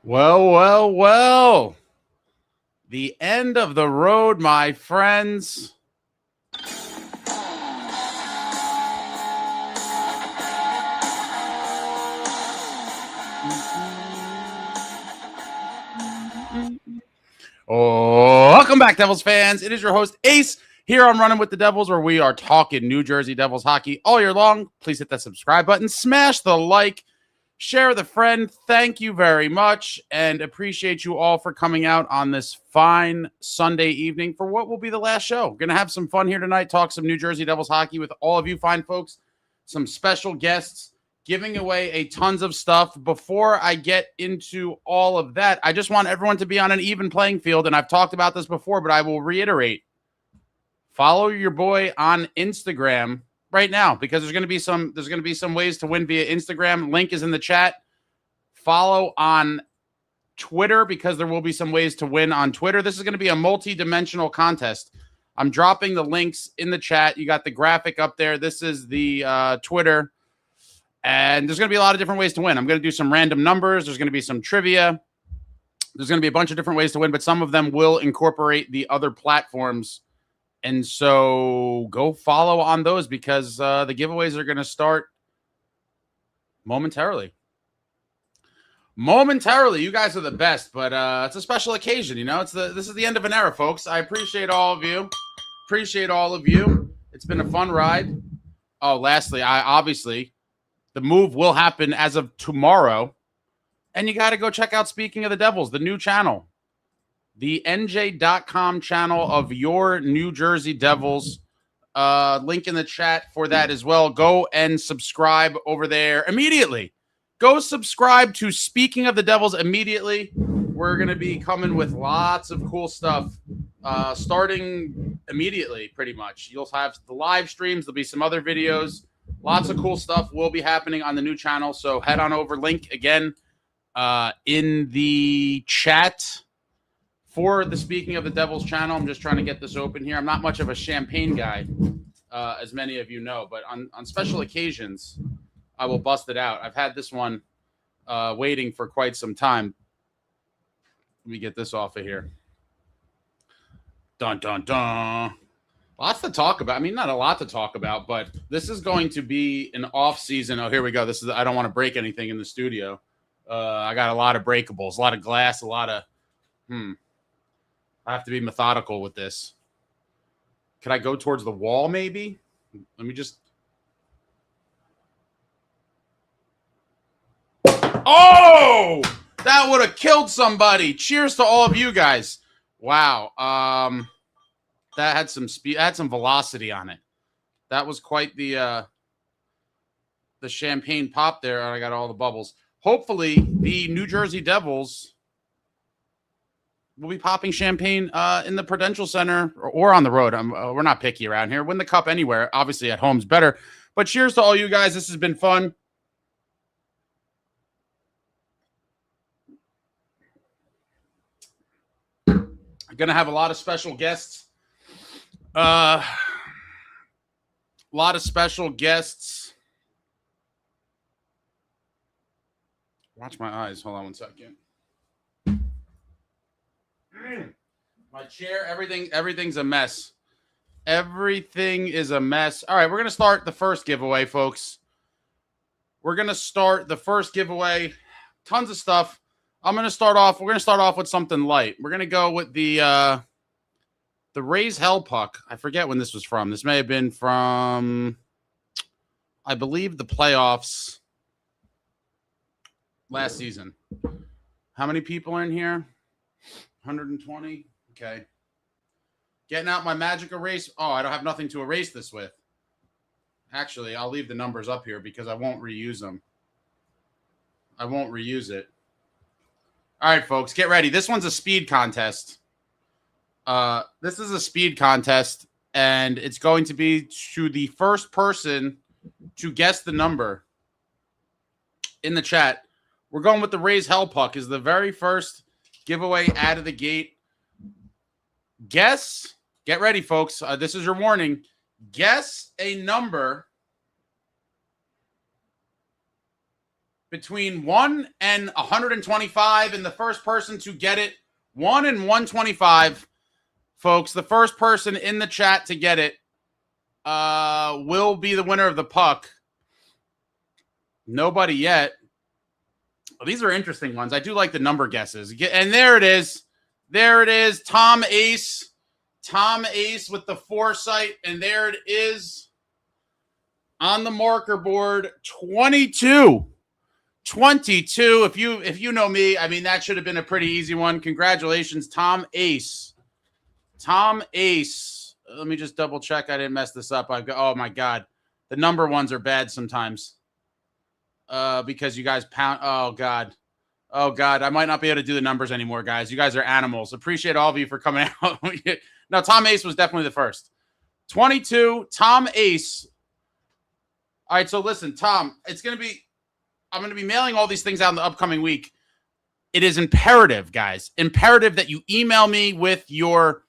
Well. The end of the road, my friends. Welcome back, Devils fans. It is your host, Ace, here on Running with the Devils, where we are talking New Jersey Devils hockey all year long. Please hit that subscribe button, smash the like, share with a friend. Thank you very much, and appreciate you all for coming out on this fine Sunday evening for what will be the last show. We're going to have some fun here tonight, talk some New Jersey Devils hockey with all of you fine folks, some special guests, giving away a tons of stuff. Before I get into all of that, I just want everyone to be on an even playing field, and I've talked about this before, but I will reiterate. Follow your boy on Instagram right now, because there's going to be some ways to win via Instagram. Link is in the chat. Follow on Twitter, because there will be some ways to win on Twitter. This is going to be a multi-dimensional contest. I'm dropping the links in the chat. You got the graphic up there. This is the Twitter. And there's going to be a lot of different ways to win. I'm going to do some random numbers. There's going to be some trivia. There's going to be a bunch of different ways to win, but some of them will incorporate the other platforms. And so go follow on those, because the giveaways are going to start momentarily. You guys are the best, but it's a special occasion. You know, this is the end of an era, folks. I appreciate all of you. It's been a fun ride. Oh, lastly, the move will happen as of tomorrow. And you got to go check out Speaking of the Devils, the new channel. The NJ.com channel of your New Jersey Devils. Link in the chat for that as well. Go and subscribe over there immediately. Go subscribe to Speaking of the Devils immediately. We're going to be coming with lots of cool stuff starting immediately, pretty much. You'll have the live streams. There'll be some other videos. Lots of cool stuff will be happening on the new channel. So head on over. Link again in the chat for the Speaking of the Devils channel. I'm just trying to get this open here. I'm not much of a champagne guy, as many of you know, but on special occasions, I will bust it out. I've had this one waiting for quite some time. Let me get this off of here. Dun, dun, dun. Lots to talk about. I mean, not a lot to talk about, but this is going to be an off season. Oh, here we go. I don't want to break anything in the studio. I got a lot of breakables, a lot of glass, a lot of, I have to be methodical with this. Can I go towards the wall, maybe? Let me just. Oh, that would have killed somebody. Cheers to all of you guys. Wow. That had some speed, had some velocity on it. That was quite the champagne pop there. I got all the bubbles. Hopefully, the New Jersey Devils will be popping champagne in the Prudential Center or on the road. We're not picky around here. Win the cup anywhere. Obviously, at home's better. But cheers to all you guys. This has been fun. I'm going to have a lot of special guests. Watch my eyes. Hold on one second. My chair, everything's a mess. Everything is a mess. All right, we're going to start the first giveaway, folks. We're going to start the first giveaway. Tons of stuff. We're going to start off with something light. We're going to go with the Raise Hell puck. I forget when this was from. This may have been from, I believe, the playoffs last season. How many people are in here? 120. Okay. Getting out my magic erase. Oh, I don't have nothing to erase this with. Actually, I'll leave the numbers up here because I won't reuse them. I won't reuse it. All right, folks, get ready. This one's a speed contest. This is a speed contest, and it's going to be to the first person to guess the number in the chat. We're going with the Raise Hell puck is the very first giveaway out of the gate. Guess, get ready, folks. This is your warning. Guess a number between 1 and 125, and the first person to get it, 1 and 125, folks, the first person in the chat to get it will be the winner of the puck. Nobody yet. Well, these are interesting ones. I do like the number guesses. And there it is. There it is. Tom Ace. Tom Ace with the foresight. And there it is on the marker board. 22. 22. If you know me, I mean, that should have been a pretty easy one. Congratulations, Tom Ace. Tom Ace. Let me just double check I didn't mess this up. Oh, my God. The number ones are bad sometimes. Because you guys pound. Oh, God. Oh, God. I might not be able to do the numbers anymore, guys. You guys are animals. Appreciate all of you for coming out. No, Tom Ace was definitely the first. 22, Tom Ace. All right, so listen, Tom, I'm going to be mailing all these things out in the upcoming week. It is imperative, guys, imperative that you email me with your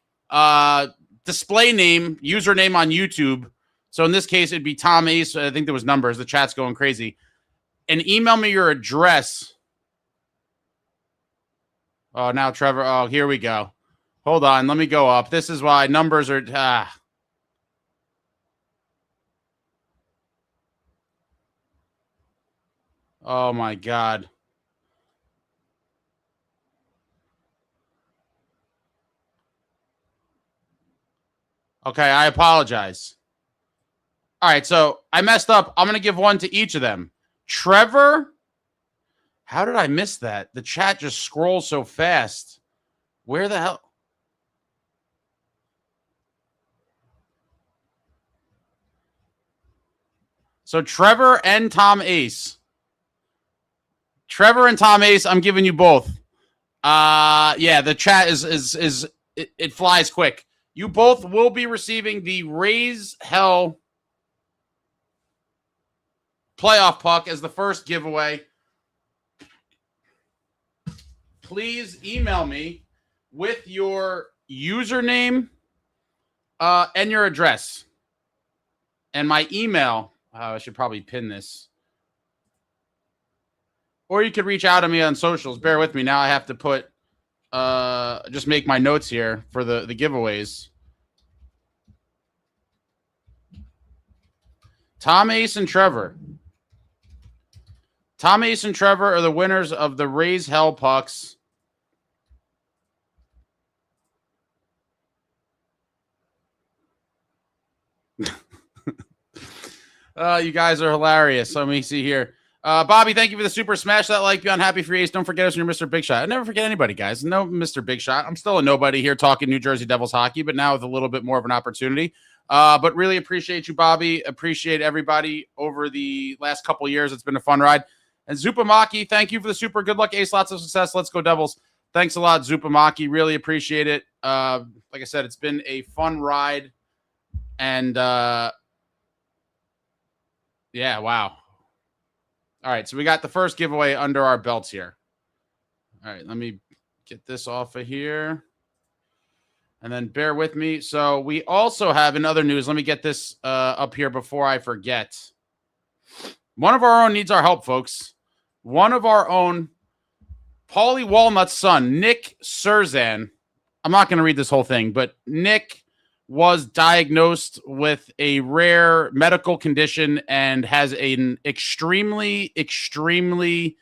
display name, username on YouTube. So in this case, it'd be Tom Ace. I think there was numbers. The chat's going crazy. And email me your address. Oh, now Trevor. Oh, here we go. Hold on. Let me go up. This is why numbers are. Oh, my God. Okay, I apologize. All right, so I messed up. I'm going to give one to each of them. Trevor, how did I miss that? The chat just scrolls so fast. Where the hell? So Trevor and Tom Ace. Trevor and Tom Ace, I'm giving you both. Yeah, the chat it flies quick. You both will be receiving the Raise Hell playoff puck as the first giveaway. Please email me with your username and your address. And my email, I should probably pin this. Or you could reach out to me on socials. Bear with me. Now I have to put, just make my notes here for the giveaways. Tom Ace and Trevor. Tom Ace and Trevor are the winners of the Raise Hell pucks. You guys are hilarious. Let me see here. Bobby, thank you for the super smash that like beyond happy for Ace. Don't forget us, your Mr. Big Shot. I never forget anybody, guys. No Mr. Big Shot. I'm still a nobody here talking New Jersey Devils hockey, but now with a little bit more of an opportunity. But really appreciate you, Bobby. Appreciate everybody over the last couple of years. It's been a fun ride. And Zupamaki, thank you for the super. Good luck, Ace. Lots of success. Let's go Devils. Thanks a lot, Zupamaki. Really appreciate it. Like I said, it's been a fun ride. And yeah, wow. All right, so we got the first giveaway under our belts here. All right, let me get this off of here. And then bear with me. So we also have in other news, let me get this up here before I forget. One of our own needs our help, folks. One of our own, Paulie Walnut's son, Nick Surzan. I'm not going to read this whole thing, but Nick was diagnosed with a rare medical condition and has an extremely, extremely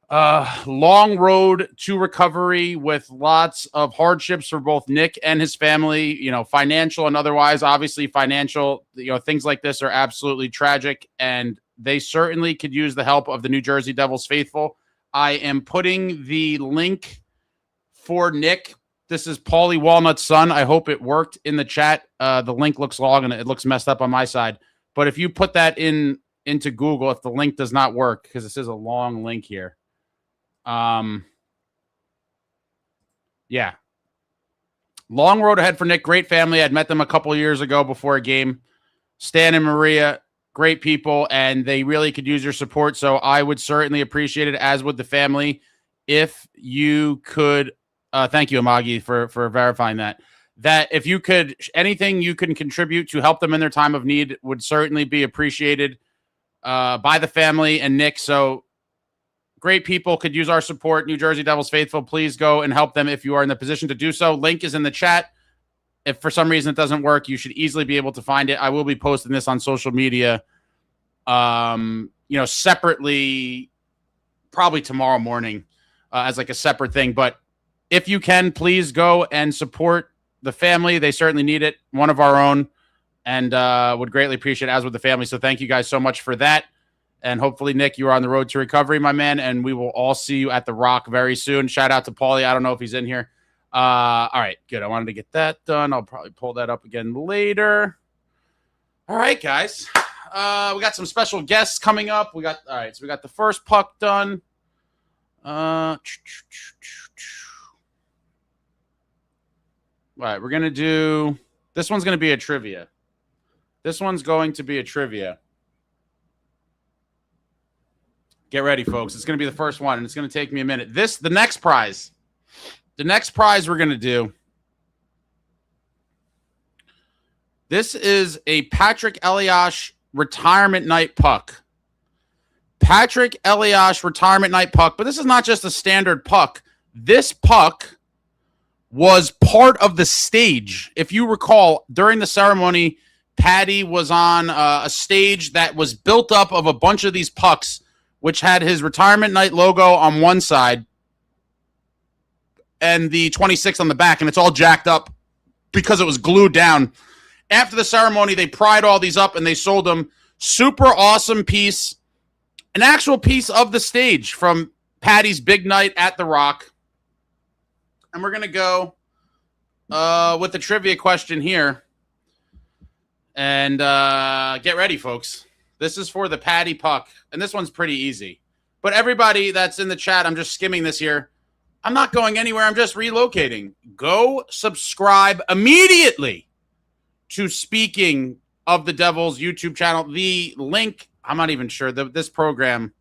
long road to recovery with lots of hardships for both Nick and his family, you know, financial and otherwise. Obviously, financial, you know, things like this are absolutely tragic, and they certainly could use the help of the New Jersey Devils faithful. I am putting the link for Nick. This is Paulie Walnut's son. I hope it worked in the chat. The link looks long and it looks messed up on my side. But if you put that into Google, if the link does not work, because this is a long link here. Yeah. Long road ahead for Nick. Great family. I'd met them a couple of years ago before a game. Stan and Maria, great people, and they really could use your support. So I would certainly appreciate it, as would the family, if you could. Thank you, Amagi, for verifying that. That if you could, anything you can contribute to help them in their time of need would certainly be appreciated by the family and Nick. So great people could use our support. New Jersey Devils faithful, please go and help them if you are in the position to do so. Link is in the chat. If for some reason it doesn't work, you should easily be able to find it. I will be posting this on social media, separately, probably tomorrow morning as like a separate thing. But if you can, please go and support the family. They certainly need it. One of our own, and would greatly appreciate it, as with the family. So thank you guys so much for that. And hopefully, Nick, you are on the road to recovery, my man. And we will all see you at the Rock very soon. Shout out to Paulie. I don't know if he's in here. All right, good. I wanted to get that done. I'll probably pull that up again later. All right, guys. We got some special guests coming up. So we got the first puck done. All right, we're gonna do this one's gonna be a trivia. Get ready, folks. It's gonna be the first one, and it's gonna take me a minute. The next prize we're gonna do. This is a Patrick Elias retirement night puck. Patrick Elias retirement night puck, but this is not just a standard puck. This puck was part of the stage. If you recall, during the ceremony, Patty was on a stage that was built up of a bunch of these pucks, which had his retirement night logo on one side and the 26 on the back, and it's all jacked up because it was glued down. After the ceremony, they pried all these up and they sold them. Super awesome piece, an actual piece of the stage from Patty's big night at the Rock. And we're going to go with the trivia question here. And get ready, folks. This is for the Patty puck. And this one's pretty easy. But everybody that's in the chat, I'm just skimming this here. I'm not going anywhere. I'm just relocating. Go subscribe immediately to Speaking of the Devils YouTube channel. The link, I'm not even sure. This program,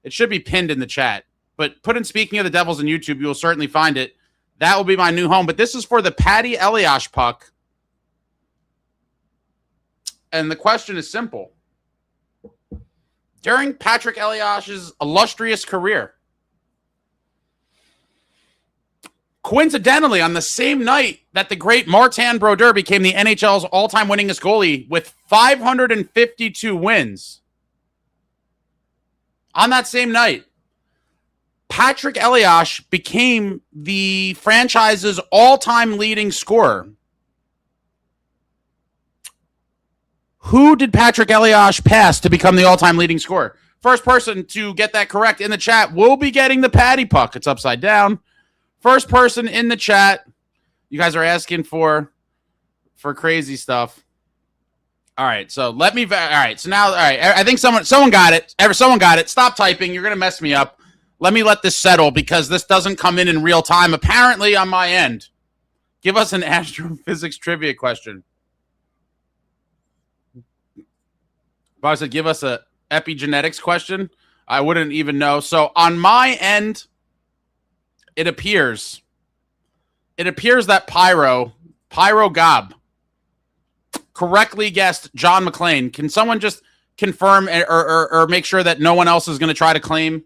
it should be pinned in the chat. But put in Speaking of the Devils on YouTube. You will certainly find it. That will be my new home. But this is for the Patty Elias puck. And the question is simple. During Patrick Elias's illustrious career, coincidentally, on the same night that the great Martin Brodeur became the NHL's all-time winningest goalie with 552 wins, on that same night, Patrick Elias became the franchise's all-time leading scorer. Who did Patrick Elias pass to become the all-time leading scorer? First person to get that correct in the chat will be getting the Patty puck. It's upside down. First person in the chat. You guys are asking for crazy stuff. All right, so let me. All right, so now, all right. I think someone got it. Someone got it. Stop typing. You're gonna mess me up. Let me let this settle because this doesn't come in real time. Apparently, on my end, give us an astrophysics trivia question. Bob said, give us a epigenetics question. I wouldn't even know. So on my end, it appears that Pyro Gob correctly guessed John McClain. Can someone just confirm or make sure that no one else is going to try to claim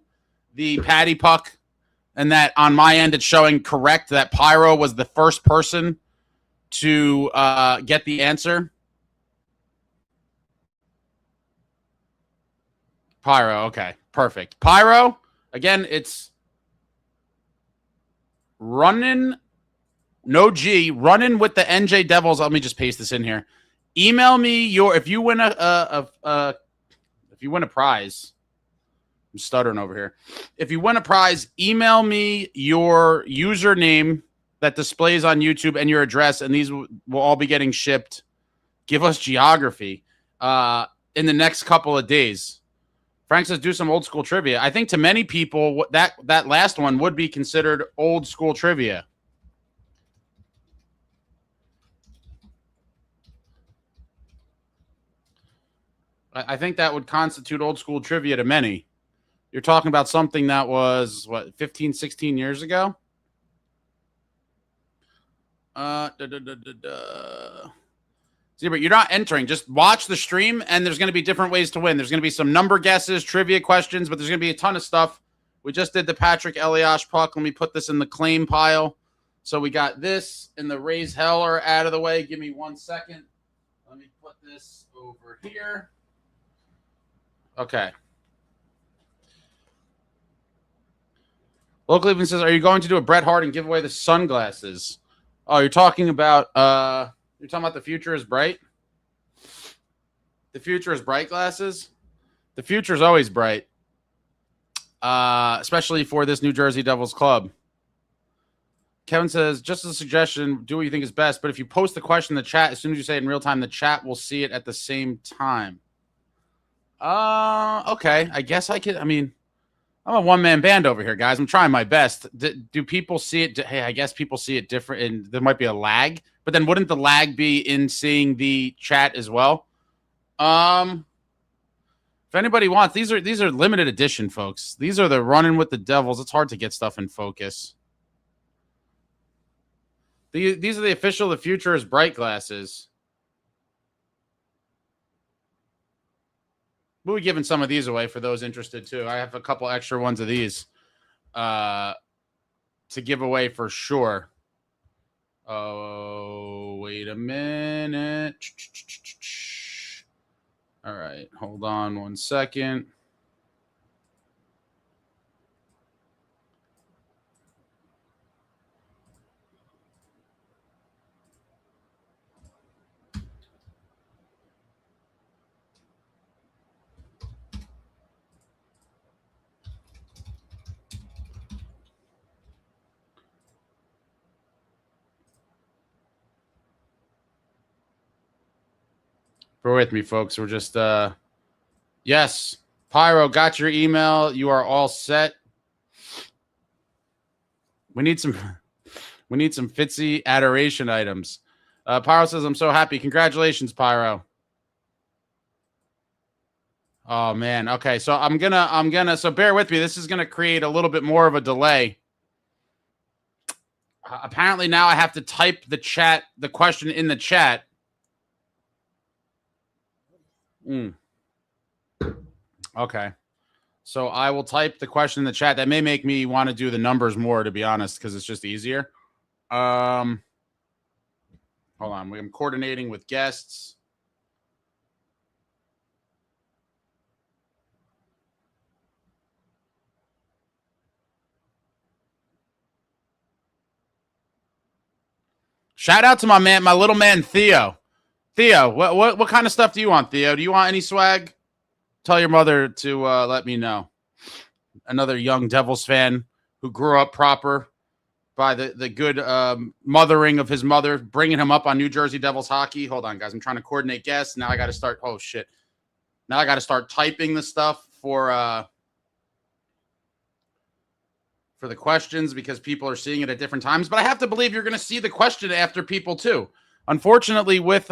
the Patty puck, and that on my end it's showing correct that Pyro was the first person to get the answer? Pyro, okay, perfect. Pyro, again, it's Runnin, no G, Runnin with the NJ Devils. Let me just paste this in here. Email me if you win a prize. I'm stuttering over here. If you win a prize, email me your username that displays on YouTube and your address, and these will all be getting shipped. Give us geography in the next couple of days. Frank says, do some old school trivia. I think to many people, that last one would be considered old school trivia. I think that would constitute old school trivia to many. You're talking about something that was, 15, 16 years ago? See, but you're not entering. Just watch the stream, and there's going to be different ways to win. There's going to be some number guesses, trivia questions, but there's going to be a ton of stuff We just did the Patrick Elias puck. Let me put this in the claim pile. So we got this and the Raise Heller out of the way. Give me 1 second. Let me put this over here. Okay. Local Cleveland says, are you going to do a Bret Hart and give away the sunglasses? Oh, you're talking about the future is bright? The future is bright glasses? The future is always bright. Especially for this New Jersey Devils club. Kevin says, just as a suggestion, do what you think is best, but if you post the question in the chat, as soon as you say it in real time, the chat will see it at the same time. Okay. I guess I could, I'm a one-man band over here, guys. I'm trying my best. Do people see it? Hey, I guess people see it different, and there might be a lag, but then wouldn't the lag be in seeing the chat as well? If anybody wants, these are limited edition, folks. These are the Runnin with the Devils. It's hard to get stuff in focus. These are the official The Future is Bright glasses. We'll be giving some of these away for those interested, too. I have a couple extra ones of these to give away for sure. Oh, wait a minute. All right, hold on 1 second. Bear with me, folks. We're just yes, Pyro, got your email. You are all set. We need some Fitzy adoration items. Pyro says, I'm so happy. Congratulations, Pyro. Oh man. Okay, so I'm gonna so bear with me. This is gonna create a little bit more of a delay. Apparently now I have to type the question in the chat. Okay. So I will type the question in the chat. That may make me want to do the numbers more, to be honest, because it's just easier. Hold on. I'm coordinating with guests. Shout out to my little man, Theo. Theo, what kind of stuff do you want, Theo? Do you want any swag? Tell your mother to let me know. Another young Devils fan who grew up proper by the good mothering of his mother, bringing him up on New Jersey Devils hockey. Hold on, guys. I'm trying to coordinate guests. Now I got to start. Oh, shit. Now I got to start typing the stuff for the questions because people are seeing it at different times. But I have to believe you're going to see the question after people, too. Unfortunately, with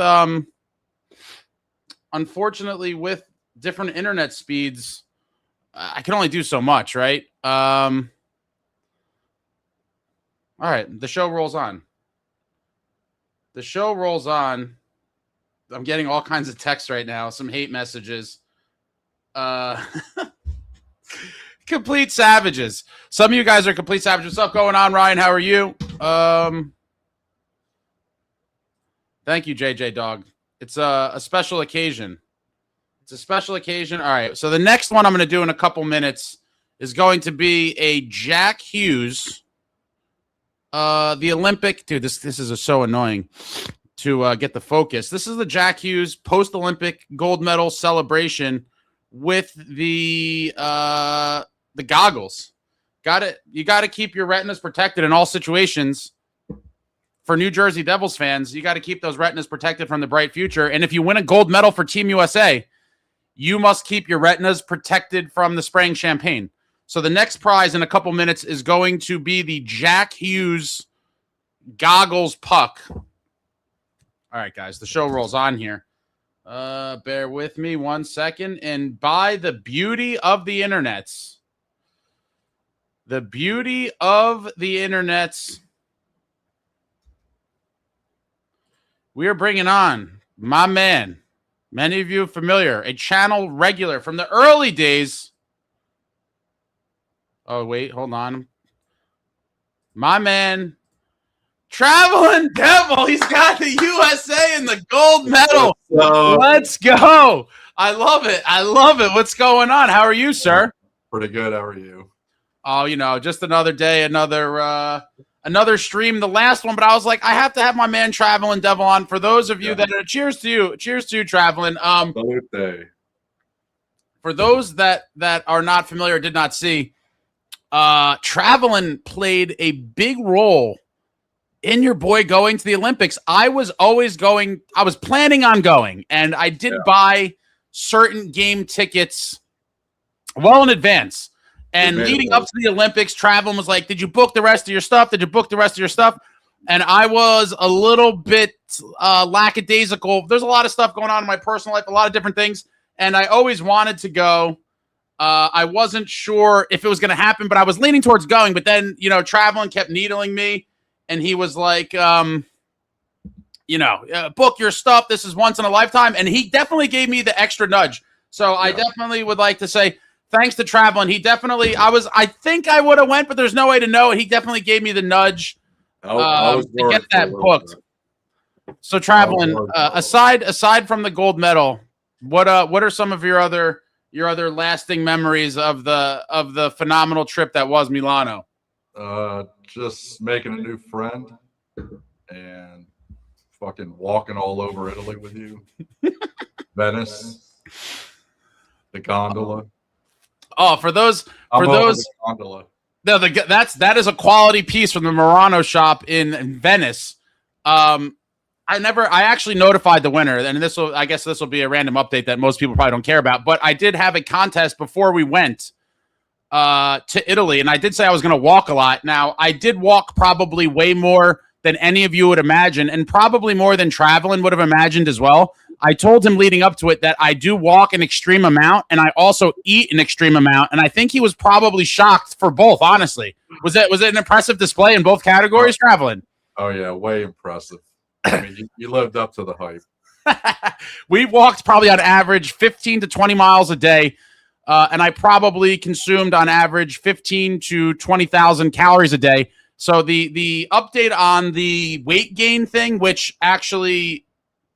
different internet speeds, I can only do so much, right? All right, the show rolls on. The show rolls on. I'm getting all kinds of texts right now, some hate messages. Complete savages. Some of you guys are complete savages. What's up going on, Ryan? How are you? Thank you, JJ Dog. It's a special occasion. It's a special occasion. All right. So the next one I'm going to do in a couple minutes is going to be a Jack Hughes. The Olympic. Dude, this is so annoying to get the focus. This is the Jack Hughes post-Olympic gold medal celebration with the goggles. You got to keep your retinas protected in all situations. For New Jersey Devils fans, you got to keep those retinas protected from the bright future. And if you win a gold medal for Team USA, you must keep your retinas protected from the spraying champagne. So the next prize in a couple minutes is going to be the Jack Hughes goggles puck. All right, guys, the show rolls on here. Bear with me 1 second. And by the beauty of the internets, we are bringing on my man, many of you familiar, a channel regular from the early days Oh, wait, hold on. My man, Traveling Devil. He's got the USA and the gold medal. Let's go. I love it. I love it. What's going on? How are you, sir? Pretty good. How are you? Oh, just another day, another stream, the last one. But I was like, I have to have my man Traveling Devil on. For those of you that are, cheers to you, Traveling. For those that are not familiar or did not see, Traveling played a big role in your boy going to the Olympics. I was planning on going, and I did buy certain game tickets well in advance. And leading up to the Olympics, Traveling was like, did you book the rest of your stuff? And I was a little bit lackadaisical. There's a lot of stuff going on in my personal life, a lot of different things. And I always wanted to go. I wasn't sure if it was going to happen, but I was leaning towards going. But then, Traveling kept needling me. And he was like, book your stuff. This is once in a lifetime. And he definitely gave me the extra nudge. So I definitely would like to say thanks to Traveling. He definitely, I think I would have went, but there's no way to know. He definitely gave me the nudge to get that booked. So Traveling, aside from the gold medal, what are some of your other lasting memories of the phenomenal trip that was Milano? Just making a new friend and fucking walking all over Italy with you. Venice, the gondola. Oh, for those gondola. No, that is a quality piece from the Murano shop in Venice. I actually notified the winner, and I guess this will be a random update that most people probably don't care about. But I did have a contest before we went to Italy, and I did say I was going to walk a lot. Now, I did walk probably way more than any of you would imagine, and probably more than Traveling would have imagined as well. I told him leading up to it that I do walk an extreme amount, and I also eat an extreme amount, and I think he was probably shocked for both, honestly. Was it an impressive display in both categories, Traveling? Oh, yeah, way impressive. I mean, you lived up to the hype. We walked probably on average 15 to 20 miles a day. And I probably consumed on average 15 to 20,000 calories a day. So the update on the weight gain thing, which actually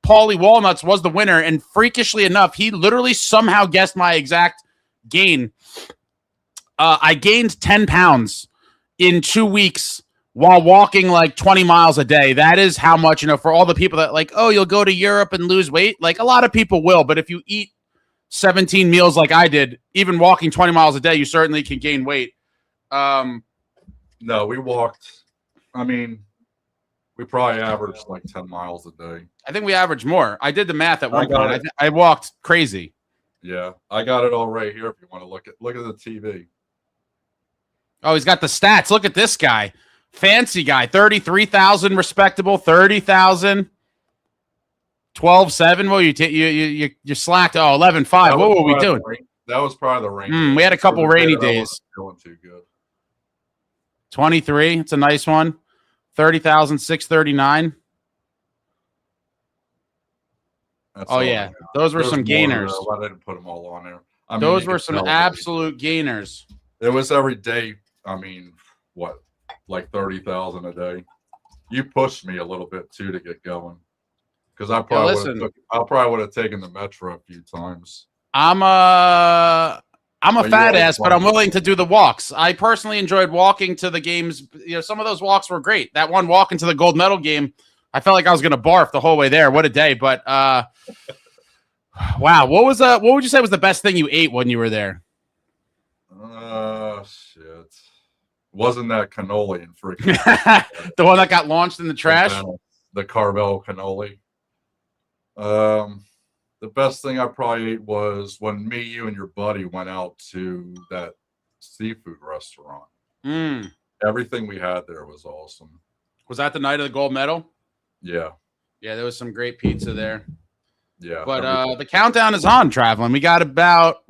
Paulie Walnuts was the winner, and freakishly enough, he literally somehow guessed my exact gain. I gained 10 pounds in 2 weeks while walking like 20 miles a day. That is how much, for all the people that like, oh, you'll go to Europe and lose weight. Like a lot of people will, but if you eat 17 meals like I did, even walking 20 miles a day, you certainly can gain weight. No, we walked. I mean, we probably averaged like 10 miles a day. I think we averaged more. I did the math at one point. I walked crazy. Yeah, I got it all right here if you want to look at the TV. Oh, he's got the stats. Look at this guy. Fancy guy. 33,000 respectable, 30,000. 12-7. Well, you slacked. Oh, 11-5. What were we doing? That was probably the rain. We had a couple rainy days. Feeling too good. 23. It's a nice one. 30,639. Oh yeah, those were some gainers. I didn't put them all on there. Those were some absolute gainers. It was every day. I mean, what, like 30,000 a day? You pushed me a little bit too to get going. Because I probably would have taken the Metro a few times. I'm a fat ass, but I'm willing to do the walks. I personally enjoyed walking to the games. Some of those walks were great. That one walk into the gold medal game, I felt like I was going to barf the whole way there. What a day! But wow, what would you say was the best thing you ate when you were there? Shit, wasn't that cannoli and freaking the one that got launched in the trash? The Carvel cannoli. The best thing I probably ate was when me, you, and your buddy went out to that seafood restaurant. Everything we had there was awesome. Was that the night of the gold medal? Yeah. Yeah, there was some great pizza there. Yeah. But the countdown is on, Traveling. We got about,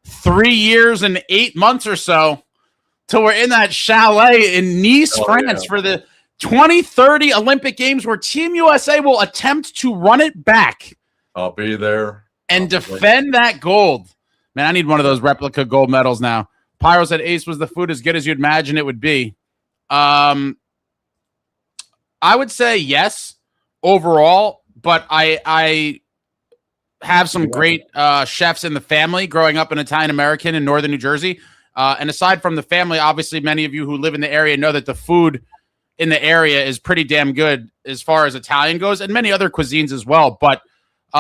3 years and 8 months or so till we're in that chalet in Nice, France for the 2030 Olympic Games, where Team USA will attempt to run it back. I'll be there and defend that gold. Man, I need one of those replica gold medals now. Pyro said, Ace, was the food as good as you'd imagine it would be? I would say yes overall, but I have some great chefs in the family growing up in Italian American in northern New Jersey. And aside from the family, obviously, many of you who live in the area know that the food in the area is pretty damn good as far as Italian goes, and many other cuisines as well. But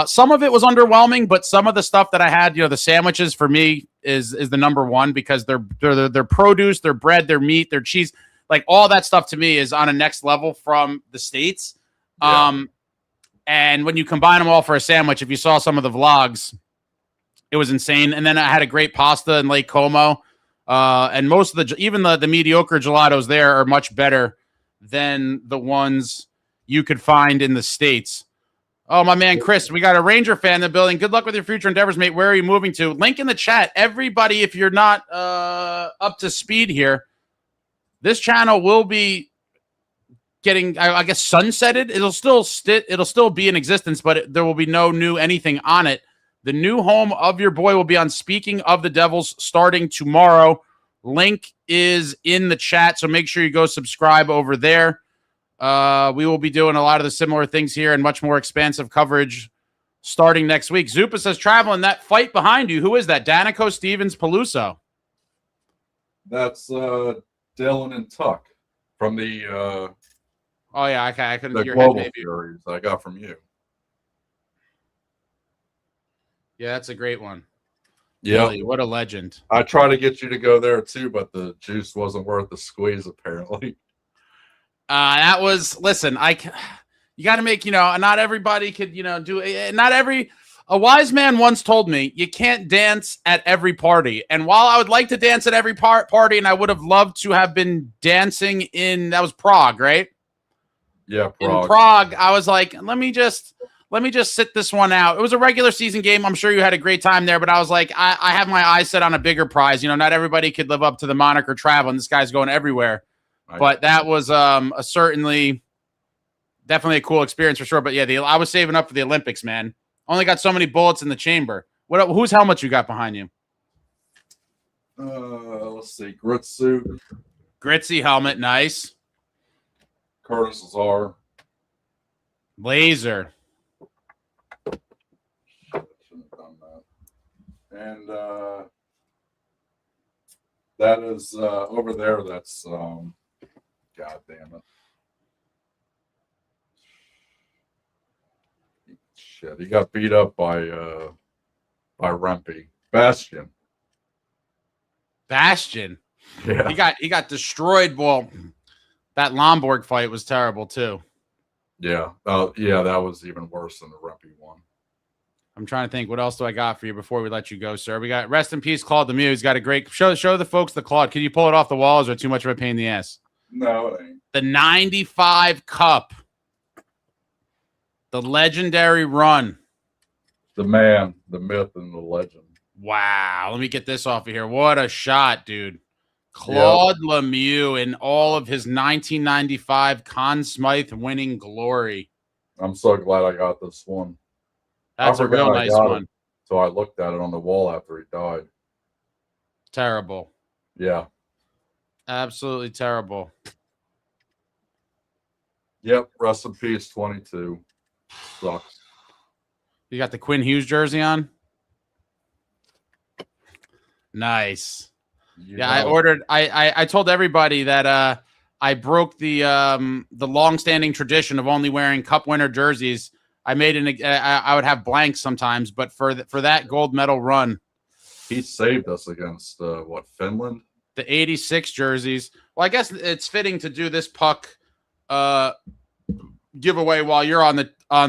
some of it was underwhelming, but some of the stuff that I had, the sandwiches for me is the number one, because their produce, their bread, their meat, their cheese, like all that stuff to me is on a next level from the States. Yeah. And when you combine them all for a sandwich, if you saw some of the vlogs, it was insane. And then I had a great pasta in Lake Como. And most of even the mediocre gelatos there are much better than the ones you could find in the States. Oh, my man, Chris, we got a Ranger fan in the building. Good luck with your future endeavors, mate. Where are you moving to? Link in the chat. Everybody, if you're not up to speed here, this channel will be getting, I guess, sunsetted. It'll still be in existence, but there will be no new anything on it. The new home of your boy will be on Speaking of the Devils starting tomorrow. Link is in the chat, so make sure you go subscribe over there. We will be doing a lot of the similar things here and much more expansive coverage starting next week. Zupa says, traveling, that fight behind you, who is that? Danico, Stevens, Peluso. That's Dylan and Tuck from the oh yeah, okay, I couldn't the hear global maybe. Series I got from you. Yeah, that's a great one. Yeah, really, what a legend. I tried to get you to go there too, but the juice wasn't worth the squeeze apparently. That was, listen, you got to make, not everybody could, do it. Not every, a wise man once told me, you can't dance at every party. And while I would like to dance at every party, and I would have loved to have been dancing that was Prague, right? Yeah, Prague. In Prague, I was like, let me just sit this one out. It was a regular season game. I'm sure you had a great time there, but I was like, I have my eyes set on a bigger prize. Not everybody could live up to the moniker traveling. This guy's going everywhere. But that was definitely a cool experience for sure. But yeah, I was saving up for the Olympics, man. Only got so many bullets in the chamber. Whose helmet you got behind you? Let's see. Gritzy helmet, nice. Curtis Lazar. Laser. Shouldn't have done that. And that is over there. That's God damn it. Shit, he got beat up by Rempy. Bastion. Yeah. He got destroyed. Well, that Lomborg fight was terrible too. Yeah. Yeah, that was even worse than the Rempy one. I'm trying to think, what else do I got for you before we let you go, sir? We got rest in peace, Claude Lemieux. He's got a great show the folks the Claude. Can you pull it off the walls or too much of a pain in the ass? No, it ain't. The 95 Cup. The legendary run. The man, the myth, and the legend. Wow. Let me get this off of here. What a shot, dude. Claude Lemieux in all of his 1995 Conn Smythe winning glory. I'm so glad I got this one. That's a real nice one. So I looked at it on the wall after he died. Terrible. Yeah. Absolutely terrible. Yep. Rest in peace, 22. Sucks. You got the Quinn Hughes jersey on? Nice. I ordered. I told everybody that I broke the long-standing tradition of only wearing Cup winner jerseys. I made I would have blanks sometimes, but for that gold medal run, he saved us against Finland? The 86 jerseys. Well, I guess it's fitting to do this puck giveaway while you're on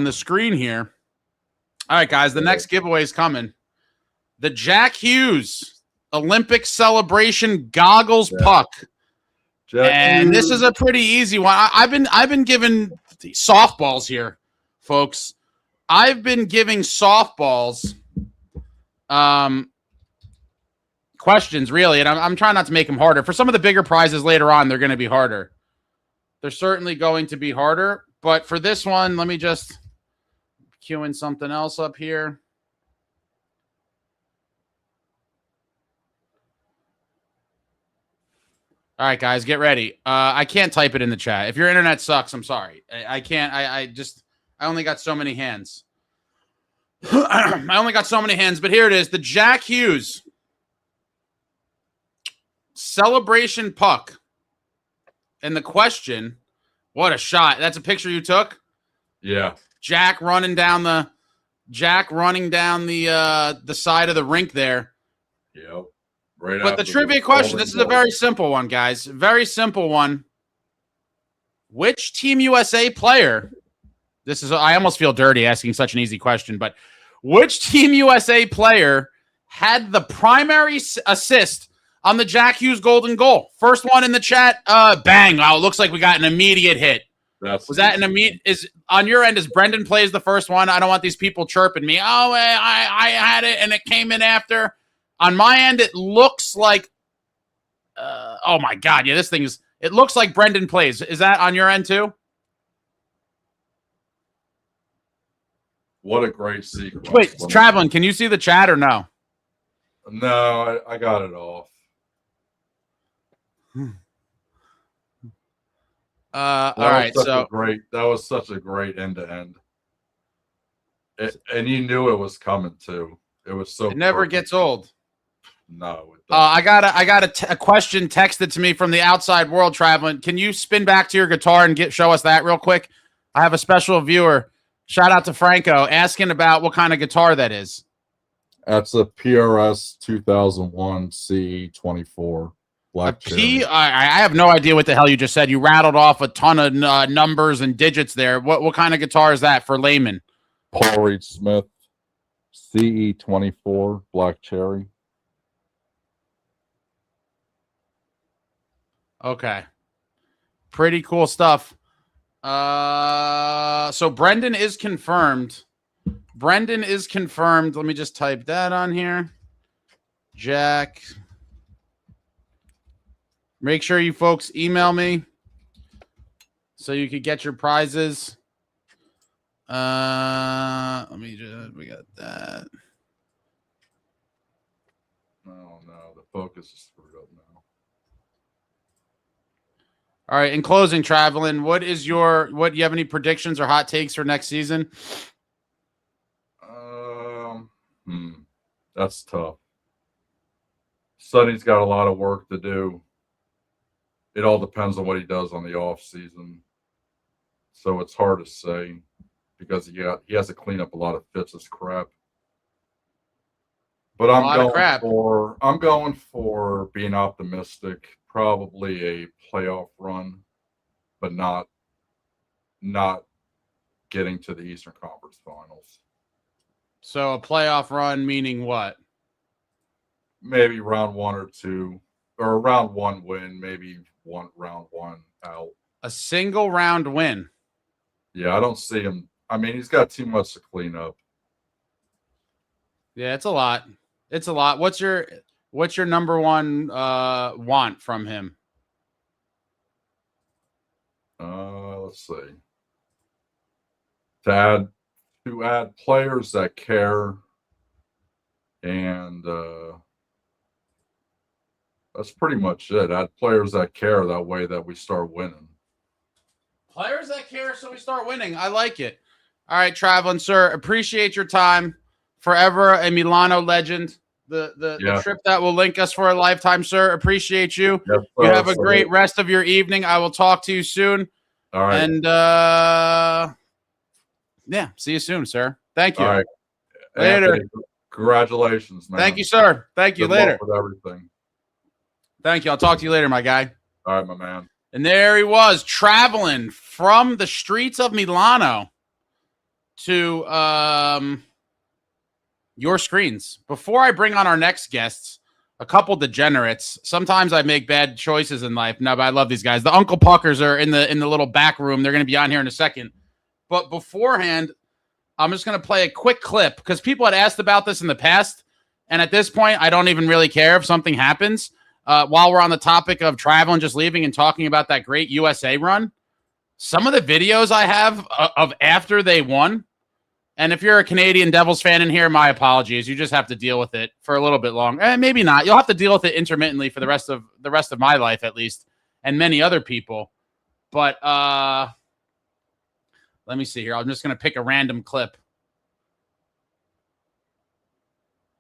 the screen here. All right, guys, the next giveaway is coming. The Jack Hughes Olympic celebration goggles puck. And this is a pretty easy one. I've been given softballs here, folks. I've been giving softballs questions, really, and I'm trying not to make them harder. For some of the bigger prizes later on, they're going to be harder. They're certainly going to be harder. But for this one, let me just cue in something else up here. All right, guys, get ready. I can't type it in the chat. If your internet sucks, I'm sorry. I can't. I only got so many hands. I only got so many hands, but here it is. The Jack Hughes celebration puck. And the question, what a shot. That's a picture you took? Yeah. Jack running down the side of the rink there. Yep. Right. But the trivia question, this is a very simple one, guys. Very simple one. Which Team USA player, I almost feel dirty asking such an easy question, but which Team USA player had the primary assist on the Jack Hughes golden goal? First one in the chat. Bang. Oh, it looks like we got an immediate hit. Was that an immediate? Is on your end? Is Brendan plays the first one? I don't want these people chirping me. Oh, I had it and it came in after. On my end, it looks like. Oh my God! Yeah, this thing is. It looks like Brendan plays. Is that on your end too? What a great sequence. Wait, traveling. Can you see the chat or no? No, I got it off. All right. So that was such a great end to end. And you knew it was coming too. It was so. It never gets old. No. I got a question texted to me from the outside world, traveling. Can you spin back to your guitar and show us that real quick? I have a special viewer. Shout out to Franco asking about what kind of guitar that is. That's a PRS 2001 CE24 black cherry. I have no idea what the hell you just said. You rattled off a ton of numbers and digits there. What kind of guitar is that for layman? Paul Reed Smith CE24 black cherry. Okay. Pretty cool stuff. So Brendan is confirmed. Let me just type that on here. Jack. Make sure you folks email me so you could get your prizes. We got that. Oh no, the focus is screwed up now. All right, in closing, traveling, do you have any predictions or hot takes for next season? That's tough. Sonny's got a lot of work to do. It all depends on what he does on the off season. So it's hard to say because he has to clean up a lot of Fitz's crap. But I'm going for being optimistic. Probably a playoff run, but not getting to the Eastern Conference Finals. So a playoff run meaning what? Maybe round 1 or 2, or a round 1 win, maybe round 1 out. A single round win. Yeah, I don't see him. I mean, he's got too much to clean up. Yeah, it's a lot. It's a lot. What's your number one want from him? Let's see. To add players that care, and that's pretty much it. Add players that care, that way that we start winning. Players that care, so we start winning. I like it. All right, traveling sir, appreciate your time. Forever a Milano legend. The trip that will link us for a lifetime, sir. Appreciate you. Yep, you have a great rest of your evening. I will talk to you soon. All right. And see you soon, sir. Thank you. All right. Later. Anthony, congratulations, man. Thank you, sir. Thank you. Good Later. luck with everything. Thank you. I'll talk to you later, my guy. All right, my man. And there he was, traveling from the streets of Milano to your screens. Before I bring on our next guests, a couple degenerates. Sometimes I make bad choices in life. No, but I love these guys. The Uncle Puckers are in the little back room. They're going to be on here in a second. But beforehand, I'm just going to play a quick clip because people had asked about this in the past. And at this point, I don't even really care if something happens. While we're on the topic of traveling, just leaving and talking about that great USA run, some of the videos I have of after they won. And if you're a Canadian Devils fan in here, my apologies. You just have to deal with it for a little bit longer. Maybe not. You'll have to deal with it intermittently for the rest of my life, at least. and many other people. But let me see here. I'm just going to pick a random clip.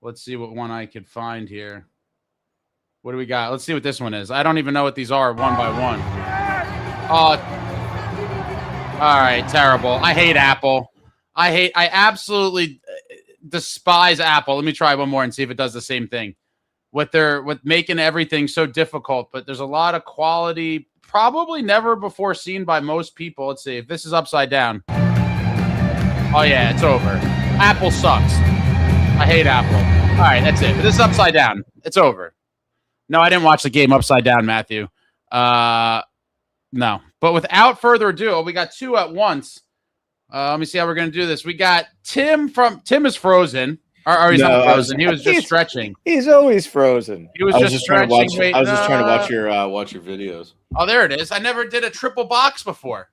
Let's see what one I could find here. What do we got? Let's see what this one is. I don't even know what these are one by one. Oh, all right, terrible. I hate Apple. I absolutely despise Apple. Let me try one more and see if it does the same thing. With making everything so difficult, but there's a lot of quality, probably never before seen by most people. Let's see if this is upside down. Oh yeah, it's over. Apple sucks. I hate Apple. All right, that's it. But this is upside down. It's over. No, I didn't watch the game upside down, Matthew. No. But without further ado, we got two at once. Let me see how we're going to do this. We got Tim is frozen. Or he's not frozen. He was just stretching. He's always frozen. He was just stretching. I was just trying to watch your videos. Oh, there it is. I never did a triple box before.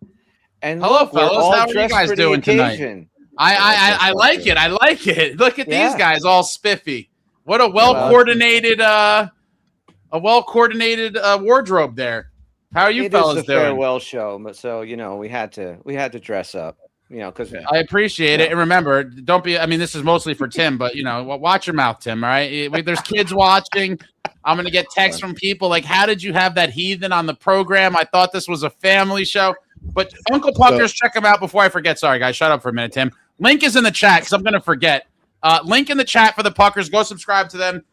And hello, look, fellas. How are you guys doing tonight? I like it. I like it. Look at these guys all spiffy. What a well-coordinated wardrobe there. How are you fellas doing? It is a farewell show, but so we had to dress up. Because I appreciate it. And remember, don't be, this is mostly for Tim, but watch your mouth, Tim. All right. There's kids watching. I'm going to get texts from people like, how did you have that heathen on the program? I thought this was a family show, but Uncle Puckers, check him out before I forget. Sorry guys. Shut up for a minute, Tim. Link is in the chat because I'm going to forget. Link in the chat for the Puckers. Go subscribe to them.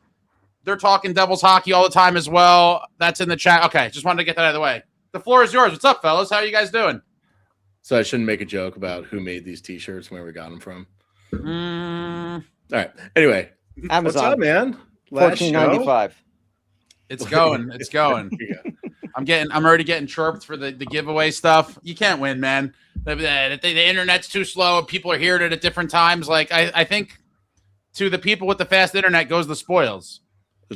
They're talking Devils hockey all the time as well. That's in the chat. Okay. Just wanted to get that out of the way. The floor is yours. What's up, fellas? How are you guys doing? So I shouldn't make a joke about who made these T-shirts, where we got them from. All right. Anyway, Amazon. What's up, man? $14.95. It's going. It's going. I'm already getting chirped for the giveaway stuff. You can't win, man. The internet's too slow. People are hearing it at different times. Like I think to the people with the fast internet goes the spoils.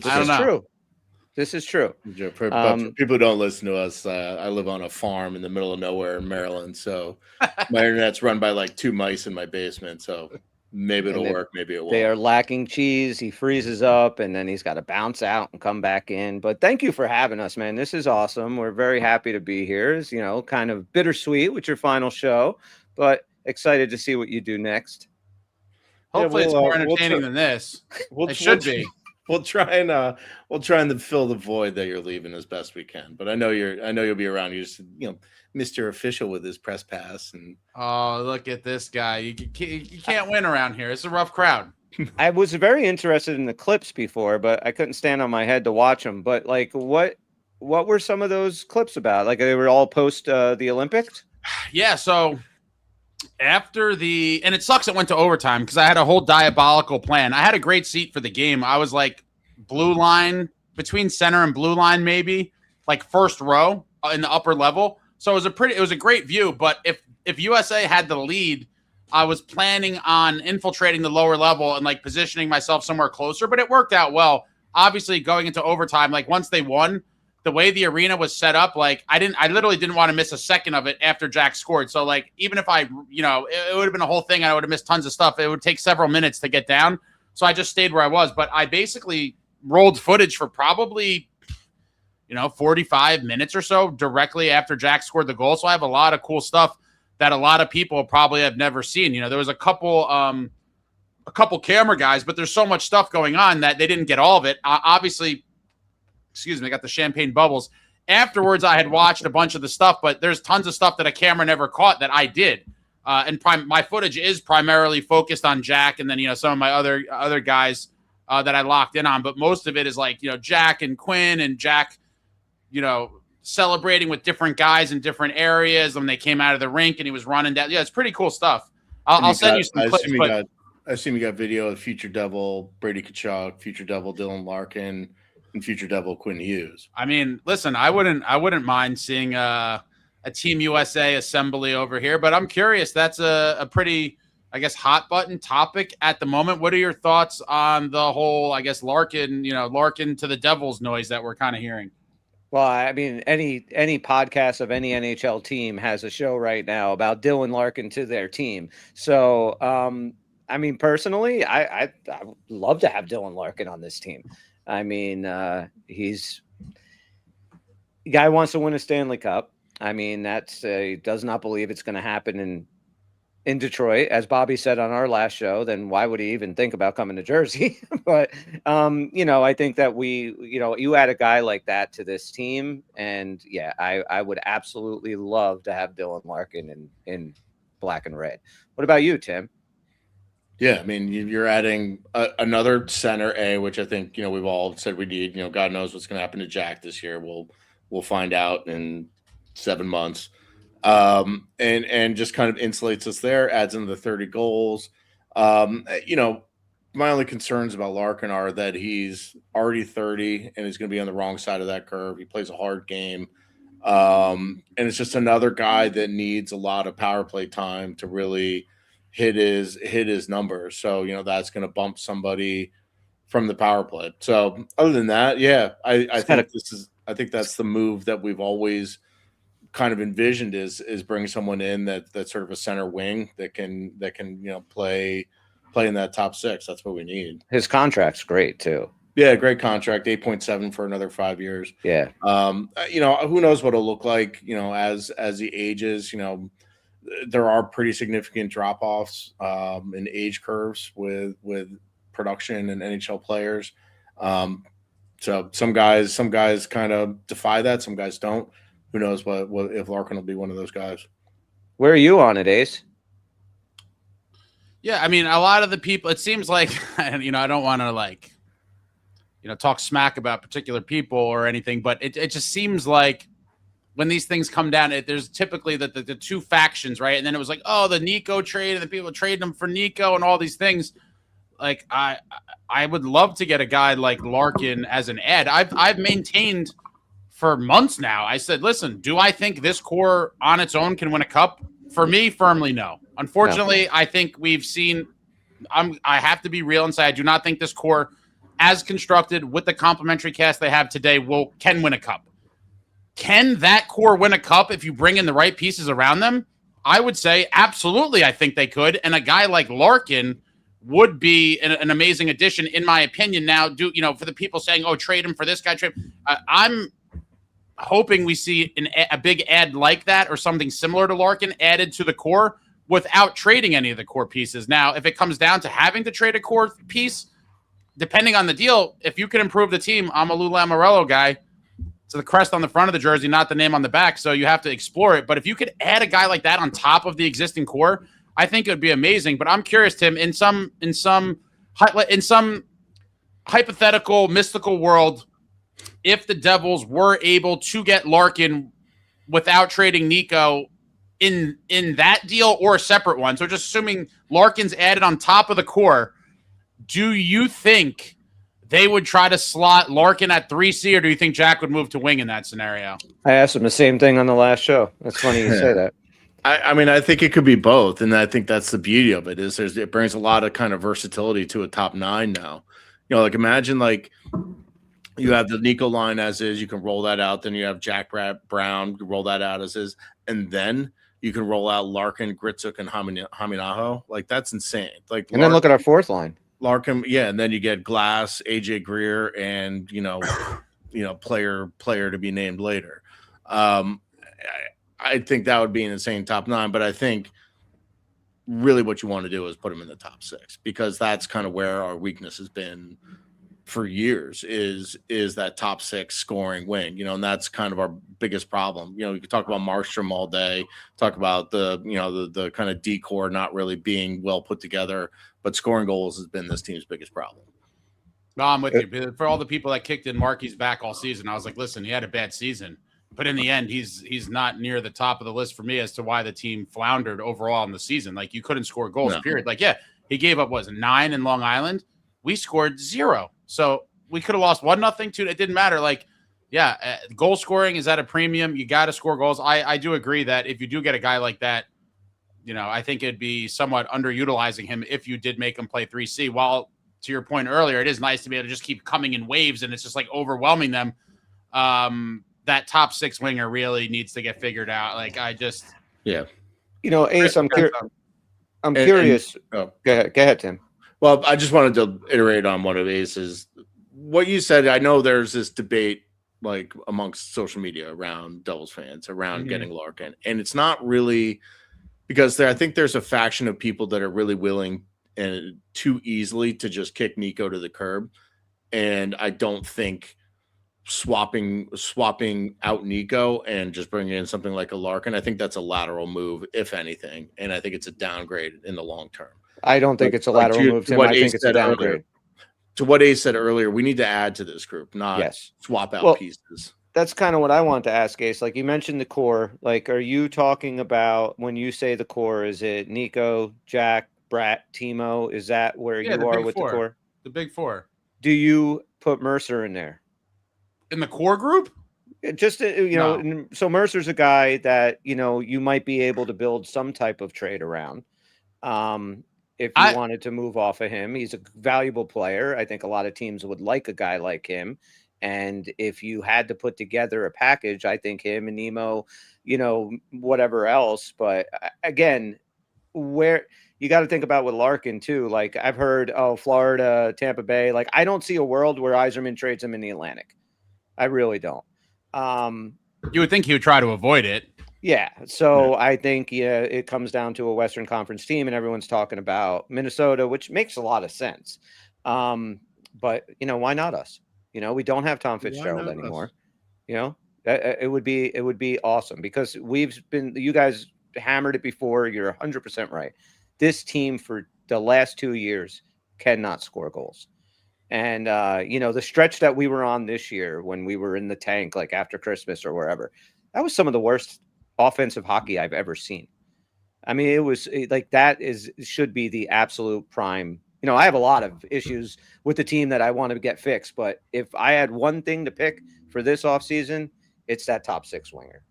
I don't know. True. This is true. For people who don't listen to us, I live on a farm in the middle of nowhere in Maryland. So my internet's run by like 2 mice in my basement. So maybe it'll work. Maybe it won't. They are lacking cheese. He freezes up and then he's got to bounce out and come back in. But thank you for having us, man. This is awesome. We're very happy to be here. It's, kind of bittersweet with your final show, but excited to see what you do next. Hopefully it's more entertaining than this. It should be. We'll try and fill the void that you're leaving as best we can. But I know you'll be around. You're just, Mr. Official with his press pass. And oh, look at this guy. You can't win around here. It's a rough crowd. I was very interested in the clips before, but I couldn't stand on my head to watch them. But like, what were some of those clips about? Like they were all post the Olympics? Yeah. So after and it sucks it went to overtime because I had a whole diabolical plan. I had a great seat for the game. I was like blue line, between center and blue line, maybe like first row in the upper level. So it was a great view. But if USA had the lead, I was planning on infiltrating the lower level and like positioning myself somewhere closer, but it worked out well. Obviously going into overtime, like once they won, the way the arena was set up, like I literally didn't want to miss a second of it after Jack scored. So like, even if it would have been a whole thing, I would have missed tons of stuff. It would take several minutes to get down. So I just stayed where I was, but I basically rolled footage for probably, 45 minutes or so directly after Jack scored the goal. So I have a lot of cool stuff that a lot of people probably have never seen. There was a couple camera guys, but there's so much stuff going on that they didn't get all of it. Obviously, excuse me, I got the champagne bubbles. Afterwards, I had watched a bunch of the stuff, but there's tons of stuff that a camera never caught that I did. And my footage is primarily focused on Jack and then, some of my other guys that I locked in on. But most of it is like, Jack and Quinn and Jack, celebrating with different guys in different areas when they came out of the rink and he was running down. Yeah, it's pretty cool stuff. I'll send you some clips. I assume you got video of future Devil Brady Tkachuk, future Devil Dylan Larkin, and future Devil Quinn Hughes. Listen, I wouldn't mind seeing a Team USA assembly over here, but I'm curious. That's a pretty, I guess, hot button topic at the moment. What are your thoughts on the whole, I guess, Larkin to the Devils noise that we're kind of hearing? Well, any podcast of any NHL team has a show right now about Dylan Larkin to their team. So, personally, I would love to have Dylan Larkin on this team. He's guy wants to win a Stanley Cup. I mean, that's does not believe it's going to happen in Detroit, as Bobby said on our last show. Then why would he even think about coming to Jersey? But you know, I think that you add a guy like that to this team, and yeah, I would absolutely love to have Dylan Larkin in black and red. What about you, Tim? Yeah, I mean, you're adding another center, which I think we've all said we need. God knows what's going to happen to Jack this year. We'll find out in 7 months, and just kind of insulates us there. Adds into the 30 goals. My only concerns about Larkin are that he's already 30 and he's going to be on the wrong side of that curve. He plays a hard game, and it's just another guy that needs a lot of power play time to really hit his numbers. So that's going to bump somebody from the power play. So other than that, yeah, I think that's the move that we've always kind of envisioned is bring someone in that's sort of a center wing that can play in that top six. That's what we need. His contract's great too. Yeah, great contract, 8.7 for another 5 years. Yeah. Who knows what it'll look like, as he ages. There are pretty significant drop-offs in age curves with production and NHL players. So some guys kind of defy that, some guys don't. Who knows what if Larkin will be one of those guys. Where are you on it, Ace? Yeah, I mean, a lot of the people, it seems like, I don't want to talk smack about particular people or anything, but it just seems like when these things come down, there's typically the two factions, right? And then it was like, oh, the Nico trade, and the people trading them for Nico and all these things. Like, I would love to get a guy like Larkin as an ad. I've maintained for months now. I said, listen, do I think this core on its own can win a cup? For me, firmly no. Unfortunately, no. I think we've seen. I have to be real and say I do not think this core, as constructed with the complementary cast they have today, can win a cup. Can that core win a cup if you bring in the right pieces around them? I would say absolutely. I think they could, and a guy like Larkin would be an amazing addition, in my opinion. Now, for the people saying, "Oh, trade him for this guy," I'm hoping we see a big ad like that or something similar to Larkin added to the core without trading any of the core pieces. Now, if it comes down to having to trade a core piece, depending on the deal, if you can improve the team, I'm a Lou Lamoriello guy. It's the crest on the front of the jersey, not the name on the back. So you have to explore it. But if you could add a guy like that on top of the existing core, I think it would be amazing. But I'm curious, Tim, in some hypothetical, mystical world, if the Devils were able to get Larkin without trading Nico in that deal or a separate one, so just assuming Larkin's added on top of the core, do you think they would try to slot Larkin at 3C, or do you think Jack would move to wing in that scenario? I asked him the same thing on the last show. That's funny you say that. I mean, I think it could be both, and I think that's the beauty of it. It brings a lot of kind of versatility to a top nine now. Like imagine like you have the Nico line as is, you can roll that out. Then you have Jack Brown, roll that out as is, and then you can roll out Larkin, Gritsuk, and Haminaho. Like that's insane. Like, and then look at our fourth line. Larkin, yeah, and then you get Glass, AJ Greer, and player to be named later. I think that would be an insane top nine, but I think really what you want to do is put him in the top six, because that's kind of where our weakness has been for years is that top six scoring wing, and that's kind of our biggest problem. We could talk about Markstrom all day, talk about the kind of decor not really being well put together, but scoring goals has been this team's biggest problem. No, I'm with you. For all the people that kicked in Markie's back all season, I was like, listen, he had a bad season, but in the end, he's not near the top of the list for me as to why the team floundered overall in the season. Like, you couldn't score goals, period. Like, yeah, he gave up, 9 in Long Island? We scored 0. So we could have lost 1-0, 2. It didn't matter. Like, yeah, goal scoring is at a premium. You got to score goals. I do agree that if you do get a guy like that, I think it'd be somewhat underutilizing him if you did make him play 3C. While, to your point earlier, it is nice to be able to just keep coming in waves and it's just like overwhelming them. That top six winger really needs to get figured out. Like, Ace, I'm curious. Go ahead, Tim. Well, I just wanted to iterate on one of Ace's. What you said, I know there's this debate like amongst social media around Devils fans around getting Larkin. And it's not really because I think there's a faction of people that are really willing and too easily to just kick Nico to the curb. And I don't think swapping out Nico and just bringing in something like a Larkin, I think that's a lateral move, if anything. And I think it's a downgrade in the long term. I don't think it's a lateral move, Tim. I think it's a downgrade. Earlier, to what Ace said earlier, we need to add to this group, not swap out pieces. That's kind of what I want to ask, Ace. Like you mentioned the core. Like, are you talking about when you say the core, is it Nico, Jack, Brat, Timo? Is that where you are with the core? The big four. Do you put Mercer in there? In the core group? Just, know, so Mercer's a guy that, you might be able to build some type of trade around. If you wanted to move off of him, he's a valuable player. I think a lot of teams would like a guy like him. And if you had to put together a package, I think him and Nemo, whatever else. But again, where you got to think about with Larkin too. Like I've heard, Florida, Tampa Bay. Like I don't see a world where Yzerman trades him in the Atlantic. I really don't. You would think he would try to avoid it. Yeah. So I think, it comes down to a Western Conference team and everyone's talking about Minnesota, which makes a lot of sense. But why not us? We don't have Tom Fitzgerald anymore. It would be awesome because you guys hammered it before. You're 100% right. This team for the last 2 years cannot score goals. And, the stretch that we were on this year when we were in the tank, like after Christmas or wherever, that was some of the worst offensive hockey I've ever seen. I mean, it was like should be the absolute prime. I have a lot of issues with the team that I want to get fixed, but if I had one thing to pick for this offseason, it's that top six winger.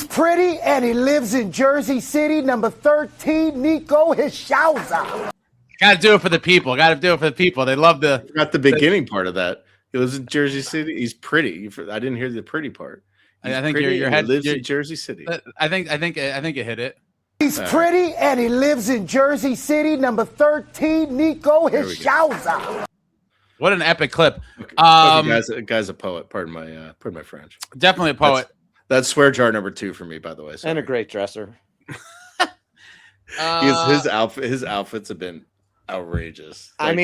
Pretty, and he lives in Jersey City, number 13, Nico Hishauza. Got to do it for the people. They love the. Forgot the beginning part of that. He lives in Jersey City. He's pretty. I didn't hear the pretty part. I think your head lives in Jersey City. I think you hit it. He's pretty, and he lives in Jersey City, number 13, Nico Hishauza. What an epic clip. Guy's a poet. Pardon my French. Definitely a poet. That's swear jar number 2 for me, by the way. Sorry. And a great dresser. His outfits have been outrageous. Like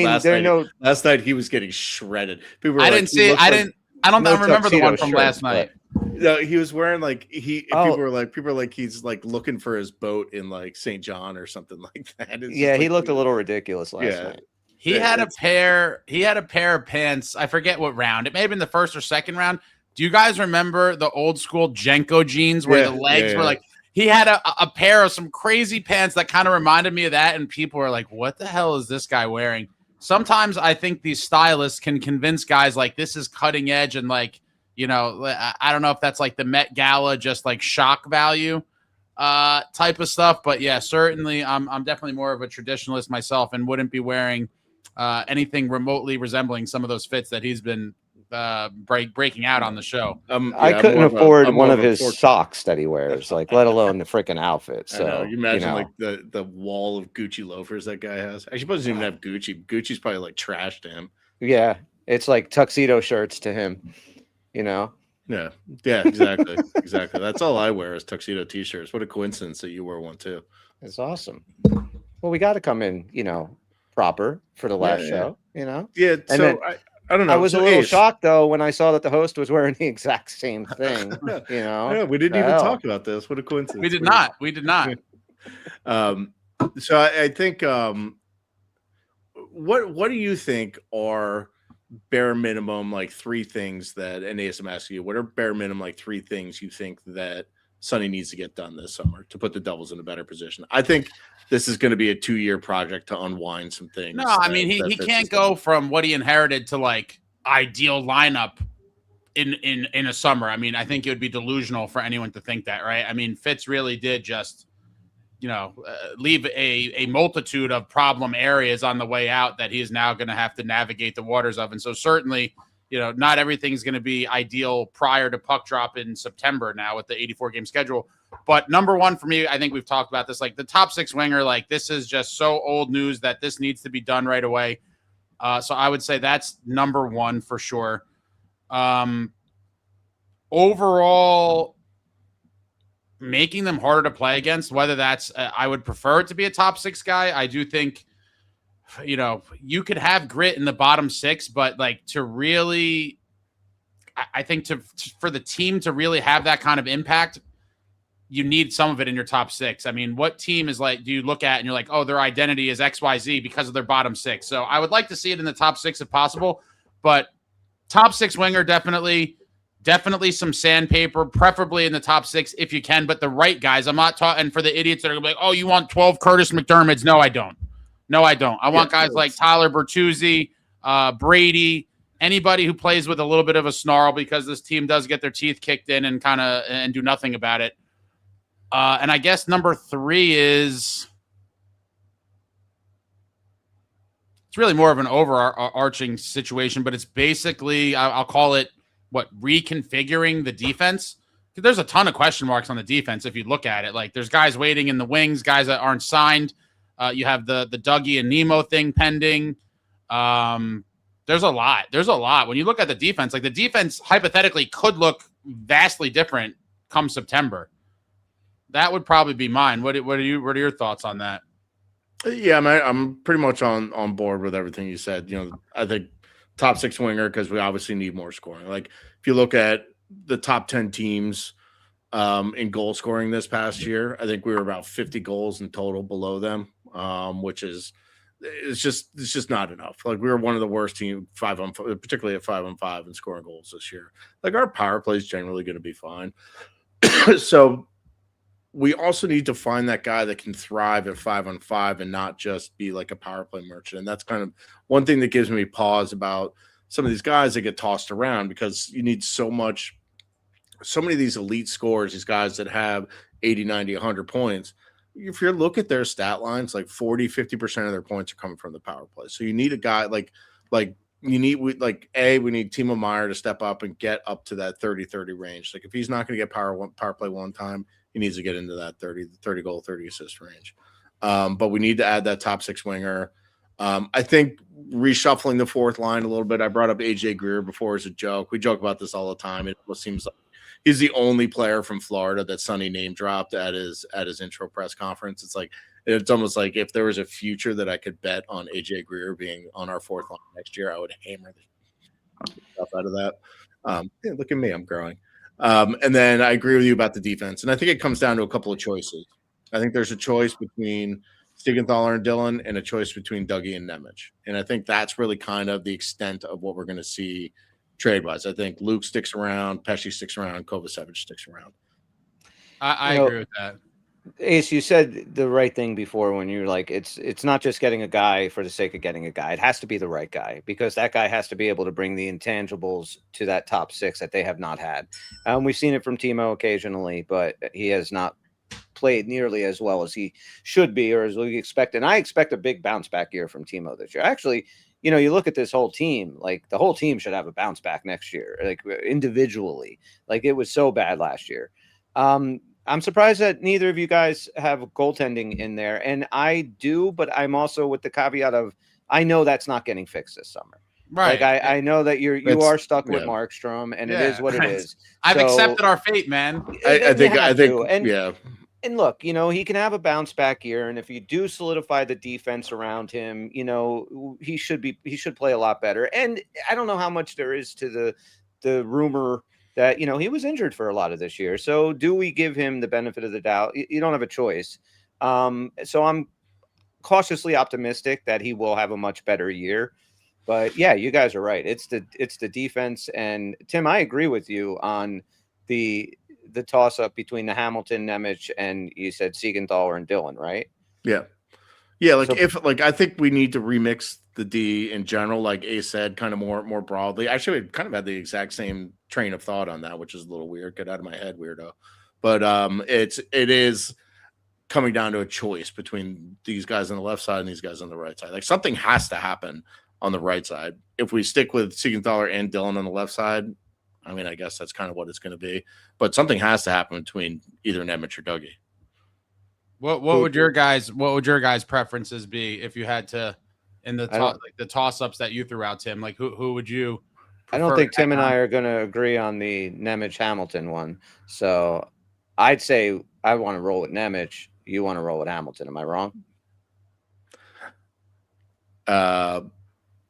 last night he was getting shredded. People were I don't remember the one from last night. No, he was wearing people are like he's like looking for his boat in like St. John or something like that. He looked a little ridiculous last night. He had a pair of pants. I forget what round. It may have been the first or second round. Do you guys remember the old school Jenko jeans where the legs were like he had a pair of some crazy pants that kind of reminded me of that, and people were like, what the hell is this guy wearing? Sometimes I think these stylists can convince guys like this is cutting edge and like, I don't know if that's like the Met Gala, just like shock value type of stuff. But yeah, certainly I'm definitely more of a traditionalist myself and wouldn't be wearing anything remotely resembling some of those fits that he's been breaking out on the show. I couldn't afford one of his socks that he wears, like let alone the freaking outfit. So you imagine like the wall of Gucci loafers that guy has. Actually, he doesn't even have Gucci. Gucci's probably like trash to him. Yeah, it's like tuxedo shirts to him. Yeah, exactly. Exactly. That's all I wear is tuxedo t-shirts. What a coincidence that you wear one too. It's awesome. Well, we got to come in, proper for the last show, Yeah. And so then, I don't know. I was a little shocked though when I saw that the host was wearing the exact same thing. We didn't even talk about this. What a coincidence. We did not. So I think what do you think are bare minimum like 3 things that, and ASM asking you, what are bare minimum like 3 things you think that Sonny needs to get done this summer to put the Devils in a better position? I think this is going to be a 2-year project to unwind some things. No, I mean he can't go from what he inherited to like ideal lineup in a summer. I mean, I think it would be delusional for anyone to think that, right? I mean, Fitz really did just leave a multitude of problem areas on the way out that he is now going to have to navigate the waters of. And so certainly, not everything's going to be ideal prior to puck drop in September now with the 84-game schedule. But number one for me, I think we've talked about this, like the top 6 winger, like this is just so old news that this needs to be done right away. So I would say that's number 1 for sure. overall making them harder to play against, whether that's I would prefer it to be a top 6 guy. I do think, you could have grit in the bottom 6, but like to really, I think for the team to really have that kind of impact, you need some of it in your top 6. I mean, what team is like, do you look at and you're like, oh, their identity is XYZ because of their bottom 6? So I would like to see it in the top 6 if possible, but top 6 winger, definitely some sandpaper, preferably in the top 6 if you can, but the right guys. I'm not talking for the idiots that are gonna be like, oh, you want 12 Curtis McDermotts? No, I don't. I want guys like Tyler Bertuzzi, Brady, anybody who plays with a little bit of a snarl, because this team does get their teeth kicked in and do nothing about it. And I guess number 3 is, it's really more of an overarching situation, but it's basically, I'll call it, reconfiguring the defense. There's a ton of question marks on the defense if you look at it. Like, there's guys waiting in the wings, guys that aren't signed. You have the Dougie and Nemo thing pending. There's a lot. When you look at the defense, like the defense hypothetically could look vastly different come September. That would probably be mine. What are your thoughts on that? Yeah, I'm pretty much on board with everything you said. I think top 6 winger, because we obviously need more scoring. Like, if you look at the top 10 teams in goal scoring this past year, I think we were about 50 goals in total below them, which is it's just not enough. Like, we were one of the worst teams, 5-on-5, particularly at 5-on-5 in scoring goals this year. Like, our power play is generally going to be fine. So we also need to find that guy that can thrive at 5-on-5 and not just be like a power play merchant. And that's kind of one thing that gives me pause about some of these guys that get tossed around, because you need so many of these elite scorers, these guys that have 80, 90, 100 points. If you look at their stat lines, like 40-50% of their points are coming from the power play. So you need a guy we need Timo Meier to step up and get up to that 30-30 range. Like, if he's not going to get power play one time, he needs to get into that 30 goal, 30 assist range. But we need to add that top 6 winger. I think reshuffling the 4th line a little bit. I brought up AJ Greer before as a joke. We joke about this all the time. It seems like he's the only player from Florida that Sonny name dropped at his intro press conference. It's almost like if there was a future that I could bet on AJ Greer being on our 4th line next year, I would hammer the stuff out of that. Look at me, I'm growing. And then I agree with you about the defense. And I think it comes down to a couple of choices. I think there's a choice between Siegenthaler and Dillon and a choice between Dougie and Nemec. And I think that's really kind of the extent of what we're going to see trade-wise. I think Luke sticks around, Pesci sticks around, Kovacevic sticks around. I agree with that. Ace, you said the right thing before when you're like, it's not just getting a guy for the sake of getting a guy. It has to be the right guy, because that guy has to be able to bring the intangibles to that top 6 that they have not had. We've seen it from Timo occasionally, but he has not played nearly as well as he should be, or as we expect. And I expect a big bounce back year from Timo this year. Actually, you look at this whole team, like the whole team should have a bounce back next year, like individually. Like, it was so bad last year. I'm surprised that neither of you guys have goaltending in there. And I do, but I'm also with the caveat of, I know that's not getting fixed this summer. Right. Like, I know that you are stuck with Markstrom, and it is what it is. I've accepted our fate, man. I think. And look, he can have a bounce back year, and if you do solidify the defense around him, he should play a lot better. And I don't know how much there is to the rumor that, he was injured for a lot of this year. So do we give him the benefit of the doubt? You don't have a choice. So I'm cautiously optimistic that he will have a much better year. But yeah, you guys are right. It's the defense. And Tim, I agree with you on the toss up between the Hamilton, Nemec, and you said Siegenthaler and Dillon, right? Yeah. Yeah. I think we need to remix the D in general, like Ace said, kind of more broadly. Actually, we kind of had the exact same train of thought on that, which is a little weird. Get out of my head, weirdo. But it is coming down to a choice between these guys on the left side and these guys on the right side. Like, something has to happen on the right side. If we stick with Siegenthaler and Dillon on the left side, I mean, I guess that's kind of what it's going to be. But something has to happen between either Nemec or Dougie. What would your guys' preferences be if you had to, in the toss ups that you threw out, Tim? Like, who would you I don't think Tim and I are going to agree on the Nemec-Hamilton one. So I'd say I want to roll with Nemec. You want to roll with Hamilton. Am I wrong?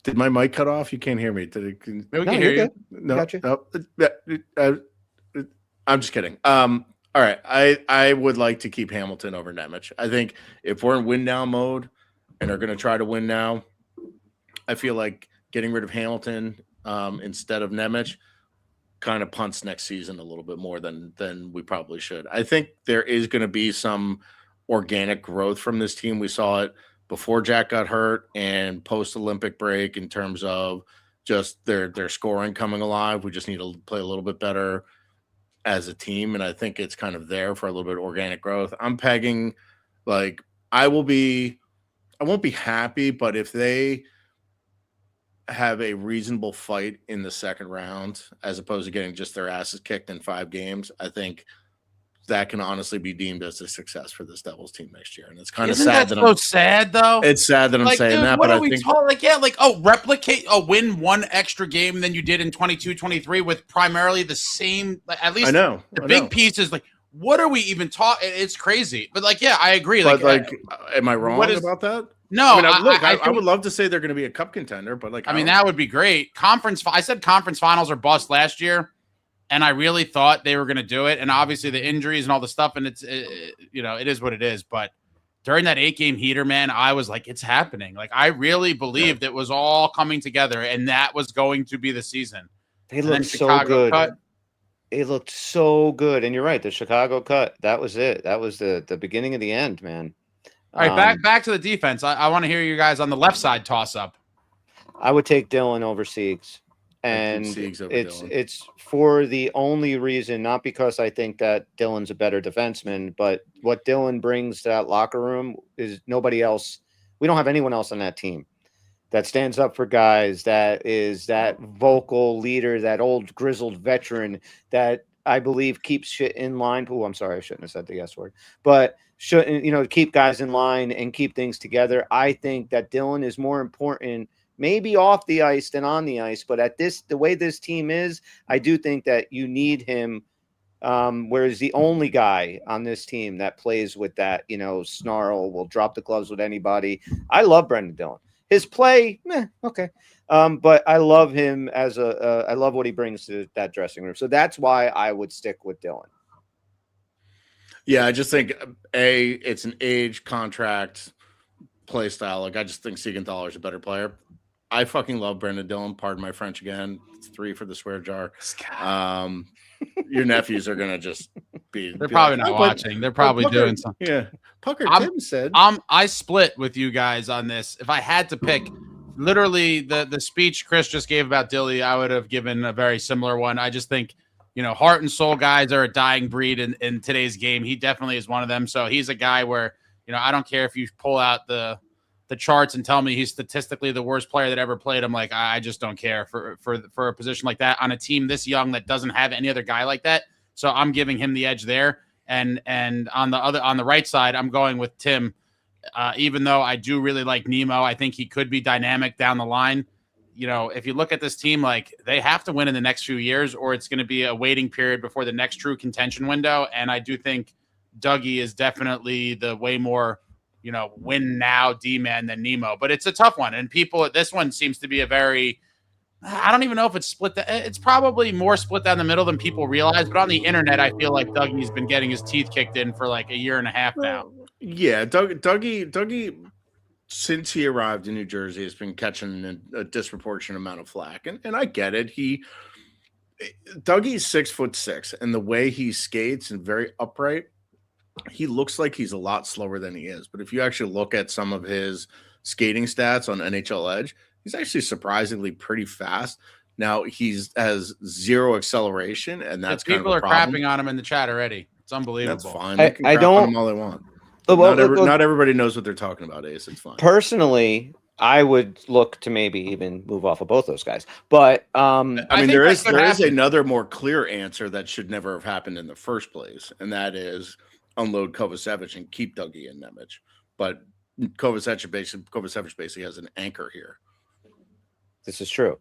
Did my mic cut off? You can't hear me. Did it? We can hear you. No, Gotcha. no. I'm just kidding. All right. I would like to keep Hamilton over Nemec. I think if we're in win now mode and are going to try to win now, I feel like getting rid of Hamilton instead of Nemec kind of punts next season a little bit more than we probably should. I think there is going to be some organic growth from this team. We saw it before Jack got hurt and post-Olympic break in terms of just their scoring coming alive. We just need to play a little bit better as a team, and I think it's kind of there for a little bit of organic growth. I'm pegging, like, I won't be happy, but if they have a reasonable fight in the second round as opposed to getting just their asses kicked in 5 games, I think that can honestly be deemed as a success for this Devils team next year. And it's kind of sad that sad though. It's sad that I'm saying that, what but are we replicate win one extra game than you did in 22-23 with primarily the same, at least the big pieces. Like, what are we even talking? It's crazy. But I agree. But am I wrong about that? No, I would love to say they're going to be a cup contender, but that would be greght. I said conference finals are bust last year, and I really thought they were going to do it. And obviously the injuries and all the stuff, and it is what it is. But during that 8-game heater, man, I was like, it's happening. Like, I really believed it was all coming together, and that was going to be the season. They looked so good. It looked so good, and you're right. The Chicago cut, that was it. That was the beginning of the end, man. All right, back to the defense. I want to hear you guys on the left side toss up. I would take Dylan over Siegs, and it's for the only reason, not because I think that Dylan's a better defenseman, but what Dylan brings to that locker room is nobody else. We don't have anyone else on that team that stands up for guys, that is that vocal leader, that old grizzled veteran that I believe keeps shit in line. Oh, I'm sorry, I shouldn't have said the S word, but shouldn't keep guys in line and keep things together. I think that Dylan is more important, maybe off the ice than on the ice, but the way this team is, I do think that you need him. Whereas the only guy on this team that plays with that, snarl, will drop the gloves with anybody. I love Brendan Dillon. His play, okay. But I love him I love what he brings to that dressing room. So that's why I would stick with Dylan. Yeah, I just think it's an age contract play style. Like, I just think Siegenthaler is a better player. I fucking love Brendan Dillon. Pardon my French again. It's 3 for the swear jar. Your nephews are gonna just be. They're probably not watching. They're probably doing something. Yeah, Pucker Tim said. I split with you guys on this. If I had to pick, literally the speech Chris just gave about Dilly, I would have given a very similar one. I just think, heart and soul guys are a dying breed in today's game. He definitely is one of them. So he's a guy where, I don't care if you pull out the charts and tell me he's statistically the worst player that ever played. I'm like, I just don't care for a position like that on a team this young that doesn't have any other guy like that. So I'm giving him the edge there. And on the right side, I'm going with Tim. Even though I do really like Nemo, I think he could be dynamic down the line. If you look at this team, like, they have to win in the next few years, or it's going to be a waiting period before the next true contention window. And I do think Dougie is definitely the way more, win now D-man than Nemo. But it's a tough one. And this one seems to be a very, I don't even know if it's split. It's probably more split down the middle than people realize. But on the internet, I feel like Dougie's been getting his teeth kicked in for like a year and a half now. Yeah, Dougie, since he arrived in New Jersey, has been catching a disproportionate amount of flack, and I get it. Dougie's 6'6", and the way he skates and very upright, he looks like he's a lot slower than he is. But if you actually look at some of his skating stats on NHL Edge, he's actually surprisingly pretty fast. Now has 0 acceleration, and that's people are crapping on him in the chat already. It's unbelievable. That's fine. They can crap on him all they want. Not everybody knows what they're talking about, Ace. It's fine. Personally, I would look to maybe even move off of both those guys. But I mean, there is another more clear answer that should never have happened in the first place, and that is unload Kovacevic and keep Dougie and Nemec. But Kovacevic basically has an anchor here. This is true.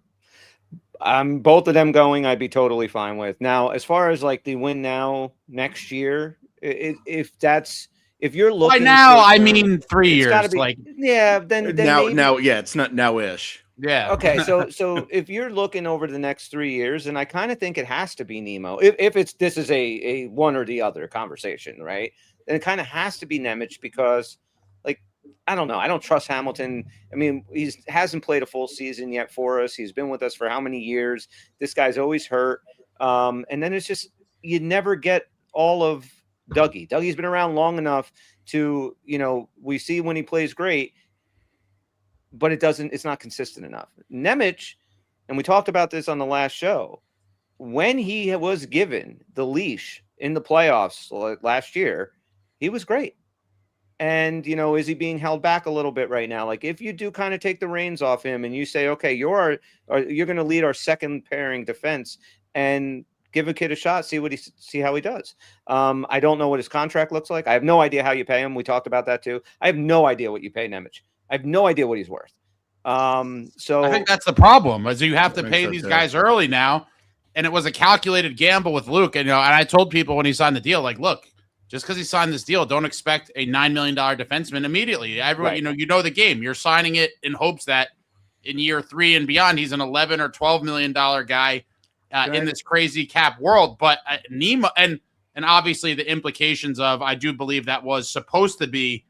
Both of them going, I'd be totally fine with. Now, as far as like the win now next year, if you're looking by now, I term, mean 3 it's got to years. be Like then maybe. now, yeah, it's not now-ish. yeah. Okay, so if you're looking over the next 3 years, and I kind of think it has to be Nemo. If this is a one or the other conversation, right? Then it kind of has to be Nemec because, like, I don't know. I don't trust Hamilton. I mean, hasn't played a full season yet for us. He's been with us for how many years? This guy's always hurt. And then it's just you never get all of Dougie. Dougie's been around long enough to, we see when he plays great, but it's not consistent enough. Nemec, and we talked about this on the last show, when he was given the leash in the playoffs last year, he was great. And, is he being held back a little bit right now? Like, if you do kind of take the reins off him and you say, okay, you're going to lead our second pairing defense and give a kid a shot, see how he does. I don't know what his contract looks like. I have no idea how you pay him. We talked about that too. I have no idea what you pay Nemec. I have no idea what he's worth. So I think that's the problem, is you have to pay these guys early now. And it was a calculated gamble with Luke. And, and I told people when he signed the deal, like, look, just because he signed this deal, don't expect a $9 million defenseman immediately. Everyone, right. you know the game. You're signing it in hopes that in year 3 and beyond, he's an $11 or $12 million guy in this crazy cap world. But Nemo, and obviously the implications of, I do believe that was supposed to be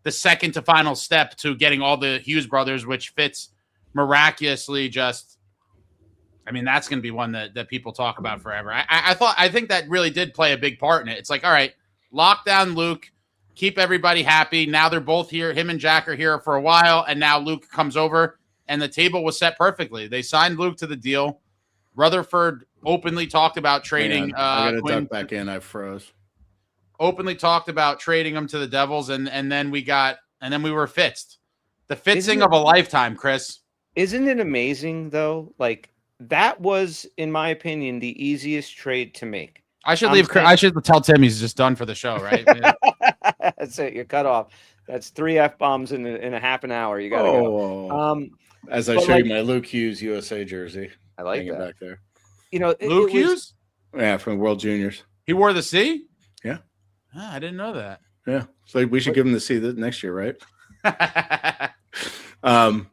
the second to final step to getting all the Hughes brothers, which fits miraculously just. I mean, that's going to be one that people talk about forever. I think that really did play a big part in it. It's like, all right, lock down Luke, keep everybody happy. Now they're both here. Him and Jack are here for a while, and now Luke comes over, and the table was set perfectly. They signed Luke to the deal. Rutherford openly talked about trading. I got to duck back in. I froze. Openly talked about trading him to the Devils, and then we were fitzed. The fitzing of a lifetime, Chris. Isn't it amazing though? Like, that was, in my opinion, the easiest trade to make. I should leave. I should tell Tim he's just done for the show, right? That's it. You're cut off. That's 3 F-bombs in a half an hour. You got to go. As I show you my Luke Hughes USA jersey. I like that. Back there. Luke Hughes? Yeah, from World Juniors. He wore the C? Yeah. I didn't know that. Yeah. So we should give him the C next year, right? It's going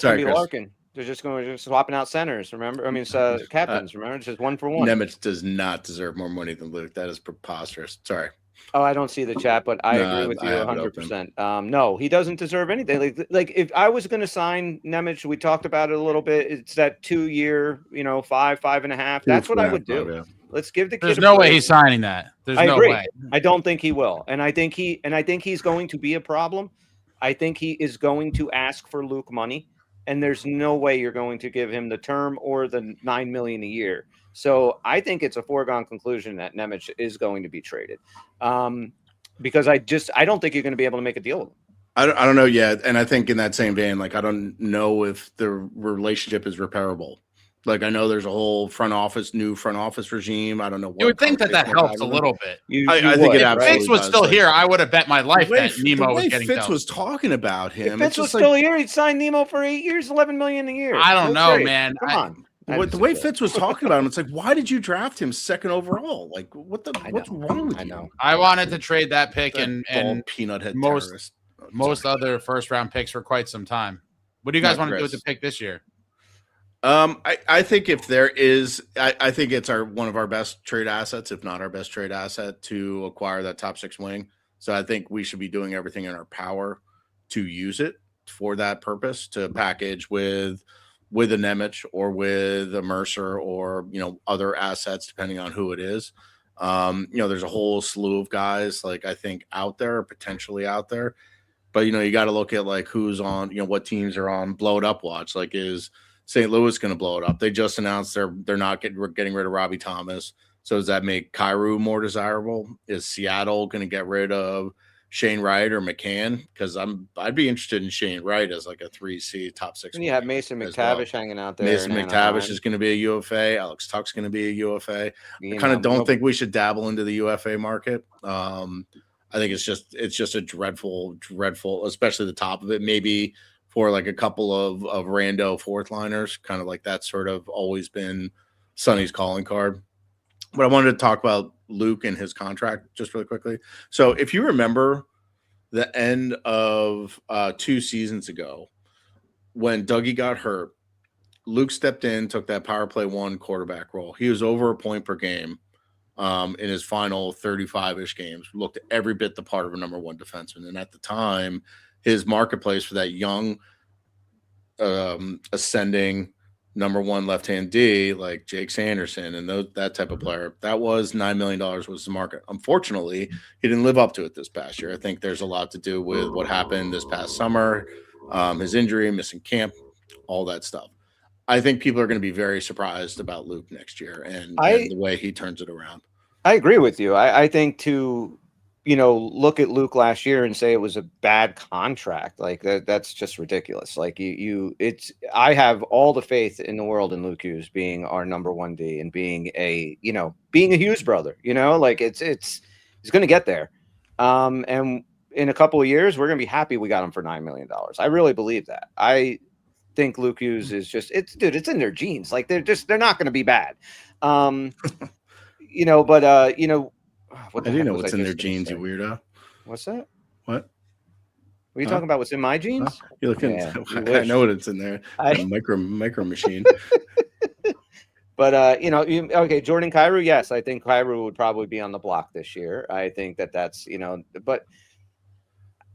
to be Larkin. They're just swapping out centers, remember? I mean, it's captains, remember? It's just 1 for 1. Nemec does not deserve more money than Luke. That is preposterous. Sorry. Oh, I don't see the chat, but I agree with you 100%. No, he doesn't deserve anything. Like if I was going to sign Nemec, we talked about it a little bit. It's that 2-year, 5.5. That's what I would do. Yeah. Let's give the kid. There's no way he's signing that. There's no way. I don't think he will, and I think he's going to be a problem. I think he is going to ask for Luke money, and there's no way you're going to give him the term or the $9 million a year. So I think it's a foregone conclusion that Nemec is going to be traded, because I don't think you're going to be able to make a deal with him. I don't know yet, and I think in that same vein, like I don't know if the relationship is repairable. Like I know there's a whole new front office regime. I don't know. You would think that helps a little bit. I think it absolutely does. If Fitz was still here, I would have bet my life that Nemo was getting Fitz was talking about him. If Fitz was still here, he'd sign Nemo for 8 years, $11 million a year. I don't know, man. Come on. The way Fitz was talking about him, it's like, why did you draft him 2nd overall? Like, what's wrong with you? I wanted to trade that pick and peanut head most other first round picks for quite some time. What do you guys want to do with the pick this year? I think if there is, I think it's one of our best trade assets, if not our best trade asset, to acquire that top 6 wing. So I think we should be doing everything in our power to use it for that purpose, to package with a Nemec or with a Mercer or other assets depending on who it is. There's a whole slew of guys like I think potentially out there, but you got to look at like who's on, what teams are on blow it up watch. Like is St. Louis going to blow it up? They just announced they're not getting rid of Robbie Thomas. So does that make Kyrou more desirable? Is Seattle going to get rid of Shane Wright or McCann? Because I'd be interested in Shane Wright as like a 3C top 6. And you have Mason McTavish hanging out there. Mason McTavish is going to be a UFA. Alex Tuck's going to be a UFA. I kind of don't think we should dabble into the UFA market. I think it's just a dreadful, especially the top of it. Maybe for like a couple of rando fourth liners, kind of like that's sort of always been Sonny's calling card. But I wanted to talk about Luke and his contract just really quickly. So if you remember the end of 2 seasons ago, when Dougie got hurt, Luke stepped in, took that power play 1 quarterback role. He was over a point per game in his final 35-ish games. Looked every bit the part of a number 1 defenseman. And at the time, his marketplace for that young, ascending number 1 left-hand D, like Jake Sanderson and that type of player, that was $9 million was the market. Unfortunately, he didn't live up to it this past year. I think there's a lot to do with what happened this past summer, his injury, missing camp, all that stuff. I think people are going to be very surprised about Luke next year and the way he turns it around. I agree with you. I think to, look at Luke last year and say it was a bad contract, like that's just ridiculous. Like I have all the faith in the world in Luke Hughes being our number 1 D and being a Hughes brother, like it's he's going to get there. And in a couple of years, we're going to be happy we got him for $9 million. I really believe that. I think Luke Hughes is just, it's in their genes. Like they're not going to be bad. I didn't know what's in their jeans, you weirdo. What's that? What? Are you talking about what's in my jeans? Huh? You're looking. Yeah, I know what it's in there. Micro machine. But okay, Jordan Kyrou. Yes, I think Kyrou would probably be on the block this year. I think that's but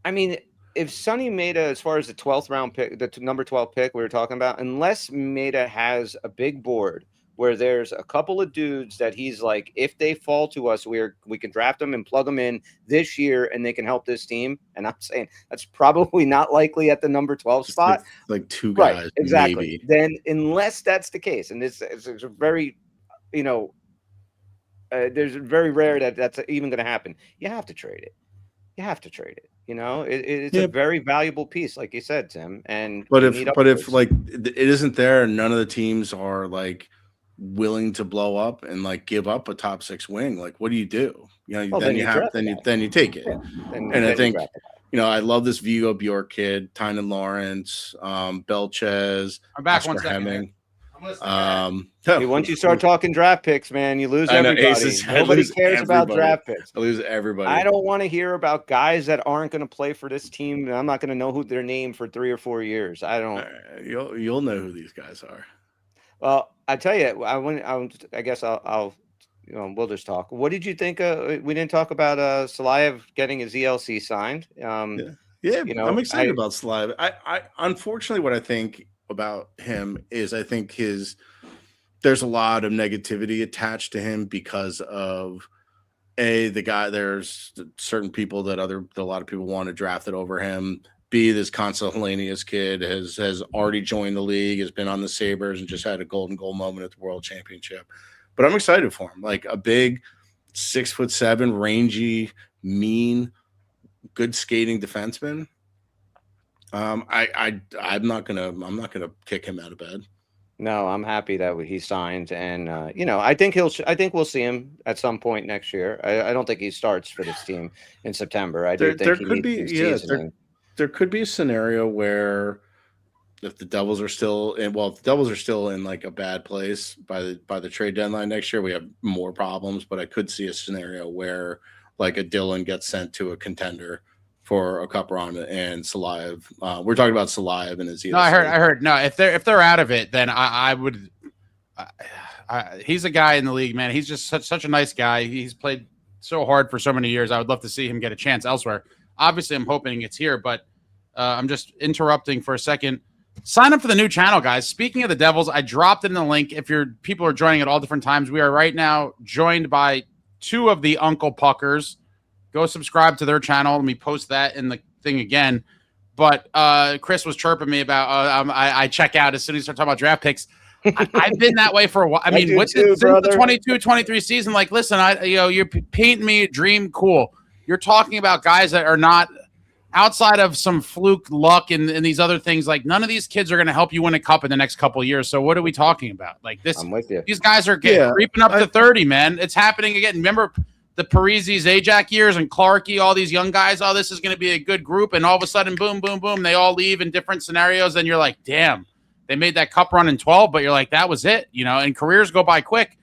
I mean, if Sonny Maeda, as far as the 12th round pick, the number 12 pick we were talking about, unless Maeda has a big board where there's a couple of dudes that he's like, if they fall to us, we can draft them and plug them in this year and they can help this team. And I'm saying that's probably not likely at the number 12 spot. Like 2 guys. Right, exactly. Maybe. Then unless that's the case, and it's a very, there's very rare that that's even going to happen. You have to trade it. It's a very valuable piece, like you said, Tim. But if like it isn't there and none of the teams are like willing to blow up and like give up a top 6 wing, like what do? Then you take it. Yeah. I think I love this Vigo Bjork kid, Tynan Lawrence, Belchez, I'm back Oscar 1 second. Hemming. Once you start talking draft picks, man, you lose everybody. Nobody cares about draft picks. I lose everybody. I don't want to hear about guys that aren't going to play for this team. I'm not going to know who their name for 3 or 4 years. I don't. You'll know who these guys are. Well, I tell you, I guess I'll we'll just talk. What did you think? We didn't talk about Salayev getting his ELC signed. Yeah, I'm excited about Salayev. I unfortunately, what I think about him is I think there's a lot of negativity attached to him because of the guy. There's certain people that a lot of people want to draft it over him. B, this Consolanius kid has already joined the league, has been on the Sabres, and just had a golden goal moment at the World Championship. But I'm excited for him. Like a big 6'7", rangy, mean, good skating defenseman. I'm not gonna kick him out of bed. No, I'm happy that he signed, and I think we'll see him at some point next year. I don't think he starts for this team in September. There could be a scenario where if the Devils are still in like a bad place by the trade deadline next year, we have more problems. But I could see a scenario where like a Dylan gets sent to a contender for a cup run and Salayev. We're talking about Salayev and his. No, I heard. No, if they're out of it, then I would. He's a guy in the league, man. He's just such a nice guy. He's played so hard for so many years. I would love to see him get a chance elsewhere. Obviously, I'm hoping it's here, but I'm just interrupting for a second. Sign up for the new channel, guys. Speaking of the Devils, I dropped in the link. If people are joining at all different times, we are right now joined by 2 of the Uncle Puckers. Go subscribe to their channel. Let me post that in the thing again. But Chris was chirping me about I check out as soon as you start talking about draft picks. I've been that way for a while. I mean, since the 22-23 season, like, listen, you're painting me a dream. Cool. You're talking about guys that are not outside of some fluke luck and these other things. Like, none of these kids are going to help you win a cup in the next couple of years. So what are we talking about? Like this, I'm with you. These guys are creeping up to 30, man. It's happening again. Remember the Parisi, Zajac years and Clarkey, all these young guys, oh, this is going to be a good group. And all of a sudden, boom, boom, boom, they all leave in different scenarios. And you're like, damn, they made that cup run in 12, but you're like, that was it, and careers go by quick.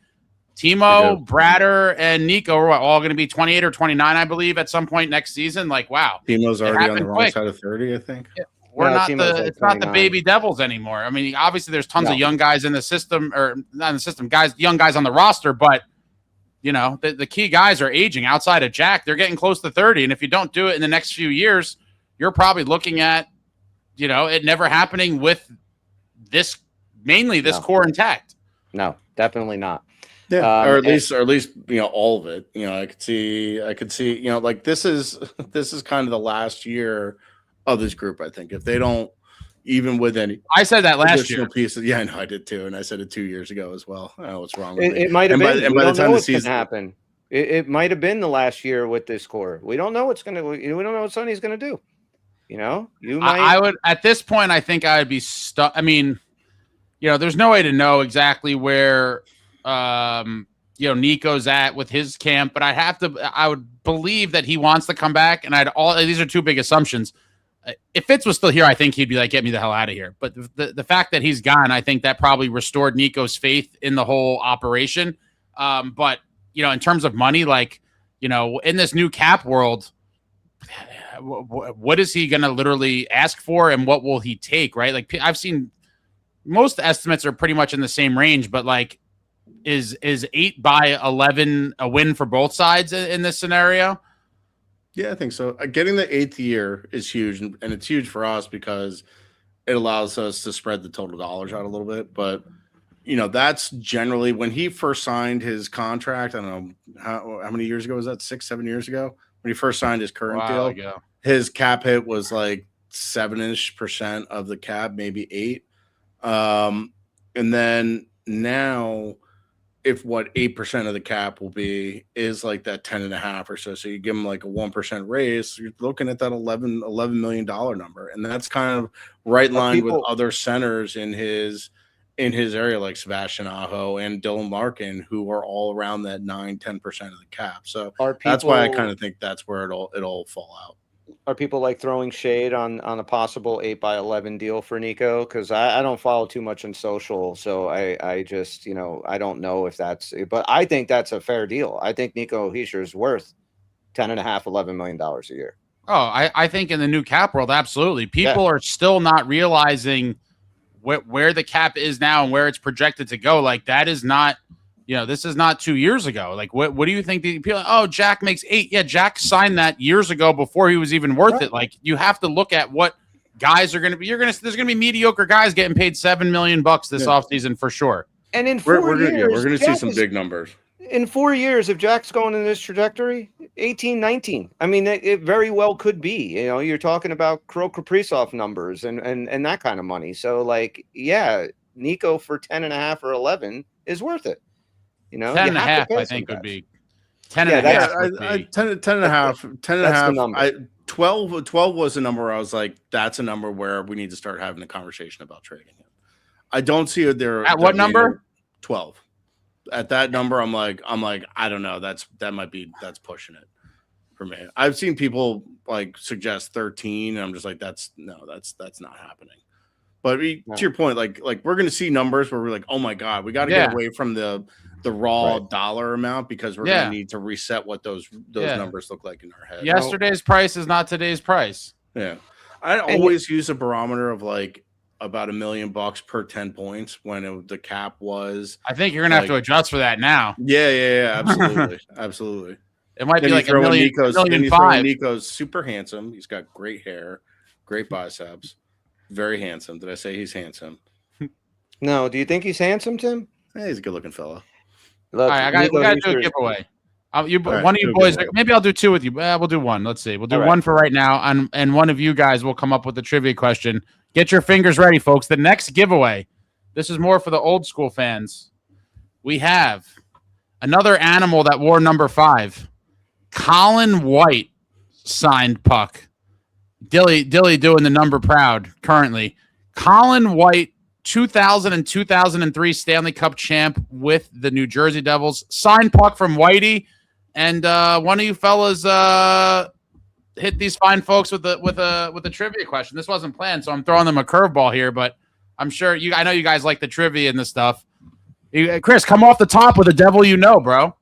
Timo, Bratter, and Nico are all going to be 28 or 29, I believe, at some point next season. Like, wow. Timo's already on the wrong side of 30, I think. Yeah. It's not the baby devils anymore. I mean, obviously there's tons of young guys in the system, or not in the system, young guys on the roster, but the key guys are aging outside of Jack. They're getting close to 30. And if you don't do it in the next few years, you're probably looking at, it never happening with this core intact. No, definitely not. Yeah, or at least all of it. I could see, like this is kind of the last year of this group. I think if they don't, even with any, I said that last year. Pieces, yeah, I know I did too, and I said it 2 years ago as well. I don't know what's wrong with it. It might have been. And by the time the season happen, it might have been the last year with this core. We don't know what's gonna. We don't know what Sonny's gonna do. I would at this point. I think I'd be stuck. I mean, there's no way to know exactly where Nico's at with his camp, but I would believe that he wants to come back, and these are two big assumptions. If Fitz was still here, I think he'd be like, get me the hell out of here. But the fact that he's gone, I think that probably restored Nico's faith in the whole operation. But in terms of money, like, in this new cap world, what is he going to literally ask for, and what will he take? Right. Like, I've seen most estimates are pretty much in the same range, but like, is 8 by 11 a win for both sides in this scenario? Yeah, I think so. Getting the 8th year is huge, and it's huge for us because it allows us to spread the total dollars out a little bit. But that's generally when he first signed his contract. I don't know how many years ago was that? 6-7 years ago when he first signed his current deal. His cap hit was like 7% of the cap, maybe 8. And then now, if what 8% of the cap will be is like that 10.5 or so. So you give him like a 1% raise, you're looking at that $11 million number. And that's kind of right in line with other centers in his area, like Sebastian Aho and Dylan Larkin, who are all around that 9-10% of the cap. So that's why I kind of think that's where it'll fall out. Are people like throwing shade on a possible 8 by 11 deal for Nico? Because I don't follow too much on social, so I just I don't know if that's, but I think that's a fair deal. I think Nico Hischier is worth $10.5-11 million a year. Oh, I think in the new cap world, absolutely. People are still not realizing where the cap is now and where it's projected to go. Like, that is not. This is not 2 years ago. Like, what do you think? People, oh, Jack makes 8. Yeah, Jack signed that years ago before he was even worth it. Like, you have to look at what guys are going to be. There's going to be mediocre guys getting paid $7 million this offseason for sure. And in 4 years, we're going to see some big numbers. In 4 years, if Jack's going in this trajectory, 18, 19. I mean, it very well could be. You're talking about Kirill Kaprizov numbers and that kind of money. So, like, yeah, Nico for 10.5 or 11 is worth it. 10.5, I think, would be 10.5. 10.5. 12 was a number where I was like, that's a number where we need to start having a conversation about trading him. I don't see it there. At what number? 12. At that number, I'm like, I don't know. That's pushing it for me. I've seen people like suggest 13, and I'm just like, that's not happening. But to your point, like we're going to see numbers where we're like, oh my God, we got to get away from the raw dollar amount because we're going to need to reset what those numbers look like in our head. Yesterday's price is not today's price. Yeah. I always use a barometer of like about $1 million per 10 points when the cap was. I think you're going to have to adjust for that now. Yeah. Absolutely. Absolutely. It might be like $1 million. Nico's super handsome. He's got great hair, great biceps. Very handsome. Did I say he's handsome? No. Do you think he's handsome, Tim? Yeah, he's a good-looking fella. All right, we got to do a giveaway. One of you boys, maybe I'll do 2 with you. We'll do 1. Let's see. We'll do 1 for right now, and one of you guys will come up with a trivia question. Get your fingers ready, folks. The next giveaway, this is more for the old school fans. We have another animal that wore number 5, Colin White signed puck. Dilly doing the number proud currently. Colin White, 2000 and 2003 Stanley Cup champ with the New Jersey Devils. Signed puck from Whitey. and one of you fellas hit these fine folks with a trivia question. This wasn't planned, so I'm throwing them a curveball here, but I'm sure I know you guys like the trivia and the stuff. Chris, come off the top with a devil you know, bro.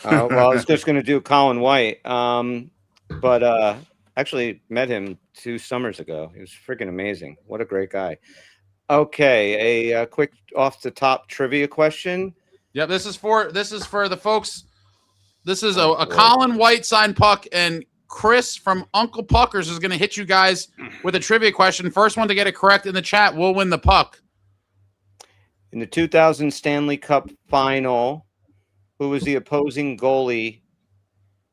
Well, I was just going to do Colin White, but actually met him 2 summers ago. He was freaking amazing. What a great guy. Okay, a quick off the top trivia question. Yep, this is for the folks. This is a Colin White signed puck, and Chris from Uncle Puckers is going to hit you guys with a trivia question. First one to get it correct in the chat will win the puck. In the 2000 Stanley Cup final, who was the opposing goalie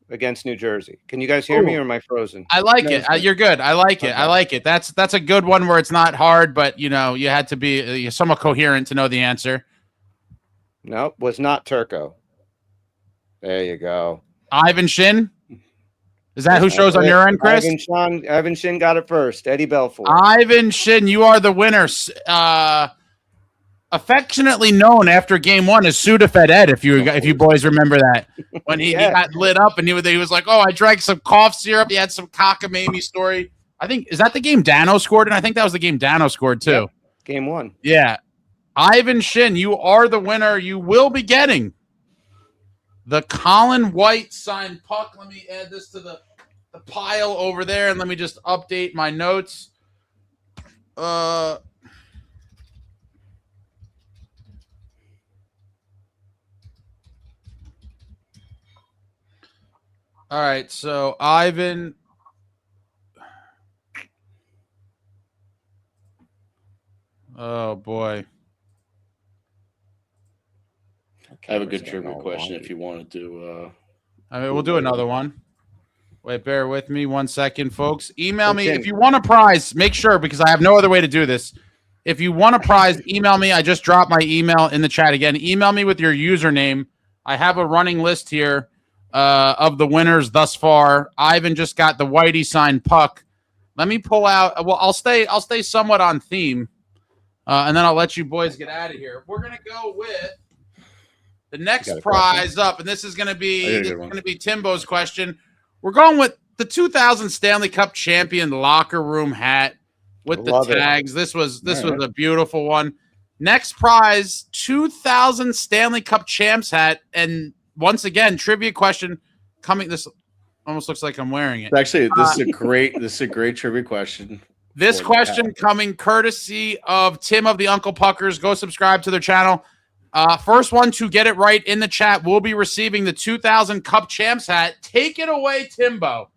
against New Jersey? Can you guys hear me, or am I frozen? I like it. You're good. I like it. Okay. I like it. That's a good one where it's not hard, but you had to be somewhat coherent to know the answer. Nope, was not Turco. There you go. Ivan Shin? Is that who shows on your end, Chris? Ivan Shin got it first. Eddie Belfour. Ivan Shin, you are the winner. Affectionately known after game 1 as Sudafed Ed, if you boys remember that. When he got lit up and he was like, oh, I drank some cough syrup. He had some cockamamie story. I think, is that the game Dano scored? And I think that was the game Dano scored too. Yep. Game 1. Yeah. Ivan Shin, you are the winner. You will be getting the Colin White signed puck. Let me add this to the pile over there, and let me just update my notes. All right, so Ivan. Oh boy. I have a good trivia question if you wanted to. I mean, we'll do another one. Wait, bear with me 1 second, folks. Email me if you want a prize. Make sure, because I have no other way to do this. If you want a prize, email me. I just dropped my email in the chat again. Email me with your username. I have a running list here of the winners thus far. Ivan just got the Whitey signed puck. Let me pull out. Well, I'll stay somewhat on theme, and then I'll let you boys get out of here. We're gonna go with the next prize up, and this is gonna be Timbo's question. We're going with the 2000 Stanley Cup champion locker room hat with the tags. This was a beautiful one. Next prize, 2000 Stanley Cup champs hat, and once again, trivia question coming. This almost looks like I'm wearing it. Actually, this is a great trivia question. This question coming courtesy of Tim of the Uncle Puckers. Go subscribe to their channel. First one to get it right in the chat will be receiving the 2000 Cup champs hat. Take it away, Timbo.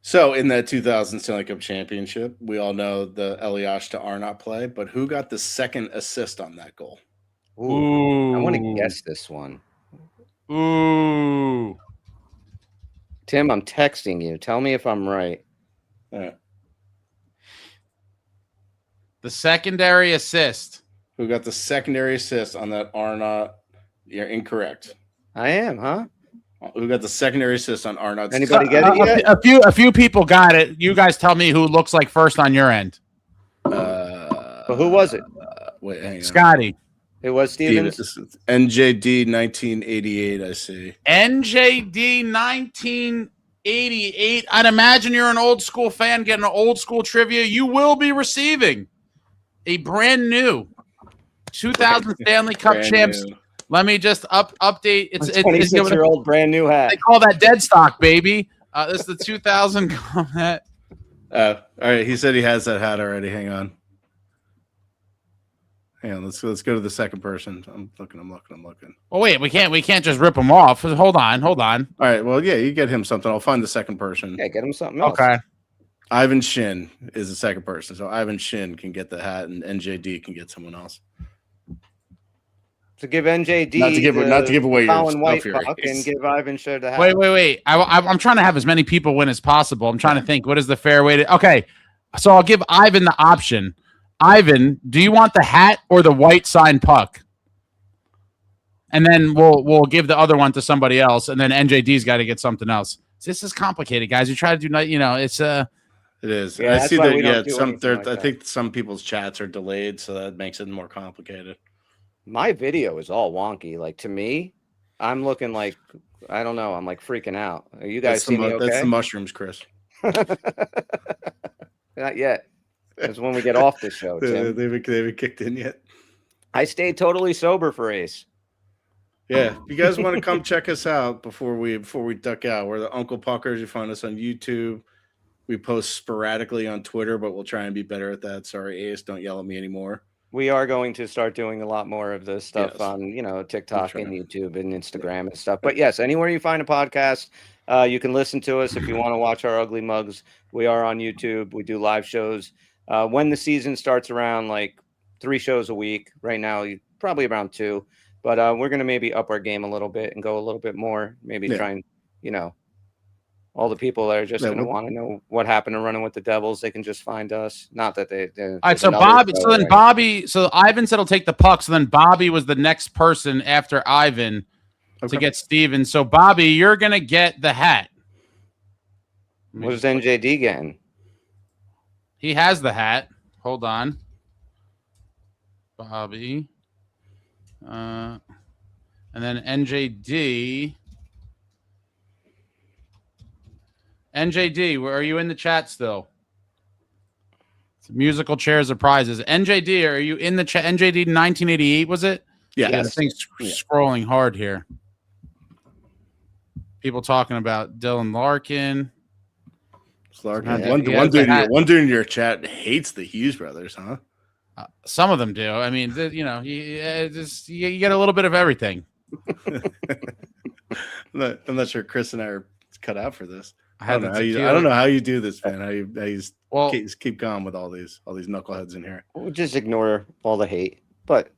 So in that 2000 Stanley Cup championship, we all know the Elias to Arnott play, but who got the second assist on that goal? Ooh. I want to guess this one. Ooh. Tim, I'm texting you. Tell me if I'm right. Yeah. The secondary assist. Who got the secondary assist on that Arnott? You're incorrect. I am, huh? Who got the secondary assist on Arnott? Anybody get it yet? A few people got it. You guys tell me who looks like first on your end. But who was it? Wait, hang on. Scotty. It was Stevens. NJD 1988. I see. NJD 1988. I'd imagine you're an old school fan getting an old school trivia. You will be receiving a brand new 2000 Stanley Cup champs. New. Let me just update. It's 26-year-old brand new hat. They call that dead stock, baby. This is the 2000 hat. All right. He said he has that hat already. Hang on. Let's go to the second person. I'm looking. Well, wait, we can't just rip them off. Hold on. All right. Well, yeah, you get him something. I'll find the second person. Yeah, get him something else. Okay. Ivan Shin is the second person. So Ivan Shin can get the hat and NJD can get someone else. To give NJD not to give away Colin White puck and give Ivan Shin the hat. Wait. I'm trying to have as many people win as possible. I'm trying to think what is the fair way to. Okay, so I'll give Ivan the option. Ivan, do you want the hat or the white signed puck? And then we'll give the other one to somebody else, and then NJD's got to get something else. This is complicated, guys. You try to do, it's It is. Yeah, I see that. Yeah, I think some people's chats are delayed, so that makes it more complicated. My video is all wonky. Like, to me, I'm looking like, I don't know. I'm like freaking out. Are you guys see me okay? That's the mushrooms, Chris. Not yet. That's when we get off the show, Tim. They haven't kicked in yet. I stayed totally sober for Ace. Yeah, if you guys want to come check us out before we duck out, we're the Uncle Puckers. You find us on YouTube. We post sporadically on Twitter, but we'll try and be better at that. Sorry, Ace, don't yell at me anymore. We are going to start doing a lot more of this stuff on, TikTok and YouTube and Instagram and stuff. But yes, anywhere you find a podcast, you can listen to us. If you want to watch our ugly mugs, we are on YouTube. We do live shows. When the season starts around like 3 shows a week, right now, probably around 2. But we're going to maybe up our game a little bit and go a little bit more. Maybe try and, all the people that are just going to want to know what happened to Running with the Devils, they can just find us. Not that they. All right, so Bobby, so Ivan said he'll take the puck. So then Bobby was the next person after Ivan to get Steven. So Bobby, you're going to get the hat. What is NJD getting? He has the hat. Hold on. Bobby. And then NJD. NJD, where are you in the chat still? It's musical chairs of prizes. NJD, are you in the chat? NJD 1988, was it? Yeah. This thing's scrolling hard here. People talking about Dylan Larkin. One dude in your chat hates the Hughes brothers, huh? Some of them do. I mean, you get a little bit of everything. I'm not sure Chris and I are cut out for this. I don't know how you do this, man. How you keep going with all these knuckleheads in here. We'll just ignore all the hate. But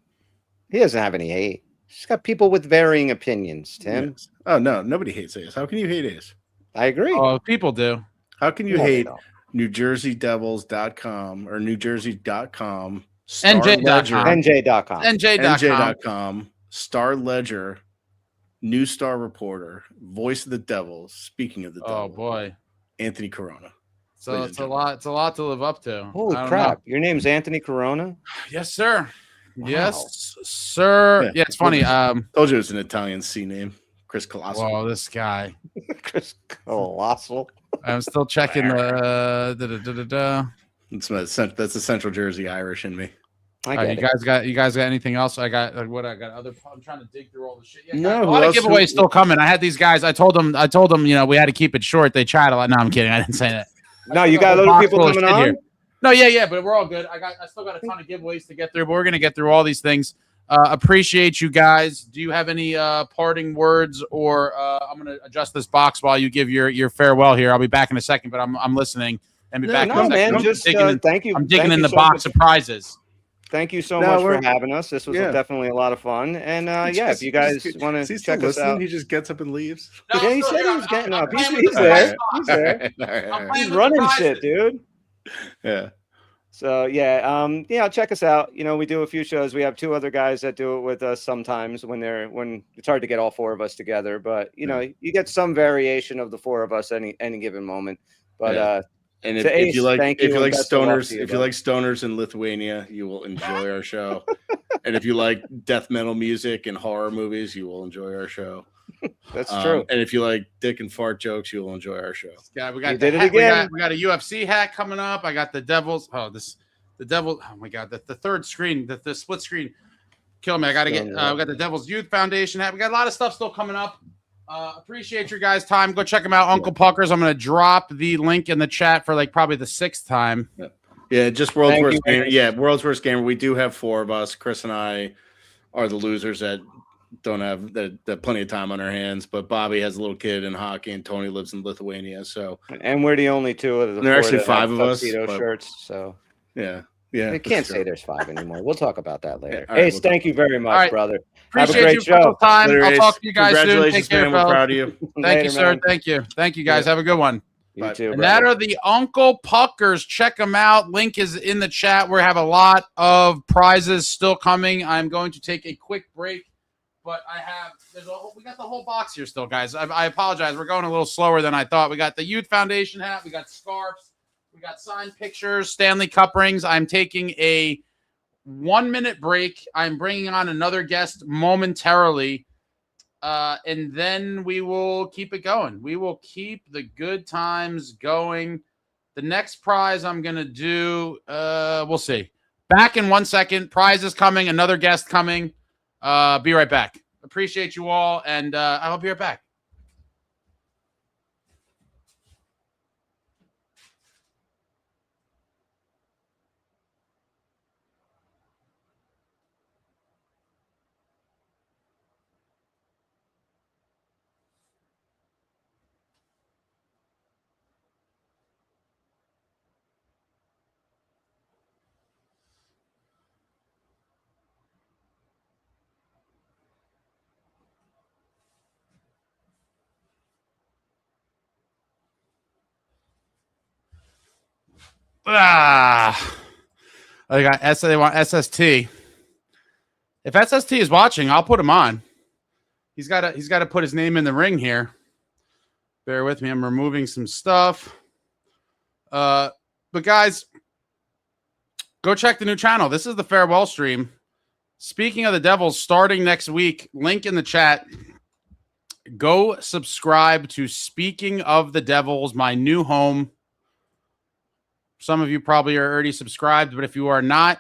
he doesn't have any hate. He's got people with varying opinions, Tim. Yes. Oh, no. Nobody hates Ace. How can you hate Ace? I agree. Oh, people do. How can you hate newjerseydevils.com or newjersey.com? NJ.com. Star Ledger. New Star Reporter, Voice of the Devils. Speaking of the Devils, oh boy, Anthony Corona. So it's a lot. It's a lot to live up to. Holy crap! Your name's Anthony Corona? Yes, sir. Wow. Yes, sir. Yeah, it's funny. Told you it was an Italian C name. Chris Colossal. Whoa, this guy. Chris Colossal. I'm still checking the. That's the Central Jersey Irish in me. You guys got anything else? I got other. I'm trying to dig through all the shit. Yeah, no, a lot of giveaways still coming. I had these guys. I told them, we had to keep it short. They tried a lot. No, I'm kidding. I didn't say that. No, you got other people coming on here. No, yeah, but we're all good. I still got a ton of giveaways to get through, but we're gonna get through all these things. Appreciate you guys. Do you have any parting words, or I'm gonna adjust this box while you give your farewell here. I'll be back in a second, but I'm listening and be back. No, man, just thank you. I'm digging in the box of prizes. Thank you so much for having us. This was definitely a lot of fun. And if you guys want to check us out, he just gets up and leaves. No, he said he was getting up. He's there. He's there. He's running shit, dude. Yeah. So check us out. We do a few shows. We have 2 other guys that do it with us sometimes when it's hard to get all 4 of us together. But you get some variation of the 4 of us any given moment. But and if you like stoners in Lithuania, you will enjoy our show. And if you like death metal music and horror movies, you will enjoy our show. That's true. And if you like dick and fart jokes, you will enjoy our show. Yeah, we got again. We got a UFC hat coming up. I got the Devils. Oh my God, the third screen, the split screen, kill me. I got to get. We got the Devils Youth Foundation hat. We got a lot of stuff still coming up. Appreciate your guys' time. Go check them out, Uncle Puckers. I'm going to drop the link in the chat for probably the 6th time. Yeah, just World's Worst Gamer. Yeah, World's Worst Gamer. We do have 4 of us. Chris and I are the losers that don't have the plenty of time on our hands. But Bobby has a little kid in hockey, and Tony lives in Lithuania. So, and we're the only 2 of the. There are actually 5 of us. Shirts. So yeah. I can't say there's 5 anymore. We'll talk about that later. Yeah, Ace, thank you very much, brother. Appreciate have a great show. Time. I'll talk to you guys soon. Congratulations, man. We're proud of you. Thank you, sir. Thank you, guys. Have a good one. You too. And that are the Uncle Puckers. Check them out. Link is in the chat. We have a lot of prizes still coming. I'm going to take a quick break, but we got the whole box here still, guys. I apologize. We're going a little slower than I thought. We got the Youth Foundation hat. We got scarves. We got signed pictures, Stanley Cup rings. I'm taking a 1-minute break. I'm bringing on another guest momentarily. And then we will keep it going. We will keep the good times going. The next prize I'm going to do, we'll see. Back in 1 second. Prize is coming. Another guest coming. Be right back. Appreciate you all, and I'll be right back. They want SST. If SST is watching, I'll put him on. He's got to put his name in the ring here. Bear with me. I'm removing some stuff. But guys, go check the new channel. This is the farewell stream. Speaking of the Devils, starting next week, link in the chat. Go subscribe to Speaking of the Devils, my new home. Some of you probably are already subscribed, but if you are not,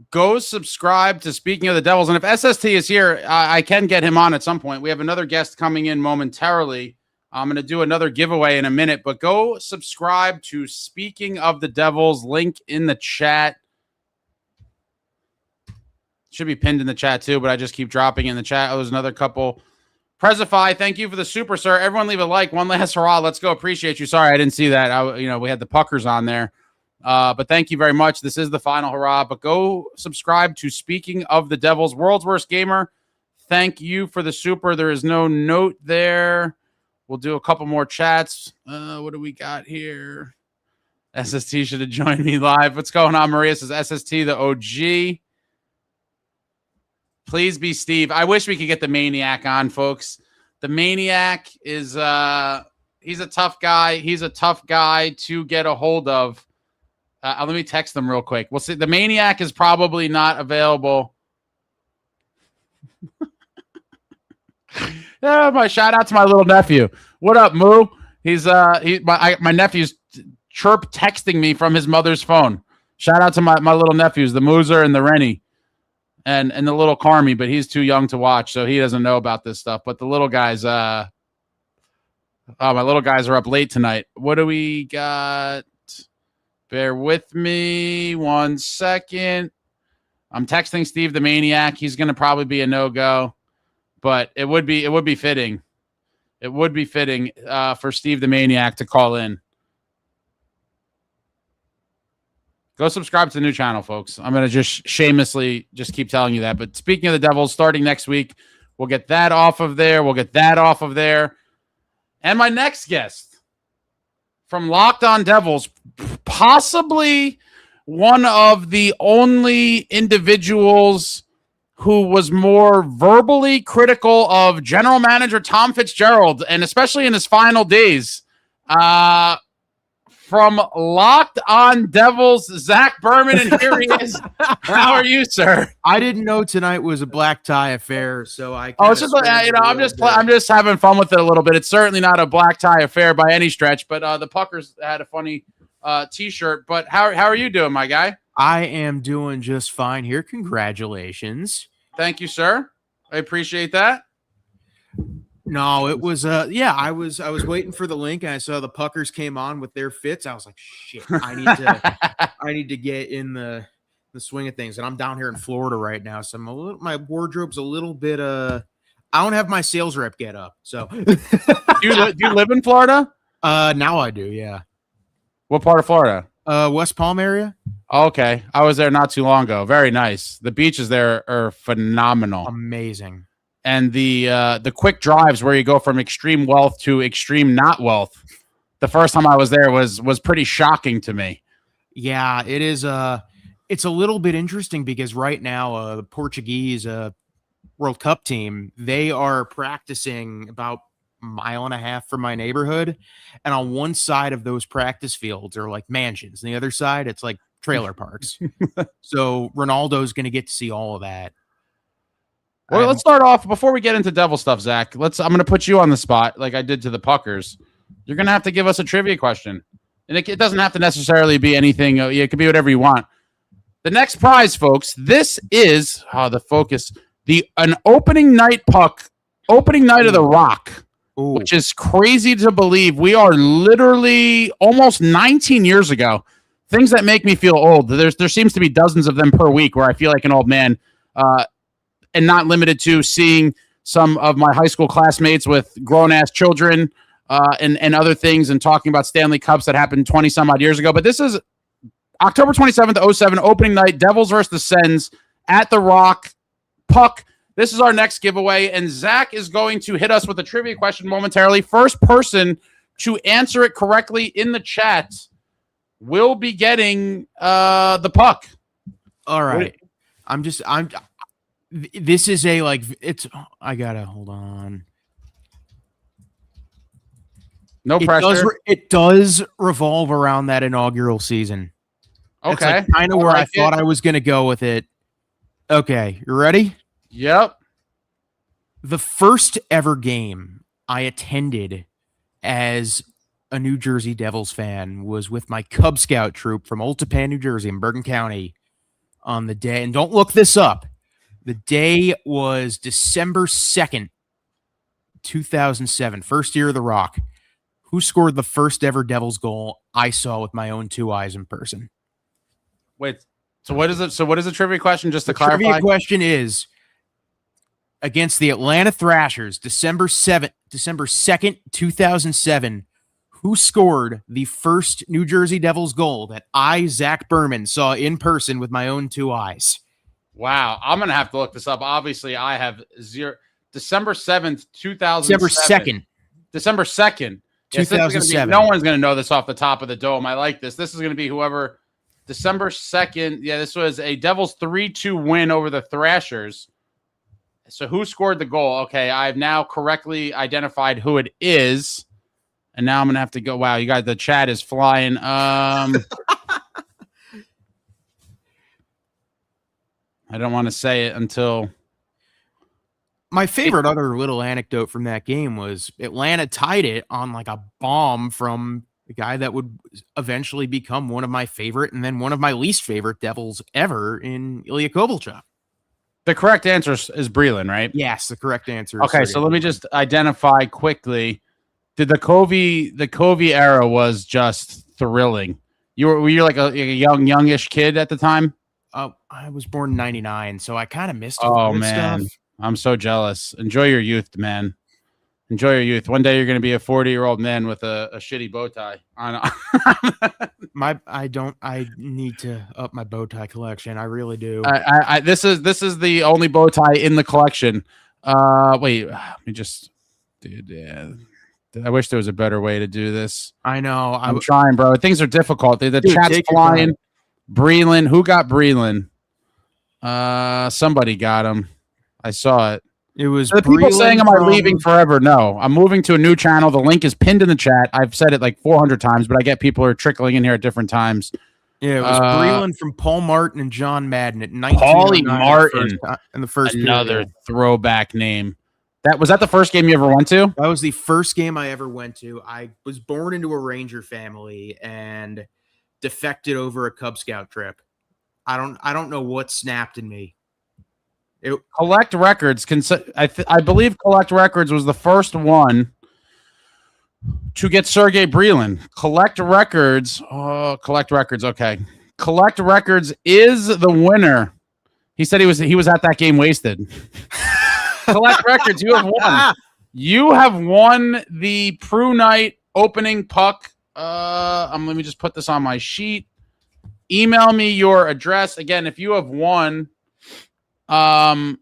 go subscribe to Speaking of the Devils. And if SST is here, I can get him on at some point. We have another guest coming in momentarily. I'm going to do another giveaway in a minute, but go subscribe to Speaking of the Devils. Link in the chat. Should be pinned in the chat too, but I just keep dropping in the chat. Oh, there's another couple. Prezify, thank you for the super, sir. Everyone leave a like. One last hurrah. Let's go. Appreciate you. Sorry, I didn't see that. We had the puckers on there. But thank you very much. This is the final hurrah. But go subscribe to Speaking of the Devils. World's Worst Gamer, thank you for the super. There is no note there. We'll do a couple more chats. What do we got here? SST should have joined me live. What's going on, Maria? Says SST, the OG. Please be Steve. I wish we could get the Maniac on, folks. The Maniac is he's a tough guy. He's a tough guy to get a hold of. Let me text them real quick. We'll see. The Maniac is probably not available. Yeah, my shout out to my little nephew. What up, Moo? He's my nephew's chirp texting me from his mother's phone. Shout out to my little nephews, the Moozer and the Rennie, and the little Carmi, but he's too young to watch, so he doesn't know about this stuff. But the little guys, my little guys are up late tonight. What do we got? Bear with me 1 second. I'm texting Steve the Maniac. He's going to probably be a no-go, but it would be fitting. It would be fitting for Steve the Maniac to call in. Go subscribe to the new channel, folks. I'm going to just shamelessly just keep telling you that. But Speaking of the Devils, starting next week, we'll get that off of there. We'll get that off of there. And my next guest from Locked On Devils, possibly one of the only individuals who was more verbally critical of general manager Tom Fitzgerald, and especially in his final days. From Locked On Devils, Zach Berman, and here he is. How are you, sir? I didn't know tonight was a black tie affair, so I. It's just I'm just having fun with it a little bit. It's certainly not a black tie affair by any stretch, but the Puckers had a funny T-shirt. But how are you doing, my guy? I am doing just fine here. Congratulations. Thank you, sir. I appreciate that. No, it was I was waiting for the link and I saw the Puckers came on with their fits. I was like, shit, I need to get in the swing of things. And I'm down here in Florida right now, so my wardrobe's a little bit I don't have my sales rep get up. So do you live in Florida? Now I do, yeah. What part of Florida? West Palm area. Okay. I was there not too long ago. Very nice. The beaches there are phenomenal. Amazing. And the quick drives where you go from extreme wealth to extreme not wealth. The first time I was there was pretty shocking to me. Yeah, it is. It's a little bit interesting because right now the Portuguese World Cup team, they are practicing about a mile and a half from my neighborhood, and on one side of those practice fields are like mansions, and the other side it's like trailer parks. So Ronaldo's going to get to see all of that. Well, let's start off before we get into devil stuff, Zach. I'm going to put you on the spot like I did to the Puckers. You're going to have to give us a trivia question. And it doesn't have to necessarily be anything. It could be whatever you want. The next prize, folks, this is the focus. An opening night puck, opening night of the Rock, which is crazy to believe. We are literally almost 19 years ago. Things that make me feel old. There seems to be dozens of them per week where I feel like an old man, and not limited to seeing some of my high school classmates with grown-ass children and other things and talking about Stanley Cups that happened 20-some-odd years ago. But this is October 27th, 2007, opening night, Devils versus the Sens at the Rock. Puck. This is our next giveaway, and Zach is going to hit us with a trivia question momentarily. First person to answer it correctly in the chat will be getting the puck. All right. This is I gotta hold on. No pressure. It does revolve around that inaugural season. Okay. It's kind of where I thought I was going to go with it. Okay. You ready? Yep. The first ever game I attended as a New Jersey Devils fan was with my Cub Scout troop from Old Tappan, New Jersey in Bergen County on the day. And don't look this up. The day was December 2nd, 2007, first year of the Rock. Who scored the first ever Devils goal I saw with my own two eyes in person? Wait, so what is it? So what is the trivia question? Just to clarify, the trivia question is against the Atlanta Thrashers, December 2nd, 2007. Who scored the first New Jersey Devils goal that I, Zach Berman, saw in person with my own two eyes? Wow, I'm gonna have to look this up. Obviously, I have zero. December 7th, 2007. December 2nd. 2007. No one's going to know this off the top of the dome. I like this. This is going to be whoever. December 2nd. Yeah, this was a Devils 3-2 win over the Thrashers. So who scored the goal? Okay, I've now correctly identified who it is. And now I'm going to have to go. Wow, you guys, the chat is flying. I don't want to say it until... My favorite other little anecdote from that game was Atlanta tied it on like a bomb from the guy that would eventually become one of my favorite and then one of my least favorite Devils ever in Ilya Kovalchuk. The correct answer is Breland, right? Yes, the correct answer. Okay, so let me just identify quickly. The Covey era was just thrilling. Were you like a youngish kid at the time? I was born in 99, so I kind of missed. Oh man. Stuff. I'm so jealous. Enjoy your youth, man. Enjoy your youth. One day you're going to be a 40-year-old man with a shitty bow tie. I need to up my bow tie collection. I really do. This is the only bow tie in the collection. Wait, let me just, dude. Yeah. I wish there was a better way to do this. I know. I'm trying, bro. Things are difficult. The chat's flying. Breland. Who got Breland? Somebody got him. I saw it. It was the people saying, am I leaving forever? No, I'm moving to a new channel. The link is pinned in the chat. I've said it like 400 times, but I get people are trickling in here at different times. Yeah, it was Breland from Paul Martin and John Madden at 19. Paulie Martin in the first another period. Throwback name. Was that the first game you ever went to? That was the first game I ever went to. I was born into a Ranger family and defected over a Cub Scout trip. I don't know what snapped in me. Collect Records, I believe Collect Records was the first one to get Sergey Breland. Collect Records, okay. Collect Records is the winner. He said he was at that game wasted. Collect Records, you have won. You have won the Prue Night opening puck. Let me just put this on my sheet. Email me your address. Again, if you have won... Again,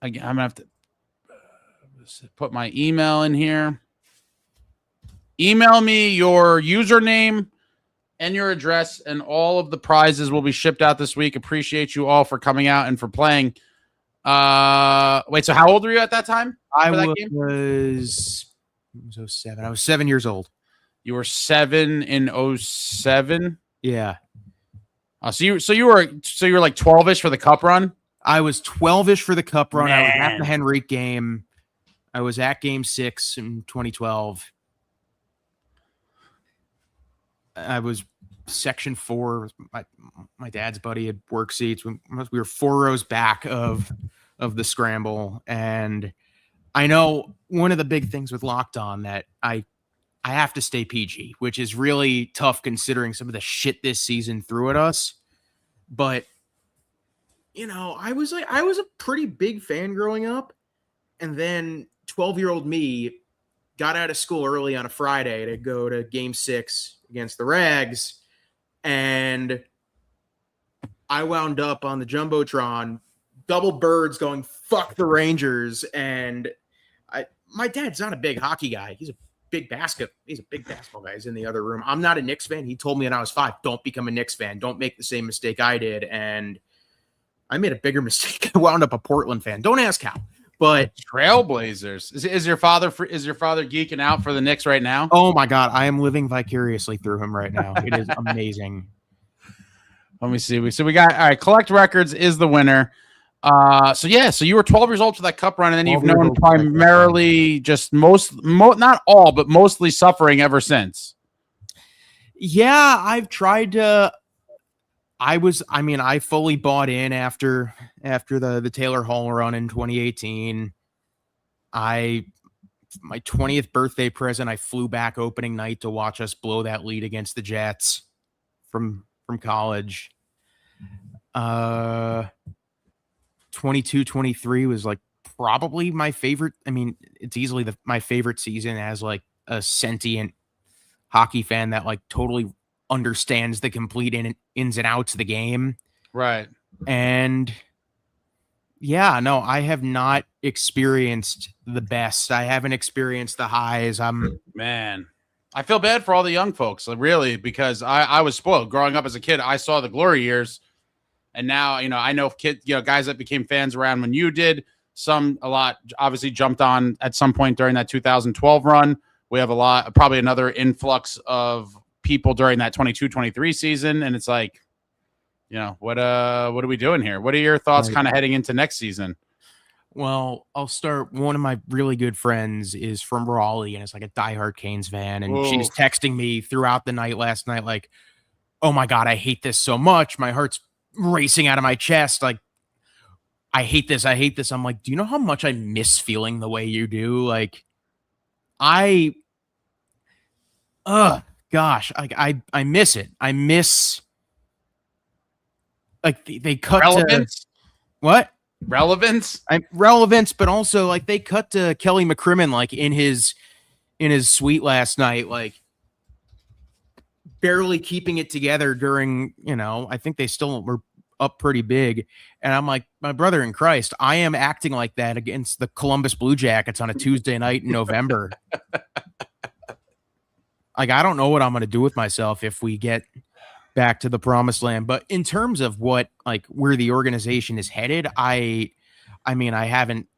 I'm gonna have to put my email in here. Email me your username and your address, and all of the prizes will be shipped out this week. Appreciate you all for coming out and for playing. Wait, so how old were you at that time? I was 07. I was 7 years old. You were 7 in 07? Yeah. So you were like 12-ish for the cup run? I was 12-ish for the cup run. I was at the Man. Henrique game. I was at game 6 in 2012. I was section 4. My dad's buddy had work seats. We were 4 rows back of the scramble. And I know one of the big things with Locked On that I have to stay PG, which is really tough considering some of the shit this season threw at us. But I was a pretty big fan growing up, and then 12-year-old me got out of school early on a Friday to go to game 6 against the Rags, and I wound up on the Jumbotron, double birds going, fuck the Rangers. And my dad's not a big hockey guy. He's a big basketball guy. He's in the other room. I'm not a Knicks fan. He told me when I was 5, don't become a Knicks fan. Don't make the same mistake I did. And I made a bigger mistake. I wound up a Portland fan. Don't ask how. But Trailblazers. Is your father geeking out for the Knicks right now? Oh my God, I am living vicariously through him right now. It is amazing. Let me see. So we got, all right, Collect Records is the winner. So you were 12 years old for that cup run, and then you've known primarily just not all, but mostly suffering ever since. Yeah, I've tried to. I fully bought in after the Taylor Hall run in 2018. My 20th birthday present, I flew back opening night to watch us blow that lead against the Jets from college. 22-23 was like probably my favorite. I mean, it's easily my favorite season as like a sentient hockey fan that like totally understands the complete ins and outs of the game. Right. And yeah, no, I have not experienced the best. I haven't experienced the highs. Man, I feel bad for all the young folks, really, because I was spoiled growing up as a kid. I saw the glory years, and now, I know guys that became fans around when you did. A lot obviously jumped on at some point during that 2012 run. We have probably another influx of people during that 22-23 season, and it's like, what are we doing here? What are your thoughts kind of heading into next season? Well, I'll start. One of my really good friends is from Raleigh, and it's like a diehard Canes fan, and she's texting me throughout the night last night like, oh my God, I hate this so much. My heart's racing out of my chest. Like, I hate this. I'm like, do you know how much I miss feeling the way you do? Like, gosh, I miss it. I miss, like, they cut relevance. To, what? Relevance, but also like they cut to Kelly McCrimmon like in his suite last night, like barely keeping it together during, I think they still were up pretty big. And I'm like, my brother in Christ, I am acting like that against the Columbus Blue Jackets on a Tuesday night in November. Like, I don't know what I'm going to do with myself if we get back to the promised land. But in terms of where the organization is headed, I haven't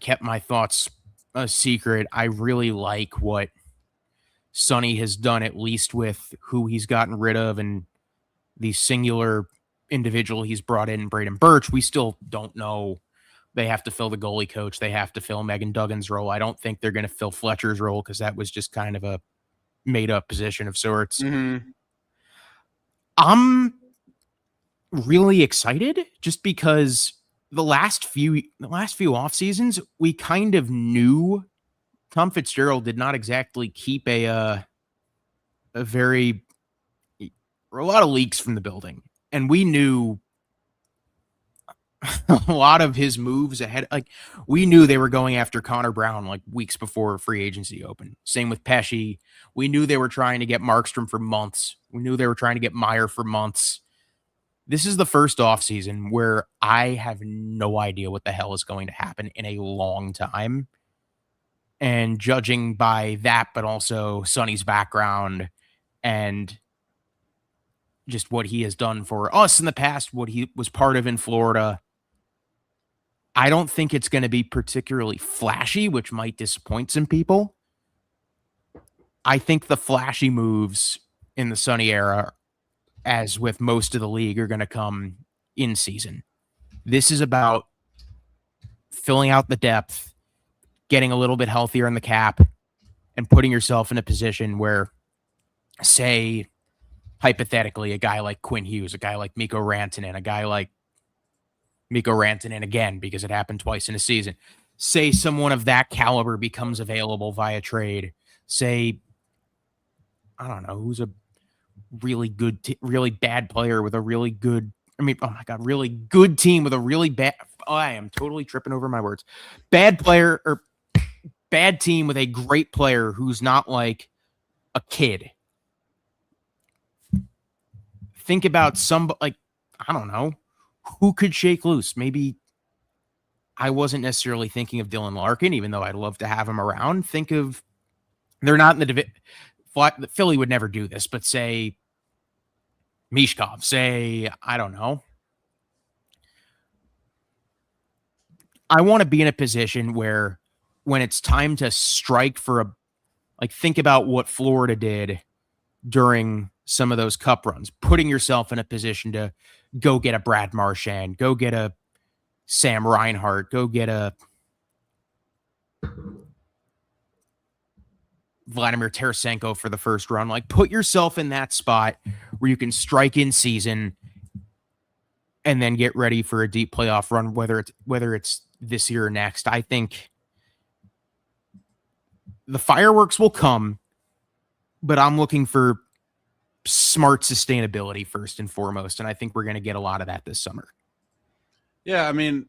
kept my thoughts a secret. I really like what Sonny has done, at least with who he's gotten rid of and the singular individual he's brought in, Braden Birch. We still don't know. They have to fill the goalie coach. They have to fill Megan Duggan's role. I don't think they're going to fill Fletcher's role because that was just kind of a made-up position of sorts. Mm-hmm. I'm really excited just because the last few off seasons, we kind of knew Tom Fitzgerald did not exactly keep a lot of leaks from the building, and we knew a lot of his moves ahead. Like, we knew they were going after Connor Brown like weeks before free agency opened. Same with Pesci. We knew they were trying to get Markstrom for months. We knew they were trying to get Meyer for months. This is the first offseason where I have no idea what the hell is going to happen in a long time. And judging by that, but also Sonny's background and just what he has done for us in the past, what he was part of in Florida, I don't think it's going to be particularly flashy, which might disappoint some people. I think the flashy moves in the Sonny era, as with most of the league, are going to come in season. This is about filling out the depth, getting a little bit healthier in the cap, and putting yourself in a position where, say, hypothetically, a guy like Quinn Hughes, a guy like Mikko Rantanen, a guy like Mikko Rantanen again, because it happened twice in a season. Say someone of that caliber becomes available via trade. Say, I don't know, who's a really good, really bad player with a really good, really good team with a really bad, I am totally tripping over my words. Bad player or bad team with a great player who's not like a kid. Think about I don't know, who could shake loose? Maybe I wasn't necessarily thinking of Dylan Larkin, even though I'd love to have him around. Think of, they're not in the division. Philly would never do this, but say Mishkov, say, I don't know. I want to be in a position where when it's time to strike for think about what Florida did during some of those cup runs, putting yourself in a position to go get a Brad Marchand, go get a Sam Reinhart, go get a Vladimir Tarasenko for the first run. Like, put yourself in that spot where you can strike in season and then get ready for a deep playoff run, whether it's this year or next. I think the fireworks will come, but I'm looking for smart sustainability first and foremost, and I think we're going to get a lot of that this summer. Yeah, I mean,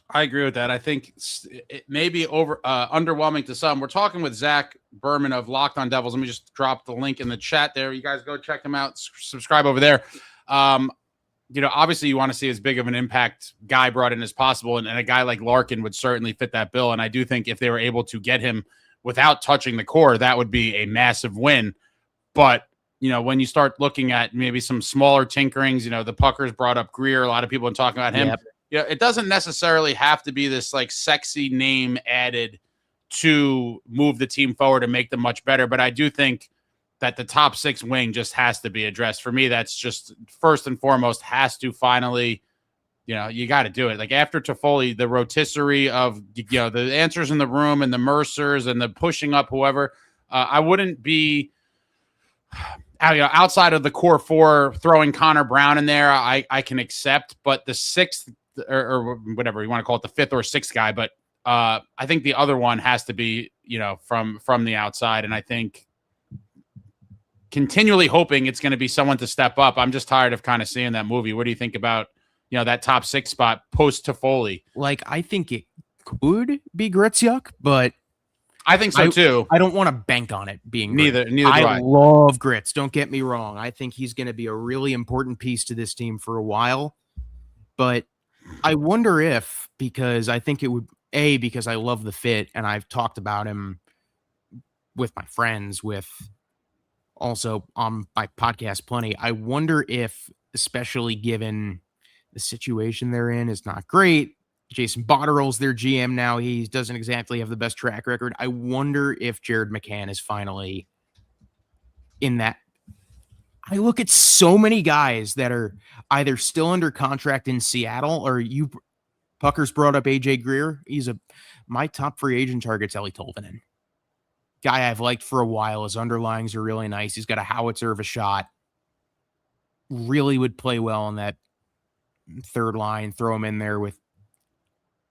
I agree with that. I think it may be underwhelming to some. We're talking with Zach Berman of Locked On Devils. Let me just drop the link in the chat there. You guys go check him out. Subscribe over there. Obviously you want to see as big of an impact guy brought in as possible, and a guy like Larkin would certainly fit that bill. And I do think if they were able to get him without touching the core, that would be a massive win. But when you start looking at maybe some smaller tinkerings, the Puckers brought up Greer. A lot of people are talking about him. Yep. It doesn't necessarily have to be this sexy name added to move the team forward and make them much better. But I do think that the top six wing just has to be addressed. For me, that's just first and foremost has to finally, you got to do it. Like after Toffoli, the rotisserie of, the answers in the room and the Mercers and the pushing up whoever, I wouldn't be outside of the core four, throwing Connor Brown in there, I can accept, but the sixth or whatever you want to call it, the fifth or sixth guy, but I think the other one has to be, from the outside. And I think continually hoping it's going to be someone to step up. I'm just tired of kind of seeing that movie. What do you think about, that top six spot post Toffoli? I think it could be Gritsuk, but I think so too. I don't want to bank on it being neither. Grits. Do I love Grits. Don't get me wrong. I think he's going to be a really important piece to this team for a while, but I wonder if, because I think it would, because I love the fit and I've talked about him with my friends, with also on my podcast plenty. I wonder if, especially given the situation they're in is not great, Jason Botterill's their GM now. He doesn't exactly have the best track record. I wonder if Jared McCann is finally in that. I look at so many guys that are either still under contract in Seattle, or Puckers brought up AJ Greer. My top free agent target's Ellie Tolvanen. Guy I've liked for a while. His underlings are really nice. He's got a howitzer of a shot. Really would play well in that third line. Throw him in there with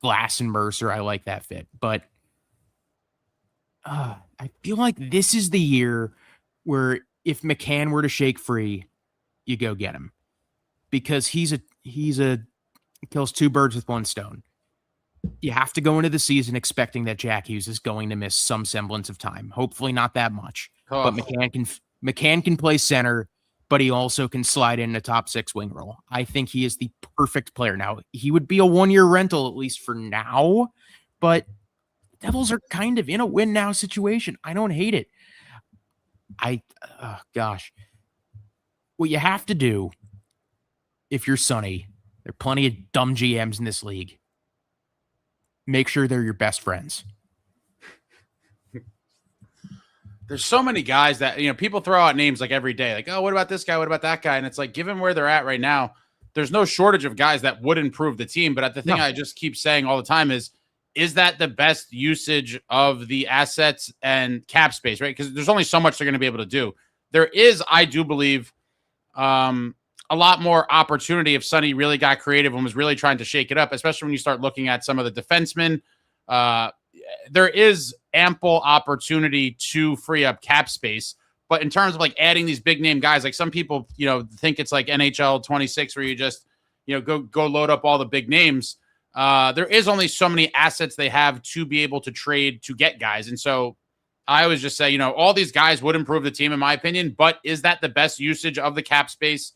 Glass and Mercer. I like that fit. But I feel like this is the year where if McCann were to shake free, you go get him, because he's kills two birds with one stone. You have to go into the season expecting that Jack Hughes is going to miss some semblance of time. Hopefully not that much, but McCann can play center, but he also can slide in a top six wing role. I think he is the perfect player. Now, he would be a 1-year rental, at least for now, but Devils are kind of in a win now situation. I don't hate it. What you have to do if you're Sonny, there are plenty of dumb GMs in this league. Make sure they're your best friends. There's so many guys that, people throw out names every day. Like, oh, what about this guy? What about that guy? And it's like, given where they're at right now, there's no shortage of guys that would improve the team. But the thing I just keep saying all the time is that the best usage of the assets and cap space, right? Because there's only so much they're going to be able to do. There is, I do believe, a lot more opportunity if Sonny really got creative and was really trying to shake it up, especially when you start looking at some of the defensemen. There is ample opportunity to free up cap space. But in terms of like adding these big name guys, like some people, think it's like NHL 26 where you just, go load up all the big names. There is only so many assets they have to be able to trade to get guys. And so I always just say, all these guys would improve the team in my opinion, but is that the best usage of the cap space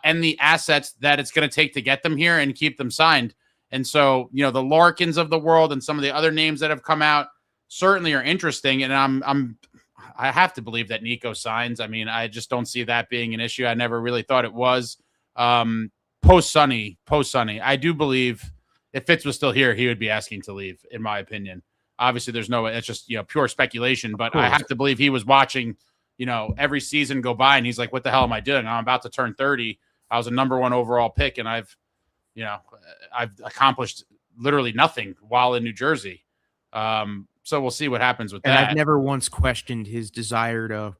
and the assets that it's going to take to get them here and keep them signed? And so, the Larkins of the world and some of the other names that have come out certainly are interesting. And I have to believe that Nico signs. I mean, I just don't see that being an issue. I never really thought it was. Post Sonny, I do believe if Fitz was still here, he would be asking to leave, in my opinion. Obviously, there's no way. It's just, pure speculation. But I have to believe he was watching, every season go by, and he's like, what the hell am I doing? I'm about to turn 30. I was a number 1 overall pick, and I've accomplished literally nothing while in New Jersey. So we'll see what happens with that. I've never once questioned his desire to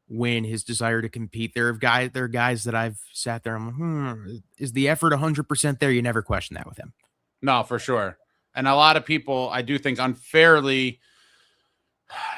win, his desire to compete. There are guys that I've sat there. I'm like, is the effort 100% there? You never question that with him. No, for sure. And a lot of people, I do think unfairly,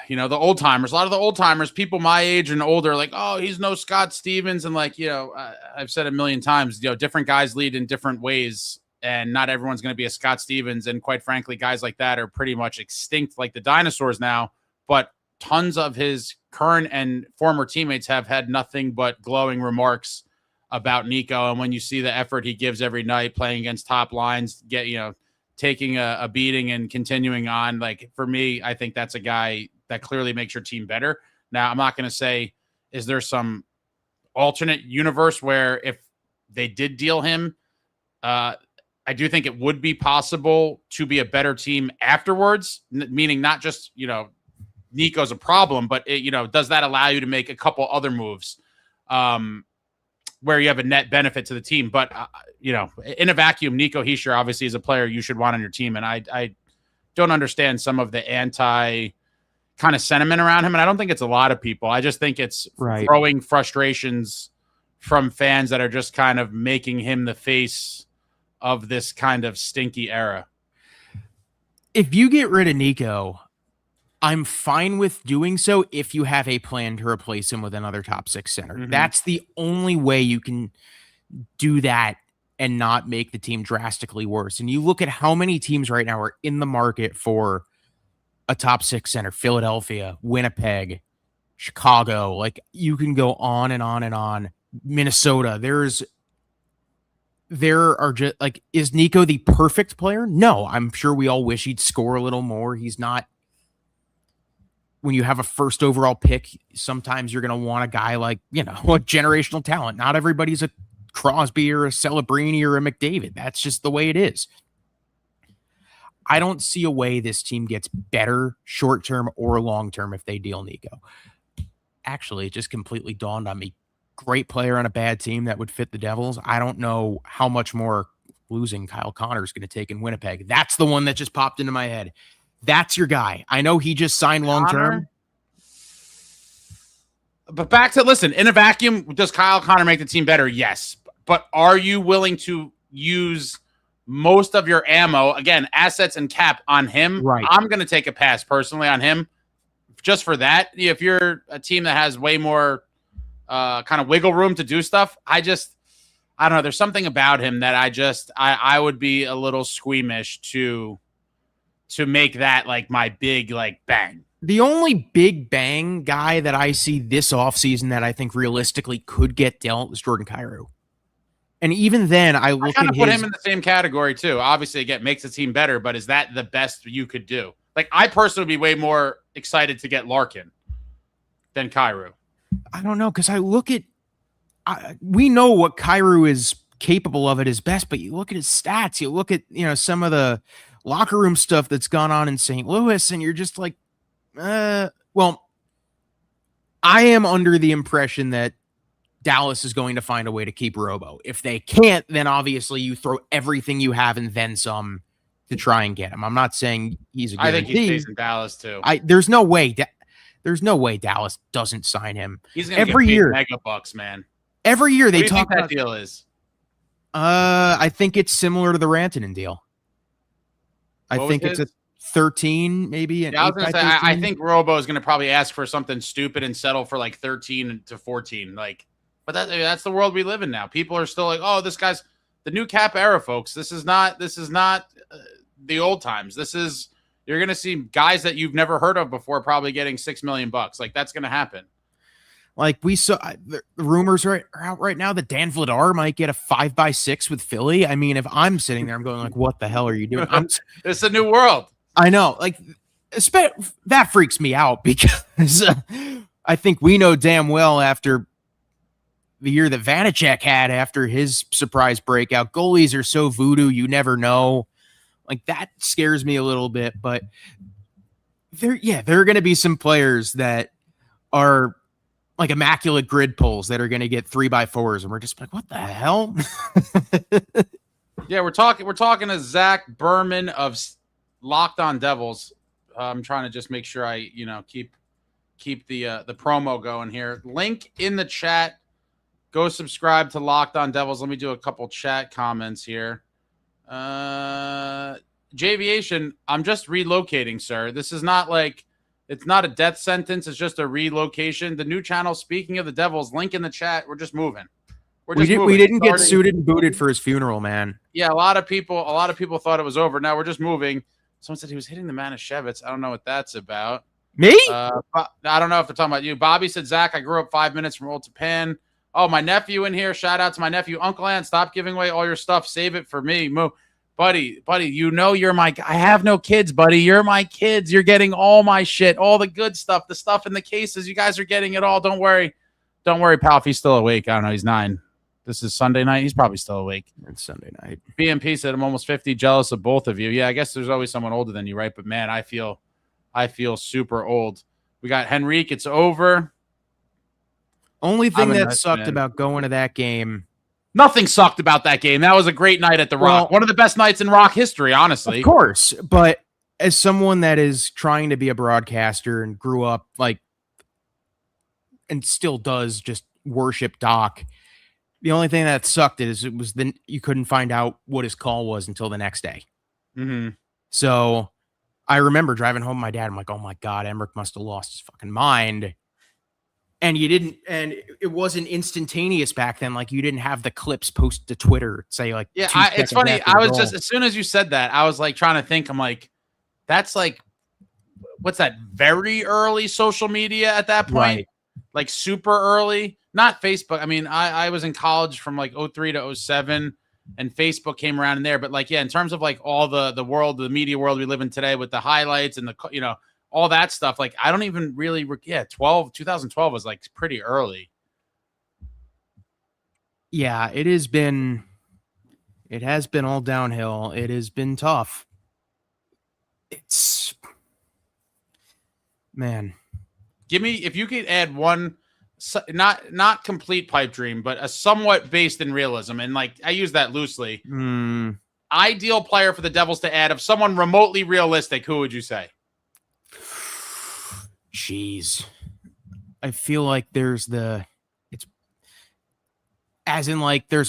the old timers, a lot of the old timers, people my age and older, like, oh, he's no Scott Stevens. And like, I've said a million times, different guys lead in different ways. And not everyone's going to be a Scott Stevens. And quite frankly, guys like that are pretty much extinct like the dinosaurs now. But tons of his current and former teammates have had nothing but glowing remarks about Nico. And when you see the effort he gives every night playing against top lines, taking a beating and continuing on, like for me, I think that's a guy that clearly makes your team better. Now, I'm not going to say, is there some alternate universe where if they did deal him, I do think it would be possible to be a better team afterwards, meaning not just, Nico's a problem, but does that allow you to make a couple other moves where you have a net benefit to the team? But, in a vacuum, Nico Hischier obviously is a player you should want on your team. And I don't understand some of the anti kind of sentiment around him. And I don't think it's a lot of people. I just think it's growing frustrations from fans that are just kind of making him the face of this kind of stinky era. If you get rid of Nico, I'm fine with doing so if you have a plan to replace him with another top 6 center. Mm-hmm. That's the only way you can do that and not make the team drastically worse. And you look at how many teams right now are in the market for a top 6 center: Philadelphia, Winnipeg, Chicago. Like, you can go on and on and on. Minnesota. There are just like, is Nico the perfect player? No, I'm sure we all wish he'd score a little more. He's not. When you have a first overall pick, sometimes you're going to want a guy like, a generational talent. Not everybody's a Crosby or a Celebrini or a McDavid. That's just the way it is. I don't see a way this team gets better short-term or long-term if they deal Nico. Actually, it just completely dawned on me. Great player on a bad team that would fit the Devils. I don't know how much more losing Kyle Connor is going to take in Winnipeg. That's the one that just popped into my head. That's your guy. I know he just signed long-term. But back to, listen, in a vacuum, does Kyle Connor make the team better? Yes. But are you willing to use most of your ammo, again, assets and cap, on him? Right. I'm going to take a pass personally on him just for that. If you're a team that has way more kind of wiggle room to do stuff, I don't know. There's something about him that I would be a little squeamish to make that like my big like bang. The only big bang guy that I see this offseason that I think realistically could get dealt is Jordan Kyrou. And even then, I kind of put him in the same category too. Obviously, again, makes the team better, but is that the best you could do? Like, I personally would be way more excited to get Larkin than Kyrou. I don't know, because I look at we know what Kyrou is capable of at his best, but you look at his stats, you look at some of the locker room stuff that's gone on in St. Louis, and you're just like, well, I am under the impression that Dallas is going to find a way to keep Robo. If they can't, then obviously you throw everything you have and then some to try and get him. I'm not saying he's a guarantee. I think he stays in Dallas too. There's no way Dallas doesn't sign him. He's going to every get year. Mega bucks, man. Every year they what do you talk think about that deal is. I think it's similar to the Rantanen deal. I think it's a 13, maybe. Yeah, I was gonna say, I think Robo is gonna probably ask for something stupid and settle for like 13 to 14. Like, but that's the world we live in now. People are still like, oh, this guy's the new cap era, folks. This is not the old times. You're gonna see guys that you've never heard of before probably getting $6 million. Like, that's gonna happen. Like, we saw the rumors are out right now that Dan Vladar might get a 5x6 with Philly. I mean, if I'm sitting there, I'm going like, what the hell are you doing? It's a new world. I know. Like, that freaks me out because I think we know damn well after the year that Vanacek had after his surprise breakout, goalies are so voodoo, you never know. Like, that scares me a little bit. But there are going to be some players that are like immaculate grid pulls that are going to get 3x4s, and we're just like, what the hell? Yeah, we're talking to Zach Berman of Locked On Devils. I'm trying to just make sure I keep the promo going here. Link in the chat. Go subscribe to Locked On Devils. Let me do a couple chat comments here. Javiation, I'm just relocating, sir. This is not like. It's not a death sentence. It's just a relocation. The new channel, speaking of the Devils, link in the chat. We're just moving. We didn't get suited and booted for his funeral, man. Yeah, a lot of people thought it was over. Now we're just moving. Someone said he was hitting the Manischewitz. I don't know what that's about. Me? I don't know if they're talking about you. Bobby said, Zach, I grew up 5 minutes from Old Japan. Oh, my nephew in here. Shout out to my nephew, Uncle Ann. Stop giving away all your stuff. Save it for me. Moo. Buddy, you're my. I have no kids, buddy. You're my kids. You're getting all my shit, all the good stuff, the stuff in the cases. You guys are getting it all. Don't worry, pal. If he's still awake, I don't know. He's 9. This is Sunday night. He's probably still awake. It's Sunday night. BMP said, I'm almost 50. Jealous of both of you. Yeah, I guess there's always someone older than you, right? But man, I feel super old. We got Henrique. It's over. Only thing that sucked about going to that game. Nothing sucked about that game. That was a great night at the Rock. One of the best nights in Rock history, honestly. Of course. But as someone that is trying to be a broadcaster and grew up and still does just worship Doc, the only thing that sucked is you couldn't find out what his call was until the next day. Mm-hmm. So I remember driving home with my dad. I'm like, oh my God, Emmerich must have lost his fucking mind. And it wasn't instantaneous back then. Like, you didn't have the clips posted to Twitter, say like, yeah, it's funny. I was just, as soon as you said that, I was like trying to think, I'm like, that's like, what's that? Very early social media at that point, right? Like super early, not Facebook. I mean, I was in college from like 03 to 07 and Facebook came around in there. But like, yeah, in terms of like all the world, the media world we live in today with the highlights and the, all that stuff, like I don't even really 2012 was like pretty early. Yeah, it has been all downhill. It has been tough. It's, man, give me, if you could add one, not complete pipe dream, but a somewhat based in realism, and like I use that loosely, ideal player for the Devils to add of someone remotely realistic, who would you say? Jeez. I feel like there's a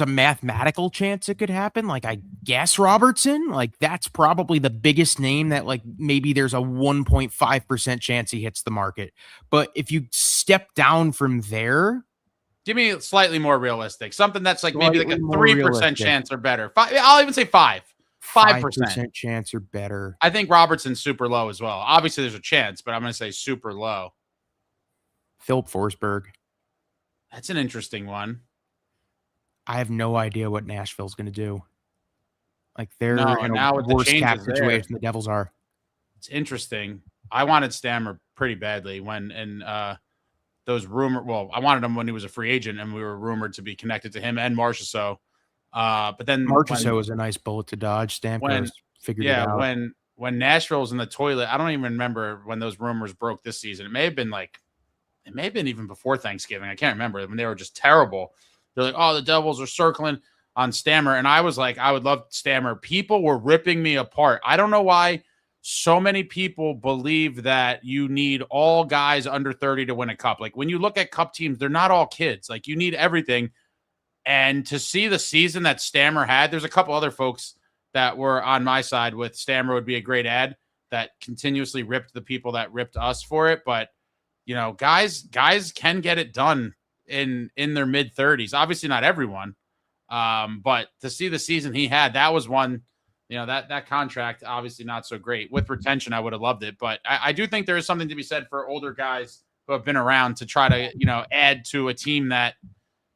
mathematical chance it could happen. Like, I guess Robertson, like that's probably the biggest name that like maybe there's a 1.5% chance he hits the market. But if you step down from there, give me slightly more realistic, something that's like maybe like a 3% chance or better. I'll even say 5% chance or better. I think Robertson's super low as well. Obviously, there's a chance, but I'm going to say super low. Philip Forsberg. That's an interesting one. I have no idea what Nashville's going to do. Like, they're in a worse cap situation the Devils are. It's interesting. I wanted Stammer pretty badly when those rumor. Well, I wanted him when he was a free agent, and we were rumored to be connected to him and Marchessault. But then Marchessault was a nice bullet to dodge. Stamkos figured it out. When Nashville was in the toilet, I don't even remember when those rumors broke this season. It may have been like it may have been even before Thanksgiving. I can't remember when they were just terrible. They're like, oh, the Devils are circling on Stammer. And I was like, I would love Stammer. People were ripping me apart. I don't know why so many people believe that you need all guys under 30 to win a cup. Like when you look at cup teams, they're not all kids. Like you need everything. And to see the season that Stammer had, there's a couple other folks that were on my side with Stammer would be a great ad that continuously ripped the people that ripped us for it. But, you know, guys can get it done in their mid 30s. Obviously not everyone. But to see the season he had, that was one, you know, that contract, obviously not so great. With retention, I would have loved it. But I do think there is something to be said for older guys who have been around to try to, you know, add to a team that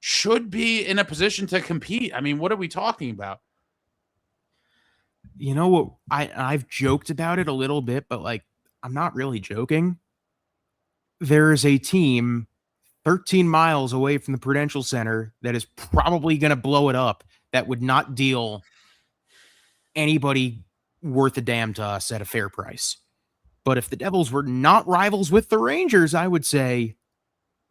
should be in a position to compete. I mean, what are we talking about? You know what? I've joked about it a little bit, but like, I'm not really joking. There is a team 13 miles away from the Prudential Center that is probably going to blow it up that would not deal anybody worth a damn to us at a fair price. But if the Devils were not rivals with the Rangers, I would say,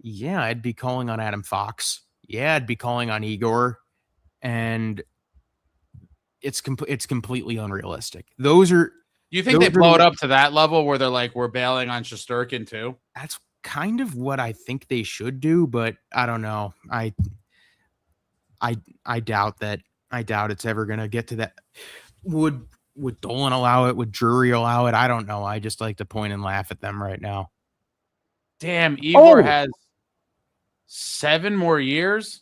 yeah, I'd be calling on Adam Fox. Yeah, I'd be calling on Igor. And it's completely unrealistic. Those are... You think they blow it up to that level where they're like, we're bailing on Shesterkin too? That's kind of what I think they should do, but I don't know. I doubt that. I doubt it's ever going to get to that. Would Dolan allow it? Would Drury allow it? I don't know. I just like to point and laugh at them right now. Damn, Igor has 7 more years.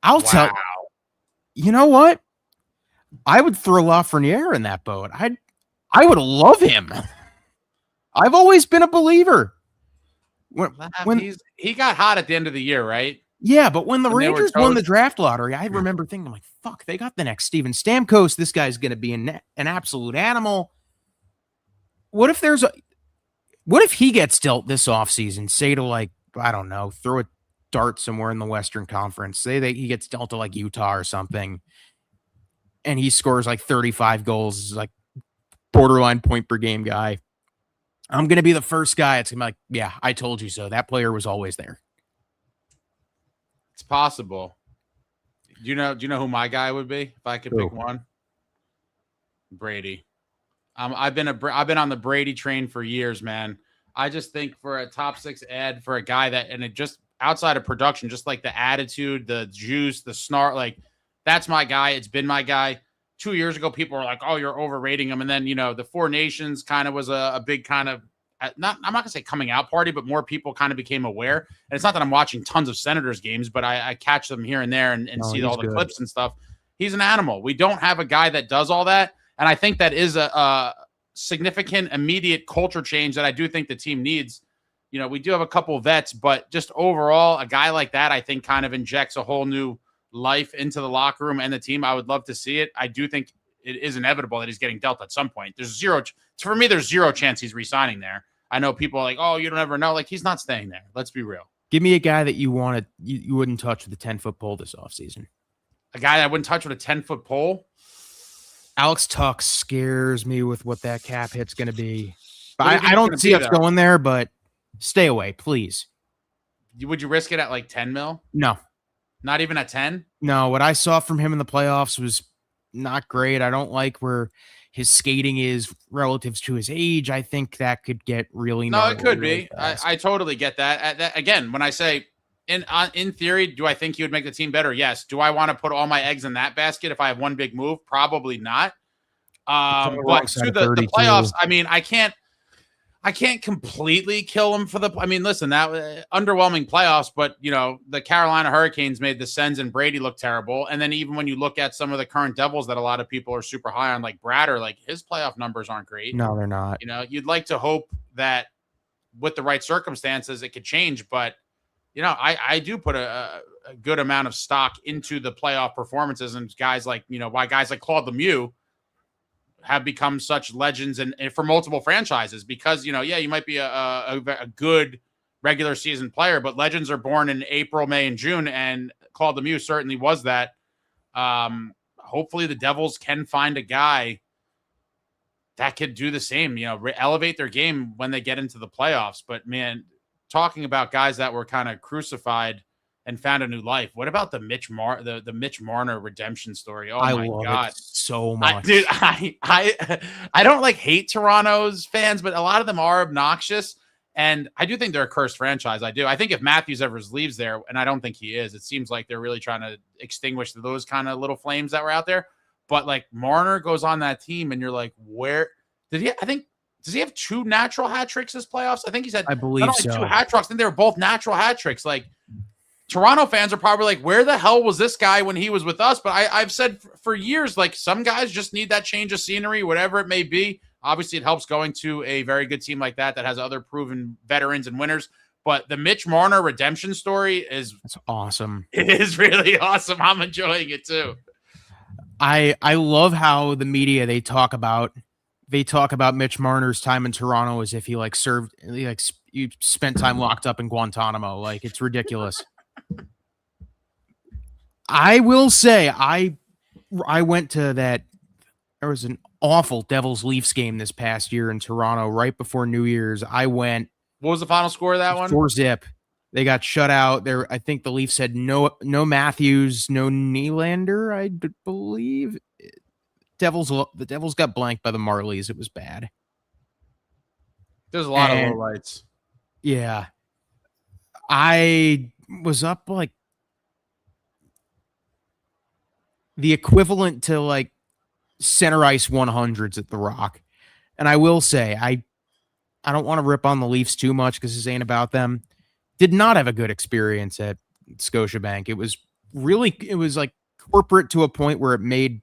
I'll tell you know what? I would throw Lafreniere in that boat. I would love him. I've always been a believer. When he got hot at the end of the year, right? Yeah, but when the Rangers won the draft lottery, I remember thinking, I'm like, fuck, they got the next Steven Stamkos. This guy's going to be an absolute animal. What if he gets dealt this offseason, say to like, I don't know, throw a dart somewhere in the Western Conference, say that he gets dealt to like Utah or something, and he scores like 35 goals, like borderline point per game guy. I'm going to be the first guy. It's going to be like, yeah, I told you so. That player was always there. It's possible. Do you know who my guy would be if I could pick one? Brady. I've been on the Brady train for years, man. I just think for a top 6 ad for a guy that, and it just outside of production, just like the attitude, the juice, the snark, like that's my guy. It's been my guy. 2 years ago, people were like, oh, you're overrating him. And then, you know, the Four Nations kind of was a big kind of, I'm not going to say coming out party, but more people kind of became aware. And it's not that I'm watching tons of Senators games, but I catch them here and there and see all the clips and stuff. He's an animal. We don't have a guy that does all that. And I think that is a significant immediate culture change that I do think the team needs. You know, we do have a couple of vets, but just overall, a guy like that, I think kind of injects a whole new life into the locker room and the team. I would love to see it. I do think it is inevitable that he's getting dealt at some point. There's zero chance he's re-signing there. I know people are like, oh, you don't ever know. Like, he's not staying there. Let's be real. Give me a guy that you wouldn't touch with a 10-foot pole this offseason. A guy that I wouldn't touch with a 10-foot pole? Alex Tuck scares me with what that cap hit's going to be. I don't see us going there, but stay away, please. Would you risk it at like 10 mil? No. Not even at 10? No, what I saw from him in the playoffs was not great. I don't like where his skating is relative to his age. I think that could get really it could be. I totally get that. Again, when I say in theory, do I think he would make the team better? Yes. Do I want to put all my eggs in that basket if I have one big move? Probably not. But to the playoffs, I mean, I can't completely kill him for listen, that underwhelming playoffs, but you know, the Carolina Hurricanes made the Sens and Brady look terrible. And then even when you look at some of the current Devils that a lot of people are super high on, like Bratter, like his playoff numbers aren't great. No, they're not. You know, you'd like to hope that with the right circumstances, it could change. But, you know, I do put a good amount of stock into the playoff performances and guys like, you know, why guys like Claude Lemieux have become such legends and for multiple franchises because, you know, yeah, you might be a good regular season player, but legends are born in April, May, and June. And Claude Lemieux certainly was that. Hopefully the Devils can find a guy that could do the same, you know, elevate their game when they get into the playoffs. But man, talking about guys that were kind of crucified and found a new life. What about the Mitch Marner redemption story? Oh I my love God. it so much. I don't like hate Toronto's fans, but a lot of them are obnoxious. And I do think they're a cursed franchise. I do. I think if Matthews ever leaves there, and I don't think he is, it seems like they're really trying to extinguish those kind of little flames that were out there. But like Marner goes on that team, and you're like, where did he? Does he have 2 natural hat tricks this playoffs? I think he's had. I believe not only so. 2 hat tricks. I think they were both natural hat tricks. Like Toronto fans are probably like, where the hell was this guy when he was with us? But I've said for years, like some guys just need that change of scenery, whatever it may be. Obviously, it helps going to a very good team like that has other proven veterans and winners. But the Mitch Marner redemption story that's awesome. It is really awesome. I'm enjoying it too. I love how the media they talk about Mitch Marner's time in Toronto as if he you spent time locked up in Guantanamo. Like it's ridiculous. I will say I went to that. There was an awful Devils Leafs game this past year in Toronto right before New Year's. I went. What was the final score of that one? 4-0. They got shut out there. I think the Leafs had no Matthews, no Nylander, I believe. The Devils got blanked by the Marlies. It was bad. There's a lot of low lights. Yeah. I was up like the equivalent to like center ice 100s at the Rock. And I will say, I don't want to rip on the Leafs too much because this ain't about them. Did not have a good experience at Scotiabank. It was like corporate to a point where it made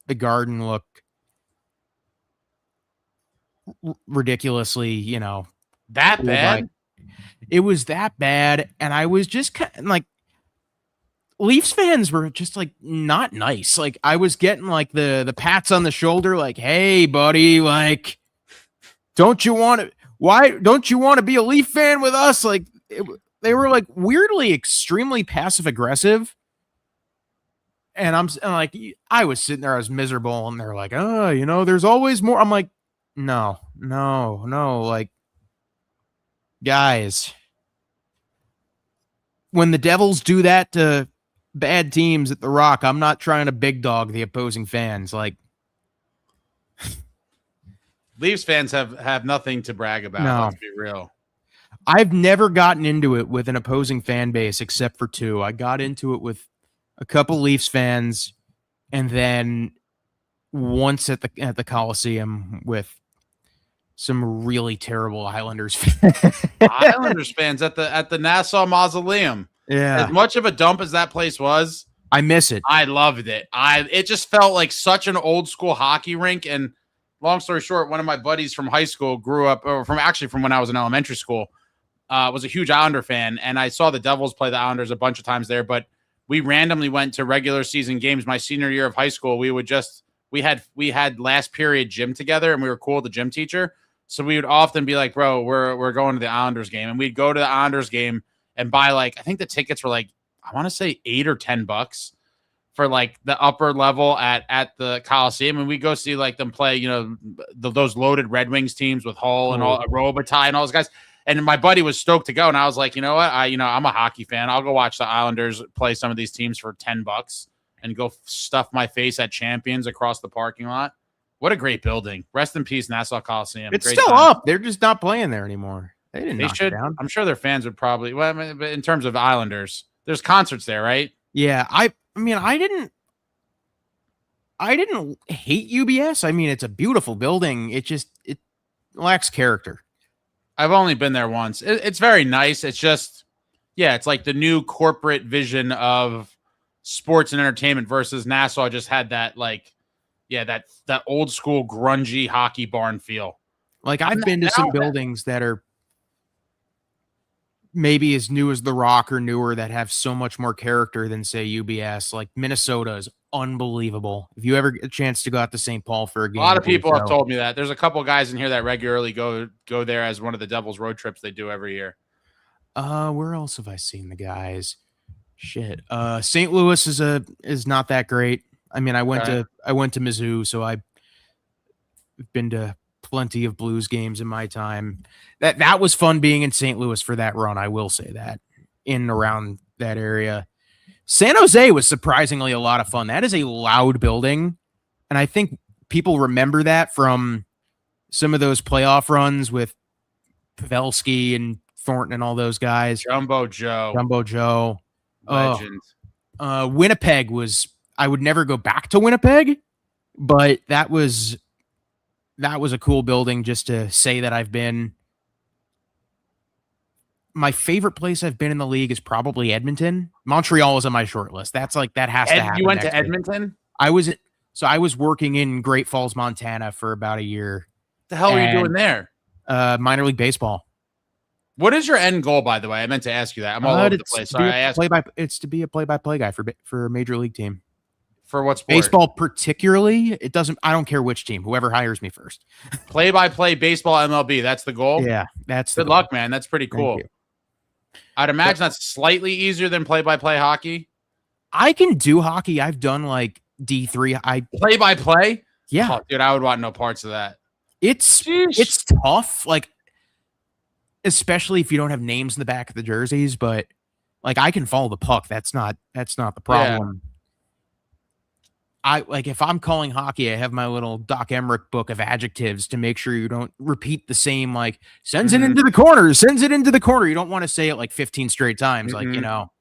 the Garden look ridiculously, that bad. Like, it was that bad. And I was just kind of like, Leafs fans were just like not nice. Like I was getting like the pats on the shoulder, like, hey buddy, like, don't you want to be a Leaf fan with us? Like they were like weirdly extremely passive aggressive. And I'm like, I was sitting there, I was miserable, and they're like, oh, there's always more. I'm like, no, like, guys, when the Devils do that to bad teams at the Rock, I'm not trying to big dog the opposing fans. Like, Leafs fans have nothing to brag about. No. Let's be real. I've never gotten into it with an opposing fan base except for 2. I got into it with a couple Leafs fans, and then once at the Coliseum with some really terrible Islanders fans. Islanders fans at the Nassau Mausoleum. Yeah. As much of a dump as that place was, I miss it. I loved it. It just felt like such an old school hockey rink. And long story short, one of my buddies from high school grew up, or from when I was in elementary school, was a huge Islander fan. And I saw the Devils play the Islanders a bunch of times there, but we randomly went to regular season games. My senior year of high school, we had last period gym together, and we were cool with the gym teacher. So we would often be like, bro, we're going to the Islanders game. And we'd go to the Islanders game and buy I think the tickets were like, I want to say $8 or $10 for like the upper level at the Coliseum. And we go see like them play, those loaded Red Wings teams with Hull and all Robitaille and all those guys. And my buddy was stoked to go. And I was like, you know what? I'm a hockey fan. I'll go watch the Islanders play some of these teams for $10 and go stuff my face at Champions across the parking lot. What a great building. Rest in peace, Nassau Coliseum. It's great still time. up. They're just not playing there anymore. They didn't knock it down. I'm sure their fans would probably, well, but in terms of Islanders, there's concerts there, right? Yeah. I didn't hate UBS. I mean, it's a beautiful building. It lacks character. I've only been there once. It's very nice. It's just, it's like the new corporate vision of sports and entertainment versus Nassau just had that that old school grungy hockey barn feel. Like I've been to some buildings that are maybe as new as the Rock or newer that have so much more character than say UBS. Like Minnesota is unbelievable. If you ever get a chance to go out to St. Paul for a game, a lot of people have told me that. There's a couple guys in here that regularly go there as one of the Devils road trips they do every year. Where else have I seen the guys? Shit. St. Louis is not that great. I mean, I went to Mizzou, so I've been to plenty of Blues games in my time. That was fun being in St. Louis for that run. I will say that in and around that area. San Jose was surprisingly a lot of fun. That is a loud building. And I think people remember that from some of those playoff runs with Pavelski and Thornton and all those guys. Jumbo Joe. Legend. Winnipeg was, I would never go back to Winnipeg, but that was a cool building just to say that I've been. My favorite place I've been in the league is probably Edmonton. Montreal was on my short list. That's like, that has to happen. You went to Edmonton? I was working in Great Falls, Montana for about a year. What the hell were you doing there? Minor league baseball. What is your end goal, by the way? I meant to ask you that. I'm all over the place. Sorry, I asked. It's to be a play-by-play guy for a major league team. For what sport? Baseball, particularly. It doesn't. I don't care which team. Whoever hires me first. Play-by-play baseball MLB. That's the goal. Yeah, that's good luck, man. That's pretty cool. I'd imagine that's slightly easier than play-by-play hockey. I can do hockey. I've done like D3. Play-by-play. Yeah, oh, dude, I would want no parts of that. It's tough. Like, especially if you don't have names in the back of the jerseys, but like I can follow the puck. That's not the problem. Yeah. If I'm calling hockey, I have my little Doc Emmerich book of adjectives to make sure you don't repeat the same, like sends it into the corner, sends it into the corner. You don't want to say it like 15 straight times, like, you know,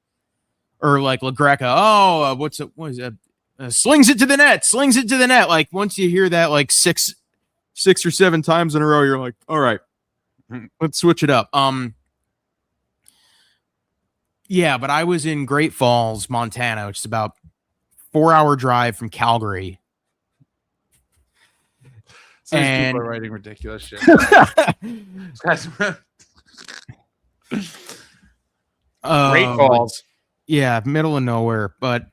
or like LaGreca. Oh, what is it? Slings it to the net. Like once you hear that, like six or seven times in a row, you're like, all right, let's switch it up. Yeah, but I was in Great Falls, Montana, which is about 4-hour drive from Calgary. And people are writing ridiculous shit. Great Falls. Yeah, middle of nowhere. But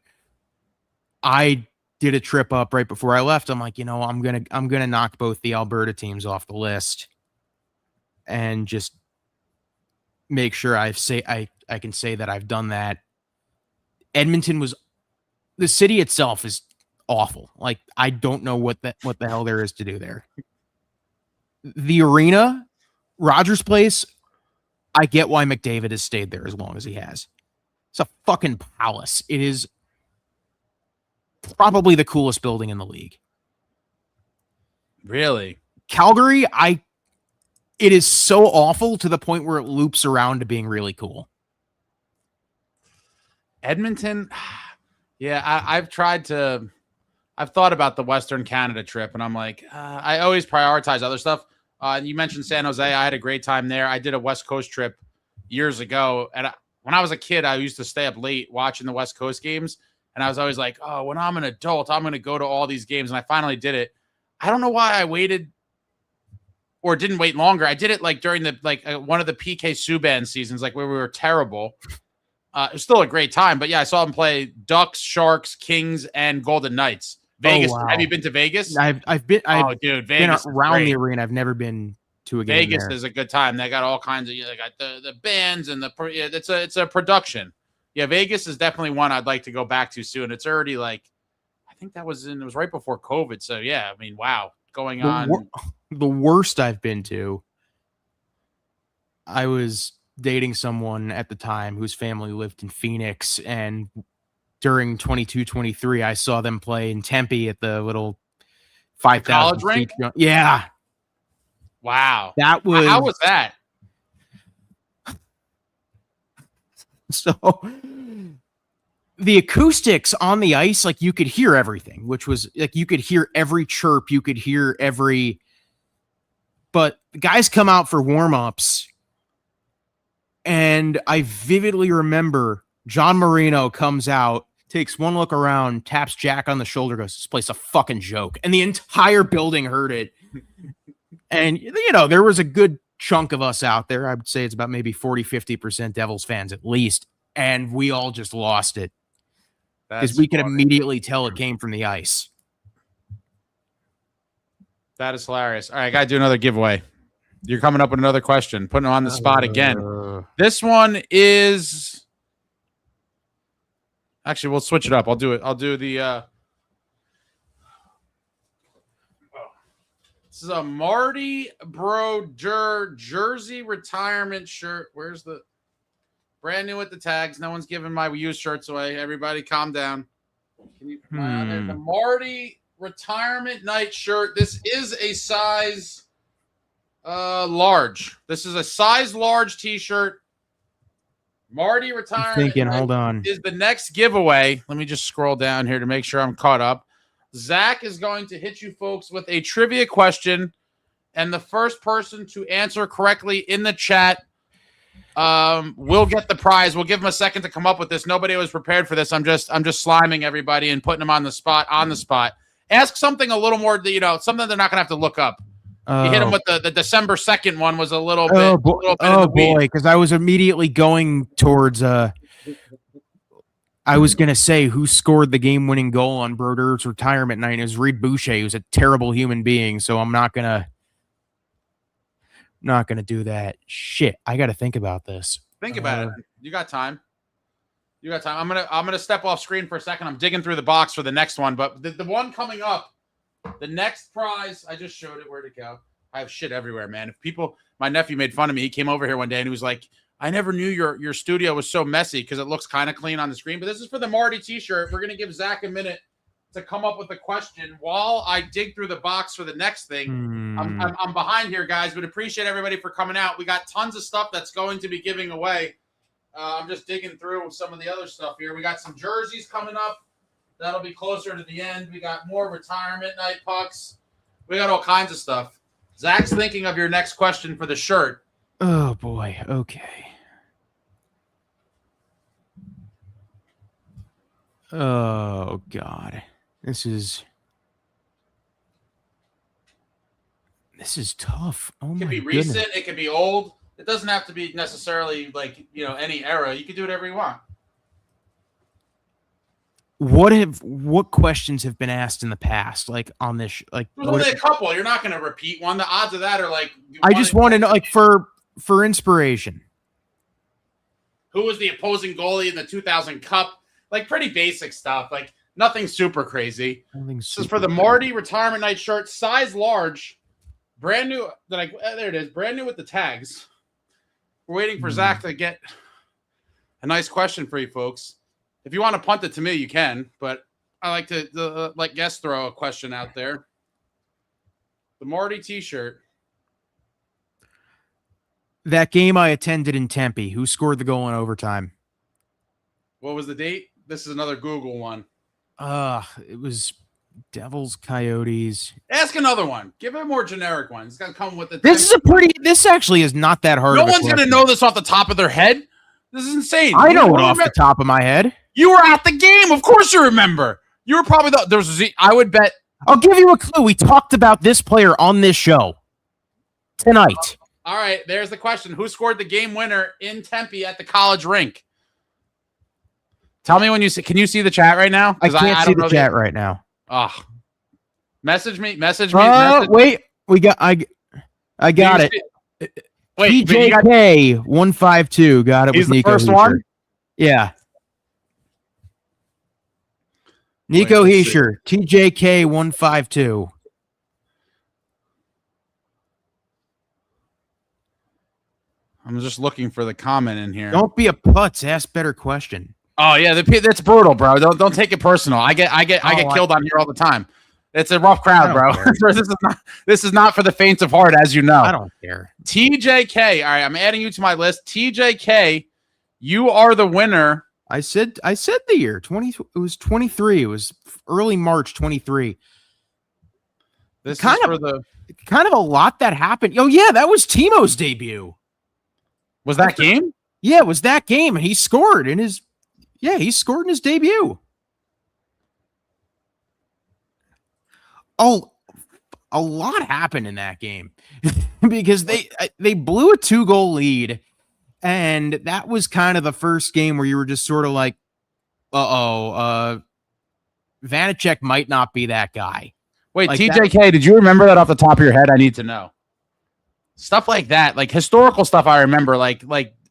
I did a trip up right before I left. I'm like, you know, I'm gonna knock both the Alberta teams off the list and just make sure I can say that I've done that. Edmonton was, the city itself is awful. Like, I don't know what the hell there is to do there. The arena, Rogers Place, I get why McDavid has stayed there as long as he has. It's a fucking palace. It is probably the coolest building in the league. Really? Calgary, it is so awful to the point where it loops around to being really cool. Edmonton, yeah, I've thought about the Western Canada trip, and I'm like, I always prioritize other stuff. You mentioned San Jose. I had a great time there. I did a West Coast trip years ago, and when I was a kid, I used to stay up late watching the West Coast games, and I was always like, oh, when I'm an adult, I'm going to go to all these games, and I finally did it. I don't know why I waited or didn't wait longer. I did it like during the one of the PK Subban seasons, like where we were terrible. It was still a great time, but yeah, I saw him play Ducks, Sharks, Kings, and Golden Knights. Vegas. Oh, wow. Have you been to Vegas? I've been Vegas around the arena. I've never been to a game. Vegas is a good time. They got all kinds of, they got the bands and it's a production. Yeah, Vegas is definitely one I'd like to go back to soon. It's already like, I think it was right before COVID. So yeah, I mean, wow, going on. The worst I've been to, I was dating someone at the time whose family lived in Phoenix, and during 22-23, I saw them play in Tempe at the little 5,000 college rink. Yeah. Wow. How was that? So the acoustics on the ice, like you could hear everything, which was like you could hear every chirp, you could hear every. But the guys come out for warm-ups, and I vividly remember John Marino comes out, takes one look around, taps Jack on the shoulder, goes, "This place is a fucking joke." And the entire building heard it. And, you know, there was a good chunk of us out there. I would say it's about maybe 40-50% Devils fans at least. And we all just lost it. Because we could immediately tell it came from the ice. That is hilarious. All right, I got to do another giveaway. You're coming up with another question, putting it on the spot again. This one is... Actually, we'll switch it up. I'll do it. I'll do the... This is a Marty Brodeur jersey retirement shirt. Where's the brand new with the tags? No one's giving my used shirts away. Everybody calm down. Can you there's the Marty retirement night shirt. This is a size large. This is a size large t-shirt. Marty retirement hold on. is the next giveaway. Let me just scroll down here to make sure I'm caught up. Zach is going to hit you folks with a trivia question, and the first person to answer correctly in the chat will get the prize. We'll give them a second to come up with this. Nobody was prepared for this. I'm just sliming everybody and putting them on the spot. Ask something a little more, something they're not going to have to look up. You hit them with the December 2nd one was a little bit. Boy, because I was immediately going towards. I was gonna say who scored the game-winning goal on Brodeur's retirement night. It was Reed Boucher, who's a terrible human being. So I'm not gonna do that. Shit, I got to think about this. Think about it. You got time. I'm gonna step off screen for a second. I'm digging through the box for the next one, but the one coming up. The next prize, I just showed it. Where'd it go? I have shit everywhere, man. My nephew made fun of me. He came over here one day and he was like, I never knew your studio was so messy because it looks kind of clean on the screen. But this is for the Marty t-shirt. We're going to give Zach a minute to come up with a question while I dig through the box for the next thing. I'm behind here, guys, but appreciate everybody for coming out. We got tons of stuff that's going to be giving away. I'm just digging through some of the other stuff here. We got some jerseys coming up. That'll be closer to the end. We got more retirement night pucks. We got all kinds of stuff. Zach's thinking of your next question for the shirt. Oh, boy. Okay. Oh, God. This is tough. Oh, it could my be goodness. recent. It could be old. It doesn't have to be necessarily like, any era. You can do whatever you want. What questions have been asked in the past, like on this? There's only a couple. You're not going to repeat one. The odds of that are like. I just want to know, like for inspiration. Who was the opposing goalie in the 2000 Cup? Like pretty basic stuff. Like nothing super crazy. This is for the Marty retirement night shirt, size large, brand new. There it is, brand new with the tags. We're waiting for Zach to get a nice question for you folks. If you want to punt it to me, you can, but I like to let guests throw a question out there. The Marty t-shirt. That game I attended in Tempe, who scored the goal in overtime? What was the date? This is another Google one. It was Devils, Coyotes. Ask another one. Give it a more generic one. It's got to come with the. This actually is not that hard. No one's going to know this off the top of their head. This is insane. I know it off the top of my head. You were at the game. Of course you remember. You were probably I would bet. I'll give you a clue. We talked about this player on this show tonight. All right. There's the question. Who scored the game winner in Tempe at the college rink? Tell me when you see. Can you see the chat right now? I can't see the chat right now. Oh, message me. Wait. I got it. Wait. TJK 152 got it. He's with Nico the first Heischer. one. Yeah. Nico Heischer, TJK 152. I'm just looking for the comment in here. Don't be a putz. Ask better question. Oh yeah, that's brutal, bro. Don't take it personal. I get killed on here all the time. It's a rough crowd, bro. This is not for the faint of heart, as you know. I don't care. TJK. All right, I'm adding you to my list. TJK, you are the winner. I said the year 20. It was 23. It was early March 23. This kind is of for the kind of a lot that happened. Oh yeah, that was Timo's debut. Was that game? Yeah, it was that game, and he scored in his. Yeah, he scored in his debut. Oh, a lot happened in that game because they blew a 2-goal lead. And that was kind of the first game where you were just sort of like, Vanacek might not be that guy. Wait, like TJK, did you remember that off the top of your head? I need to know. Stuff like that, like historical stuff I remember, like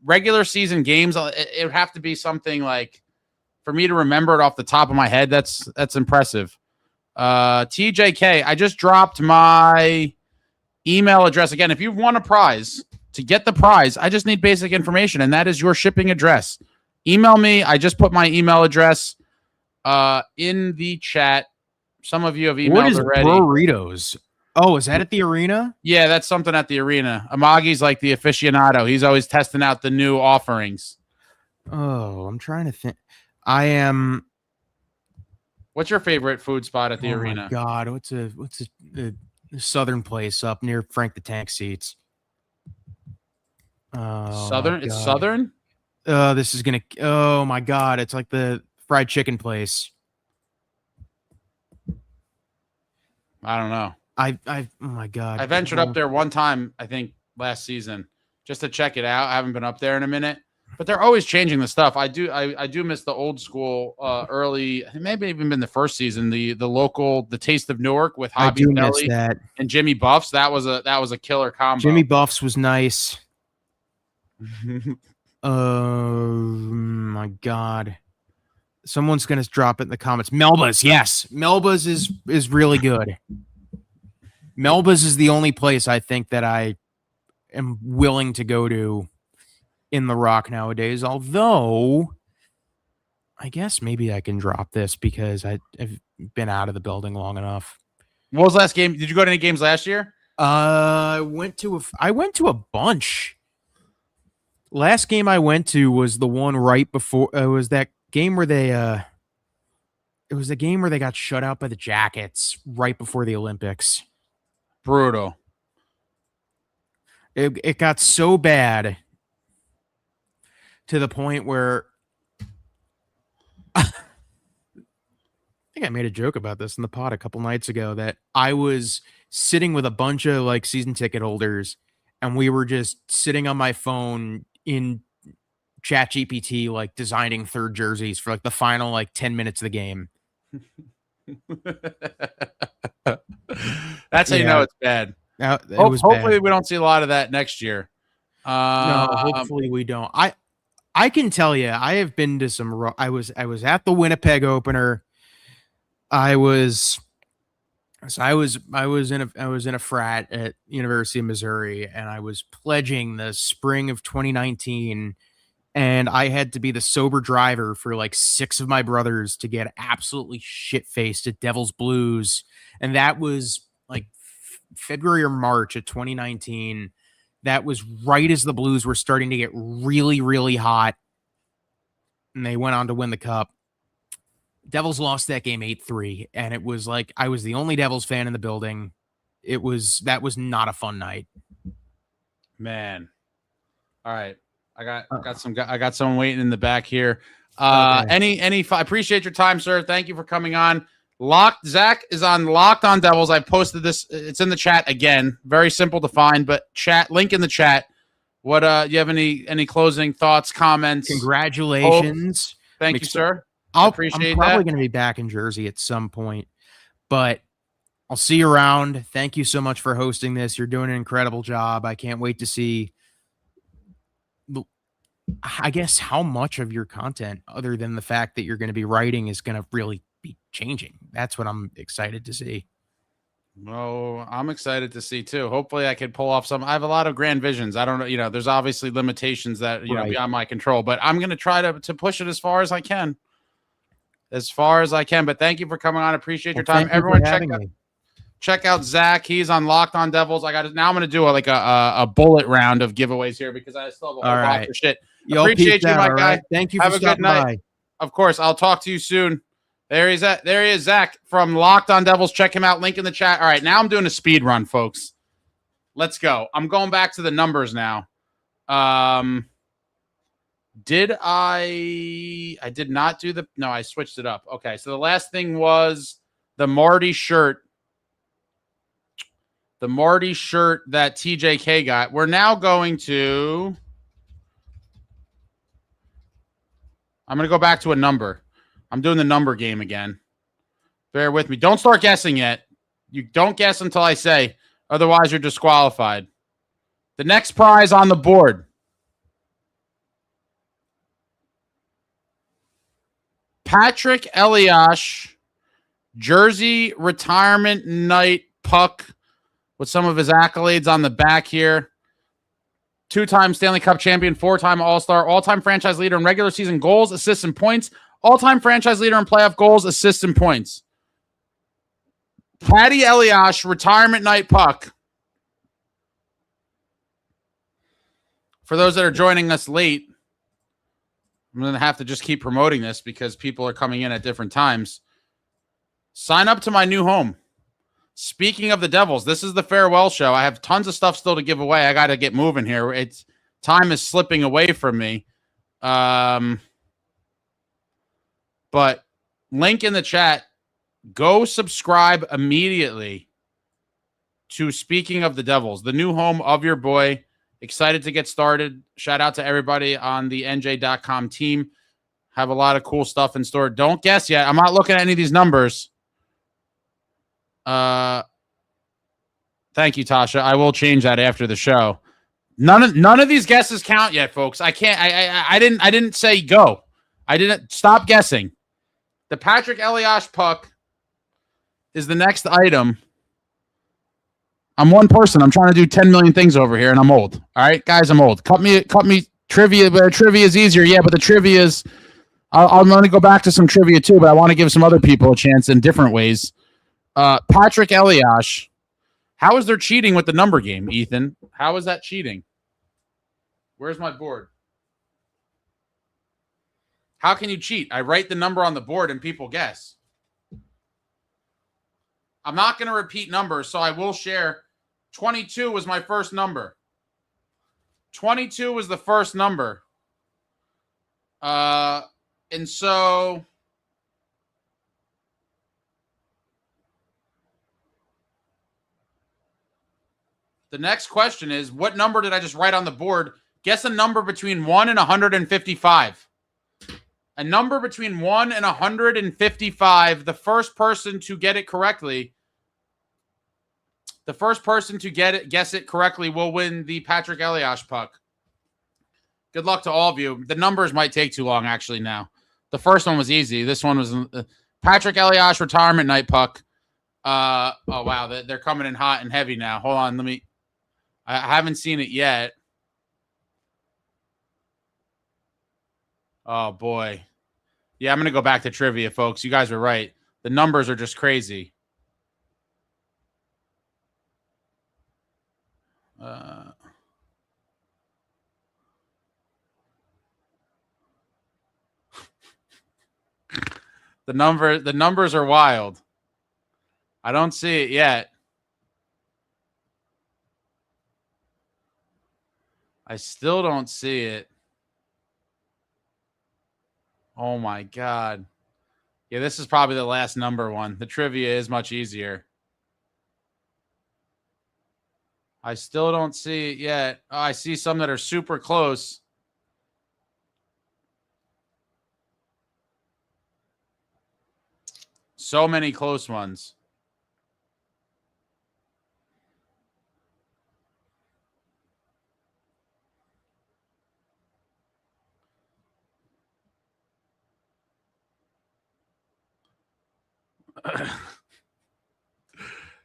regular season games, it would have to be something like, for me to remember it off the top of my head, that's impressive. TJK, I just dropped my email address. Again, if you've won a prize, to get the prize, I just need basic information, and that is your shipping address. Email me. I just put my email address in the chat. Some of you have emailed what is already. Burritos? Oh, is that at the arena? Yeah, that's something at the arena. Amagi's like the aficionado. He's always testing out the new offerings. Oh, I'm trying to think. I am. What's your favorite food spot at the arena? My God, what's a southern place up near Frank the Tank seats? Southern? It's Southern? This is gonna. Oh my God, it's like the fried chicken place. I don't know. Oh my God. I ventured up there one time, I think last season, just to check it out. I haven't been up there in a minute, but they're always changing the stuff. I do miss the old school, early, maybe even been the first season, the local, the Taste of Newark with Hobby Deli that. and Jimmy Buffs. That was a killer combo. Jimmy Buffs was nice. Oh my God. Someone's gonna drop it in the comments. Melba's, yes. Melba's is really good. Melba's is the only place I think that I am willing to go to in the Rock nowadays. Although, I guess maybe I can drop this because I've been out of the building long enough. What was the last game? Did you go to any games last year? I went to a bunch. Last game I went to was the one right before. It was that game where they. It was the game where they got shut out by the Jackets right before the Olympics. Brutal. It got so bad to the point where I think I made a joke about this in the pod a couple nights ago that I was sitting with a bunch of like season ticket holders and we were just sitting on my phone in ChatGPT, like designing third jerseys for like the final like 10 minutes of the game. That's how you know it's bad. Hopefully we don't see a lot of that next year. No, hopefully we don't. I can tell you, I have been to some. I was at the Winnipeg opener. I was in a frat at University of Missouri, and I was pledging the spring of 2019. And I had to be the sober driver for like 6 of my brothers to get absolutely shit-faced at Devils Blues. And that was like February or March of 2019. That was right as the Blues were starting to get really, really hot. And they went on to win the cup. Devils lost that game 8-3. And it was like I was the only Devils fan in the building. That was not a fun night. Man. All right. I got someone waiting in the back here. Okay. I appreciate your time, sir. Thank you for coming on. Zach is on Locked on Devils. I posted this. It's in the chat again. Very simple to find, but link in the chat. What do you have any closing thoughts, comments? Congratulations. Thank you, sir. I'm probably going to be back in Jersey at some point, but I'll see you around. Thank you so much for hosting this. You're doing an incredible job. I can't wait to see, I guess, how much of your content, other than the fact that you're going to be writing, is going to really be changing. That's what I'm excited to see. Oh, I'm excited to see too. Hopefully I can pull off some. I have a lot of grand visions. I don't know, there's obviously limitations that, know, beyond my control, but I'm going to try to push it as far as I can. But thank you for coming on. Appreciate your time. Everyone check out Zach. He's on Locked on Devils. Now I'm going to do a bullet round of giveaways here because I still have a whole lot of shit. Appreciate you, my guy. Right. Thank you. Have a good night. By. Of course. I'll talk to you soon. There he is, Zach from Locked on Devils. Check him out. Link in the chat. All right. Now I'm doing a speed run, folks. Let's go. I'm going back to the numbers now. I did not do no, I switched it up. Okay. So the last thing was the Marty shirt. The Marty shirt that TJK got. We're now going to, I'm going to go back to a number. I'm doing the number game again. Bear with me. Don't start guessing yet. You don't guess until I say. Otherwise, you're disqualified. The next prize on the board. Patrick Eliash, jersey retirement night puck with some of his accolades on the back here. 2-time Stanley Cup champion, 4-time All-Star, all-time franchise leader in regular season goals, assists, and points, all-time franchise leader in playoff goals, assists, and points. Patty Eliash, retirement night puck. For those that are joining us late, I'm going to have to just keep promoting this because people are coming in at different times. Sign up to my new home. Speaking of the Devils, this is the farewell show. I have tons of stuff still to give away. I got to get moving here. Time is slipping away from me. But link in the chat. Go subscribe immediately to Speaking of the Devils, the new home of your boy. Excited to get started. Shout out to everybody on the NJ.com team. Have a lot of cool stuff in store. Don't guess yet. I'm not looking at any of these numbers. Thank you, Tasha. I will change that after the show. None of these guesses count yet, folks. I can't. I didn't say go. I didn't stop guessing. The Patrick Eliash puck is the next item. I'm one person. I'm trying to do 10 million things over here, and I'm old. All right, guys, I'm old. Cut me trivia. But trivia is easier. Yeah, but the trivia is. I'm going to go back to some trivia too, but I want to give some other people a chance in different ways. Patrick Eliash. How is there cheating with the number game, Ethan? How is that cheating? Where's my board? How can you cheat? I write the number on the board and people guess. I'm not going to repeat numbers, so I will share. 22 was my first number. 22 was the first number. And so the next question is, what number did I just write on the board? Guess a number between 1 and 155. A number between 1 and 155. The first person to get it correctly, guess it correctly will win the Patrick Eliash puck. Good luck to all of you. The numbers might take too long, actually, now. The first one was easy. This one was Patrick Eliash retirement night puck. Oh, wow. They're coming in hot and heavy now. Hold on. I haven't seen it yet. Oh, boy. Yeah, I'm going to go back to trivia, folks. You guys were right. The numbers are just crazy. The numbers are wild. I don't see it yet. I still don't see it. Oh my God. Yeah, this is probably the last number one. The trivia is much easier. I still don't see it yet. Oh, I see some that are super close. So many close ones.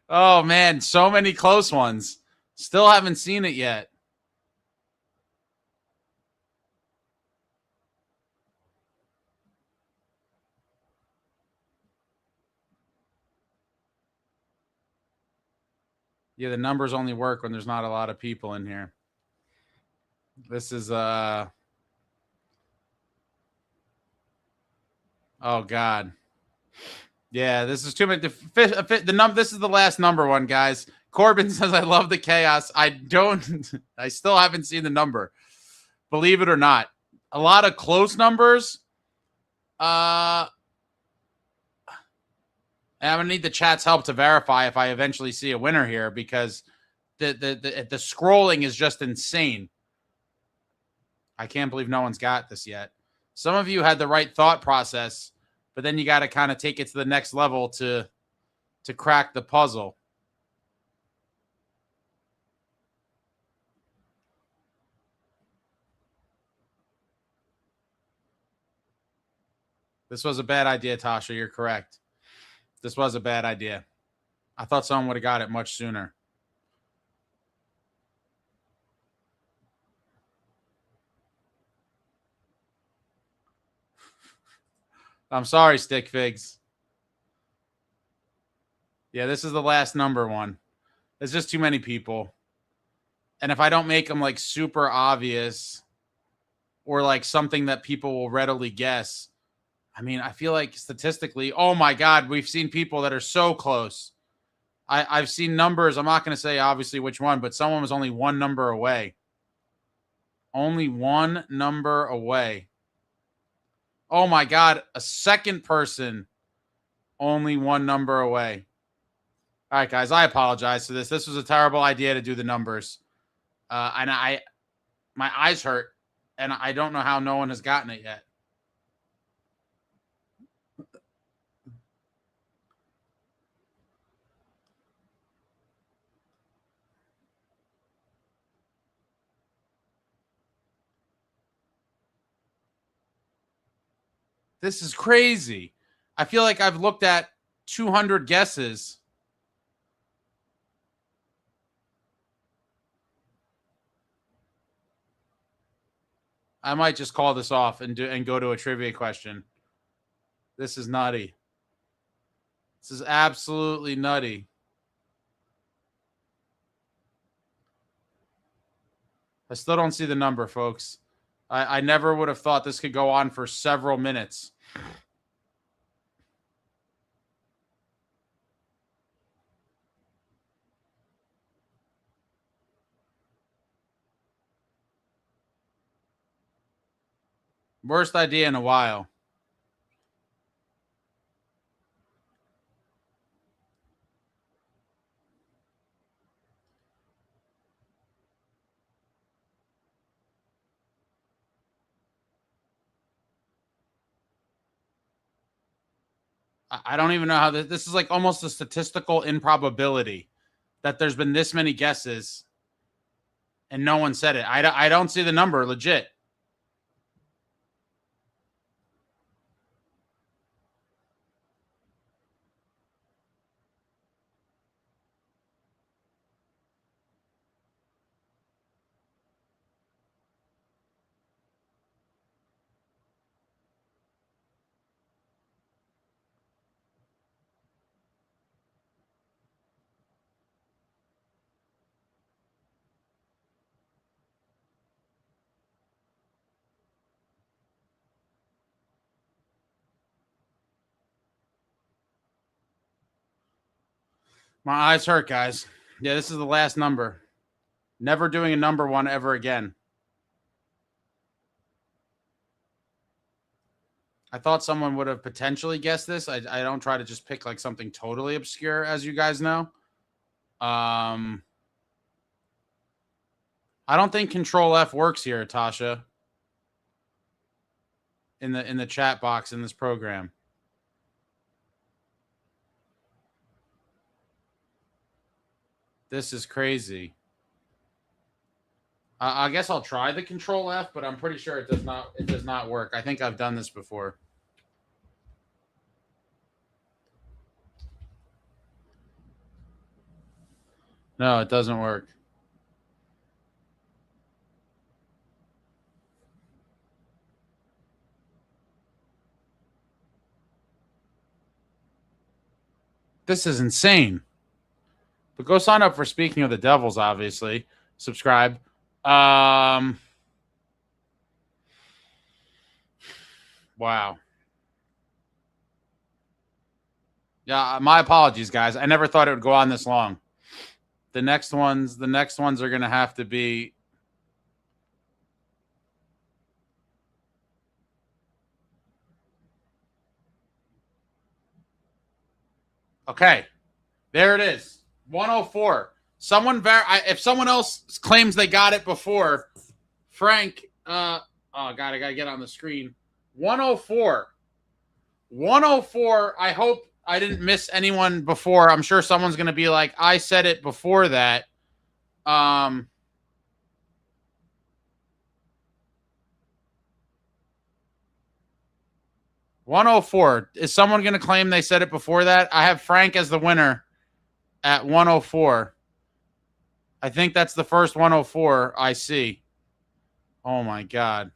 Oh, man, so many close ones. Still haven't seen it yet. Yeah, the numbers only work when there's not a lot of people in here. This is oh God. Yeah, this is too many. This is the last number one, guys. Corbin says, I love the chaos. I still haven't seen the number. Believe it or not. A lot of close numbers. And I'm gonna need the chat's help to verify if I eventually see a winner here, because the scrolling is just insane. I can't believe no one's got this yet. Some of you had the right thought process, but then you got to kind of take it to the next level to crack the puzzle. This was a bad idea, Tasha. You're correct. This was a bad idea. I thought someone would have got it much sooner. I'm sorry, Stick Figs. Yeah, this is the last number one. There's just too many people. And if I don't make them like super obvious or like something that people will readily guess, I mean, I feel like statistically, oh my God, we've seen people that are so close. I've seen numbers. I'm not going to say obviously which one, but someone was only one number away. Only one number away. Oh my God, a second person only one number away. All right, guys, I apologize for this. This was a terrible idea to do the numbers. And my eyes hurt, and I don't know how no one has gotten it yet. This is crazy. I feel like I've looked at 200 guesses. I might just call this off and go to a trivia question. This is nutty. This is absolutely nutty. I still don't see the number, folks. I never would have thought this could go on for several minutes. Worst idea in a while. I don't even know how this is like almost a statistical improbability that there's been this many guesses and no one said it. I don't see the number legit. My eyes hurt, guys. Yeah, this is the last number. Never doing a number one ever again. I thought someone would have potentially guessed this. I don't try to just pick like something totally obscure, as you guys know. I don't think Control F works here, Tasha. In the chat box in this program. This is crazy. I guess I'll try the Control F, but I'm pretty sure it does not work. I think I've done this before. No, it doesn't work. This is insane. But go sign up for Speaking of the Devils, obviously. Subscribe. Wow. Yeah, my apologies, guys. I never thought it would go on this long. The next ones are going to have to be okay. There it is. 104. If someone else claims they got it before, Frank, oh God, I got to get on the screen. 104. 104. I hope I didn't miss anyone before. I'm sure someone's going to be like, I said it before that. 104. Is someone going to claim they said it before that? I have Frank as the winner at 104. I think that's the first 104 I see. Oh, my God.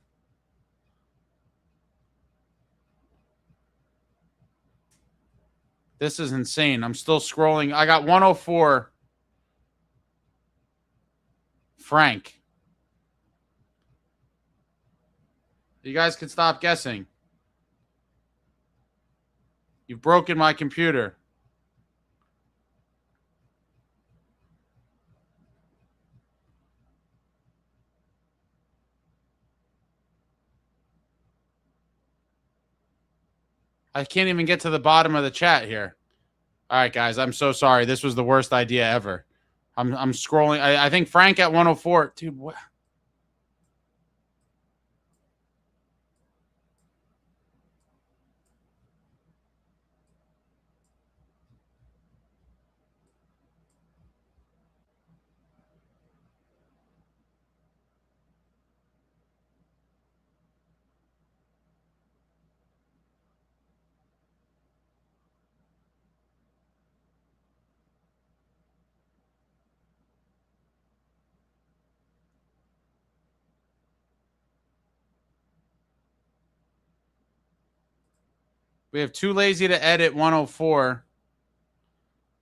This is insane. I'm still scrolling. I got 104. Frank. You guys can stop guessing. You've broken my computer. I can't even get to the bottom of the chat here. All right, guys, I'm so sorry. This was the worst idea ever. I'm scrolling. I think Frank at 104. Dude, what? We have Too Lazy to Edit 104.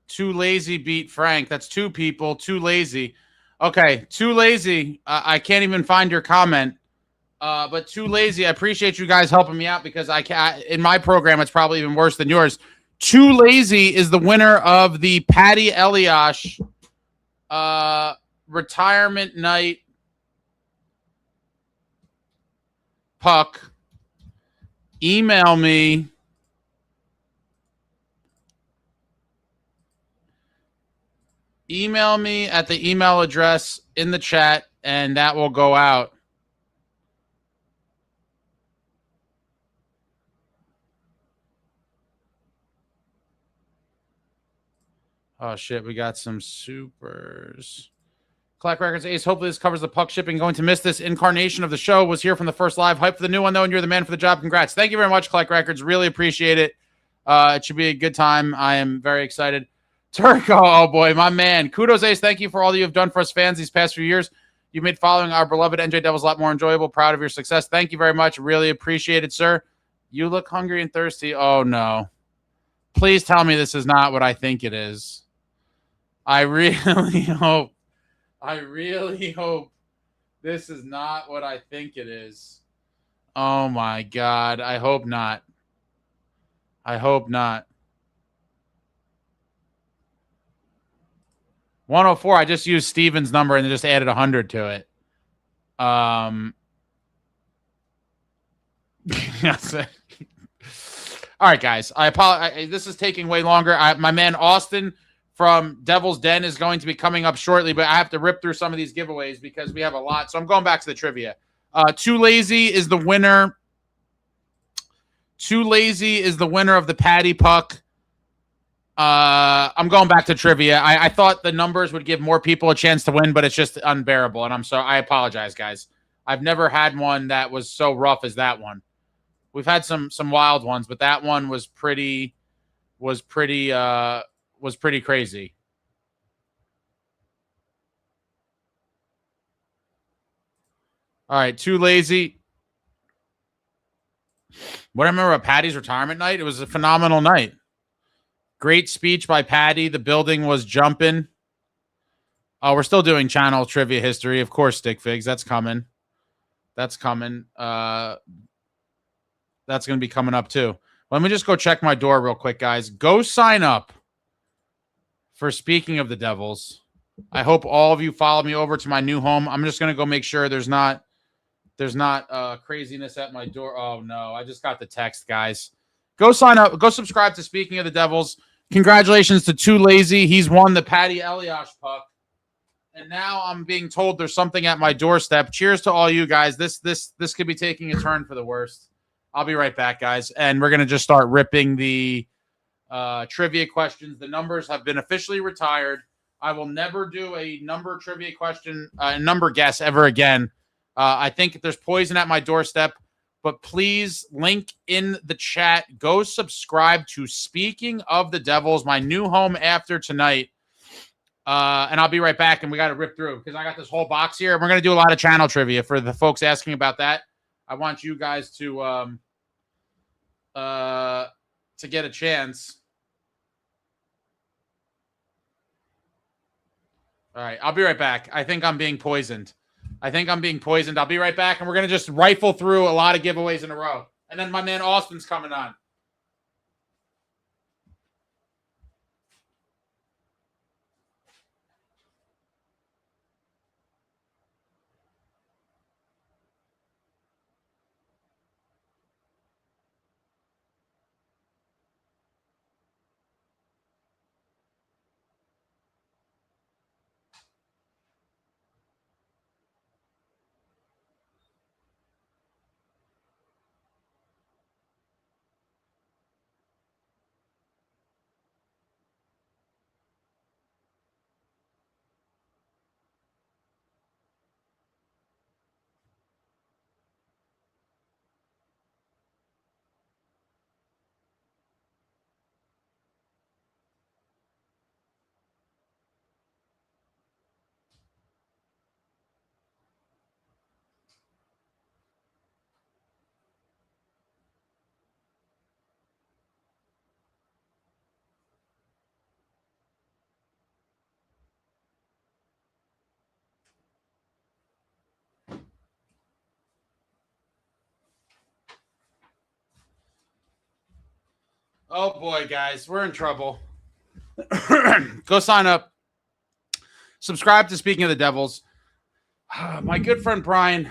Too Lazy beat Frank. That's two people. Too Lazy. Okay, Too Lazy. I can't even find your comment. But Too Lazy, I appreciate you guys helping me out because in my program, it's probably even worse than yours. Too Lazy is the winner of the Patty Eliash retirement night puck. Email me. Email me at the email address in the chat, and that will go out. Oh, shit. We got some supers. Clack Records Ace. Hopefully this covers the puck shipping. Going to miss this incarnation of the show. Was here from the first live. Hype for the new one, though, and you're the man for the job. Congrats. Thank you very much, Clack Records. Really appreciate it. It should be a good time. I am very excited. Turco, oh boy, my man. Kudos, Ace. Thank you for all that you have done for us fans these past few years. You made following our beloved NJ Devils a lot more enjoyable. Proud of your success. Thank you very much. Really appreciate it, sir. You look hungry and thirsty. Oh, no. Please tell me this is not what I think it is. I really hope. I really hope this is not what I think it is. Oh, my God. I hope not. I hope not. 104, I just used Steven's number and just added 100 to it. Yes. All right, guys. I apologize. This is taking way longer. My man Austin from Devil's Den is going to be coming up shortly, but I have to rip through some of these giveaways because we have a lot. So I'm going back to the trivia. Too Lazy is the winner. Too Lazy is the winner of the Patty Puck. I'm going back to trivia. I thought the numbers would give more people a chance to win, but it's just unbearable. And I apologize, guys. I've never had one that was so rough as that one. We've had some wild ones, but that one was pretty crazy. All right, Too Lazy. What I remember about Patty's retirement night, it was a phenomenal night. Great speech by Patty. The building was jumping. Oh, we're still doing channel trivia history. Of course, Stick Figs. That's coming. That's coming. That's going to be coming up too. Let me just go check my door real quick, guys. Go sign up for Speaking of the Devils. I hope all of you follow me over to my new home. I'm just going to go make sure there's not craziness at my door. Oh, no. I just got the text, guys. Go sign up. Go subscribe to Speaking of the Devils. Congratulations to Too Lazy. He's won the Patty Eliash puck. And now I'm being told there's something at my doorstep. Cheers to all you guys. This could be taking a turn for the worst. I'll be right back, guys. And we're going to just start ripping the trivia questions. The numbers have been officially retired. I will never do a number trivia question, number guess ever again. I think there's poison at my doorstep. But please, link in the chat. Go subscribe to Speaking of the Devils, my new home after tonight. And I'll be right back, and we got to rip through because I got this whole box here. And we're going to do a lot of channel trivia for the folks asking about that. I want you guys to get a chance All right, I'll be right back. I think I'm being poisoned. I'll be right back, and we're going to just rifle through a lot of giveaways in a row. And then my man Austin's coming on. Oh boy, guys, we're in trouble. Go sign up. Subscribe to Speaking of the Devils. My good friend Brian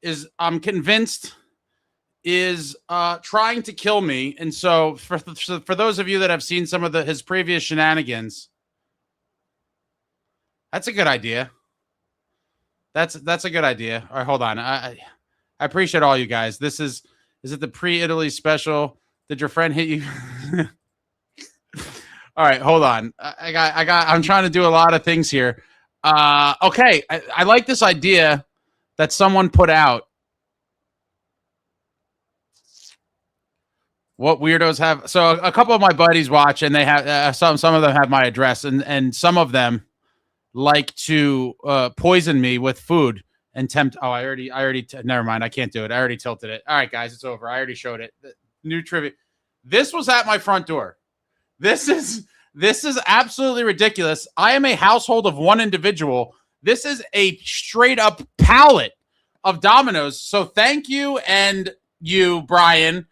is, I'm convinced, is trying to kill me. And so for those of you that have seen some of his previous shenanigans, that's a good idea. That's a good idea. All right, hold on. I appreciate all you guys. Is it the pre-Italy special? Did your friend hit you? All right, hold on. I'm trying to do a lot of things here. Okay. I like this idea that someone put out. What weirdos have? So a couple of my buddies watch, and they have some of them have my address, and some of them like to poison me with food and tempt. Oh, I already. Never mind. I can't do it. I already tilted it. All right, guys, it's over. I already showed it. New trivia. This was at my front door. This is absolutely ridiculous. I am a household of one individual. This is a straight up pallet of Domino's. So thank you, and you, Brian,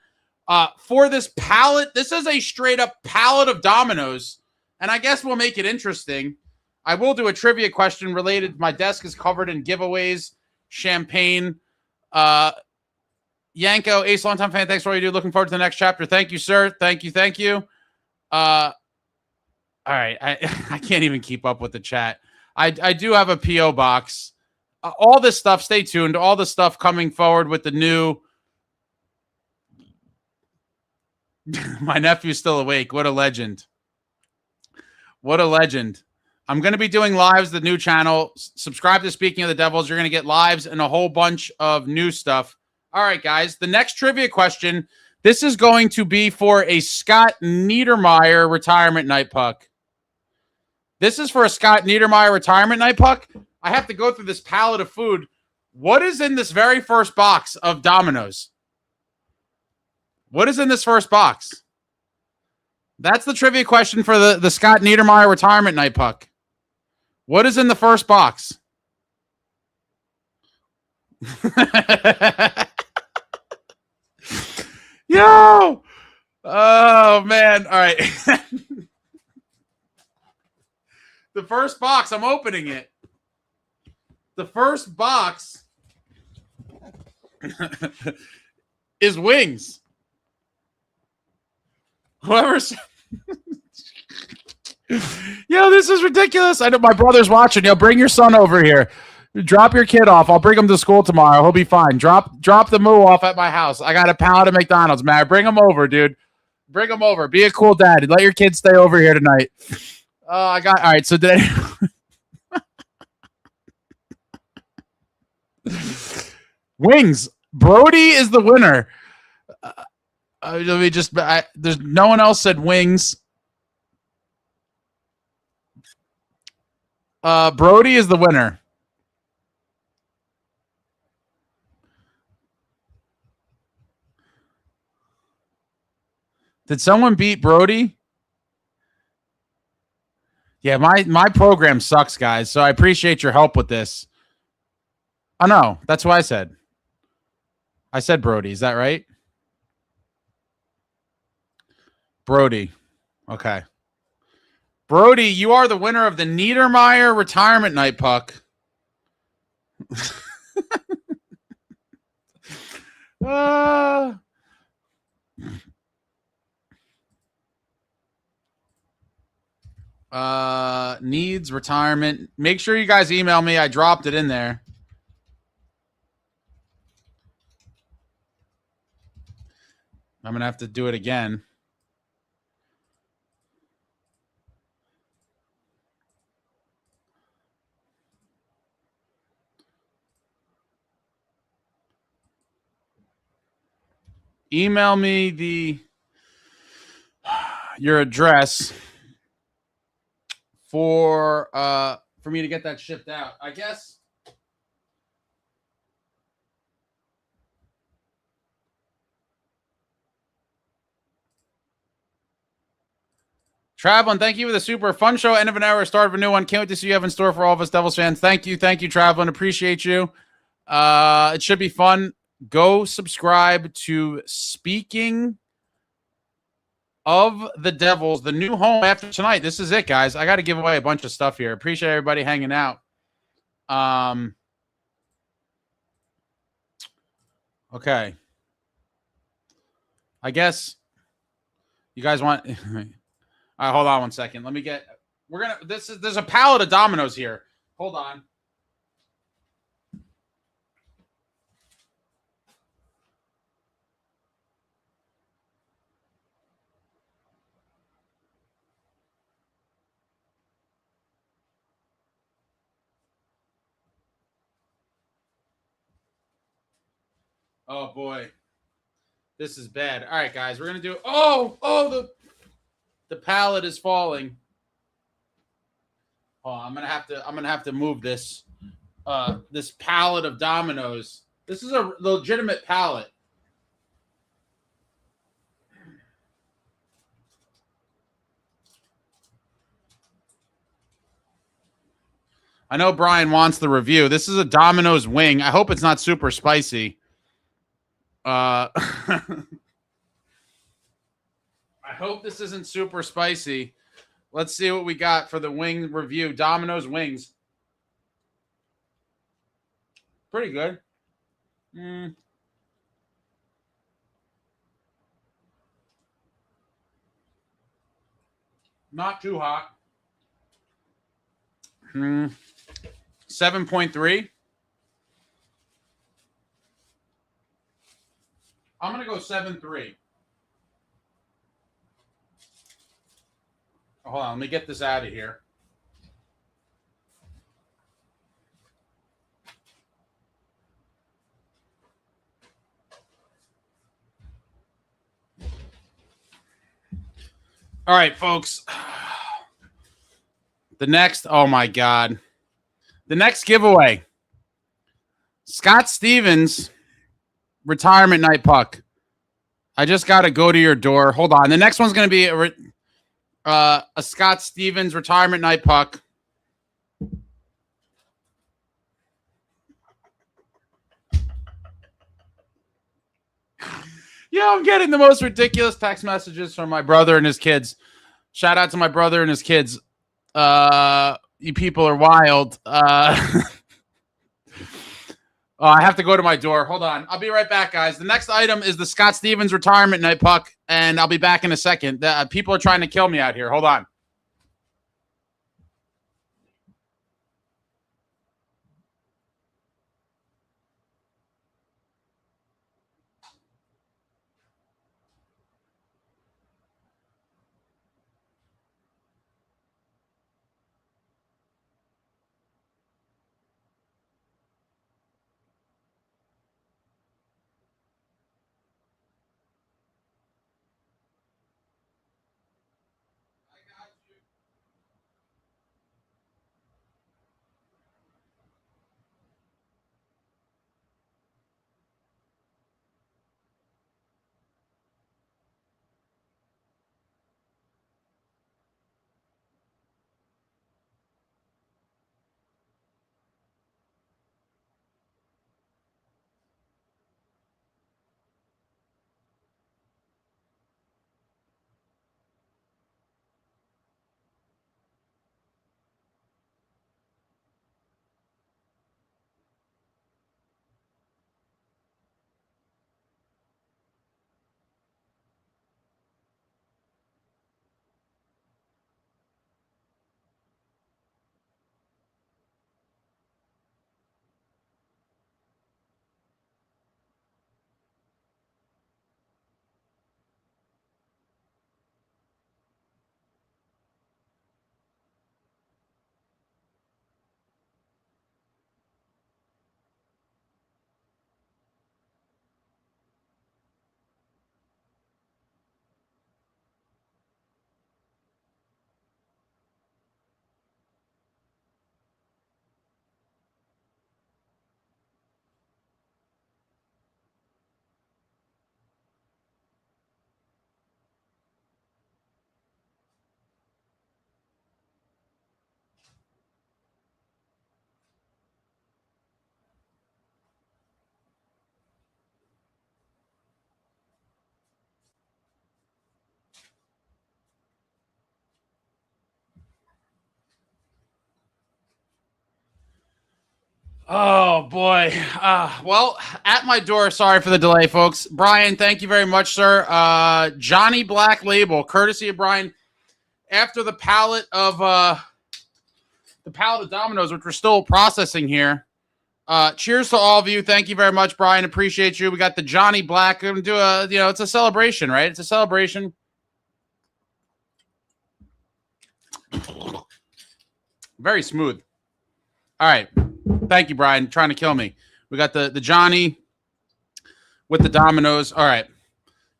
for this pallet. This is a straight up pallet of Domino's, and I guess we'll make it interesting. I will do a trivia question related. My desk is covered in giveaways, champagne. Yanko, Ace, longtime fan. Thanks for all you do. Looking forward to the next chapter. Thank you, sir. Thank you. All right. I can't even keep up with the chat. I do have a P.O. box. All this stuff, stay tuned. All the stuff coming forward with the new. My nephew's still awake. What a legend. I'm going to be doing lives, the new channel. Subscribe to Speaking of the Devils. You're going to get lives and a whole bunch of new stuff. All right, guys. The next trivia question. This is going to be for a Scott Niedermayer retirement night puck. This is for a Scott Niedermayer retirement night puck. I have to go through this pallet of food. What is in this very first box of Domino's? What is in this first box? That's the trivia question for the Scott Niedermayer retirement night puck. What is in the first box? Yo! Oh, man. All right. The first box, I'm opening it. The first box is wings. Whoever's... Yo, this is ridiculous. I know my brother's watching. Yo, bring your son over here. Drop your kid off. I'll bring him to school tomorrow. He'll be fine. Drop the moo off at my house. I got a pallet of McDonald's, man. Bring him over, dude. Bring him over. Be a cool dad. Let your kids stay over here tonight. All right. So today, wings. Brody is the winner. Let me just. There's no one else said wings. Brody is the winner. Did someone beat Brody? Yeah, my program sucks, guys. So I appreciate your help with this. Oh no, that's what I said. I said Brody. Is that right? Brody. Okay. Brody, you are the winner of the Niedermeyer Retirement Night Puck. Needs retirement. Make sure you guys email me. I dropped it in there. I'm going to have to do it again. Email me your address for me to get that shipped out. I guess. Traveling, thank you for the super fun show. End of an era, start of a new one. Can't wait to see you have in store for all of us Devils fans. Thank you, Traveling. Appreciate you. It should be fun. Go subscribe to Speaking of the Devils, the new home after tonight. This is it, guys. I got to give away a bunch of stuff here. Appreciate everybody hanging out. Okay. I guess you guys want. All right, hold on one second. Let me get. There's a pallet of dominoes here. Hold on. Oh boy, this is bad. All right, guys, we're gonna do. The pallet is falling. Oh, I'm gonna have to move this this pallet of dominoes. This is a legitimate pallet. I know Brian wants the review. This is a Domino's wing. I hope it's not super spicy. I hope this isn't super spicy. Let's see what we got for the wing review. Domino's wings. Pretty good. Not too hot. 7.3. I'm going to go 7.3. Hold on. Let me get this out of here. All right, folks. The next, oh my God. The next giveaway. Scott Stevens Retirement Night Puck. I just got to go to your door. Hold on. The next one's going to be a Scott Stevens Retirement Night Puck. Yeah, I'm getting the most ridiculous text messages from my brother and his kids. Shout out to my brother and his kids. You people are wild. Oh, I have to go to my door. Hold on. I'll be right back, guys. The next item is the Scott Stevens Retirement Night Puck, and I'll be back in a second. People are trying to kill me out here. Hold on. Oh boy. Well, at my door. Sorry for the delay, folks. Brian, thank you very much, sir. Johnny Black Label, courtesy of Brian. After the pallet of Dominoes, which we're still processing here. Cheers to all of you. Thank you very much, Brian. Appreciate you. We got the Johnny Black. We're gonna do it's a celebration, right? It's a celebration. Very smooth. All right. Thank you, Brian. Trying to kill me. We got the Johnny with the Dominoes. All right.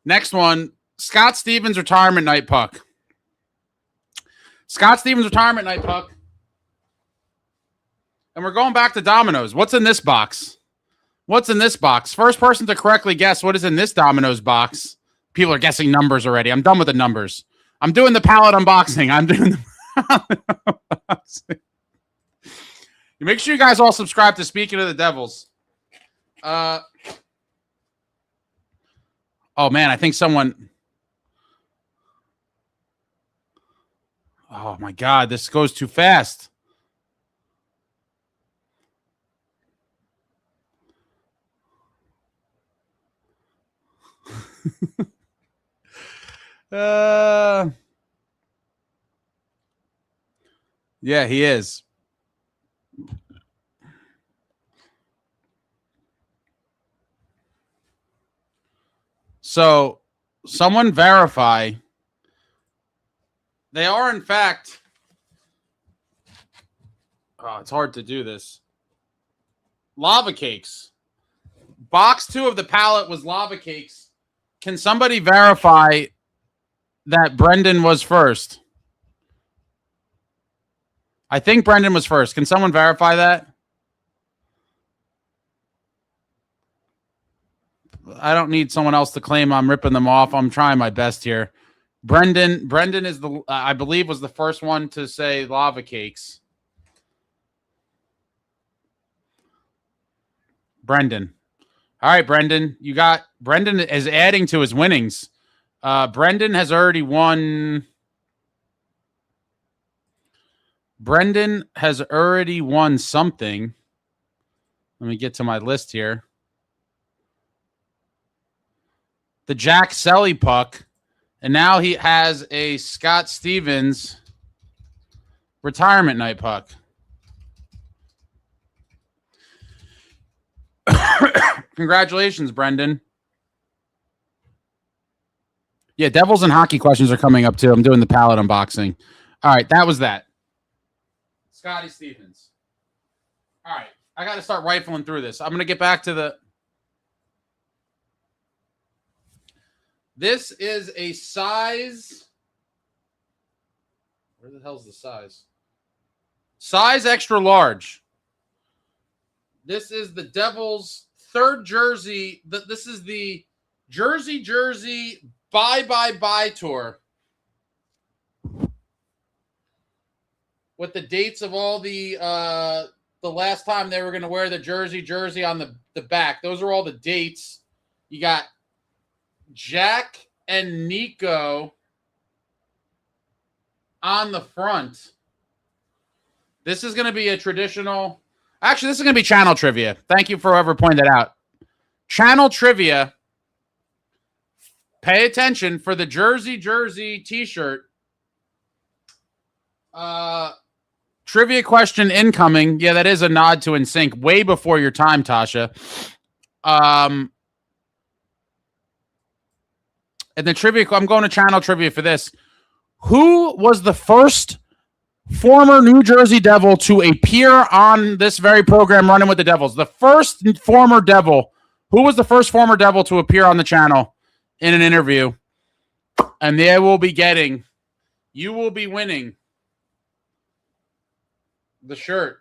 Next one, Scott Stevens retirement night puck. Scott Stevens retirement night puck. And we're going back to Dominoes. What's in this box? What's in this box? First person to correctly guess what is in this Dominoes box. People are guessing numbers already. I'm done with the numbers. I'm doing the pallet unboxing. I'm doing the pallet unboxing. Make sure you guys all subscribe to Speaking of the Devils. Oh, man, I think someone... Oh, my God, this goes too fast. Yeah, he is. So, someone verify. They are, in fact. Oh, it's hard to do this. Lava cakes. Box 2 of the pallet was lava cakes. Can somebody verify that Brendan was first? I think Brendan was first. Can someone verify that? I don't need someone else to claim I'm ripping them off. I'm trying my best here. Brendan is the, I believe, was the first one to say lava cakes. Brendan. All right, Brendan. Brendan is adding to his winnings. Brendan has already won. Brendan has already won something. Let me get to my list here. The Jack Selly puck. And now he has a Scott Stevens retirement night puck. Congratulations, Brendan. Yeah, Devils and hockey questions are coming up too. I'm doing the pallet unboxing. All right, that was that. Scotty Stevens. All right, I got to start rifling through this. I'm going to get back to the... This is a size... Where the hell's the size? Size extra large. This is the Devils' third jersey. This is the Jersey Bye tour. With the dates of all the last time they were going to wear the jersey on the back. Those are all the dates. You got Jack and Nico on the front. This is going to be a traditional... Actually, this is going to be channel trivia. Thank you for whoever pointed that out. Channel trivia. Pay attention for the Jersey t-shirt. Trivia question incoming. Yeah, that is a nod to NSYNC. Way before your time, Tasha. And the trivia, I'm going to channel trivia for this. Who was the first former New Jersey Devil to appear on this very program, Running with the Devils? The first former Devil. Who was the first former Devil to appear on the channel in an interview? And they will be getting, you will be winning the shirt.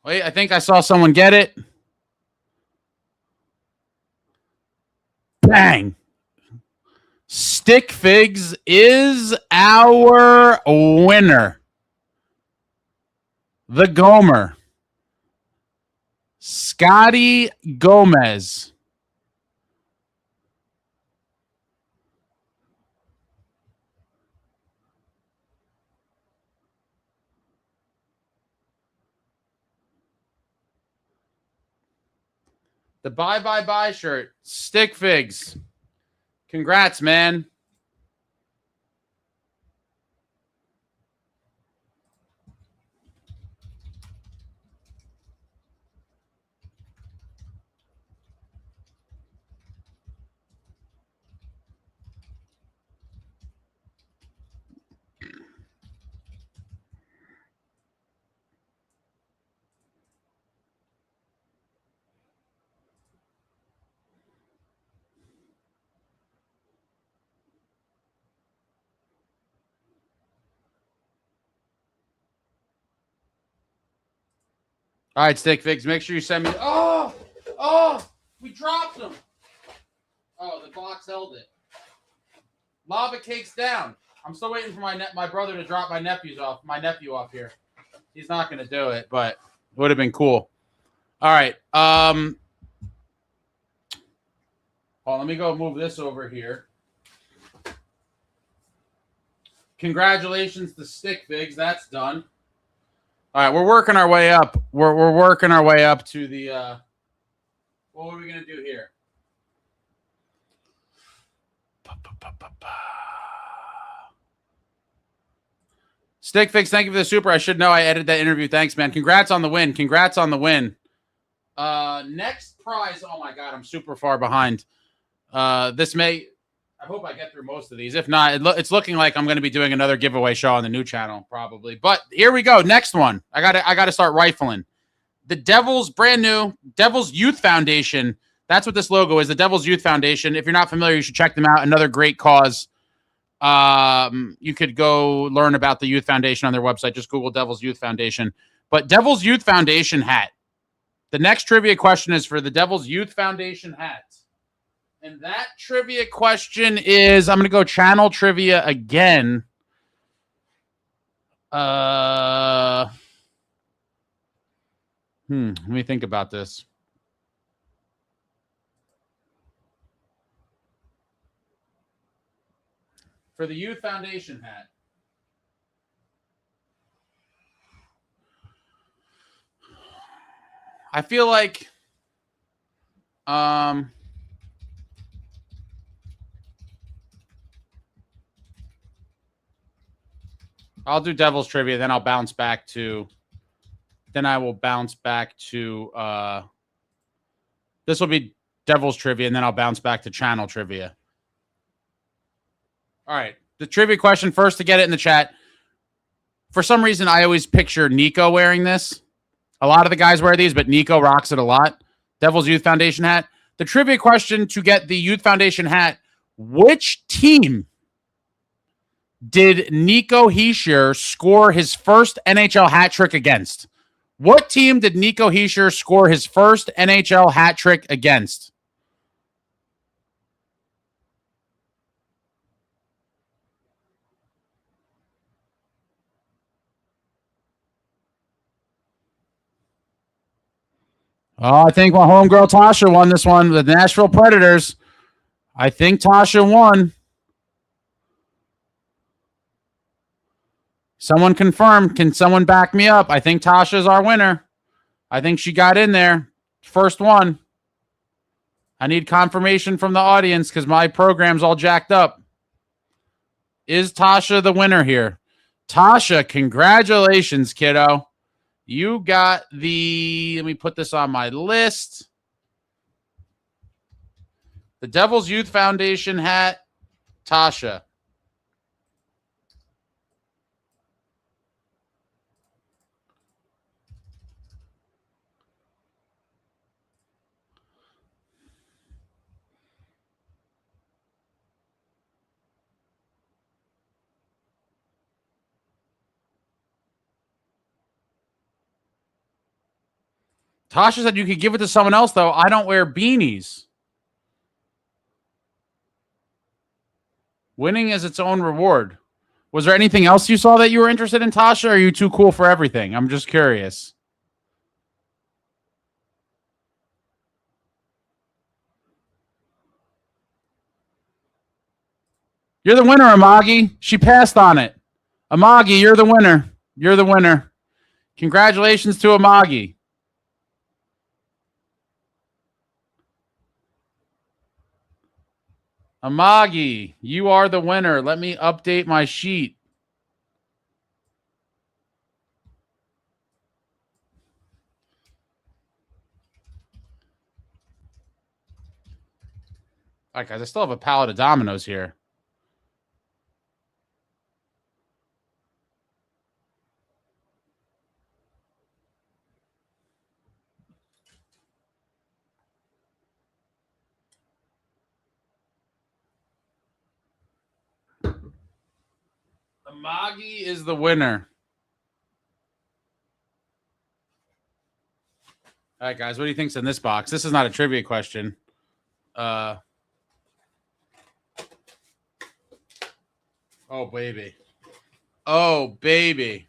Wait, I think I saw someone get it. Bang. Stick Figs is our winner. The Gomer. Scotty Gomez. The bye shirt. Stick Figs. Congrats, man. All right, Stick Figs, make sure you send me. Oh, we dropped them. Oh, the box held it. Lava cakes down. I'm still waiting for my brother to drop my nephew off here. He's not going to do it, but it would have been cool. All right. Hold on, let me go move this over here. Congratulations to Stick Figs. That's done. All right, we're working our way up. We're working our way up to the what are we going to do here? Stick Fix, thank you for the super. I should know I edited that interview. Thanks, man. Congrats on the win. Congrats on the win. Next prize. Oh my God, I'm super far behind. I hope I get through most of these. If not, it's looking like I'm going to be doing another giveaway show on the new channel probably. But here we go. Next one. I got to start rifling. The Devils, brand new Devils Youth Foundation. That's what this logo is. The Devils Youth Foundation. If you're not familiar, you should check them out. Another great cause. You could go learn about the Youth Foundation on their website. Just Google Devils Youth Foundation. But Devils Youth Foundation hat. The next trivia question is for the Devils Youth Foundation hat. And that trivia question is, I'm going to go channel trivia again. Let me think about this. For the Youth Foundation hat. I feel like I'll do Devils trivia, then I'll bounce back to this will be Devils trivia, and then I'll bounce back to channel trivia. All right. The trivia question first to get it in the chat. For some reason, I always picture Nico wearing this. A lot of the guys wear these, but Nico rocks it a lot. Devils Youth Foundation hat. The trivia question to get the Youth Foundation hat, which team did Nico Hischier score his first NHL hat trick against? What team did Nico Hischier score his first NHL hat trick against? Oh, I think my homegirl Tasha won this one. The Nashville Predators. I think Tasha won. Someone confirm. Can someone back me up? I think Tasha's our winner. I think she got in there. First one. I need confirmation from the audience because my program's all jacked up. Is Tasha the winner here? Tasha, congratulations, kiddo. You got the, let me put this on my list. The Devils Youth Foundation hat, Tasha. Tasha said you could give it to someone else, though. I don't wear beanies. Winning is its own reward. Was there anything else you saw that you were interested in, Tasha, or are you too cool for everything? I'm just curious. You're the winner, Amagi. She passed on it. Amagi, you're the winner. You're the winner. Congratulations to Amagi. Amagi, you are the winner. Let me update my sheet. All right, guys, I still have a pallet of dominoes here. Amagi is the winner. All right, guys, what do you think's in this box? This is not a trivia question. Oh, baby. Oh, baby.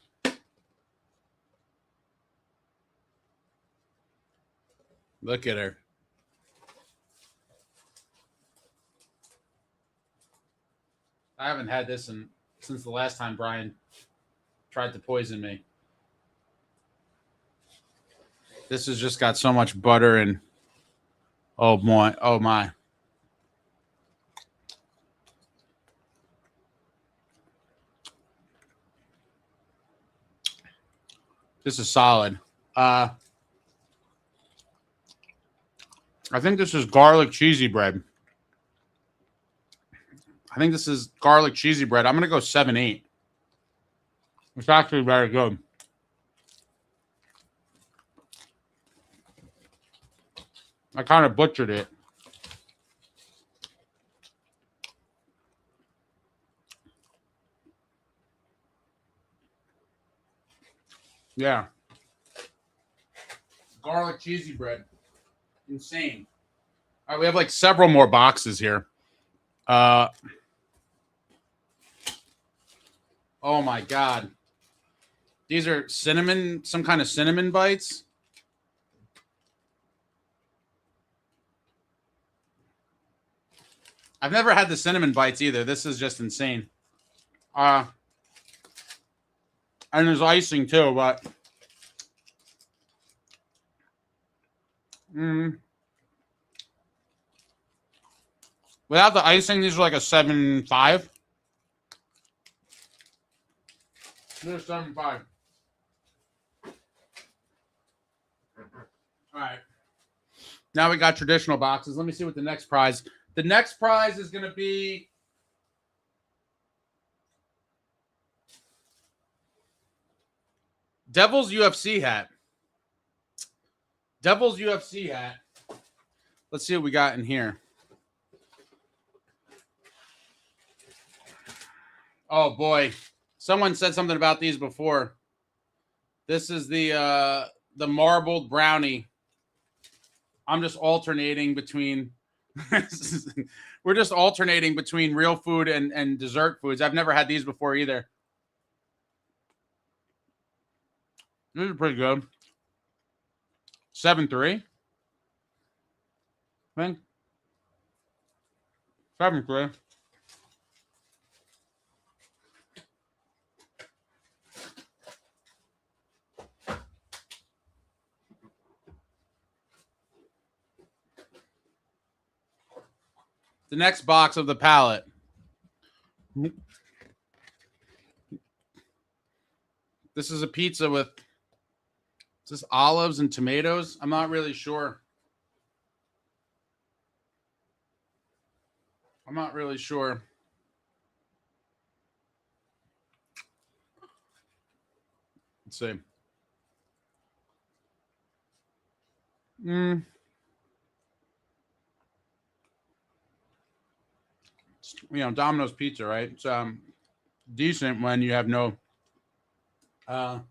Look at her. I haven't had this since the last time Brian tried to poison me. This has just got so much butter and oh boy, oh my. This is solid. I think this is garlic cheesy bread. I think this is garlic cheesy bread. I'm going to go 7-8. It's actually very good. I kind of butchered it. Yeah. Garlic cheesy bread. Insane. All right, we have like several more boxes here. Oh my God. These are cinnamon, some kind of cinnamon bites. I've never had the cinnamon bites either. This is just insane. And there's icing too, but without the icing, these are like a 7.5. They're 7.5. All right. Now we got traditional boxes. Let me see what the next prize. The next prize is going to be Devils UFC hat. Devils UFC hat. Let's see what we got in here. Oh boy. Someone said something about these before. This is the marbled brownie. I'm just alternating between we're just alternating between real food and dessert foods. I've never had these before either. These are pretty good. 7.3. I think 7.3. The next box of the palette. This is a pizza with, is this olives and tomatoes? I'm not really sure. I'm not really sure. Let's see. You know, Domino's pizza, right? It's decent when you have no not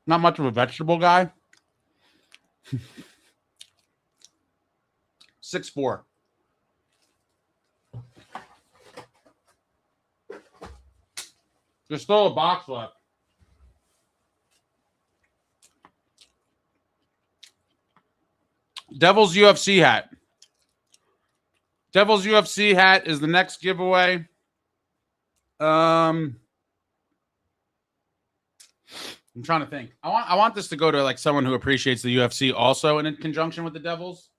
much of a vegetable guy. 6.4. There's still a box left. Devils UFC hat. Devils UFC hat is the next giveaway. I'm trying to think. I want this to go to like someone who appreciates the UFC also, and in conjunction with the Devils.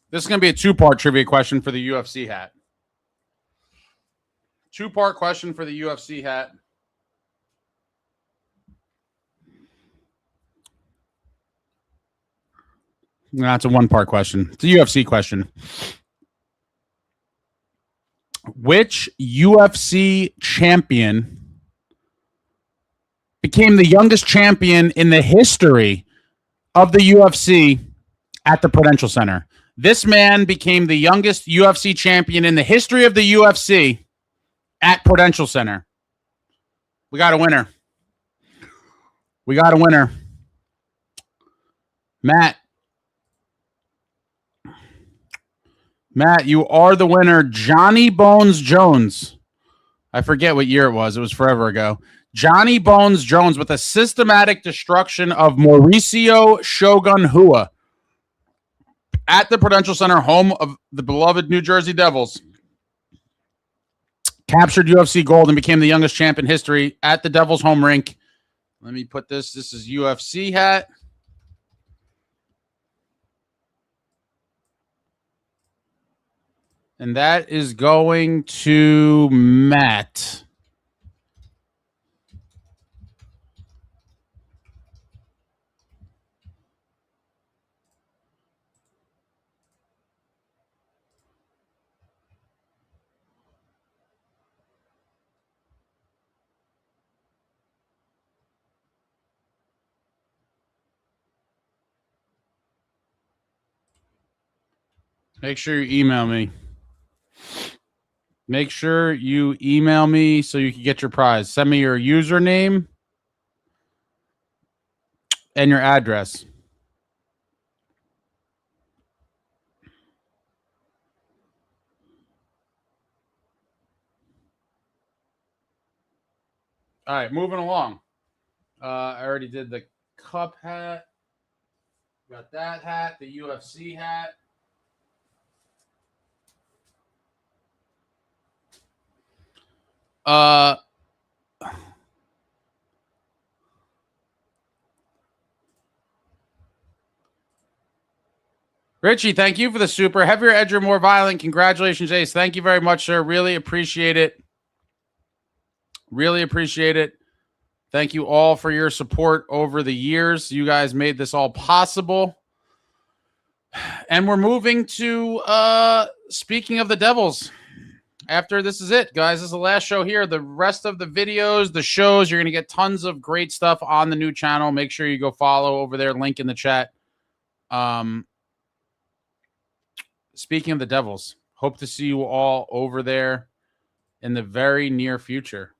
This is going to be a two-part trivia question for the UFC hat. Two-part question for the UFC hat. No, it's a one-part question. It's a UFC question. Which UFC champion became the youngest champion in the history of the UFC at the Prudential Center? This man became the youngest UFC champion in the history of the UFC at Prudential Center. We got a winner. We got a winner. Matt, you are the winner. Johnny Bones Jones. I forget what year it was. It was forever ago. Johnny Bones Jones with a systematic destruction of Mauricio Shogun Hua at the Prudential Center, home of the beloved New Jersey Devils. Captured UFC gold and became the youngest champ in history at the Devils home rink. Let me put this. This is UFC hat. And that is going to Matt. Make sure you email me. Make sure you email me so you can get your prize. Send me your username and your address. All right, moving along. I already did the cup hat. Got that hat, the UFC hat. Richie, thank you for the super. Heavier, edgier, more violent. Congratulations, Ace. Thank you very much, sir. Really appreciate it. Really appreciate it. Thank you all for your support over the years. You guys made this all possible. And we're moving to speaking of the Devils. After this is it, guys. This is the last show here. The rest of the videos, the shows, you're going to get tons of great stuff on the new channel. Make sure you go follow over there. Link in the chat. Speaking of the Devils, hope to see you all over there in the very near future.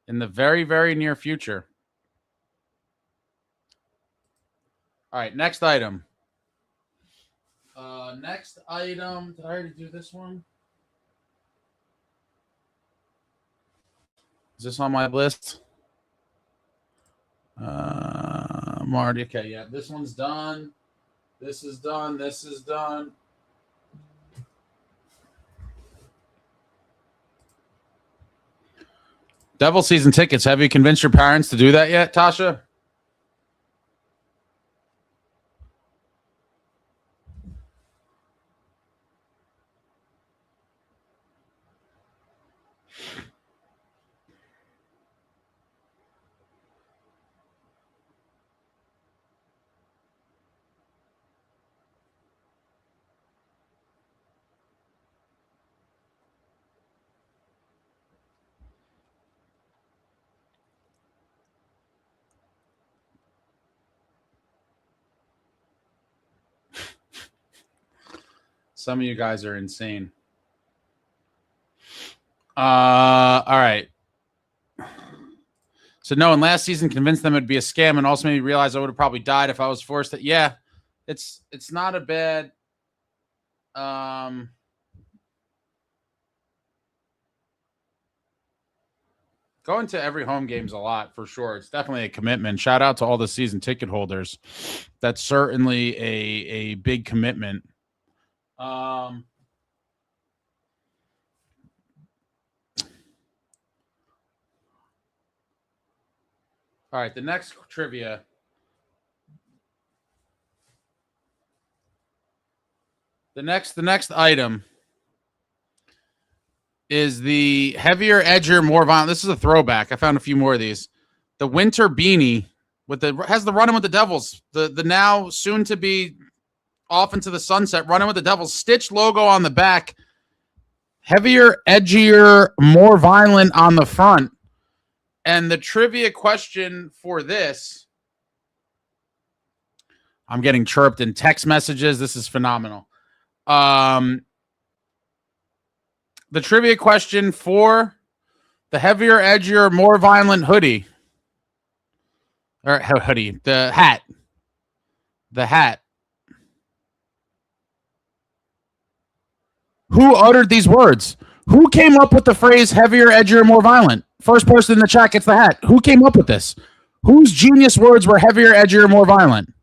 In the very, very near future. All right, next item. Next item. Did I already do this one? Is this on my list? Marty. Okay, yeah. This one's done. This is done. This is done. Devil season tickets. Have you convinced your parents to do that yet, Tasha? Some of you guys are insane. All right. So no, and last season convinced them it'd be a scam and also made me realize I would have probably died if I was forced to. Yeah, it's not a bad going to every home game's a lot for sure. It's definitely a commitment. Shout out to all the season ticket holders. That's certainly a big commitment. All right, the next trivia. The next item is the heavier, edgier, more violent. This is a throwback. I found a few more of these. The winter beanie has the Runnin with the Devils. The now soon to be off into the sunset Runnin with the Devils stitched logo on the back. Heavier, edgier, more violent on the front. And the trivia question for this, I'm getting chirped in text messages. This is phenomenal. The trivia question for the heavier, edgier, more violent hoodie. Or hoodie. The hat. The hat. Who uttered these words? Who came up with the phrase heavier, edgier, more violent? First person in the chat gets the hat. Who came up with this? Whose genius words were heavier, edgier, more violent?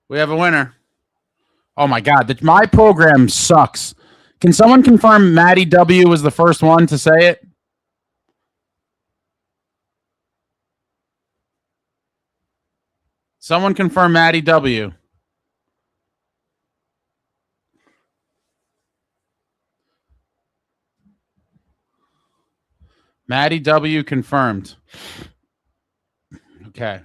We have a winner. Oh my God, my program sucks. Can someone confirm Maddie W was the first one to say it? Someone confirm Maddie W. Maddie W confirmed. Okay.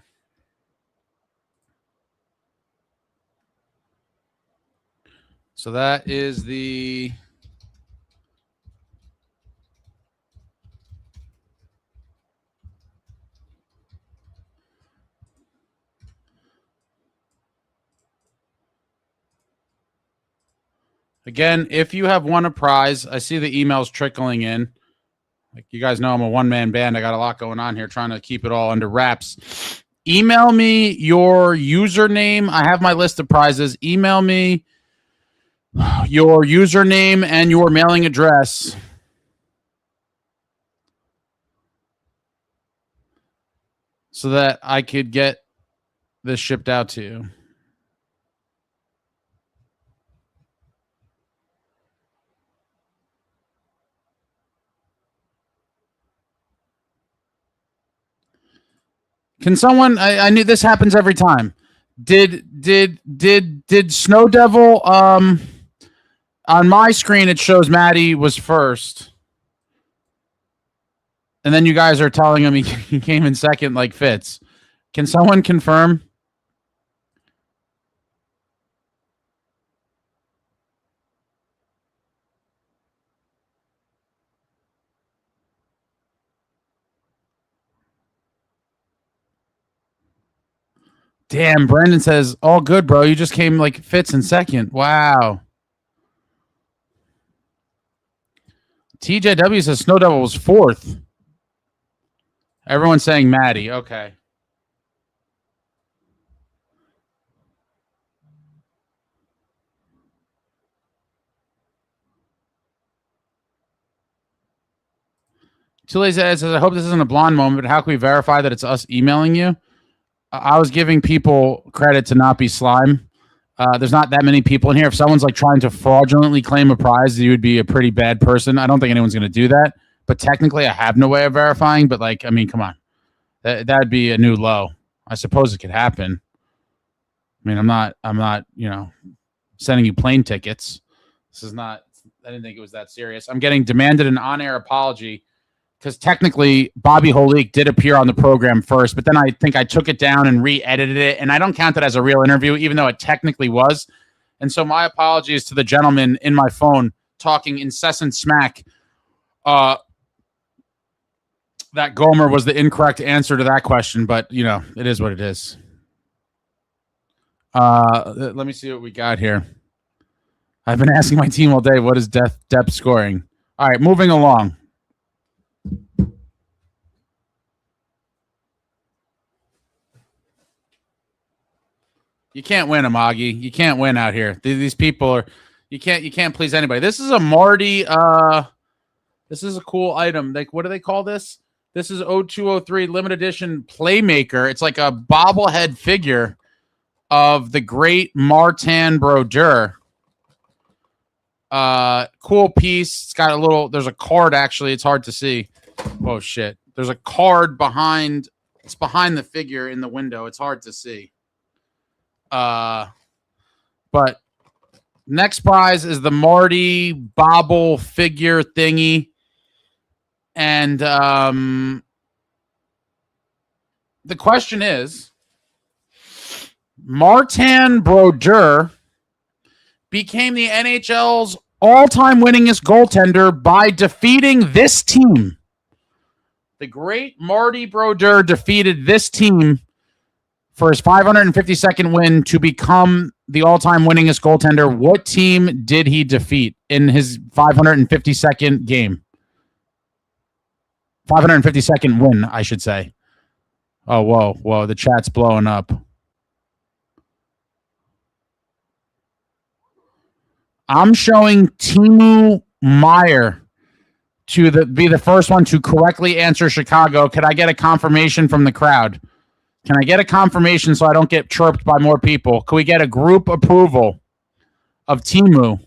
So that is the again, if you have won a prize, I see the emails trickling in. Like you guys know, I'm a one-man band. I got a lot going on here, trying to keep it all under wraps. Email me your username. I have my list of prizes. Email me your username and your mailing address. So that I could get this shipped out to you. Can someone? I knew this happens every time. Did Snow Devil? On my screen it shows Maddie was first, and then you guys are telling him he came in second, like Fitz. Can someone confirm? Damn, Brandon says, all good, bro. You just came like Fitz in second. Wow. TJW says Snow Devil was fourth. Everyone's saying Maddie. Okay. Tully says, I hope this isn't a blonde moment, but how can we verify that it's us emailing you? I was giving people credit to not be slime. There's not that many people in here. If someone's like trying to fraudulently claim a prize, you would be a pretty bad person. I don't think anyone's going to do that. But technically, I have no way of verifying. But like, I mean, come on, that'd be a new low. I suppose it could happen. I mean, I'm not, sending you plane tickets. This is not. I didn't think it was that serious. I'm getting demanded an on-air apology. Because technically, Bobby Holik did appear on the program first, but then I think I took it down and re-edited it, and I don't count that as a real interview, even though it technically was. And so my apologies to the gentleman in my phone talking incessant smack. That Gomer was the incorrect answer to that question, but, it is what it is. Let me see what we got here. I've been asking my team all day, what is depth scoring? All right, moving along. You can't win, Amagi. You can't win out here. These people are. You can't please anybody. This is a Marty. This is a cool item. Like, what do they call this? This is 0203 limited edition Playmaker. It's like a bobblehead figure of the great Martin Brodeur. Cool piece. It's got a little. There's a card actually. It's hard to see. Oh shit. There's a card behind. It's behind the figure in the window. It's hard to see. But next prize is the Marty Bobble figure thingy. And the question is, Martin Brodeur became the NHL's all-time winningest goaltender by defeating this team. The great Marty Brodeur defeated this team for his 552nd win to become the all-time winningest goaltender. What team did he defeat in his 552nd game? 552nd win, I should say. Oh, whoa. The chat's blowing up. I'm showing Timo Meier to be the first one to correctly answer Chicago. Could I get a confirmation from the crowd? Can I get a confirmation so I don't get chirped by more people? Can we get a group approval of Timo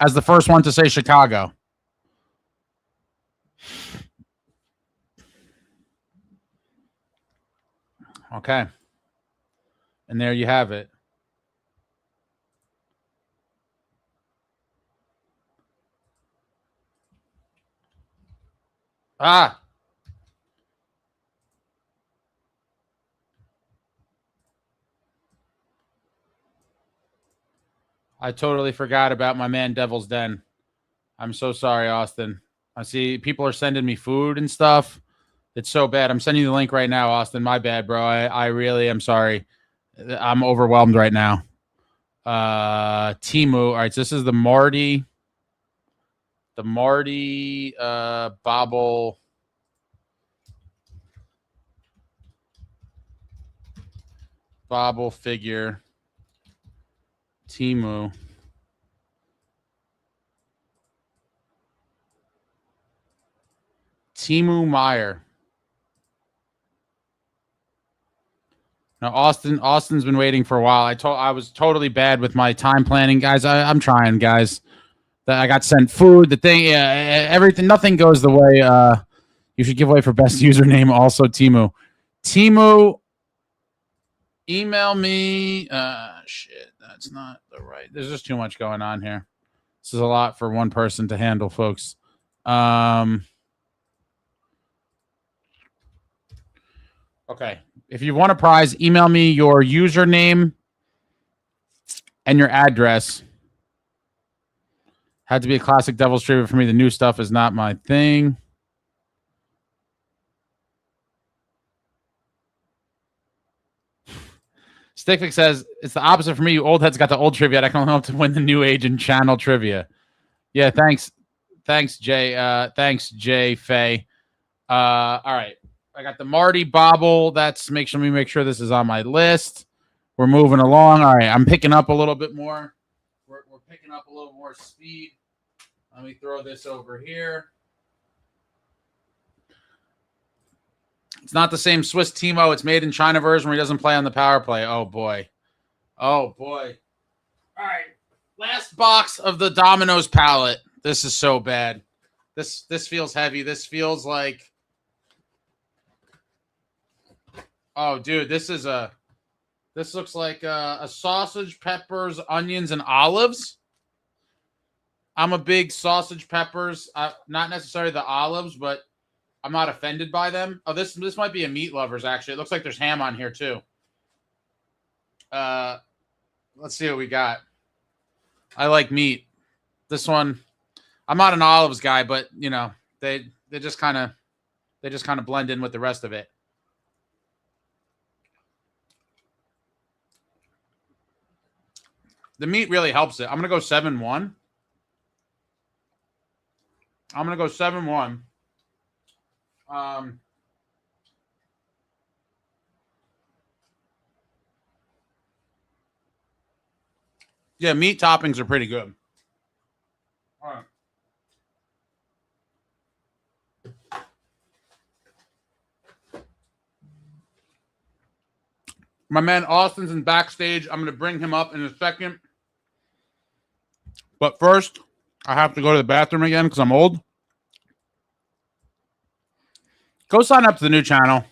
as the first one to say Chicago? Okay. And there you have it. I totally forgot about my man Devil's Den. I'm so sorry, Austin. I see people are sending me food and stuff. It's so bad. I'm sending you the link right now, Austin. My bad, bro. I really am sorry. I'm overwhelmed right now. Timo. All right, so this is the Marty Bobble figure. Timo Meier. Now, Austin's been waiting for a while. I was totally bad with my time planning, guys. I'm trying, guys. I got sent food. The thing, everything, nothing goes the way you should give away for best username. Also, Timo, email me. Shit, that's not the right. There's just too much going on here. This is a lot for one person to handle, folks. Okay. If you want a prize, email me your username and your address. Had to be a classic Devils trivia for me. The new stuff is not my thing. Stickfix says, it's the opposite for me. You old heads got the old trivia. I can only hope to win the new age and channel trivia. Yeah, thanks. Thanks, Jay. Thanks, Jay Faye. All right. I got the Marty Bobble. Let me make sure this is on my list. We're moving along. All right. I'm picking up a little bit more. We're picking up a little more speed. Let me throw this over here. It's not the same Swiss Timo. It's made in China version where he doesn't play on the power play. Oh, boy. Oh, boy. All right. Last box of the Domino's palette. This is so bad. This feels heavy. This feels like... Oh, dude, this looks like a sausage, peppers, onions, and olives. I'm a big sausage, peppers, not necessarily the olives, but I'm not offended by them. Oh, this might be a meat lovers, actually. It looks like there's ham on here, too. Let's see what we got. I like meat. This one, I'm not an olives guy, but, you know, they just kind of blend in with the rest of it. The meat really helps it. I'm going to go 7-1. I'm going to go 7-1. Yeah, meat toppings are pretty good. All right. My man Austin's in backstage. I'm going to bring him up in a second. But first, I have to go to the bathroom again because I'm old. Go sign up to the new channel.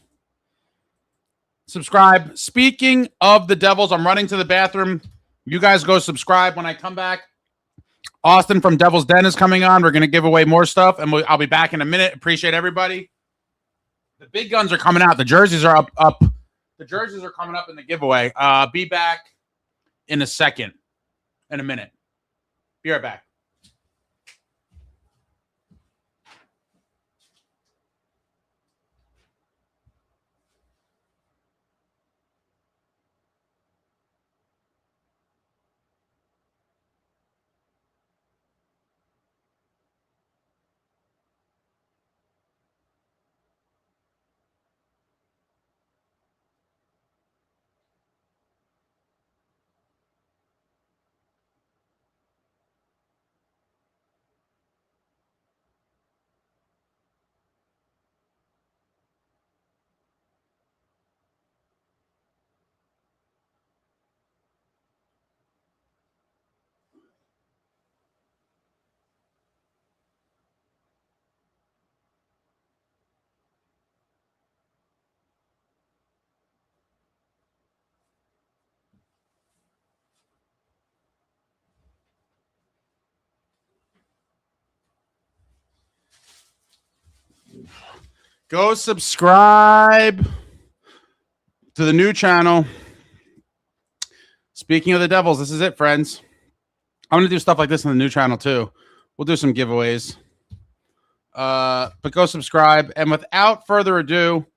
subscribe. Speaking of the Devils, I'm running to the bathroom. You guys go subscribe. When I come back, Austin from Devil's Den is coming on. We're going to give away more stuff, and I'll be back in a minute. Appreciate everybody. The big guns are coming out. The jerseys are up. The jerseys are coming up in the giveaway. Be back in a second, in a minute. Be right back. Go subscribe to the new channel. Speaking of the Devils, this is it, friends. I'm going to do stuff like this on the new channel, too. We'll do some giveaways. But go subscribe. And without further ado,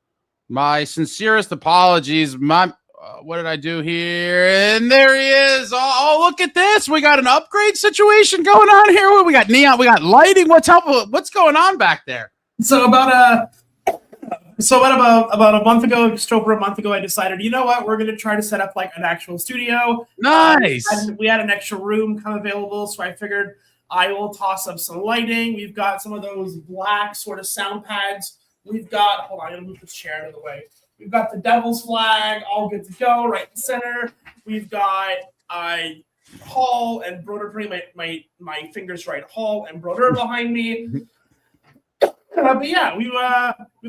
my sincerest apologies. What did I do here? And there he is. Oh, look at this. We got an upgrade situation going on here. We got neon. We got lighting. What's going on back there? So about a month ago, just over a month ago, I decided, you know what, we're going to try to set up like an actual studio. Nice. We had an extra room come available, so I figured I will toss up some lighting. We've got some of those black sort of sound pads. We've got, hold on, I'm going to move this chair out of the way. We've got the Devil's flag, all good to go, right in the center. We've got Hall and Broder, my fingers right, Hall and Broder behind me. But yeah, we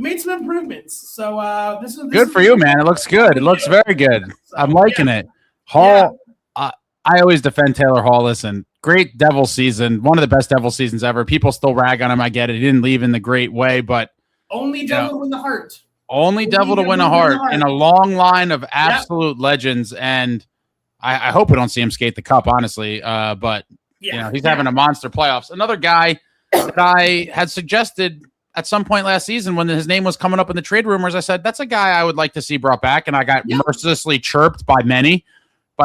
made some improvements. So this is good for you, man. It looks good. It looks very good. I'm liking it. Hall. Yeah. I always defend Taylor Hall. Listen, great Devil season. One of the best Devil seasons ever. People still rag on him. I get it. He didn't leave in the great way, but only Devil to win the heart. Only Devil to win a heart in a long line of absolute legends. And I hope we don't see him skate the cup, honestly. But he's having a monster playoffs. Another guy that I had suggested at some point last season when his name was coming up in the trade rumors, I said, that's a guy I would like to see brought back. And I got mercilessly chirped by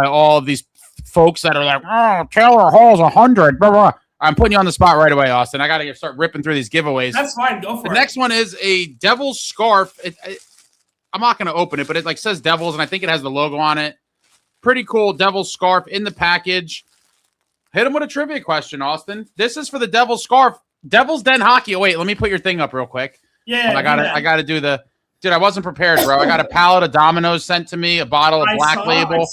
all of these folks that are like, oh, Taylor Hall's 100. Blah, blah. I'm putting you on the spot right away, Austin. I got to start ripping through these giveaways. That's fine. Go for it. The next one is a Devil's scarf. I'm not going to open it, but it says Devils, and I think it has the logo on it. Pretty cool Devil's scarf in the package. Hit him with a trivia question, Austin. This is for the Devil's scarf. Devil's Den Hockey. Oh, wait, let me put your thing up real quick. Yeah. I got to do the. Dude, I wasn't prepared, bro. I got a pallet of Domino's sent to me, a bottle of Black Label.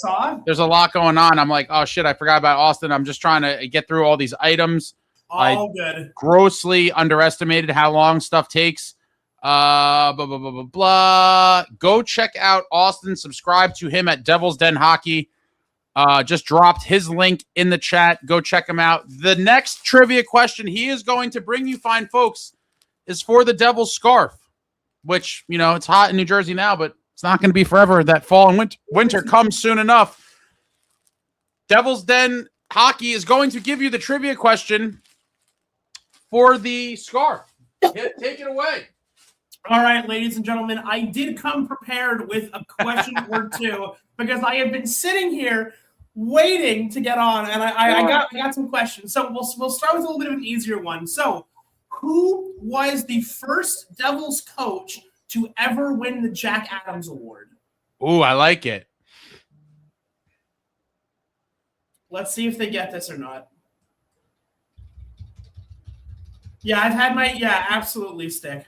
There's a lot going on. I'm like, oh, shit, I forgot about Austin. I'm just trying to get through all these items. All good. Grossly underestimated how long stuff takes. Blah, blah, blah, blah, blah. Go check out Austin. Subscribe to him at Devil's Den Hockey. Just dropped his link in the chat. Go check him out. The next trivia question he is going to bring you, fine folks, is for the Devil's scarf. Which, it's hot in New Jersey now, but it's not going to be forever. That fall and winter comes soon enough. Devil's Den Hockey is going to give you the trivia question for the scarf. Take it away. All right, ladies and gentlemen, I did come prepared with a question or two because I have been sitting here waiting to get on, and I got some questions. So we'll start with a little bit of an easier one. So, who was the first Devils coach to ever win the Jack Adams Award? Ooh, I like it. Let's see if they get this or not. Yeah, I've had my absolutely stick.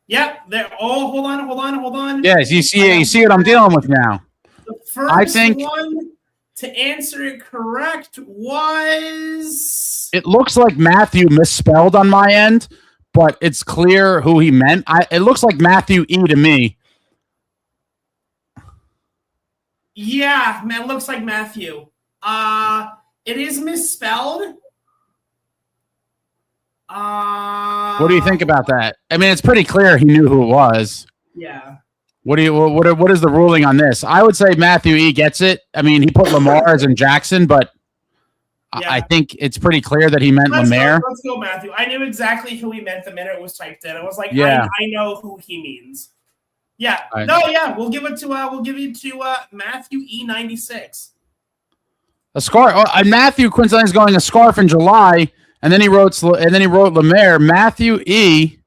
Yep. Hold on. Yes, you see what I'm dealing with now. The first one to answer it correct was... It looks like Matthew misspelled on my end, but it's clear who he meant. It looks like Matthew E to me. Yeah, man, looks like Matthew. It is misspelled. What do you think about that? I mean, it's pretty clear he knew who it was. Yeah. What is the ruling on this? I would say Matthew E gets it. I mean, he put Lamar as in Jackson, but yeah. I think it's pretty clear that he meant Lamar. Let's go, Matthew. I knew exactly who he meant the minute it was typed in. I was like, yeah. I know who he means. Yeah. Right. No, yeah. We'll give it to Matthew E96. A scarf. And Matthew Quincy is going a scarf in July, and then he wrote Lamar. Matthew E.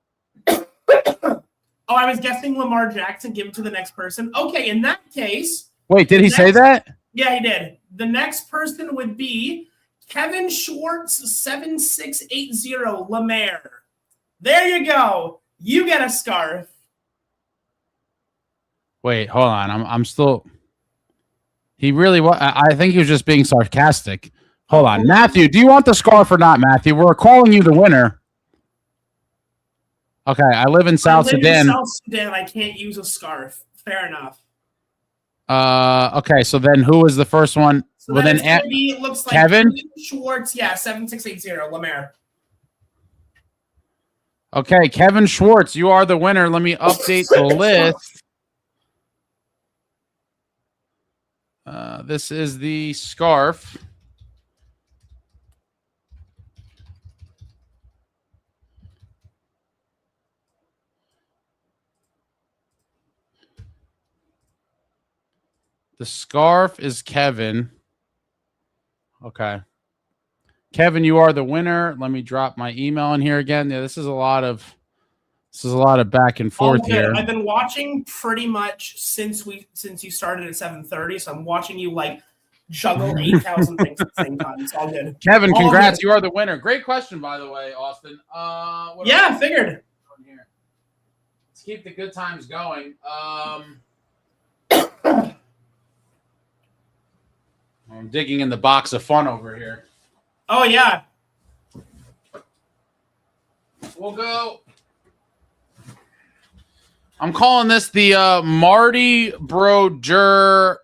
Oh, I was guessing Lamar Jackson. Give it to the next person. Okay, in that case. Wait, did he say that? Yeah, he did. The next person would be Kevin Schwartz 7680 Lamar. There you go. You get a scarf. Wait, hold on. I'm still. He really was. I think he was just being sarcastic. Hold on, Matthew. Do you want the scarf or not, Matthew? We're calling you the winner. Okay, I live in South Sudan. South Sudan, I can't use a scarf. Fair enough. Okay, so then who was the first one? So well, then it looks like Kevin Schwartz. Yeah, 7680 Lamar. Okay, Kevin Schwartz, you are the winner. Let me update the list. This is the scarf. The scarf is Kevin. Okay. Kevin, you are the winner. Let me drop my email in here again. Yeah, this is a lot of back and forth here. I've been watching pretty much since you started at 7:30, so I'm watching you like juggle 8,000 things at the same time. It's all good. Kevin, congrats. You are the winner. Great question, by the way, Austin. Yeah, I figured. Let's keep the good times going. I'm digging in the box of fun over here. Oh, yeah. We'll go. I'm calling this the Marty Brodeur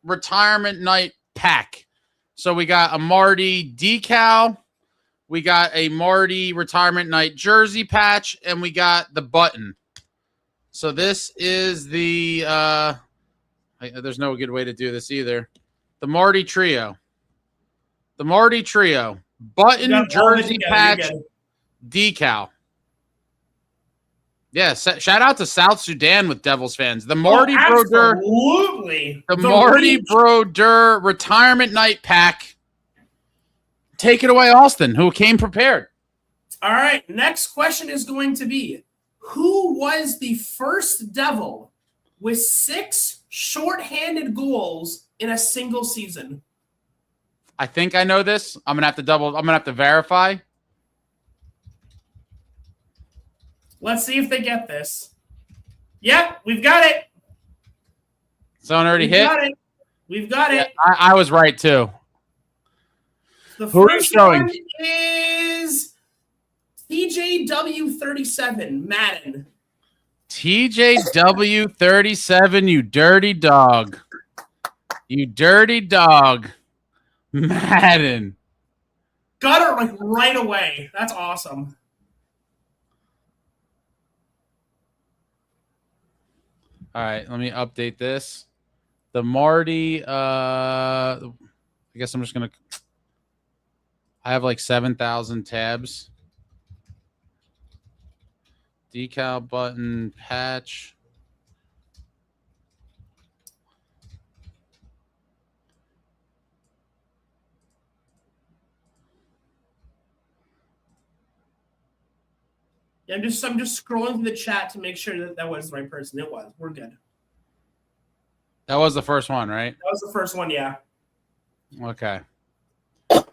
retirement night pack. So we got a Marty decal, we got a Marty retirement night jersey patch, and we got the button. So this is the there's no good way to do this either. The Marty Trio. The Marty Trio. Button, jersey patch, decal. Yeah, shout out to South Sudan with Devils fans. The Marty Brodeur. Absolutely. The Marty Brodeur retirement night pack. Take it away, Austin, who came prepared. All right. Next question is going to be, who was the first Devil with 6 shorthanded goals in a single season? I think I know this. I'm gonna have to verify. Let's see if they get this. Yep, we've got it. Someone already hit? We've got it. I was right too. The first one is TJW37 Madden. TJW37, you dirty dog. You dirty dog. Madden. Got it like right away. That's awesome. All right, let me update this. The Marty, I guess I'm just going to, I have like 7,000 tabs. Decal button, patch. Yeah, I'm just scrolling through the chat to make sure that was the right person. It was. We're good. That was the first one, right? That was the first one, yeah. Okay. Hold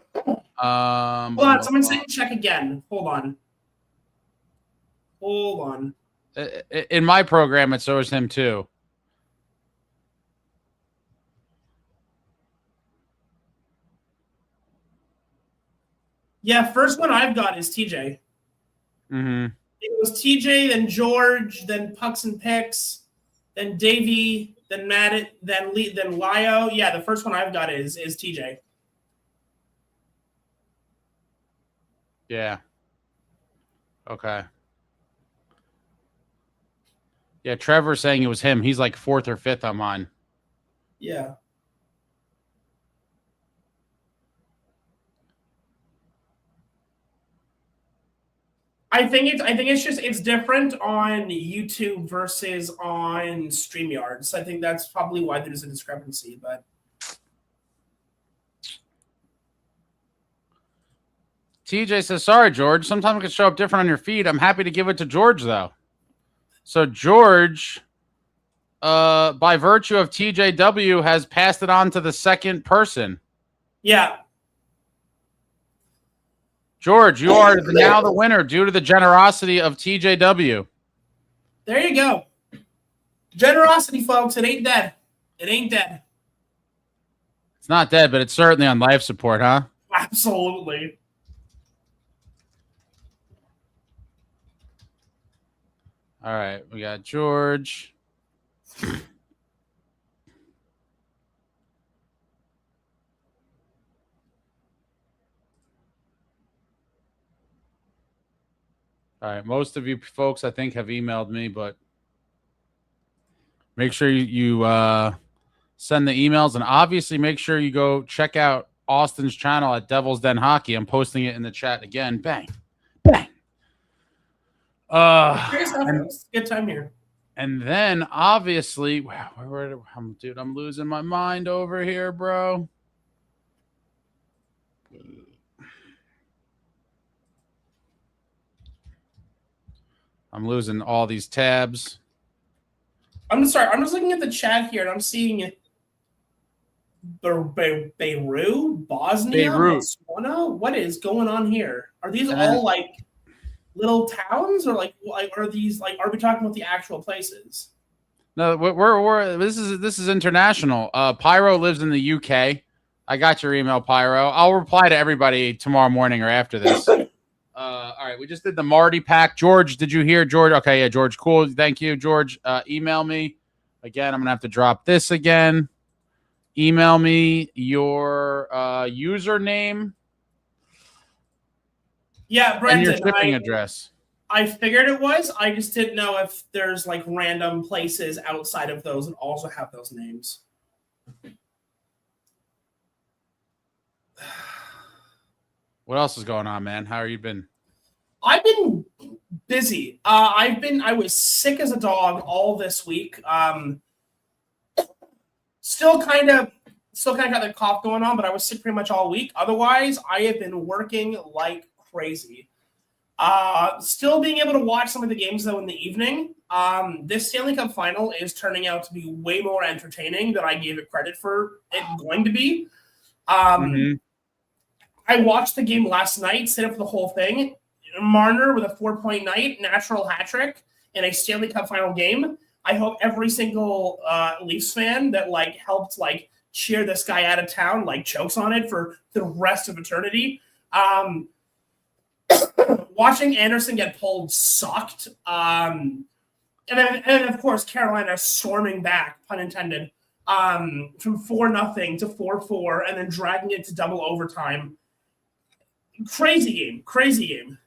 on, someone saying check again. Hold on. In my program, it's always him too. Yeah, first one I've got is TJ. Mm-hmm. It was TJ, then George, then Pucks and Picks, then Davey, then Matt, then Lee, then Lyo. Yeah, the first one I've got is TJ. Yeah. Okay. Yeah, Trevor's saying it was him. He's like 4th or 5th on mine. Yeah. I think it's different on YouTube versus on StreamYard. So I think that's probably why there's a discrepancy. But TJ says, sorry, George. Sometimes it can show up different on your feed. I'm happy to give it to George, though. So George, by virtue of TJW, has passed it on to the second person. Yeah. George, you are now the winner due to the generosity of TJW. There you go. Generosity, folks. It ain't dead. It ain't dead. It's not dead, but it's certainly on life support, huh? Absolutely. All right, we got George. All right, most of you folks, I think, have emailed me, but make sure you send the emails, and obviously make sure you go check out Austin's channel at Devil's Den Hockey. I'm posting it in the chat again. Bang, bang. Good time here. And then obviously, wow, dude, I'm losing my mind over here, bro. I'm losing all these tabs. I'm sorry. I'm just looking at the chat here, and I'm seeing Beirut, Bosnia, Botswana. What is going on here? Are these all like little towns, or like are these like? Are we talking about the actual places? No, we're this is international. Pyro lives in the UK. I got your email, Pyro. I'll reply to everybody tomorrow morning or after this. All right, we just did the Marty pack. George, did you hear, George? Okay, yeah, George, cool. Thank you, George. Email me. Again, I'm going to have to drop this again. Email me your username. Yeah, Brendan. And your shipping address. I figured it was. I just didn't know if there's like random places outside of those that also have those names. What else is going on, man? How have you been? I've been busy. I was sick as a dog all this week. Still kind of got the cough going on, but I was sick pretty much all week. Otherwise, I have been working like crazy. Still being able to watch some of the games though in the evening. This Stanley Cup final is turning out to be way more entertaining than I gave it credit for it going to be. I watched the game last night, stayed up for the whole thing. Marner with a 4-point night, natural hat trick in a Stanley Cup final game. I hope every single Leafs fan that like helped like cheer this guy out of town like chokes on it for the rest of eternity. Watching Anderson get pulled sucked. And then of course Carolina storming back, pun intended, from 4-0 to 4-4, and then dragging it to double overtime. Crazy game.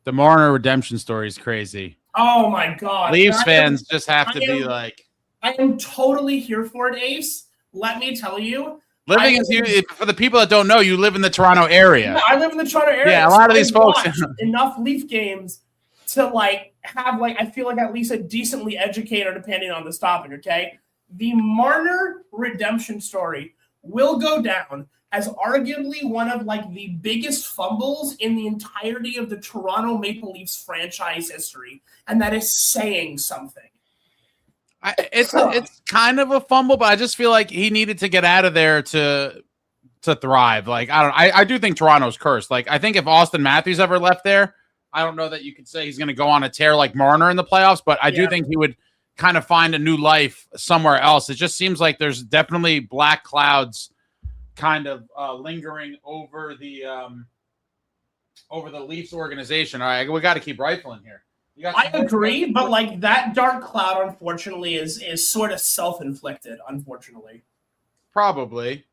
The Marner redemption story is crazy. Oh my God. Leafs fans just have to be like. I am totally here for it, Ace. Let me tell you. For the people that don't know, you live in the Toronto area. Yeah, I live in the Toronto area. Yeah, a lot of these folks. Enough Leaf games to like have like, I feel like at least a decently educated opinion on this topic, okay? The Marner redemption story will go down as arguably one of like the biggest fumbles in the entirety of the Toronto Maple Leafs franchise history. And that is saying something. It's kind of a fumble, but I just feel like he needed to get out of there to thrive. Like, I do think Toronto's cursed. Like, I think if Austin Matthews ever left there, I don't know that you could say he's going to go on a tear like Marner in the playoffs, but I do think he would kind of find a new life somewhere else. It just seems like there's definitely black clouds kind of lingering over the over the Leafs organization. All right, we got to keep rifling here. I agree, but like that dark cloud, unfortunately, is sort of self-inflicted. Unfortunately, probably.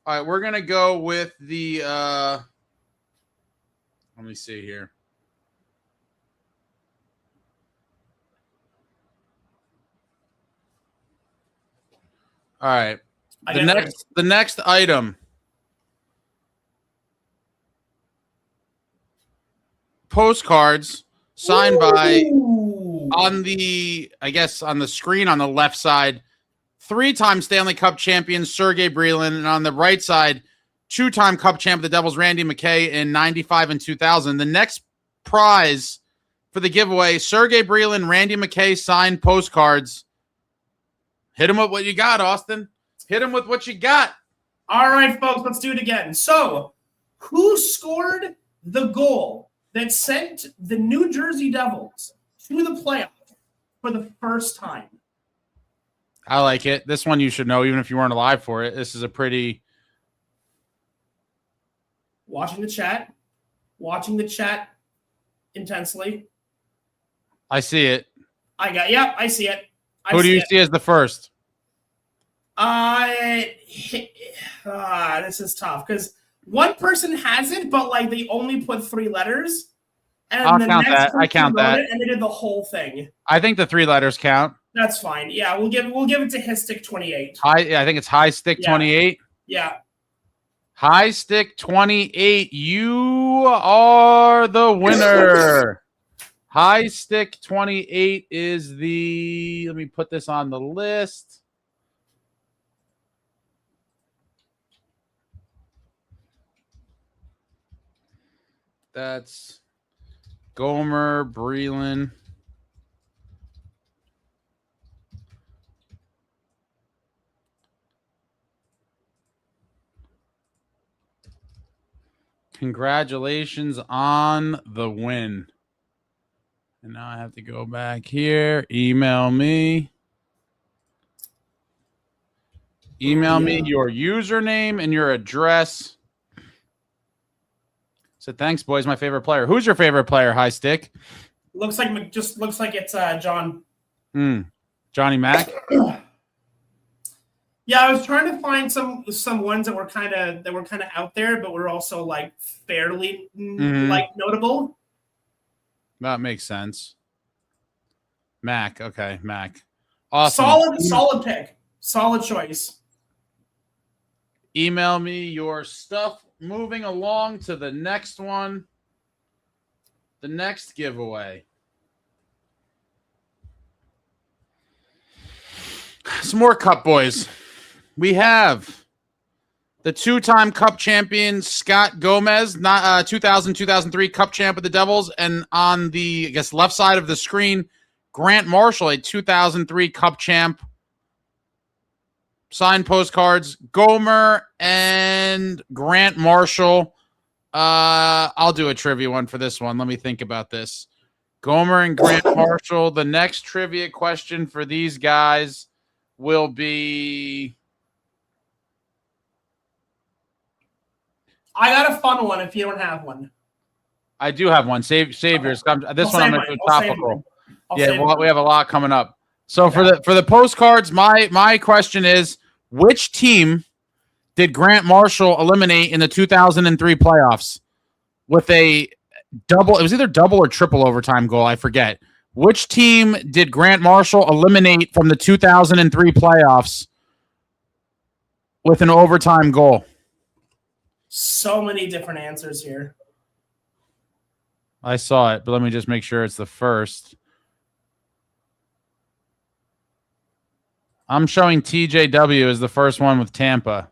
All right, we're gonna go with the. Let me see here. All right, the next item. Postcards signed by on the screen on the left side, 3-time Stanley Cup champion Sergei Brylin, and on the right side, 2-time Cup champ of the Devils Randy McKay in 95 and 2000. The next prize for the giveaway, Sergei Brylin, Randy McKay signed postcards. Hit him with what you got, Austin. Hit him with what you got. All right, folks, let's do it again. So, who scored the goal that sent the New Jersey Devils to the playoffs for the first time? I like it. This one you should know, even if you weren't alive for it. This is a pretty... Watching the chat intensely. I see it. I see it. Who do you see as the first? This is tough because one person has it, but like they only put 3 letters. And I'll count that. I count that. And they did the whole thing. I think the 3 letters count. That's fine. Yeah, we'll give it to High Stick 28. I think it's High Stick 28. Yeah. High Stick 28. You are the winner. High Stick 28 is the. Let me put this on the list. That's Gomer, Brylin. Congratulations on the win. And now I have to go back here. Email me. Email me your username and your address. So thanks, boys. My favorite player. Who's your favorite player, High Stick? Looks like it's John. Johnny Mac. Yeah, I was trying to find some ones that were kind of out there, but were also like fairly like notable. That makes sense. Mac, okay, Mac. Awesome. Solid pick. Solid choice. Email me your stuff. Moving along to the next one. The next giveaway. Some more Cup boys. We have the 2-time Cup champion Scott Gomez, 2000-2003 Cup champ of the Devils, and on the left side of the screen, Grant Marshall, a 2003 Cup champ. Signed postcards, Gomer and Grant Marshall. I'll do a trivia one for this one. Let me think about this. Gomer and Grant Marshall. The next trivia question for these guys will be... I got a fun one if you don't have one. I do have one. Save yours. This one I'm going to do topical. Yeah, we have a lot coming up. So for the postcards, my question is, which team did Grant Marshall eliminate in the 2003 playoffs with a double? It was either double or triple overtime goal. I forget. Which team did Grant Marshall eliminate from the 2003 playoffs with an overtime goal? So many different answers here. I saw it, but let me just make sure it's the first. I'm showing TJW as the first one with Tampa.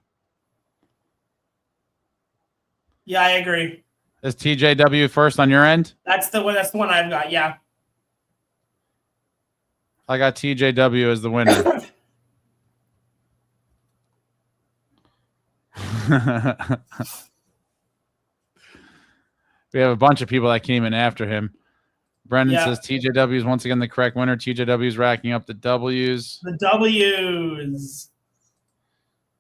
Yeah, I agree. Is TJW first on your end? That's the one I've got, yeah. I got TJW as the winner. We have a bunch of people that came in after him. Brendan says TJW is once again the correct winner. TJW is racking up the W's. The W's.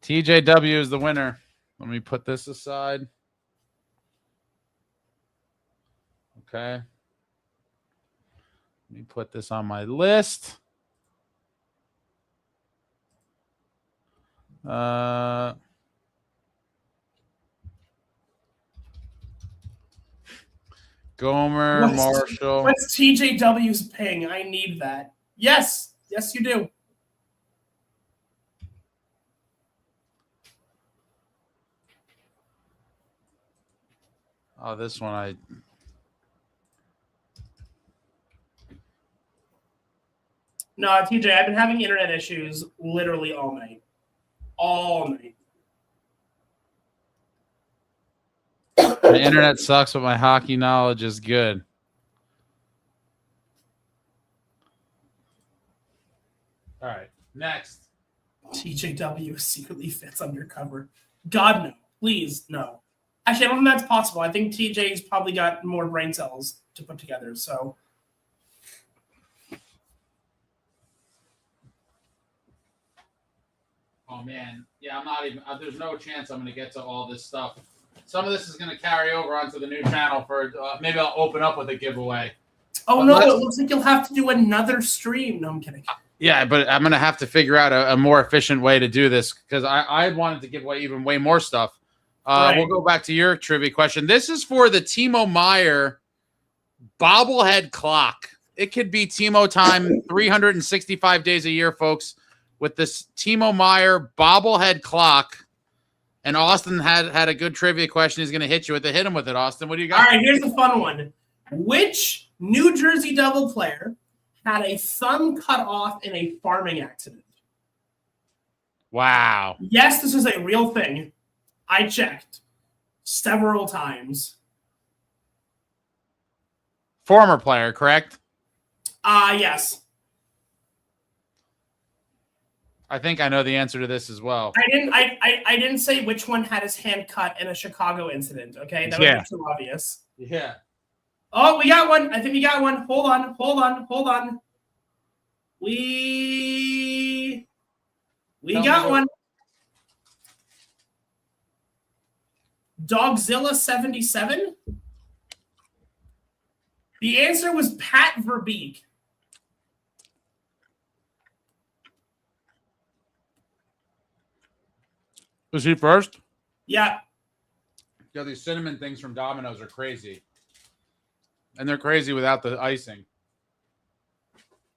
TJW is the winner. Let me put this aside. Okay. Let me put this on my list. Gomer, Marshall. What's TJW's ping? I need that. Yes. Yes, you do. Oh, this one No, TJ, I've been having internet issues literally all night. All night. The internet sucks, but my hockey knowledge is good. All right, next. TJW secretly fits undercover. God, no. Please, no. Actually, I don't think that's possible. I think TJ's probably got more brain cells to put together, so... Oh, man. Yeah, I'm not even... there's no chance I'm going to get to all this stuff. Some of this is going to carry over onto the new channel for... maybe I'll open up with a giveaway. Oh, no, it looks like you'll have to do another stream. No, I'm kidding. Yeah, but I'm going to have to figure out a more efficient way to do this because I wanted to give away even way more stuff. Right. We'll go back to your trivia question. This is for the Timo Meyer bobblehead clock. It could be Timo time 365 days a year, folks, with this Timo Meyer bobblehead clock. And Austin had a good trivia question. He's going to hit you with it. Hit him with it, Austin. What do you got? All right, here's the fun one. Which New Jersey Devil player had a thumb cut off in a farming accident? Wow. Yes, this is a real thing. I checked several times. Former player, correct? Yes. I think I know the answer to this as well. I didn't say which one had his hand cut in a Chicago incident. Okay, that would be too obvious. Yeah. Oh, we got one. I think we got one. Hold on. We got one. Dogzilla 77. The answer was Pat Verbeek. Was he first? Yeah. Yeah, these cinnamon things from Domino's are crazy. And they're crazy without the icing.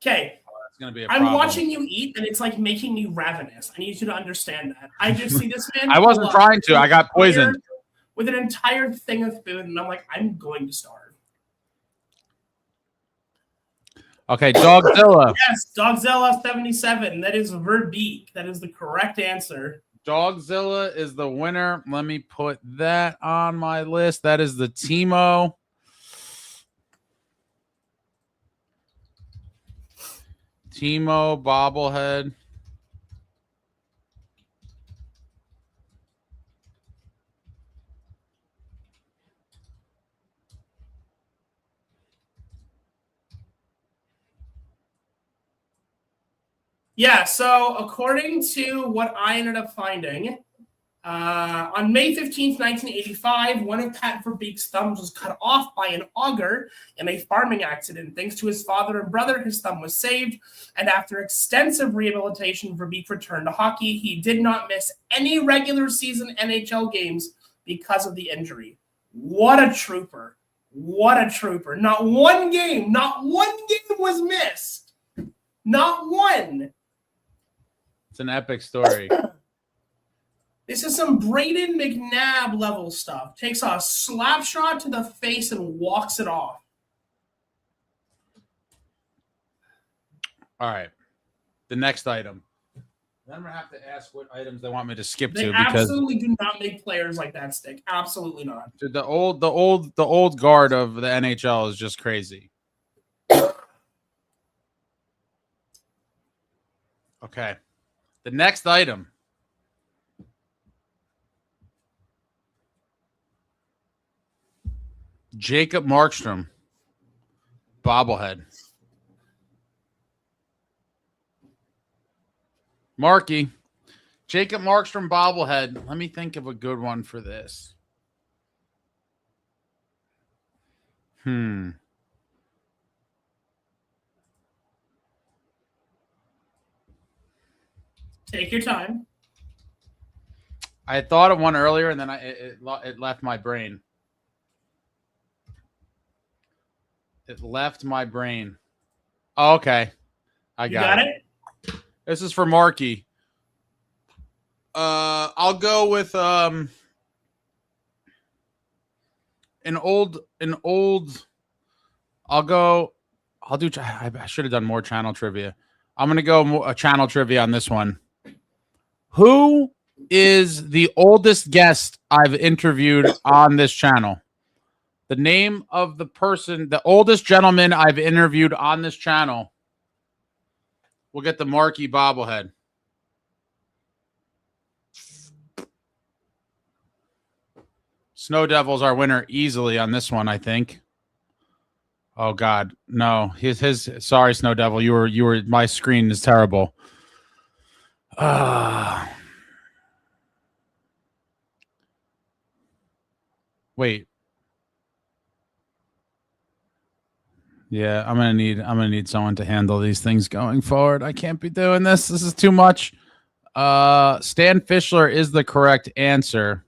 Okay. It's going to be a I'm problem. watching you eat, and it's like making me ravenous. I need you to understand that. I just see this man. I wasn't trying to. I got poisoned. With an entire thing of food, and I'm like, I'm going to starve. Okay, Dogzilla. Yes, Dogzilla 77. That is Verbeek. That is the correct answer. Dogzilla is the winner. Let me put that on my list. That is the Timo. Timo bobblehead. Yeah, so according to what I ended up finding, on May 15th, 1985, one of Pat Verbeek's thumbs was cut off by an auger in a farming accident. Thanks to his father and brother, his thumb was saved, and after extensive rehabilitation, Verbeek returned to hockey. He did not miss any regular season NHL games because of the injury. What a trooper. What a trooper. Not one game was missed. Not one. It's an epic story. This is some Braden McNabb level stuff. Takes a slap shot to the face and walks it off. All right. The next item. Then I'm going to have to ask what items they want me to skip They to because absolutely do not make players like that stick. Absolutely not. dude, the old guard of the NHL is just crazy. Okay. The next item. Jacob Markstrom. Bobblehead. Marky. Jacob Markstrom bobblehead. Let me think of a good one for this. Take your time. I thought of one earlier, and then it left my brain. It left my brain. Oh, okay. I got it. This is for Marky. I'll go with an old. I'll do. I should have done more channel trivia. I'm gonna go a channel trivia on this one. Who is the oldest guest I've interviewed on this channel? The name of the person, the oldest gentleman I've interviewed on this channel. We'll get the Marky bobblehead. Snow Devil's our winner easily on this one, I think. Oh God, no. His sorry, Snow Devil. You were my screen is terrible. Wait. Yeah, I'm gonna need someone to handle these things going forward. I can't be doing this. This is too much. Stan Fischler is the correct answer.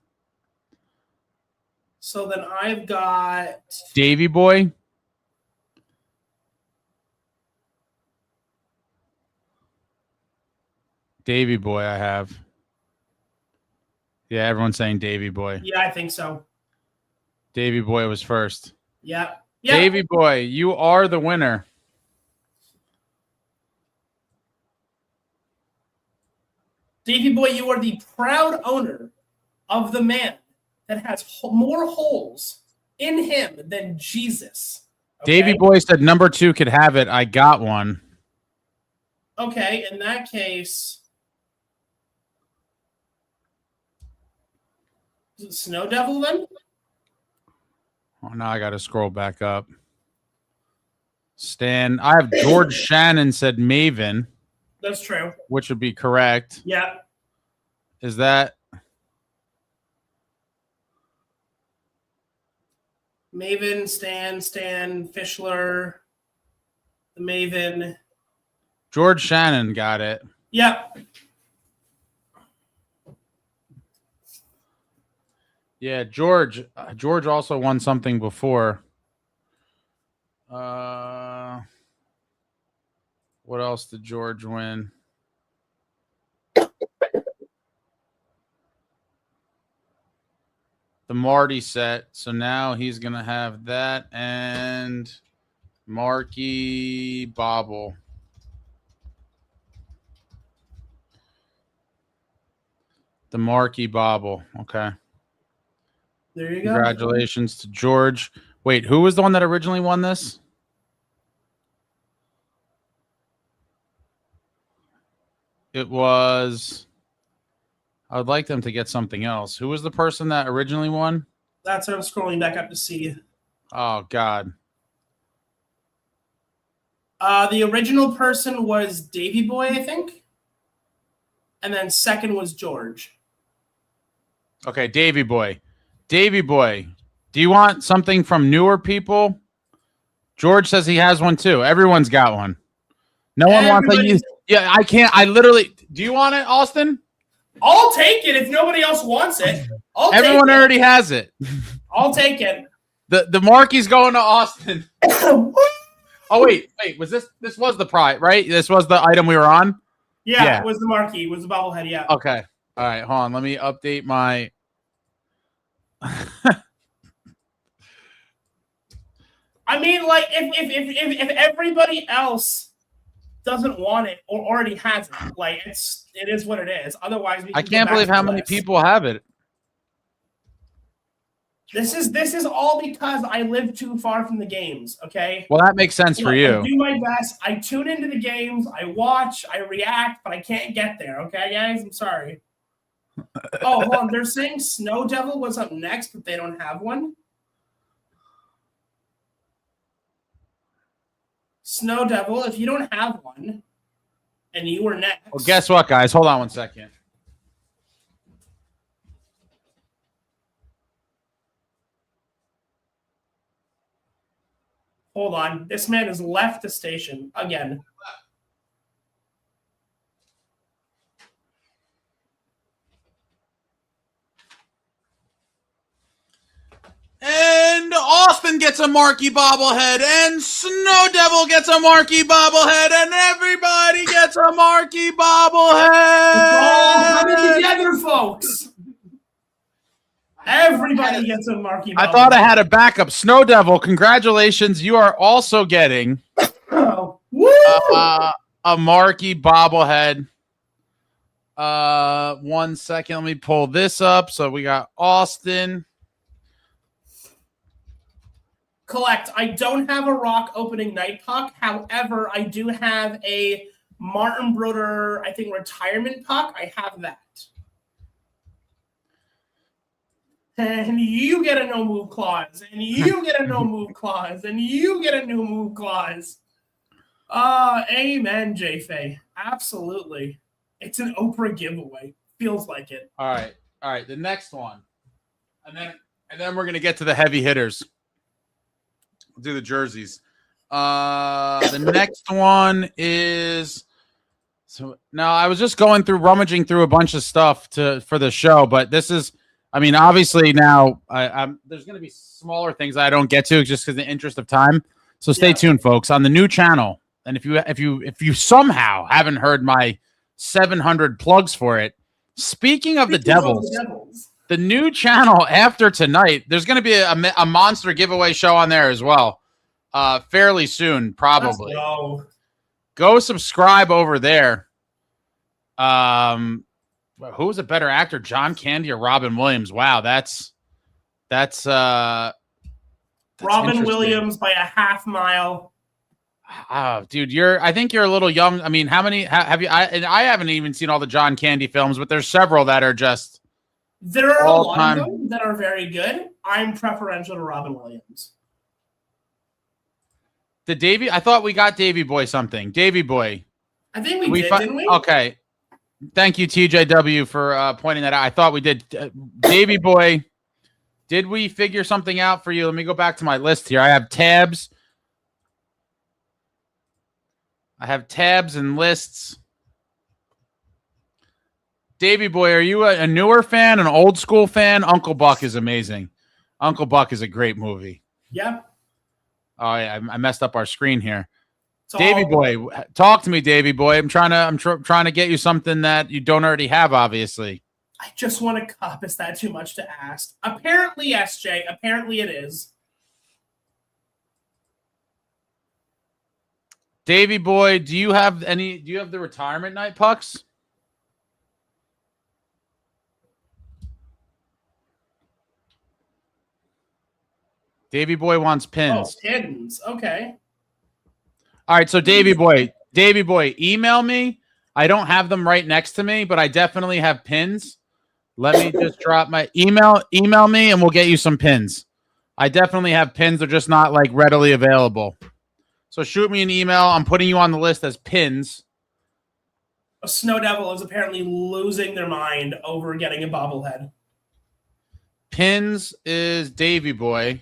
So then I've got Davy Boy. Davy Boy, I have. Yeah, everyone's saying Davy Boy. Yeah, I think so. Davy Boy was first. Yeah. Davy Boy, you are the winner. Davy Boy, you are the proud owner of the man that has more holes in him than Jesus. Okay? Davy Boy said number 2 could have it. I got one. Okay, in that case, is it Snow Devil then? Oh, now I got to scroll back up. Stan, I have George Shannon said Maven. That's true. Which would be correct. Yeah. Is that Maven, Stan, Fischler, the Maven. George Shannon got it? Yep. Yeah, George also won something before. What else did George win? The Marty set. So now he's going to have that and Marky Bobble. The Marky Bobble. Okay. There you go. Congratulations to George. Wait, who was the one that originally won this? It was... I would like them to get something else. Who was the person that originally won? That's what I'm scrolling back up to see. Oh, God. The original person was Davy Boy, I think. And then second was George. Okay, Davy Boy. Davy Boy, do you want something from newer people? George says he has one too. Everyone's got one. No one wants to use. Yeah, I can't. I literally. Do you want it, Austin? I'll take it if nobody else wants it. Everyone already has it. I'll take it. The Marky's going to Austin. Oh wait. Was this was the prize, right? This was the item we were on? Yeah, it was the Marky. It was the bobblehead, yeah. Okay. All right, hold on. Let me update my I mean, like, if everybody else doesn't want it or already has it, like, it is what it is. Otherwise, I can't believe how many people have it. This is all because I live too far from the games. Okay. Well, that makes sense for you. I do my best. I tune into the games. I watch. I react, but I can't get there. Okay, guys. I'm sorry. Oh, hold on. They're saying Snow Devil was up next, but they don't have one. Snow Devil, if you don't have one, and you were next. Well, guess what, guys? Hold on one second. Hold on. This man has left the station again. And Austin gets a Marquee bobblehead, and Snow Devil gets a Marquee bobblehead, and everybody gets a Marquee bobblehead. It's all coming together, folks. Everybody gets a Marquee bobblehead. I thought I had a backup. Snow Devil, congratulations. You are also getting a Marquee bobblehead. 1 second. Let me pull this up. So we got Austin. Collect. I don't have a Rock opening night puck. However, I do have a Martin Broder, I think, retirement puck. I have that. And you get a no move clause. And you get a no move clause. And you get a no move clause. Amen, J-Fay. Absolutely. It's an Oprah giveaway. Feels like it. All right. The next one. And then we're gonna get to the heavy hitters. We'll do the jerseys. The next one is so now I was just rummaging through a bunch of stuff for the show, but this is, I mean, obviously now there's going to be smaller things I don't get to just because of the interest of time. So stay tuned, folks, on the new channel. And if you somehow haven't heard my 700 plugs for it, speaking of the Devils. The new channel after tonight, there's going to be a monster giveaway show on there as well. Fairly soon, probably. Go subscribe over there. Who's a better actor, John Candy or Robin Williams? Wow, that's Robin Williams by a half mile. Oh, dude, I think you're a little young. I mean, how many have you? I haven't even seen all the John Candy films, but there's several that are just. There are a lot of them that are very good. I'm preferential to Robin Williams. I thought we got Davy Boy something. Davy Boy. I think we did, didn't we? Okay. Thank you, TJW, for pointing that out. I thought we did. Davy Boy, did we figure something out for you? Let me go back to my list here. I have tabs. And lists. Davy Boy, are you a newer fan, an old school fan? Uncle Buck is amazing. Uncle Buck is a great movie. Yeah. Oh yeah, I messed up our screen here. Davy Boy, talk to me, Davy Boy. I'm trying to get you something that you don't already have, obviously. I just want a cup. Is that too much to ask? Apparently, SJ. Apparently, it is. Davy Boy, do you have the retirement night pucks? Davy Boy wants pins. Oh, pins. Okay. All right, so Davy Boy, email me. I don't have them right next to me, but I definitely have pins. Let me just drop my email. Email me, and we'll get you some pins. I definitely have pins. They're just not like readily available. So shoot me an email. I'm putting you on the list as pins. A Snow Devil is apparently losing their mind over getting a bobblehead. Pins is Davy Boy.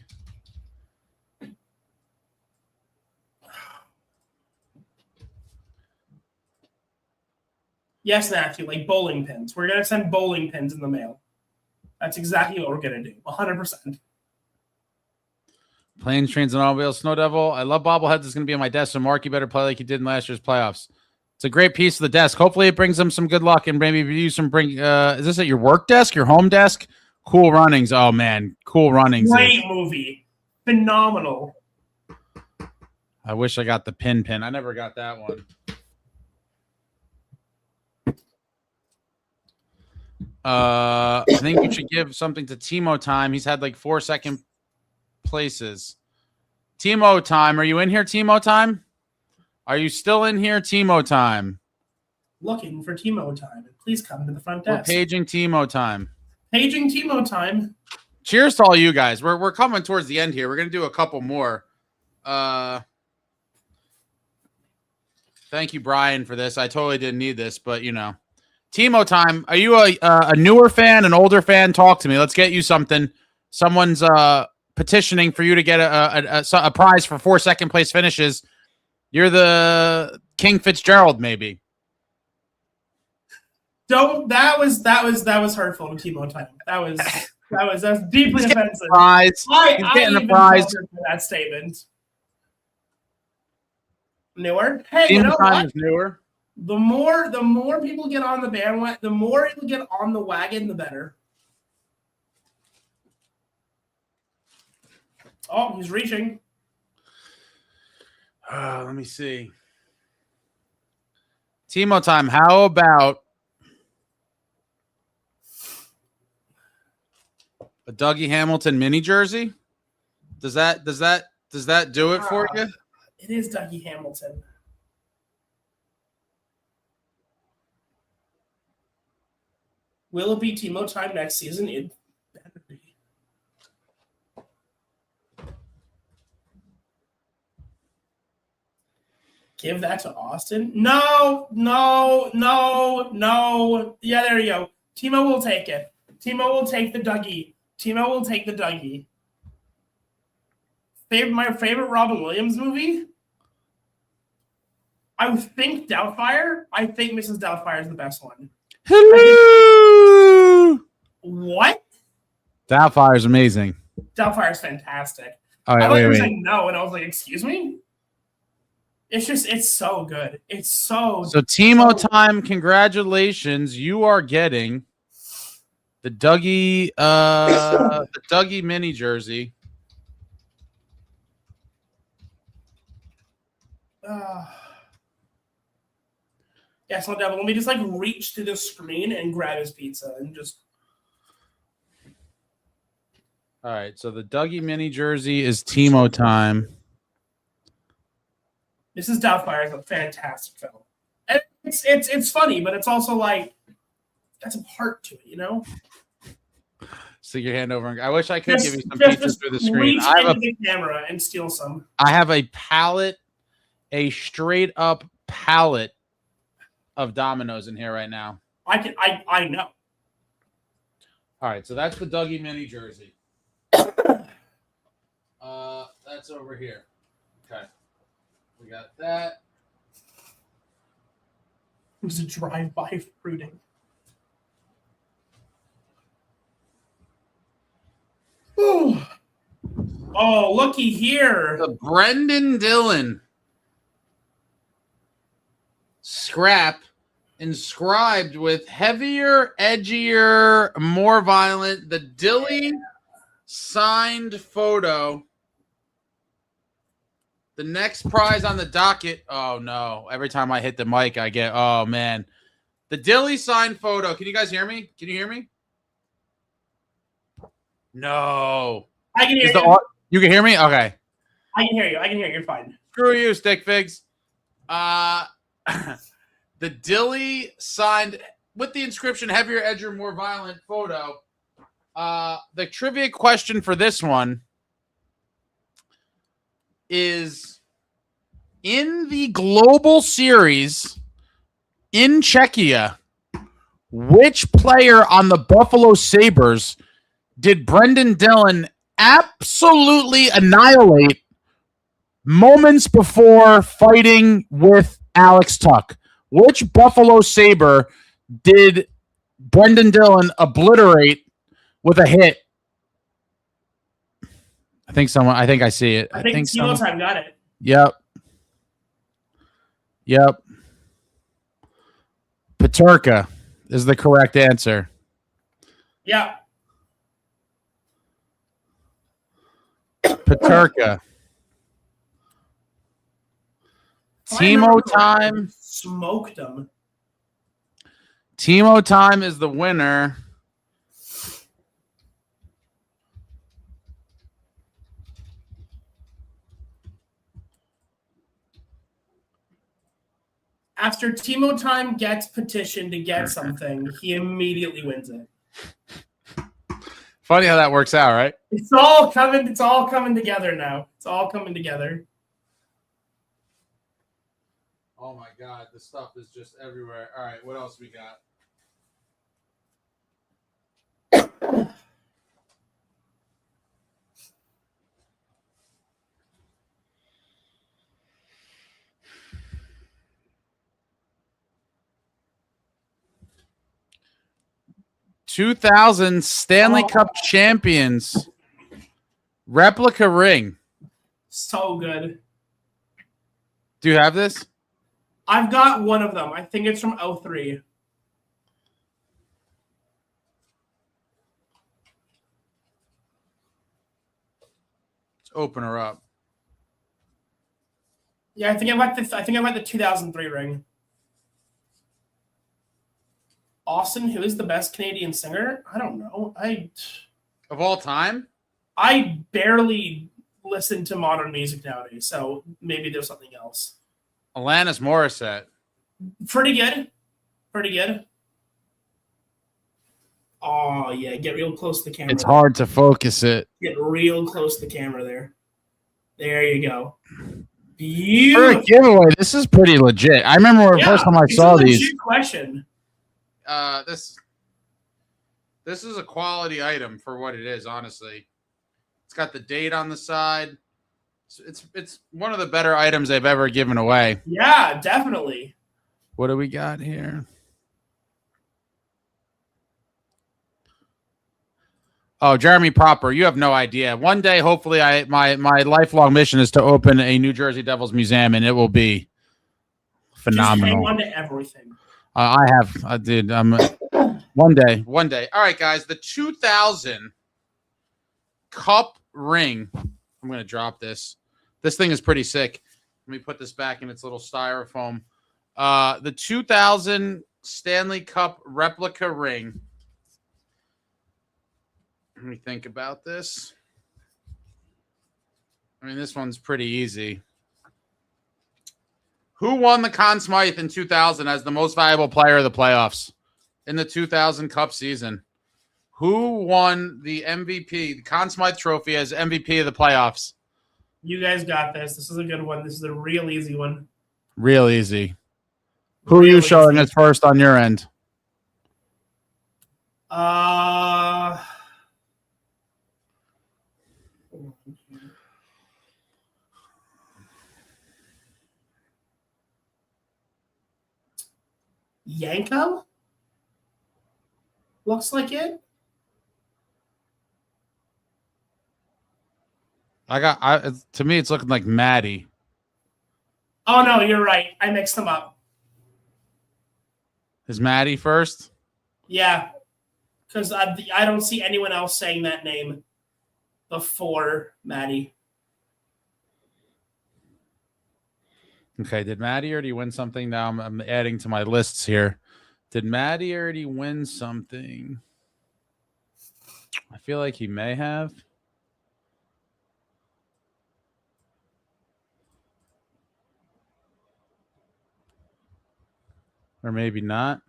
Yes, Matthew, like bowling pins. We're going to send bowling pins in the mail. That's exactly what we're going to do. 100%. Planes, trains, and automobiles. Snow Devil. I love bobbleheads. It's going to be on my desk. So Mark, you better play like you did in last year's playoffs. It's a great piece of the desk. Hopefully it brings them some good luck and maybe you some is this at your work desk, your home desk? Cool Runnings. Oh man, Cool Runnings. Great movie. Phenomenal. I wish I got the pin. I never got that one. I think you should give something to Timo Time. He's had like 4 second places. Timo Time, are you in here, Timo Time? Are you still in here, Timo Time? Looking for Timo Time. Please come to the front desk. We're paging Timo Time. Paging Timo Time. Cheers to all you guys. We're coming towards the end here. We're gonna do a couple more. Thank you, Brian, for this. I totally didn't need this, but you know. Timo Time, are you a newer fan, an older fan? Talk to me. Let's get you something. Someone's petitioning for you to get a prize for 4 second place finishes, you're the King Fitzgerald, maybe. Don't. That was hurtful to Timo Time. That was deeply offensive. Prize. I getting even the prize for that statement. Newer. Hey, Timo you know Time what? is newer. The more people get on the bandwagon, the more people get on the wagon, the better. Oh, he's reaching. Let me see. Timo Time. How about a Dougie Hamilton mini jersey? Does that do it for you? It is Dougie Hamilton. Will it be Timo Time next season? It better be. Give that to Austin? No. Yeah, there you go. Timo will take it. Timo will take the Dougie. My favorite Robin Williams movie? I would think Doubtfire. I think Mrs. Doubtfire is the best one. Hello. What? Doubtfire is amazing. Doubtfire is fantastic. All right, I was wait. like, no, and I was like, excuse me? It's so good. It's so Timo Time, congratulations. You are getting the Dougie mini jersey. Yes, no devil. Let me just like reach to the screen and grab his pizza and just. All right, so the Dougie mini jersey is Timo Time. Mrs. Doubtfire is a fantastic film. And it's funny, but it's also like got some heart to it, you know. Stick your hand over. I wish I could give you some just pizzas through the screen. Reach into the camera and steal some. I have a pallet, a straight up pallet of Domino's in here right now. I know. All right, so that's the Dougie mini jersey. That's over here. Okay. We got that. It was a drive-by fruiting. Ooh. Oh, looky here. The Brendan Dillon scrap inscribed with heavier, edgier, more violent. The Dilly signed photo. The next prize on the docket. Oh, no. Every time I hit the mic, I get, oh, man. The Dilly signed photo. Can you guys hear me? Can you hear me? No. I can hear you. You can hear me? Okay. I can hear you. You're fine. Screw you, stick figs. The Dilly signed with the inscription heavier, edgier, more violent photo. The trivia question for this one is in the global series in Czechia, which player on the Buffalo Sabres did Brendan Dillon absolutely annihilate moments before fighting with Alex Tuck? Which Buffalo Sabre did Brendan Dillon obliterate with a hit? I think I see it. I think Timo Time got it. Yep. Peterka is the correct answer. Yeah. Peterka. Timo Time smoked him. Timo Time is the winner. After Timo Time gets petitioned to get something, he immediately wins it. Funny how that works out, right? It's all coming together now. It's all coming together. Oh my God, this stuff is just everywhere. All right, what else we got? 2000 Stanley Cup champions replica ring. So good. Do you have this? I've got one of them. I think it's from 03. Let's open her up. Yeah, I think I got the 2003 ring. Austin, who is the best Canadian singer? I don't know. Of all time? I barely listen to modern music nowadays, so maybe there's something else. Alanis Morissette. Pretty good. Pretty good. Oh, yeah. Get real close to the camera. It's hard to focus it. Get real close to the camera there. There you go. For Beautiful. a giveaway, this is pretty legit. I remember the first time I saw these. Legit question. This is a quality item for what it is, honestly. It's got the date on the side. It's one of the better items they've ever given away. Yeah, definitely. What do we got here? Oh, Jeremy Proper, you have no idea. One day, hopefully, my lifelong mission is to open a New Jersey Devils museum, and it will be phenomenal. Just hang on to everything. I did. One day. All right, guys. The 2000 Cup ring. I'm going to drop this. This thing is pretty sick. Let me put this back in its little styrofoam. The 2000 Stanley Cup replica ring. Let me think about this. I mean, this one's pretty easy. Who won the Conn Smythe in 2000 as the most valuable player of the playoffs in the 2000 Cup season? Who won the MVP, the Conn Smythe Trophy as MVP of the playoffs? You guys got this. This is a good one. This is a real easy one. Real easy. Who are you showing us first on your end? Yanko? Looks like it. To me, it's looking like Maddie. Oh, no, you're right. I mixed them up. Is Maddie first? Yeah, because I don't see anyone else saying that name before Maddie. Okay, did Maddie already win something? Now I'm adding to my lists here. Did Maddie already win something? I feel like he may have. Or maybe not.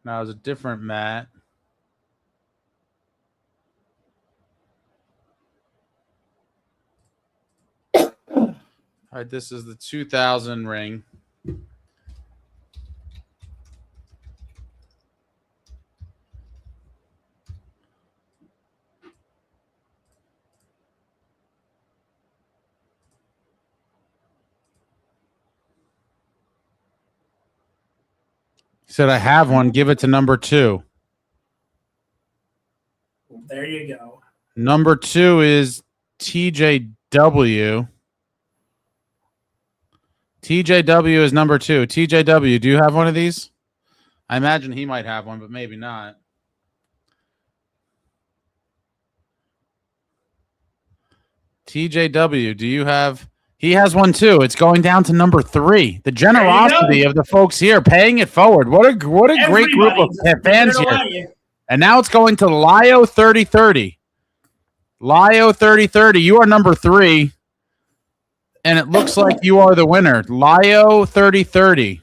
Now it's a different Matt. All right, this is the 2000 ring. He said, I have one. Give it to number 2. There you go. Number 2 is TJW. TJW is number 2. TJW, do you have one of these? I imagine he might have one, but maybe not. TJW, do you have? He has one too. It's going down to number 3. The generosity of the folks here paying it forward. What a great group of fans here. And now it's going to Lio 3030. Lio 3030, you are number 3. And it looks like you are the winner. Lio 3030.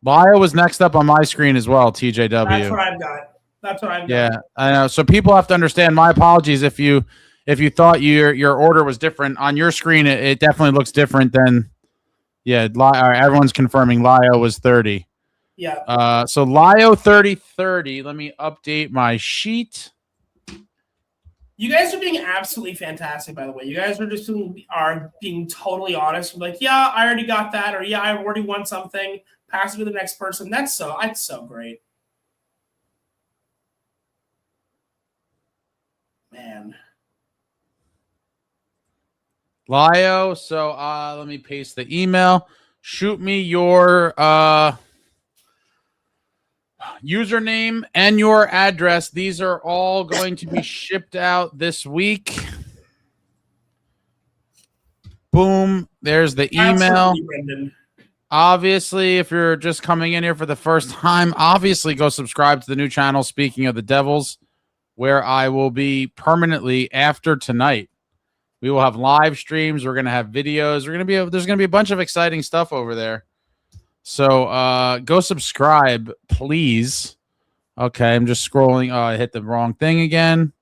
Lio was next up on my screen as well, TJW. That's what I've got. Yeah, I know. So people have to understand. My apologies if you thought your order was different on your screen. It definitely looks different than. Yeah, everyone's confirming Lio was 30. Yeah. So Lio 3030. Let me update my sheet. You guys are being absolutely fantastic, by the way. You guys are just being totally honest. Like, yeah, I already got that, or yeah, I already won something. Pass it to the next person. That's so great. Man. Lio, so let me paste the email. Shoot me your username and your address. These are all going to be shipped out this week. Boom. There's the email. Obviously, if you're just coming in here for the first time, obviously go subscribe to the new channel, Speaking of the Devils, where I will be permanently after tonight. We will have live streams. We're going to have videos. There's going to be a bunch of exciting stuff over there. So go subscribe, please. Okay, I'm just scrolling. Oh, I hit the wrong thing again.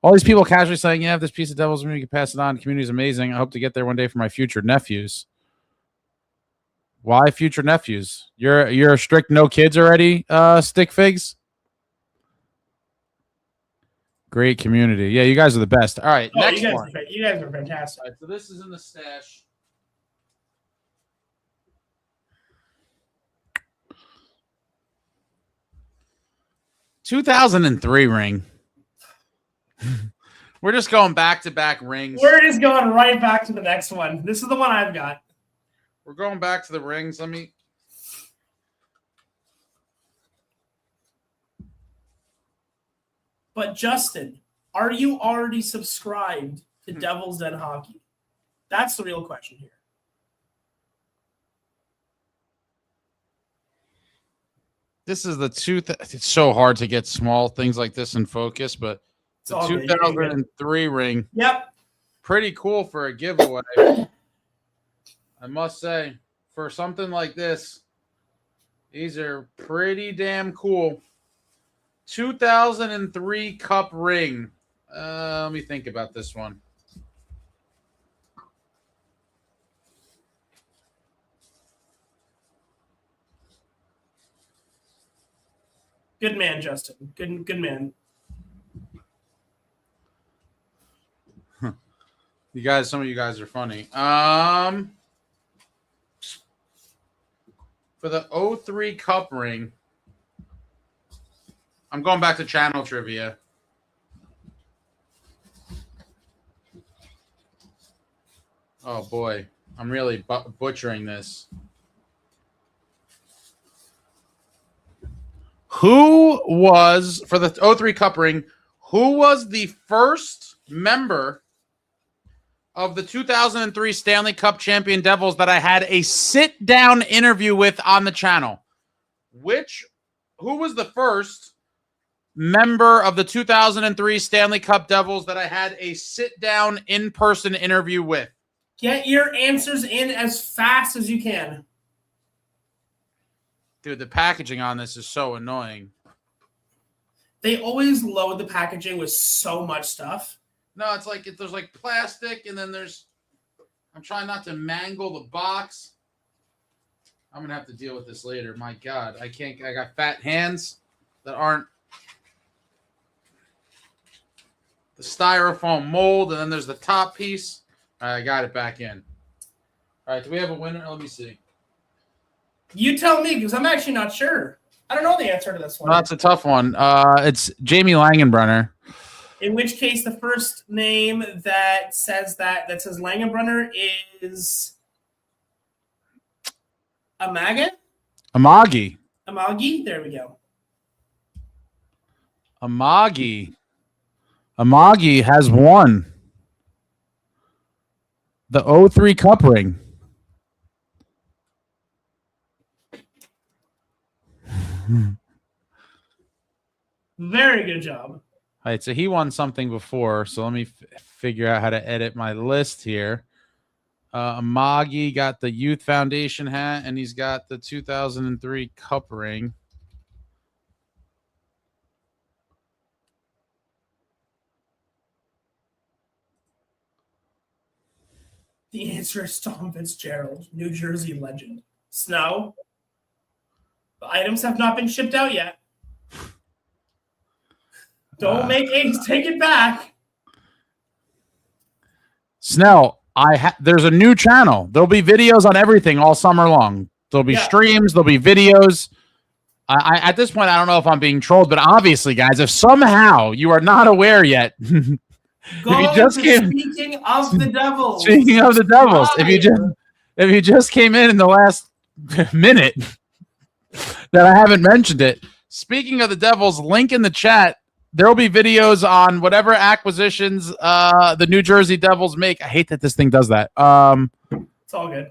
All these people casually saying, yeah, if this piece of Devils, you can pass it on. The community is amazing. I hope to get there one day for my future nephews. Why future nephews? You're a strict no kids already, Stick Figs? Great community. Yeah, you guys are the best. All right, next one. You guys are fantastic. All right, so this is in the stash. (2003) ring. We're just going back-to-back rings. We're just going right back to the next one. This is the one I've got. We're going back to the rings. Let me... But Justin, are you already subscribed to Devils Den Hockey? That's the real question here. This is the it's so hard to get small things like this in focus, but the 2003 ring. Yep. Pretty cool for a giveaway. I must say, for something like this, these are pretty damn cool. 2003 Cup ring. Let me think about this one. Good man, Justin. Good man. You guys, some of you guys are funny. For the 03 Cup ring, I'm going back to channel trivia. Oh, boy. I'm really butchering this. Who was, for the 03 Cup ring, who was the first member of the 2003 Stanley Cup champion Devils that I had a sit-down interview with on the channel? Who was the first member of the 2003 Stanley Cup Devils that I had a sit-down in-person interview with? Get your answers in as fast as you can. Dude, the packaging on this is so annoying. They always load the packaging with so much stuff. No, it's like there's like plastic, and then I'm trying not to mangle the box. I'm gonna have to deal with this later. My God, I got fat hands that aren't the styrofoam mold, and then there's the top piece. All right, I got it back in. All right, do we have a winner? Let me see. You tell me, because I'm actually not sure. I don't know the answer to this one. No, that's a tough one. It's Jamie Langenbrunner. In which case, the first name that says Langenbrunner is Amagi. There we go. Amagi has won the 03 Cup ring. Very good job. All right, so he won something before, so let me figure out how to edit my list here. Amagi got the Youth Foundation hat, and he's got the 2003 Cup ring. The answer is Tom Fitzgerald, New Jersey legend. Snow. The items have not been shipped out yet. Don't make Ace take it back. Snell, there's a new channel. There'll be videos on everything all summer long. There'll be streams. There'll be videos. I at this point, I don't know if I'm being trolled, but obviously, guys, if somehow you are not aware yet, Speaking of the Devils. Speaking of the Devils, if you just came in the last minute that I haven't mentioned it, speaking of the Devils, link in the chat. There will be videos on whatever acquisitions the New Jersey Devils make. I hate that this thing does that. It's all good.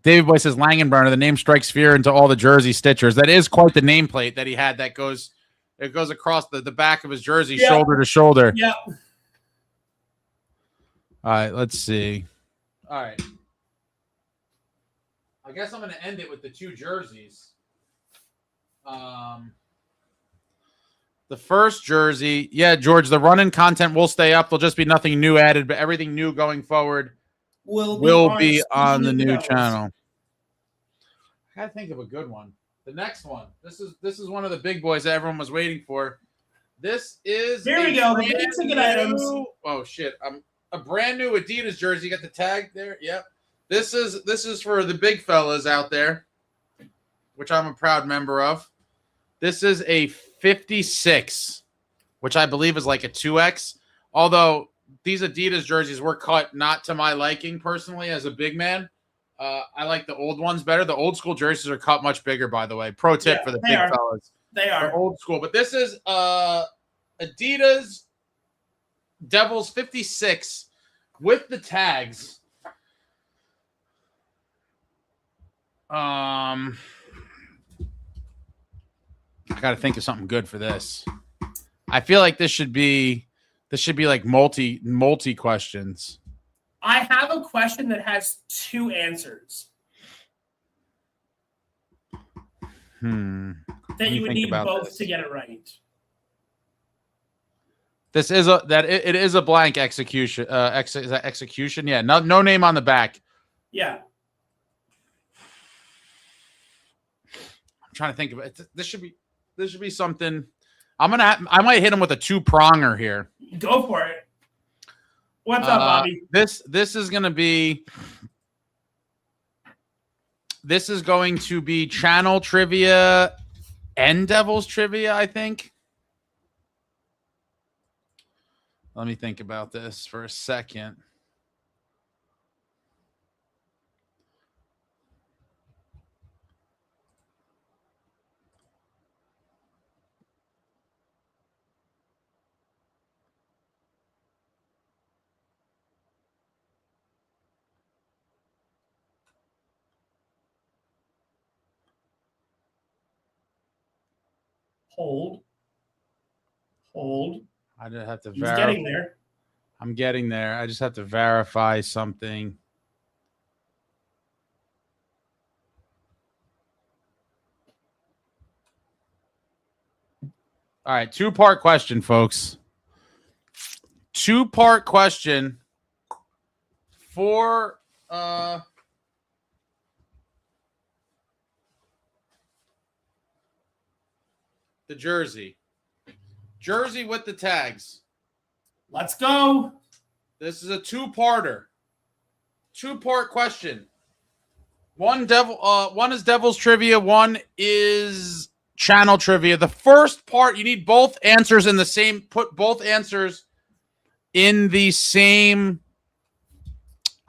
David Boy says Langenbrunner, the name strikes fear into all the Jersey Stitchers. That is quite the nameplate that he had that goes across the back of his jersey, shoulder to shoulder. Yeah. All right, let's see. All right. I guess I'm going to end it with the two jerseys. The first jersey, George, the Runnin content will stay up. There'll just be nothing new added, but everything new going forward will be on the new channel. I gotta think of a good one. The next one. This is one of the big boys that everyone was waiting for. This is here we go. The big ticket items. Oh shit! A brand new Adidas jersey. You got the tag there. Yep. This is for the big fellas out there, which I'm a proud member of. This is a 56, which I believe is like a 2X. Although these Adidas jerseys were cut not to my liking personally as a big man. I like the old ones better. The old school jerseys are cut much bigger, by the way. Pro tip for the big fellas. They are. They're old school. But this is Adidas Devils 56 with the tags. I got to think of something good for this. I feel like this should be like multi questions. I have a question that has two answers. That you would need both to get it right. This is it is a blank execution. Is that execution? Yeah. No name on the back. Yeah. I'm trying to think of it. This should be something. I might hit him with a 2-pronger here. Go for it. What's up, Bobby? This is going to be channel trivia and Devils trivia, I think. Let me think about this for a second. Hold. I just have to verify. He's getting there. I'm getting there. I just have to verify something. All right, 2-part question, folks. 2-part question for the jersey. Jersey with the tags. Let's go. This is a 2-parter. 2-part question. One is Devils trivia, one is channel trivia. The first part, you need both answers in the same, put both answers in the same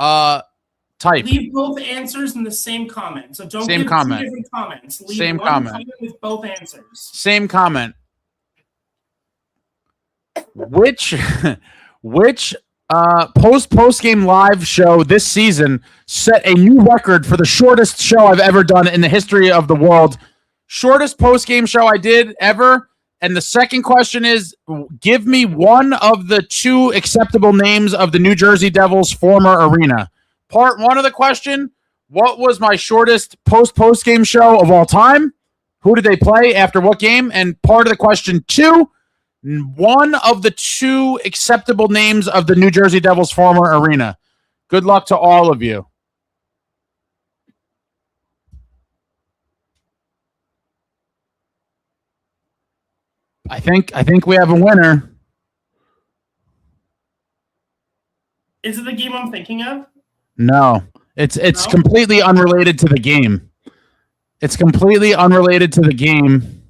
type. Leave both answers in the same comment. So don't same give comment. 2 different comments. Leave same one comment with both answers. Same comment. Which post game live show this season set a new record for the shortest show I've ever done in the history of the world? Shortest post game show I did ever. And the second question is, give me one of the 2 acceptable names of the New Jersey Devils former arena. Part 1 of the question, what was my shortest post game show of all time? Who did they play after what game? And part of the question 2, one of the 2 acceptable names of the New Jersey Devils former arena. Good luck to all of you. I think we have a winner. Is it the game I'm thinking of? No. It's No? completely unrelated to the game. It's completely unrelated to the game.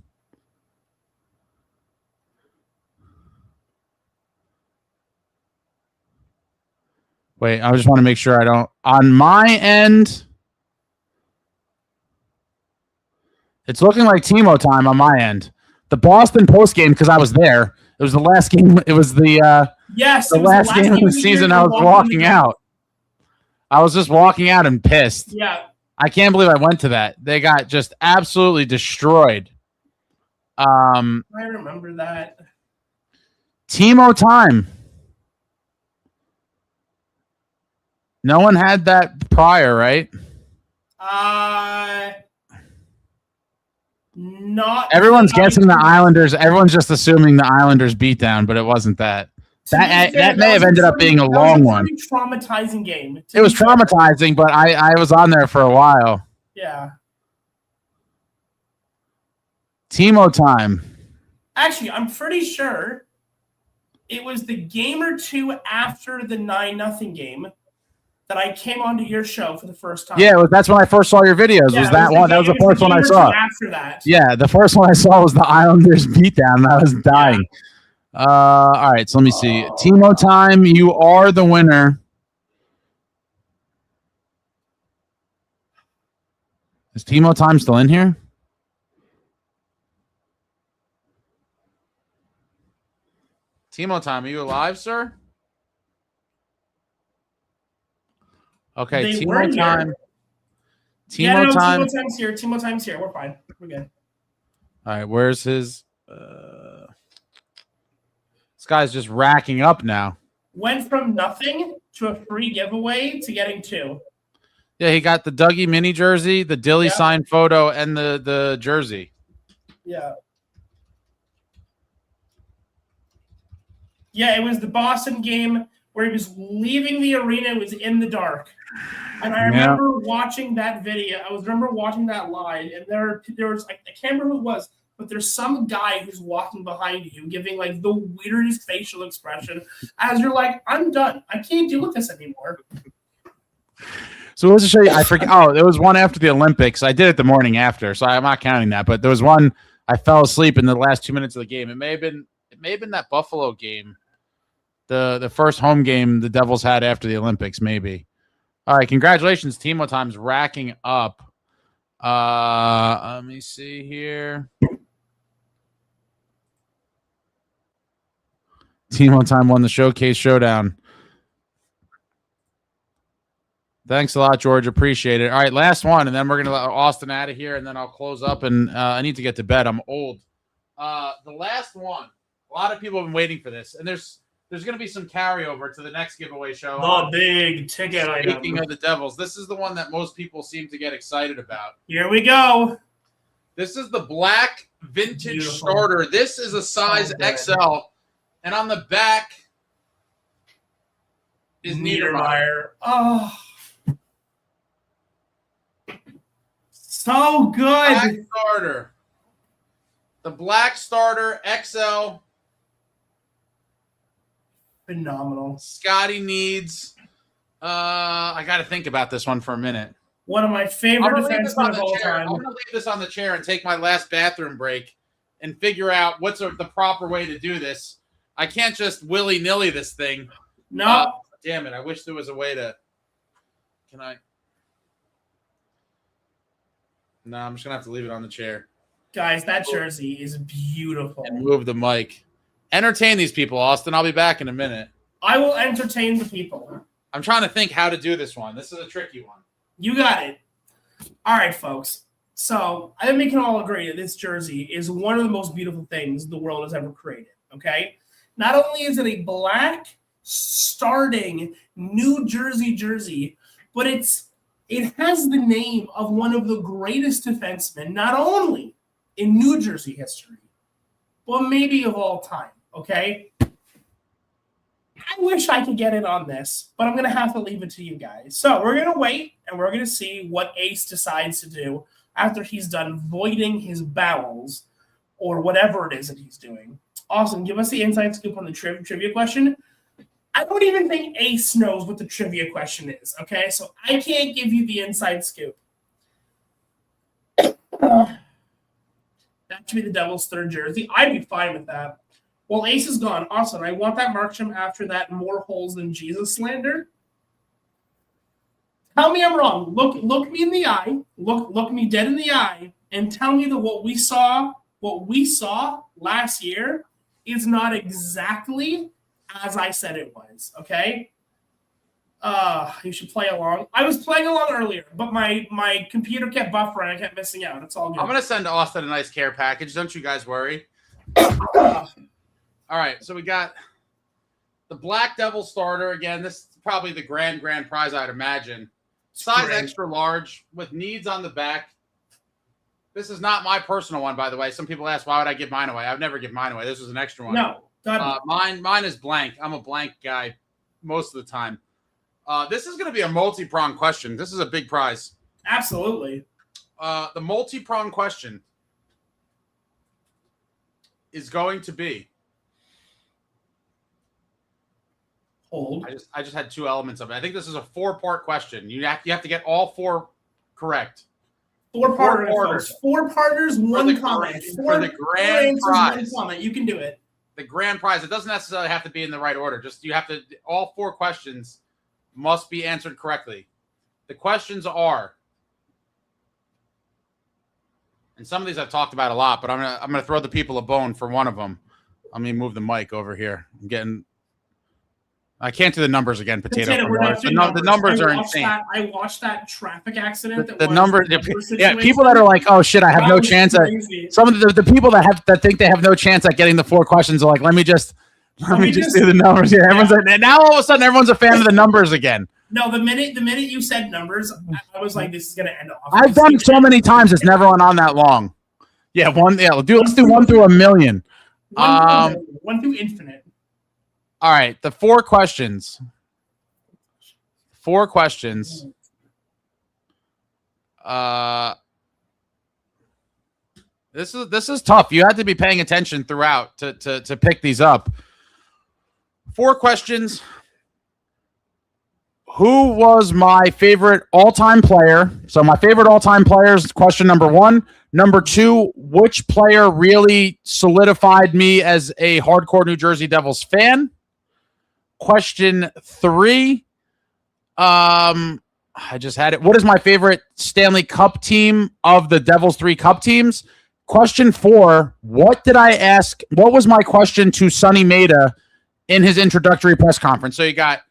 Wait, I just want to make sure I don't. On my end, it's looking like Timo time on my end. The Boston post game, because I was there. It was the last game. It was the last game of the season. I was walking out. I was just walking out and pissed. Yeah. I can't believe I went to that. They got just absolutely destroyed. I remember that. Timo time. No one had that prior, right? Not. Everyone's guessing the Islanders. Everyone's just assuming the Islanders beat down, but it wasn't that. That may have ended up being a long one. Traumatizing game. It was traumatizing, but I was on there for a while. Yeah. Timo time. Actually, I'm pretty sure it was the game or two after the 9-0 game that I came onto your show for the first time. Yeah, that's when I first saw your videos. Yeah, was that one? That was the first one I saw. After that. Yeah, the first one I saw was the Islanders beatdown, and I was dying. Yeah. All right, so let me see. Timo time, you are the winner. Is Timo time still in here? Timo time, are you alive, sir? Okay, Timo time. Timo time. Timo time's here. Timo time's here. We're fine. We're good. All right, where's his? This guy's just racking up now. Went from nothing to a free giveaway to getting 2. Yeah, he got the Dougie mini jersey, the Dilly signed photo, and the jersey. Yeah. Yeah, it was the Boston game where he was leaving the arena. It was in the dark. And I remember watching that video. I remember watching that live, and there was, like, I can't remember who it was, but there's some guy who's walking behind you giving, like, the weirdest facial expression as you're like, I'm done. I can't deal with this anymore. So let's show you. I forget. Oh, there was one after the Olympics. I did it the morning after, so I'm not counting that. But there was one. I fell asleep in the last 2 minutes of the game. It may have been that Buffalo game, the first home game the Devils had after the Olympics. Maybe. All right, congratulations, Timo time's racking up. Let me see here. Timo time won the Showcase Showdown. Thanks a lot, George. Appreciate it. All right, last one, and then we're gonna let Austin out of here, and then I'll close up. And I need to get to bed. I'm old. The last one. A lot of people have been waiting for this, and there's gonna be some carryover to the next giveaway show. The big ticket item. Speaking of the Devils, this is the one that most people seem to get excited about. Here we go. This is the black vintage starter. This is a size XL, and on the back is Niedermeyer. Oh. So good. Black starter. The black starter XL. Phenomenal. Scotty needs. I got to think about this one for a minute. One of my favorite defensemen of all time. I'm going to leave this on the chair and take my last bathroom break and figure out what's the proper way to do this. I can't just willy-nilly this thing. No. Damn it. I wish there was a way to. Can I? No, I'm just going to have to leave it on the chair. Guys, that jersey is beautiful. And move the mic. Entertain these people, Austin. I'll be back in a minute. I will entertain the people. I'm trying to think how to do this one. This is a tricky one. You got it. All right, folks. So I think we can all agree that this jersey is one of the most beautiful things the world has ever created, okay? Not only is it a black starting New Jersey jersey, but it has the name of one of the greatest defensemen, not only in New Jersey history, but maybe of all time, okay? I wish I could get in on this, but I'm going to have to leave it to you guys. So we're going to wait, and we're going to see what Ace decides to do after he's done voiding his bowels or whatever it is that he's doing. Awesome. Give us the inside scoop on the trivia question. I don't even think Ace knows what the trivia question is, okay? So I can't give you the inside scoop. That should be the Devils' third jersey. I'd be fine with that. Well, Ace is gone. Awesome. I want that Markstrom after that more holes than Jesus slander. Tell me I'm wrong. Look me in the eye. Look me dead in the eye and tell me that what we saw last year is not exactly as I said it was. Okay. You should play along. I was playing along earlier, but my computer kept buffering. I kept missing out. It's all good. I'm gonna send Austin a nice care package. Don't you guys worry. All right, so we got the Black Devil starter again. This is probably the grand prize, I'd imagine. Size extra large with needs on the back. This is not my personal one, by the way. Some people ask, why would I give mine away? I would never give mine away. This was an extra one. No, mine is blank. I'm a blank guy most of the time. This is going to be a multi-pronged question. This is a big prize. Absolutely. The multi-pronged question is going to be. Hold. I just had two elements of it. I think this is a 4-part question. You have to get all 4 correct. 4-parters. 4-parters, one comment. For the grand prize. One comment. You can do it. The grand prize. It doesn't necessarily have to be in the right order. Just you have to. All 4 questions must be answered correctly. The questions are, and some of these I've talked about a lot, but I'm gonna throw the people a bone for one of them. Let me move the mic over here. I can't do the numbers again. Potato. The numbers are insane. I watched that traffic accident. The numbers. Yeah, people that are like, "Oh shit, I have no chance." Some of the people that think they have no chance at getting the 4 questions are like, "Let me just do the numbers." Yeah, everyone's like, now all of a sudden everyone's a fan of the numbers again. No, the minute you said numbers, I was like, "This is gonna end off." I've done it so many times; it's never went on that long. Yeah, let's do 1 through 1,000,000. 1 through infinite. All right, the 4 questions. 4 questions. This is tough. You had to be paying attention throughout to pick these up. 4 questions. Who was my favorite all-time player? So my favorite all-time player is question number 1. Number 2, which player really solidified me as a hardcore New Jersey Devils fan? Question 3. I just had it. What is my favorite Stanley Cup team of the Devils 3 Cup teams? Question 4. What did I ask? What was my question to Sonny Maeda in his introductory press conference? So you got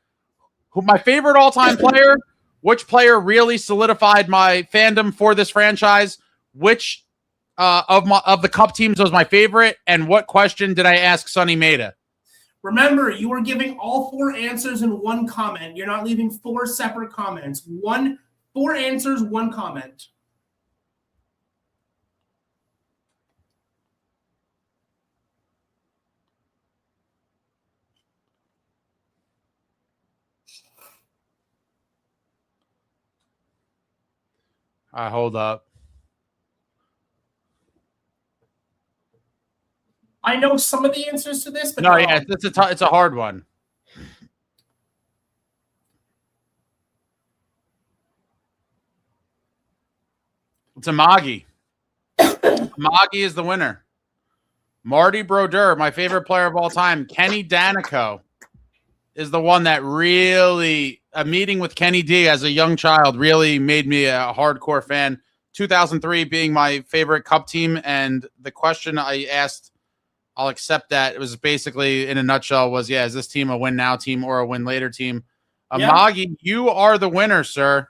my favorite all-time player, which player really solidified my fandom for this franchise, which of the Cup teams was my favorite, and what question did I ask Sonny Maeda? Remember, you are giving all 4 answers in one comment. You're not leaving 4 separate comments. 4 answers, 1 comment. Hold up. I know some of the answers to this, but no, yeah, it's a hard one. It's Amagi. Amagi is the winner. Marty Brodeur, my favorite player of all time. Kenny Danico is the one that really, a meeting with Kenny D as a young child really made me a hardcore fan. 2003 being my favorite Cup team, and the question I asked, I'll accept that. It was basically, in a nutshell, was, is this team a win now team or a win later team? Amagi, you are the winner, sir.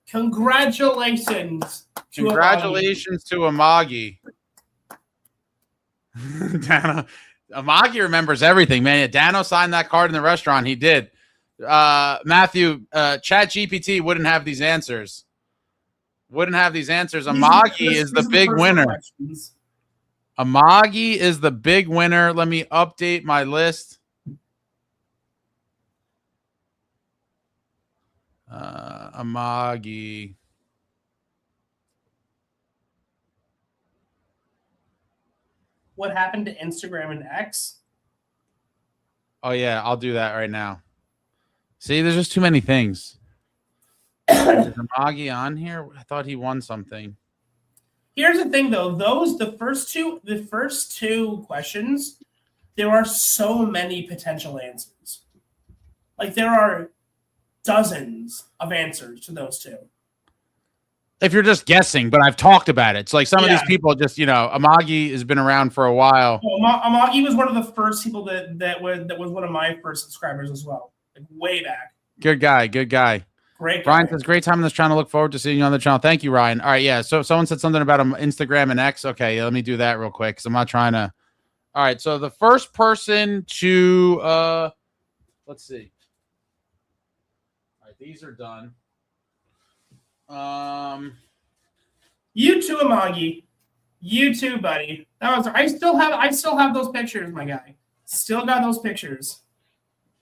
Congratulations. Congratulations to Amagi. Dano, Amagi remembers everything, man. Dano signed that card in the restaurant. He did. Matthew, ChatGPT wouldn't have these answers. Amagi is the big winner. Questions. Amagi is the big winner. Let me update my list. Amagi. what happened to Instagram and X? Oh yeah, I'll do that right now. See, there's just too many things. Is Amagi on here? I thought he won something. Here's the thing, though. The first two questions, there are so many potential answers. Like there are dozens of answers to those two. If you're just guessing, but I've talked about it. It's like some of these people just, Amagi has been around for a while. Amagi was one of the first people that was one of my first subscribers as well, like way back. Good guy. Great guy. Ryan says, great time on this channel. Look forward to seeing you on the channel. Thank you, Ryan. All right, yeah. So someone said something about Instagram and X. Okay, let me do that real quick because I'm not trying to. All right, so the first person to let's see. All right, these are done. You too, Amagi. You too, buddy. I still have those pictures, my guy. Still got those pictures.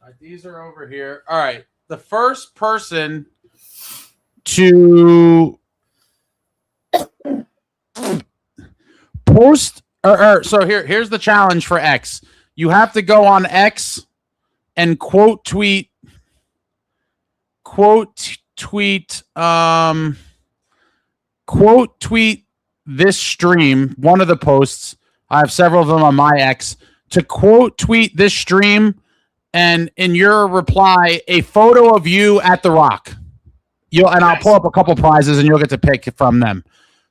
All right, these are over here. All right. The first person to post so here's the challenge for X. You have to go on X and quote tweet this stream, one of the posts. I have several of them on my X, to quote tweet this stream, and in your reply, a photo of you at the Rock. I'll pull up a couple prizes and you'll get to pick from them.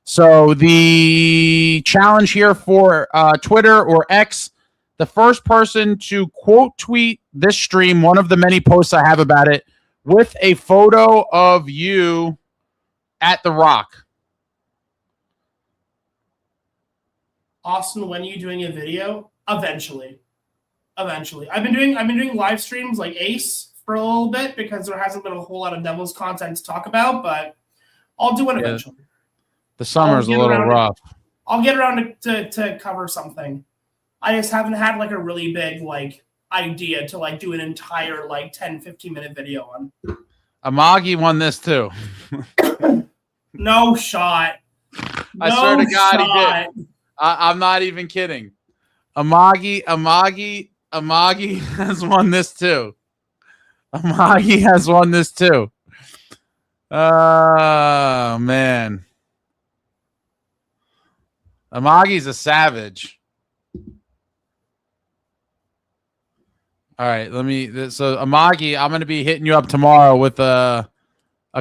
So the challenge here for Twitter or X, the first person to quote tweet this stream, one of the many posts I have about it, with a photo of you at the Rock. Austin, when are you doing a video? Eventually. I've been doing live streams like Ace for a little bit because there hasn't been a whole lot of Devils content to talk about, but I'll do it eventually. The summer's a little rough. I'll get around to cover something. I just haven't had like a really big like idea to like do an entire like 10-15 minute video on. Amagi won this too. No shot. I swear to God he did. I'm not even kidding. Amagi has won this too. Amagi has won this too. Oh man. Amagi's a savage. All right, so Amagi, I'm going to be hitting you up tomorrow with a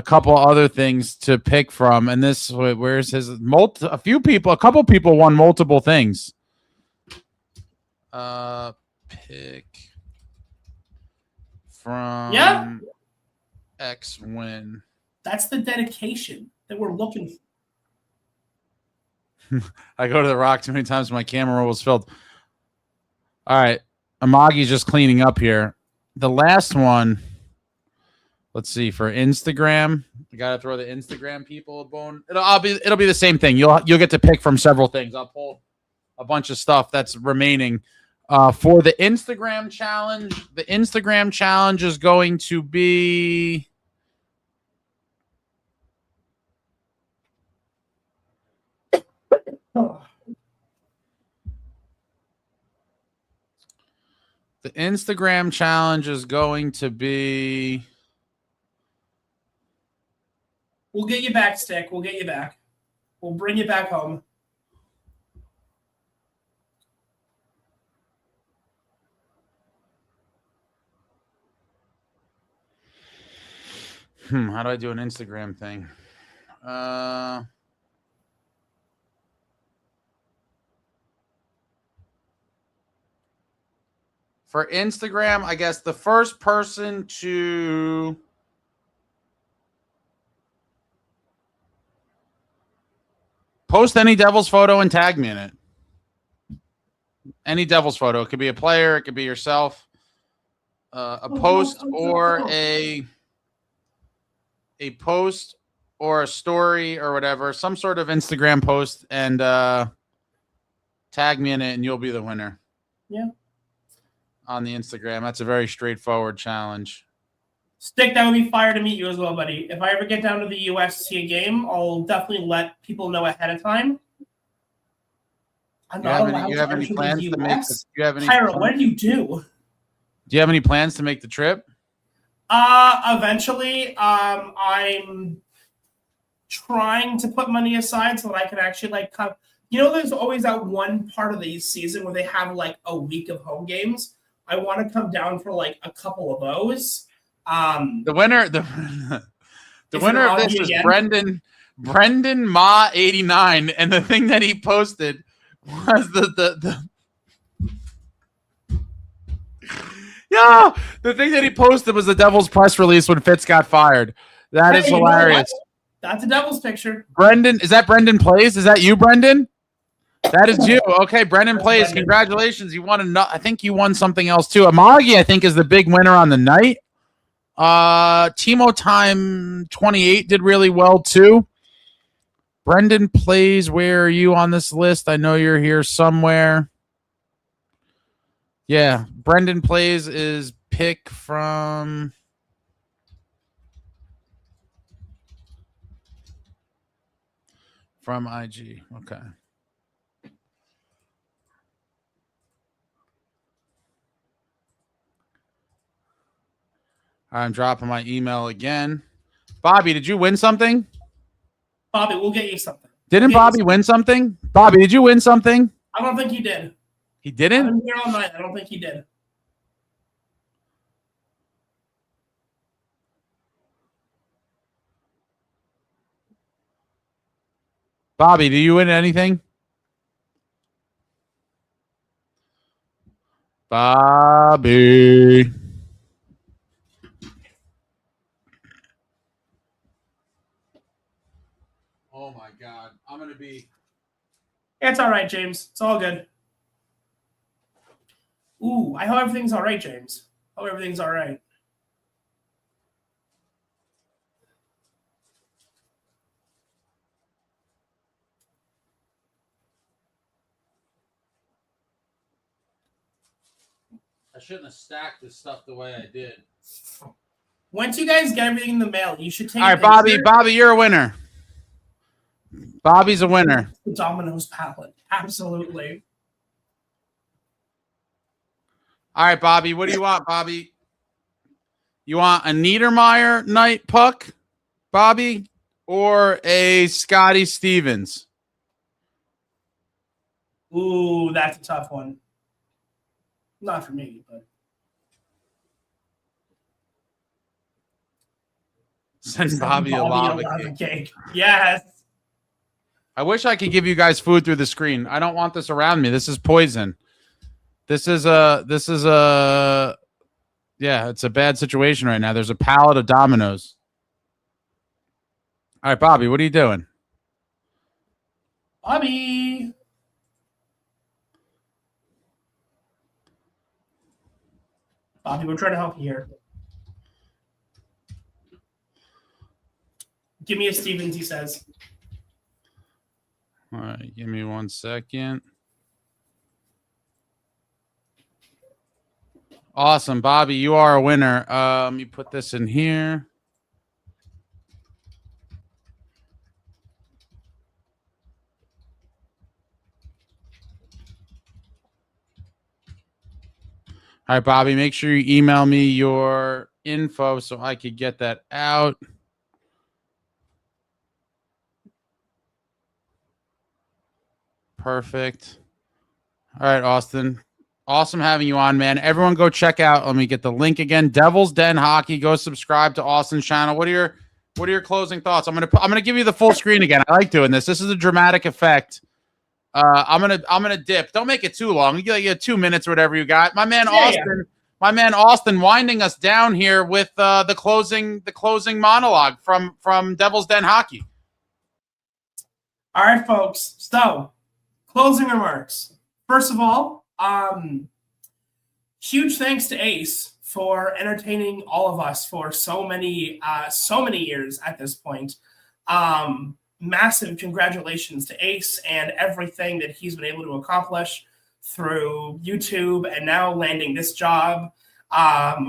couple other things to pick from, and this, where's his a couple people won multiple things. Pick from X win. That's the dedication that we're looking for. I go to the Rock too many times. My camera roll was filled. All right. Amagi's just cleaning up here. The last one, let's see, for Instagram. I gotta throw the Instagram people a bone. It'll be the same thing. You'll get to pick from several things. I'll pull a bunch of stuff that's remaining. For the Instagram challenge, is going to be We'll get you back, Stick. We'll get you back. We'll bring you back home. How do I do an Instagram thing? For Instagram, I guess the first person to post any Devils photo and tag me in it. Any Devils photo. It could be a player. It could be yourself. A post or a post or a story or whatever. Some sort of Instagram post and tag me in it and you'll be the winner. Yeah. On the Instagram. That's a very straightforward challenge. Stick, that would be fire to meet you as well, buddy. If I ever get down to the US to see a game, I'll definitely let people know ahead of time. I'm Do not you allowed have to any enter plans the to make? US. Do you have any? Pyro, what did you do? Do you have any plans to make the trip? Eventually, I'm trying to put money aside so that I can actually like come. You know, there's always that one part of the season where they have like a week of home games. I want to come down for like a couple of those. The winner, the winner of this is Brendan Ma 89, and the thing that he posted was the thing that he posted was the Devils press release when Fitz got fired. That is hilarious. That's a Devils picture. Brendan, is that Brendan Plays? Is that you, Brendan? That is you. Okay, Brendan Plays. Brendan. Congratulations. You won I think you won something else too. Amagi, I think, is the big winner on the night. Timo Time 28 did really well too. Brendan Plays, where are you on this list? I know you're here somewhere. Yeah, Brendan Plays is pick from IG. Okay. I'm dropping my email again. Bobby, did you win something? Bobby, we'll get you something. Didn't Bobby win something? Bobby, did you win something? I don't think he did. He didn't? I've been here all night. I don't think he did. Bobby, do you win anything? Bobby. Oh my God. I'm going to be. It's all right, James. It's all good. Ooh, I hope everything's all right, James. Hope everything's all right. I shouldn't have stacked this stuff the way I did. Once you guys get everything in the mail, you should take. All right, Bobby, you're a winner. Bobby's a winner. The Domino's palette, absolutely. All right, Bobby, what do you want, Bobby? You want a Niedermeyer night puck, Bobby, or a Scotty Stevens? Ooh, that's a tough one. Not for me, but. Send Bobby a lava cake. Yes. I wish I could give you guys food through the screen. I don't want this around me. This is poison. This is a yeah, it's a bad situation right now. There's a pallet of Dominoes. All right, Bobby, what are you doing? Bobby. Bobby, we're trying to help you here. Give me a Stevens, he says. All right, give me 1 second. Awesome, Bobby, you are a winner. You put this in here. All right, Bobby, make sure you email me your info so I could get that out. Perfect. All right, Austin. Awesome having you on, man. Everyone go check out. Let me get the link again. Devil's Den Hockey. Go subscribe to Austin's channel. What are your closing thoughts? I'm gonna give you the full screen again. I like doing this. This is a dramatic effect. I'm gonna dip. Don't make it too long. You get 2 minutes or whatever you got. My man Austin winding us down here with the closing monologue from Devil's Den Hockey. All right, folks. So, closing remarks. First of all, huge thanks to Ace for entertaining all of us for so many years at this point. Massive congratulations to Ace and everything that he's been able to accomplish through YouTube and now landing this job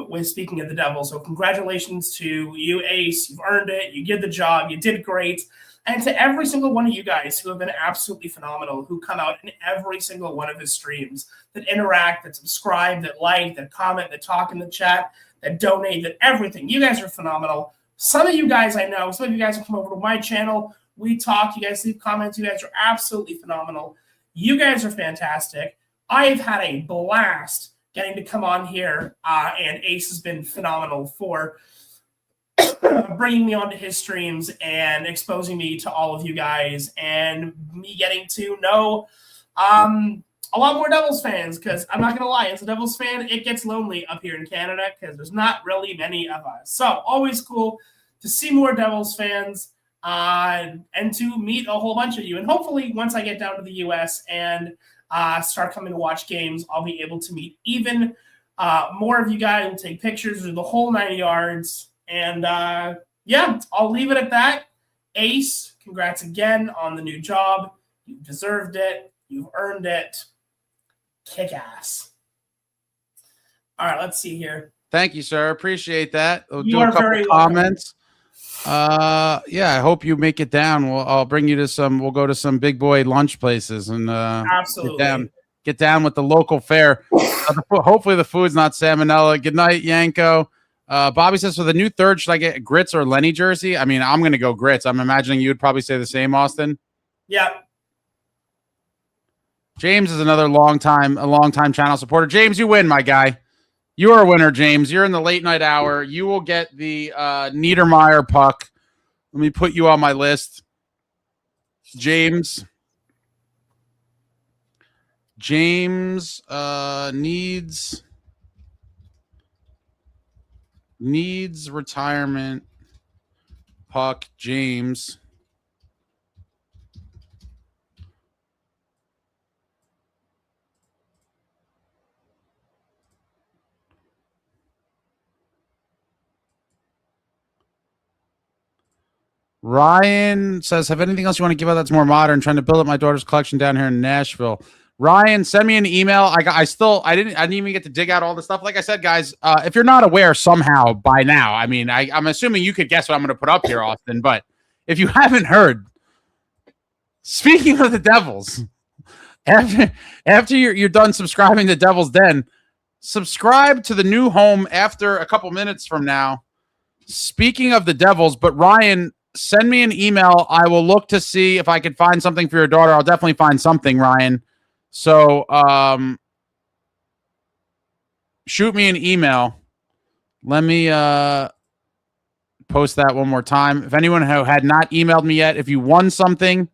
with Speaking of the Devil. So congratulations to you, Ace. You've earned it. You did the job. You did great. And to every single one of you guys who have been absolutely phenomenal, who come out in every single one of his streams, that interact, that subscribe, that like, that comment, that talk in the chat, that donate, that everything. You guys are phenomenal. Some of you guys I know, some of you guys will come over to my channel. We talk, you guys leave comments. You guys are absolutely phenomenal. You guys are fantastic. I've had a blast getting to come on here, and Ace has been phenomenal for bringing me onto his streams and exposing me to all of you guys, and me getting to know a lot more Devils fans, because I'm not going to lie, as a Devils fan, it gets lonely up here in Canada because there's not really many of us. So always cool to see more Devils fans and to meet a whole bunch of you. And hopefully once I get down to the U.S. and start coming to watch games, I'll be able to meet even more of you guys and take pictures of the whole 9 yards. And yeah, I'll leave it at that. Ace, congrats again on the new job. You deserved it. You've earned it. Kick ass. All right, let's see here. Thank you, sir. Appreciate that. We'll You do are a couple very comments. Yeah, I hope you make it down. I'll bring you to some. We'll go to some big boy lunch places and Absolutely get down with the local fare. Hopefully the food's not salmonella. Good night, Yanko. Bobby says, for the new third, should I get grits or Lenny jersey? I mean, I'm going to go grits. I'm imagining you would probably say the same, Austin. Yeah. James is a long time channel supporter. James, you win, my guy. You are a winner, James. You're in the late night hour. You will get the Niedermeyer puck. Let me put you on my list. James needs retirement puck. James. Ryan says, have anything else you want to give out that's more modern? Trying to build up my daughter's collection down here in Nashville. Ryan, send me an email. I didn't even get to dig out all the stuff. Like I said, guys, if you're not aware somehow by now, I mean, I'm assuming you could guess what I'm going to put up here, Austin. But if you haven't heard, speaking of the Devils, after you're done subscribing to Devil's Den, subscribe to the new home after a couple minutes from now. Speaking of the Devils, but Ryan, send me an email. I will look to see if I could find something for your daughter. I'll definitely find something, Ryan. So shoot me an email. Let me post that one more time. If anyone who had not emailed me yet, if you won something,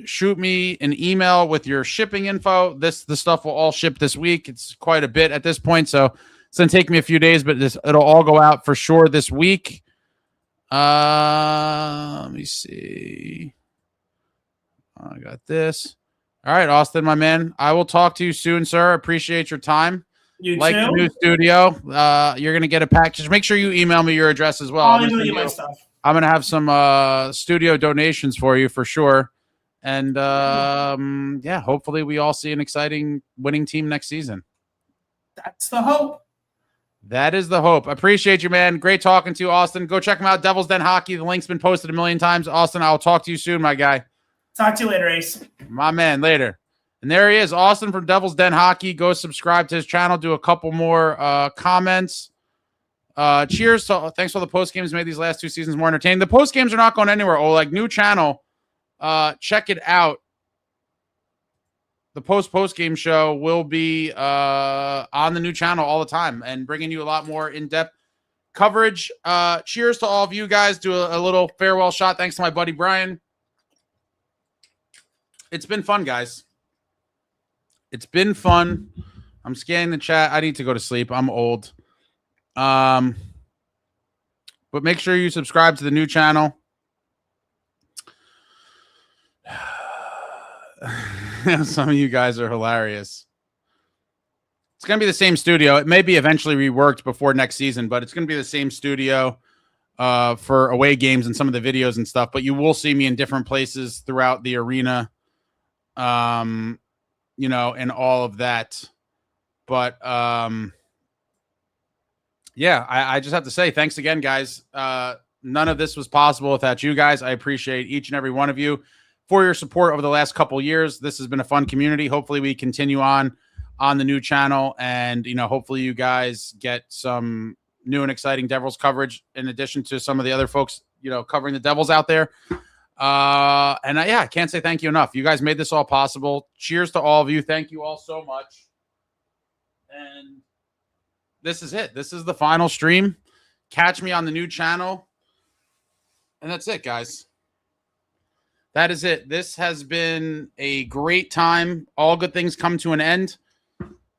shoot me an email with your shipping info. The stuff will all ship this week. It's quite a bit at this point, so it's going to take me a few days, but it'll all go out for sure this week. Let me see. I got this. All right, Austin, my man. I will talk to you soon, sir. Appreciate your time. You like too. The new studio. You're going to get a package. Make sure you email me your address as well. I'll email you my stuff. I'm going to have some studio donations for you for sure. And yeah, hopefully we all see an exciting winning team next season. That's the hope. That is the hope. Appreciate you, man. Great talking to you, Austin. Go check him out, Devil's Den Hockey. The link's been posted a million times. Austin, I'll talk to you soon, my guy. Talk to you later, Ace. My man, later. And there he is, Austin from Devil's Den Hockey. Go subscribe to his channel. Do a couple more comments. Cheers. Thanks for the post games. Made these last 2 seasons more entertaining. The post games are not going anywhere. Oleg, new channel. Check it out. The post game show will be on the new channel all the time and bringing you a lot more in-depth coverage. Cheers to all of you guys. Do a little farewell shot. Thanks to my buddy Brian. It's been fun, guys. It's been fun. I'm scanning the chat. I need to go to sleep. I'm old. But make sure you subscribe to the new channel. Some of you guys are hilarious. It's going to be the same studio. It may be eventually reworked before next season, but it's going to be the same studio for away games and some of the videos and stuff. But you will see me in different places throughout the arena, you know, and all of that. But yeah, I just have to say thanks again, guys. None of this was possible without you guys. I appreciate each and every one of you for your support over the last couple years. This has been a fun community. Hopefully we continue on the new channel, and hopefully you guys get some new and exciting Devils coverage in addition to some of the other folks covering the Devils out there. I can't say thank you enough. You guys made this all possible. Cheers to all of you. Thank you all so much. And this is it. This is the final stream. Catch me on the new channel. And that's it, guys. That is it. This has been a great time. All good things come to an end.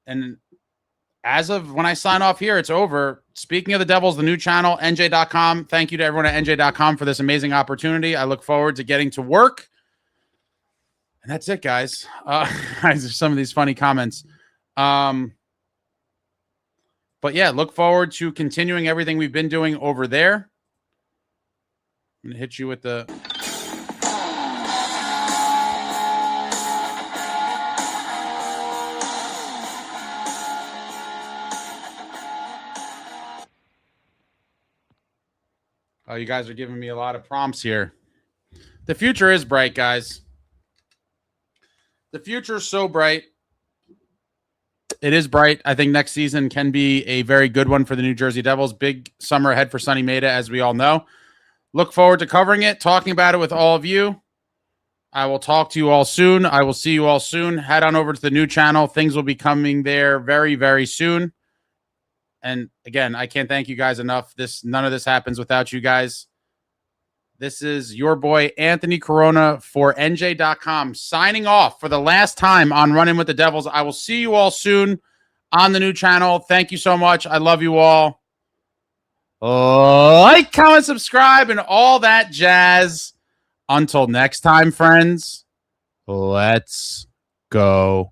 And as of when I sign off here, it's over. Speaking of the Devils, the new channel, nj.com. Thank you to everyone at nj.com for this amazing opportunity. I look forward to getting to work. And that's it, guys. Some of these funny comments. But yeah, look forward to continuing everything we've been doing over there. I'm going to hit you with the... Oh, you guys are giving me a lot of prompts here. The future is bright, guys. The future is so bright. It is bright. I think next season can be a very good one for the New Jersey Devils. Big summer ahead for Sonny Maeda, as we all know. Look forward to covering it, talking about it with all of you. I will talk to you all soon. I will see you all soon. Head on over to the new channel. Things will be coming there very, very soon. And again, I can't thank you guys enough. None of this happens without you guys. This is your boy, Anthony Corona for NJ.com, signing off for the last time on Running with the Devils. I will see you all soon on the new channel. Thank you so much. I love you all. Like, comment, subscribe, and all that jazz. Until next time, friends, let's go.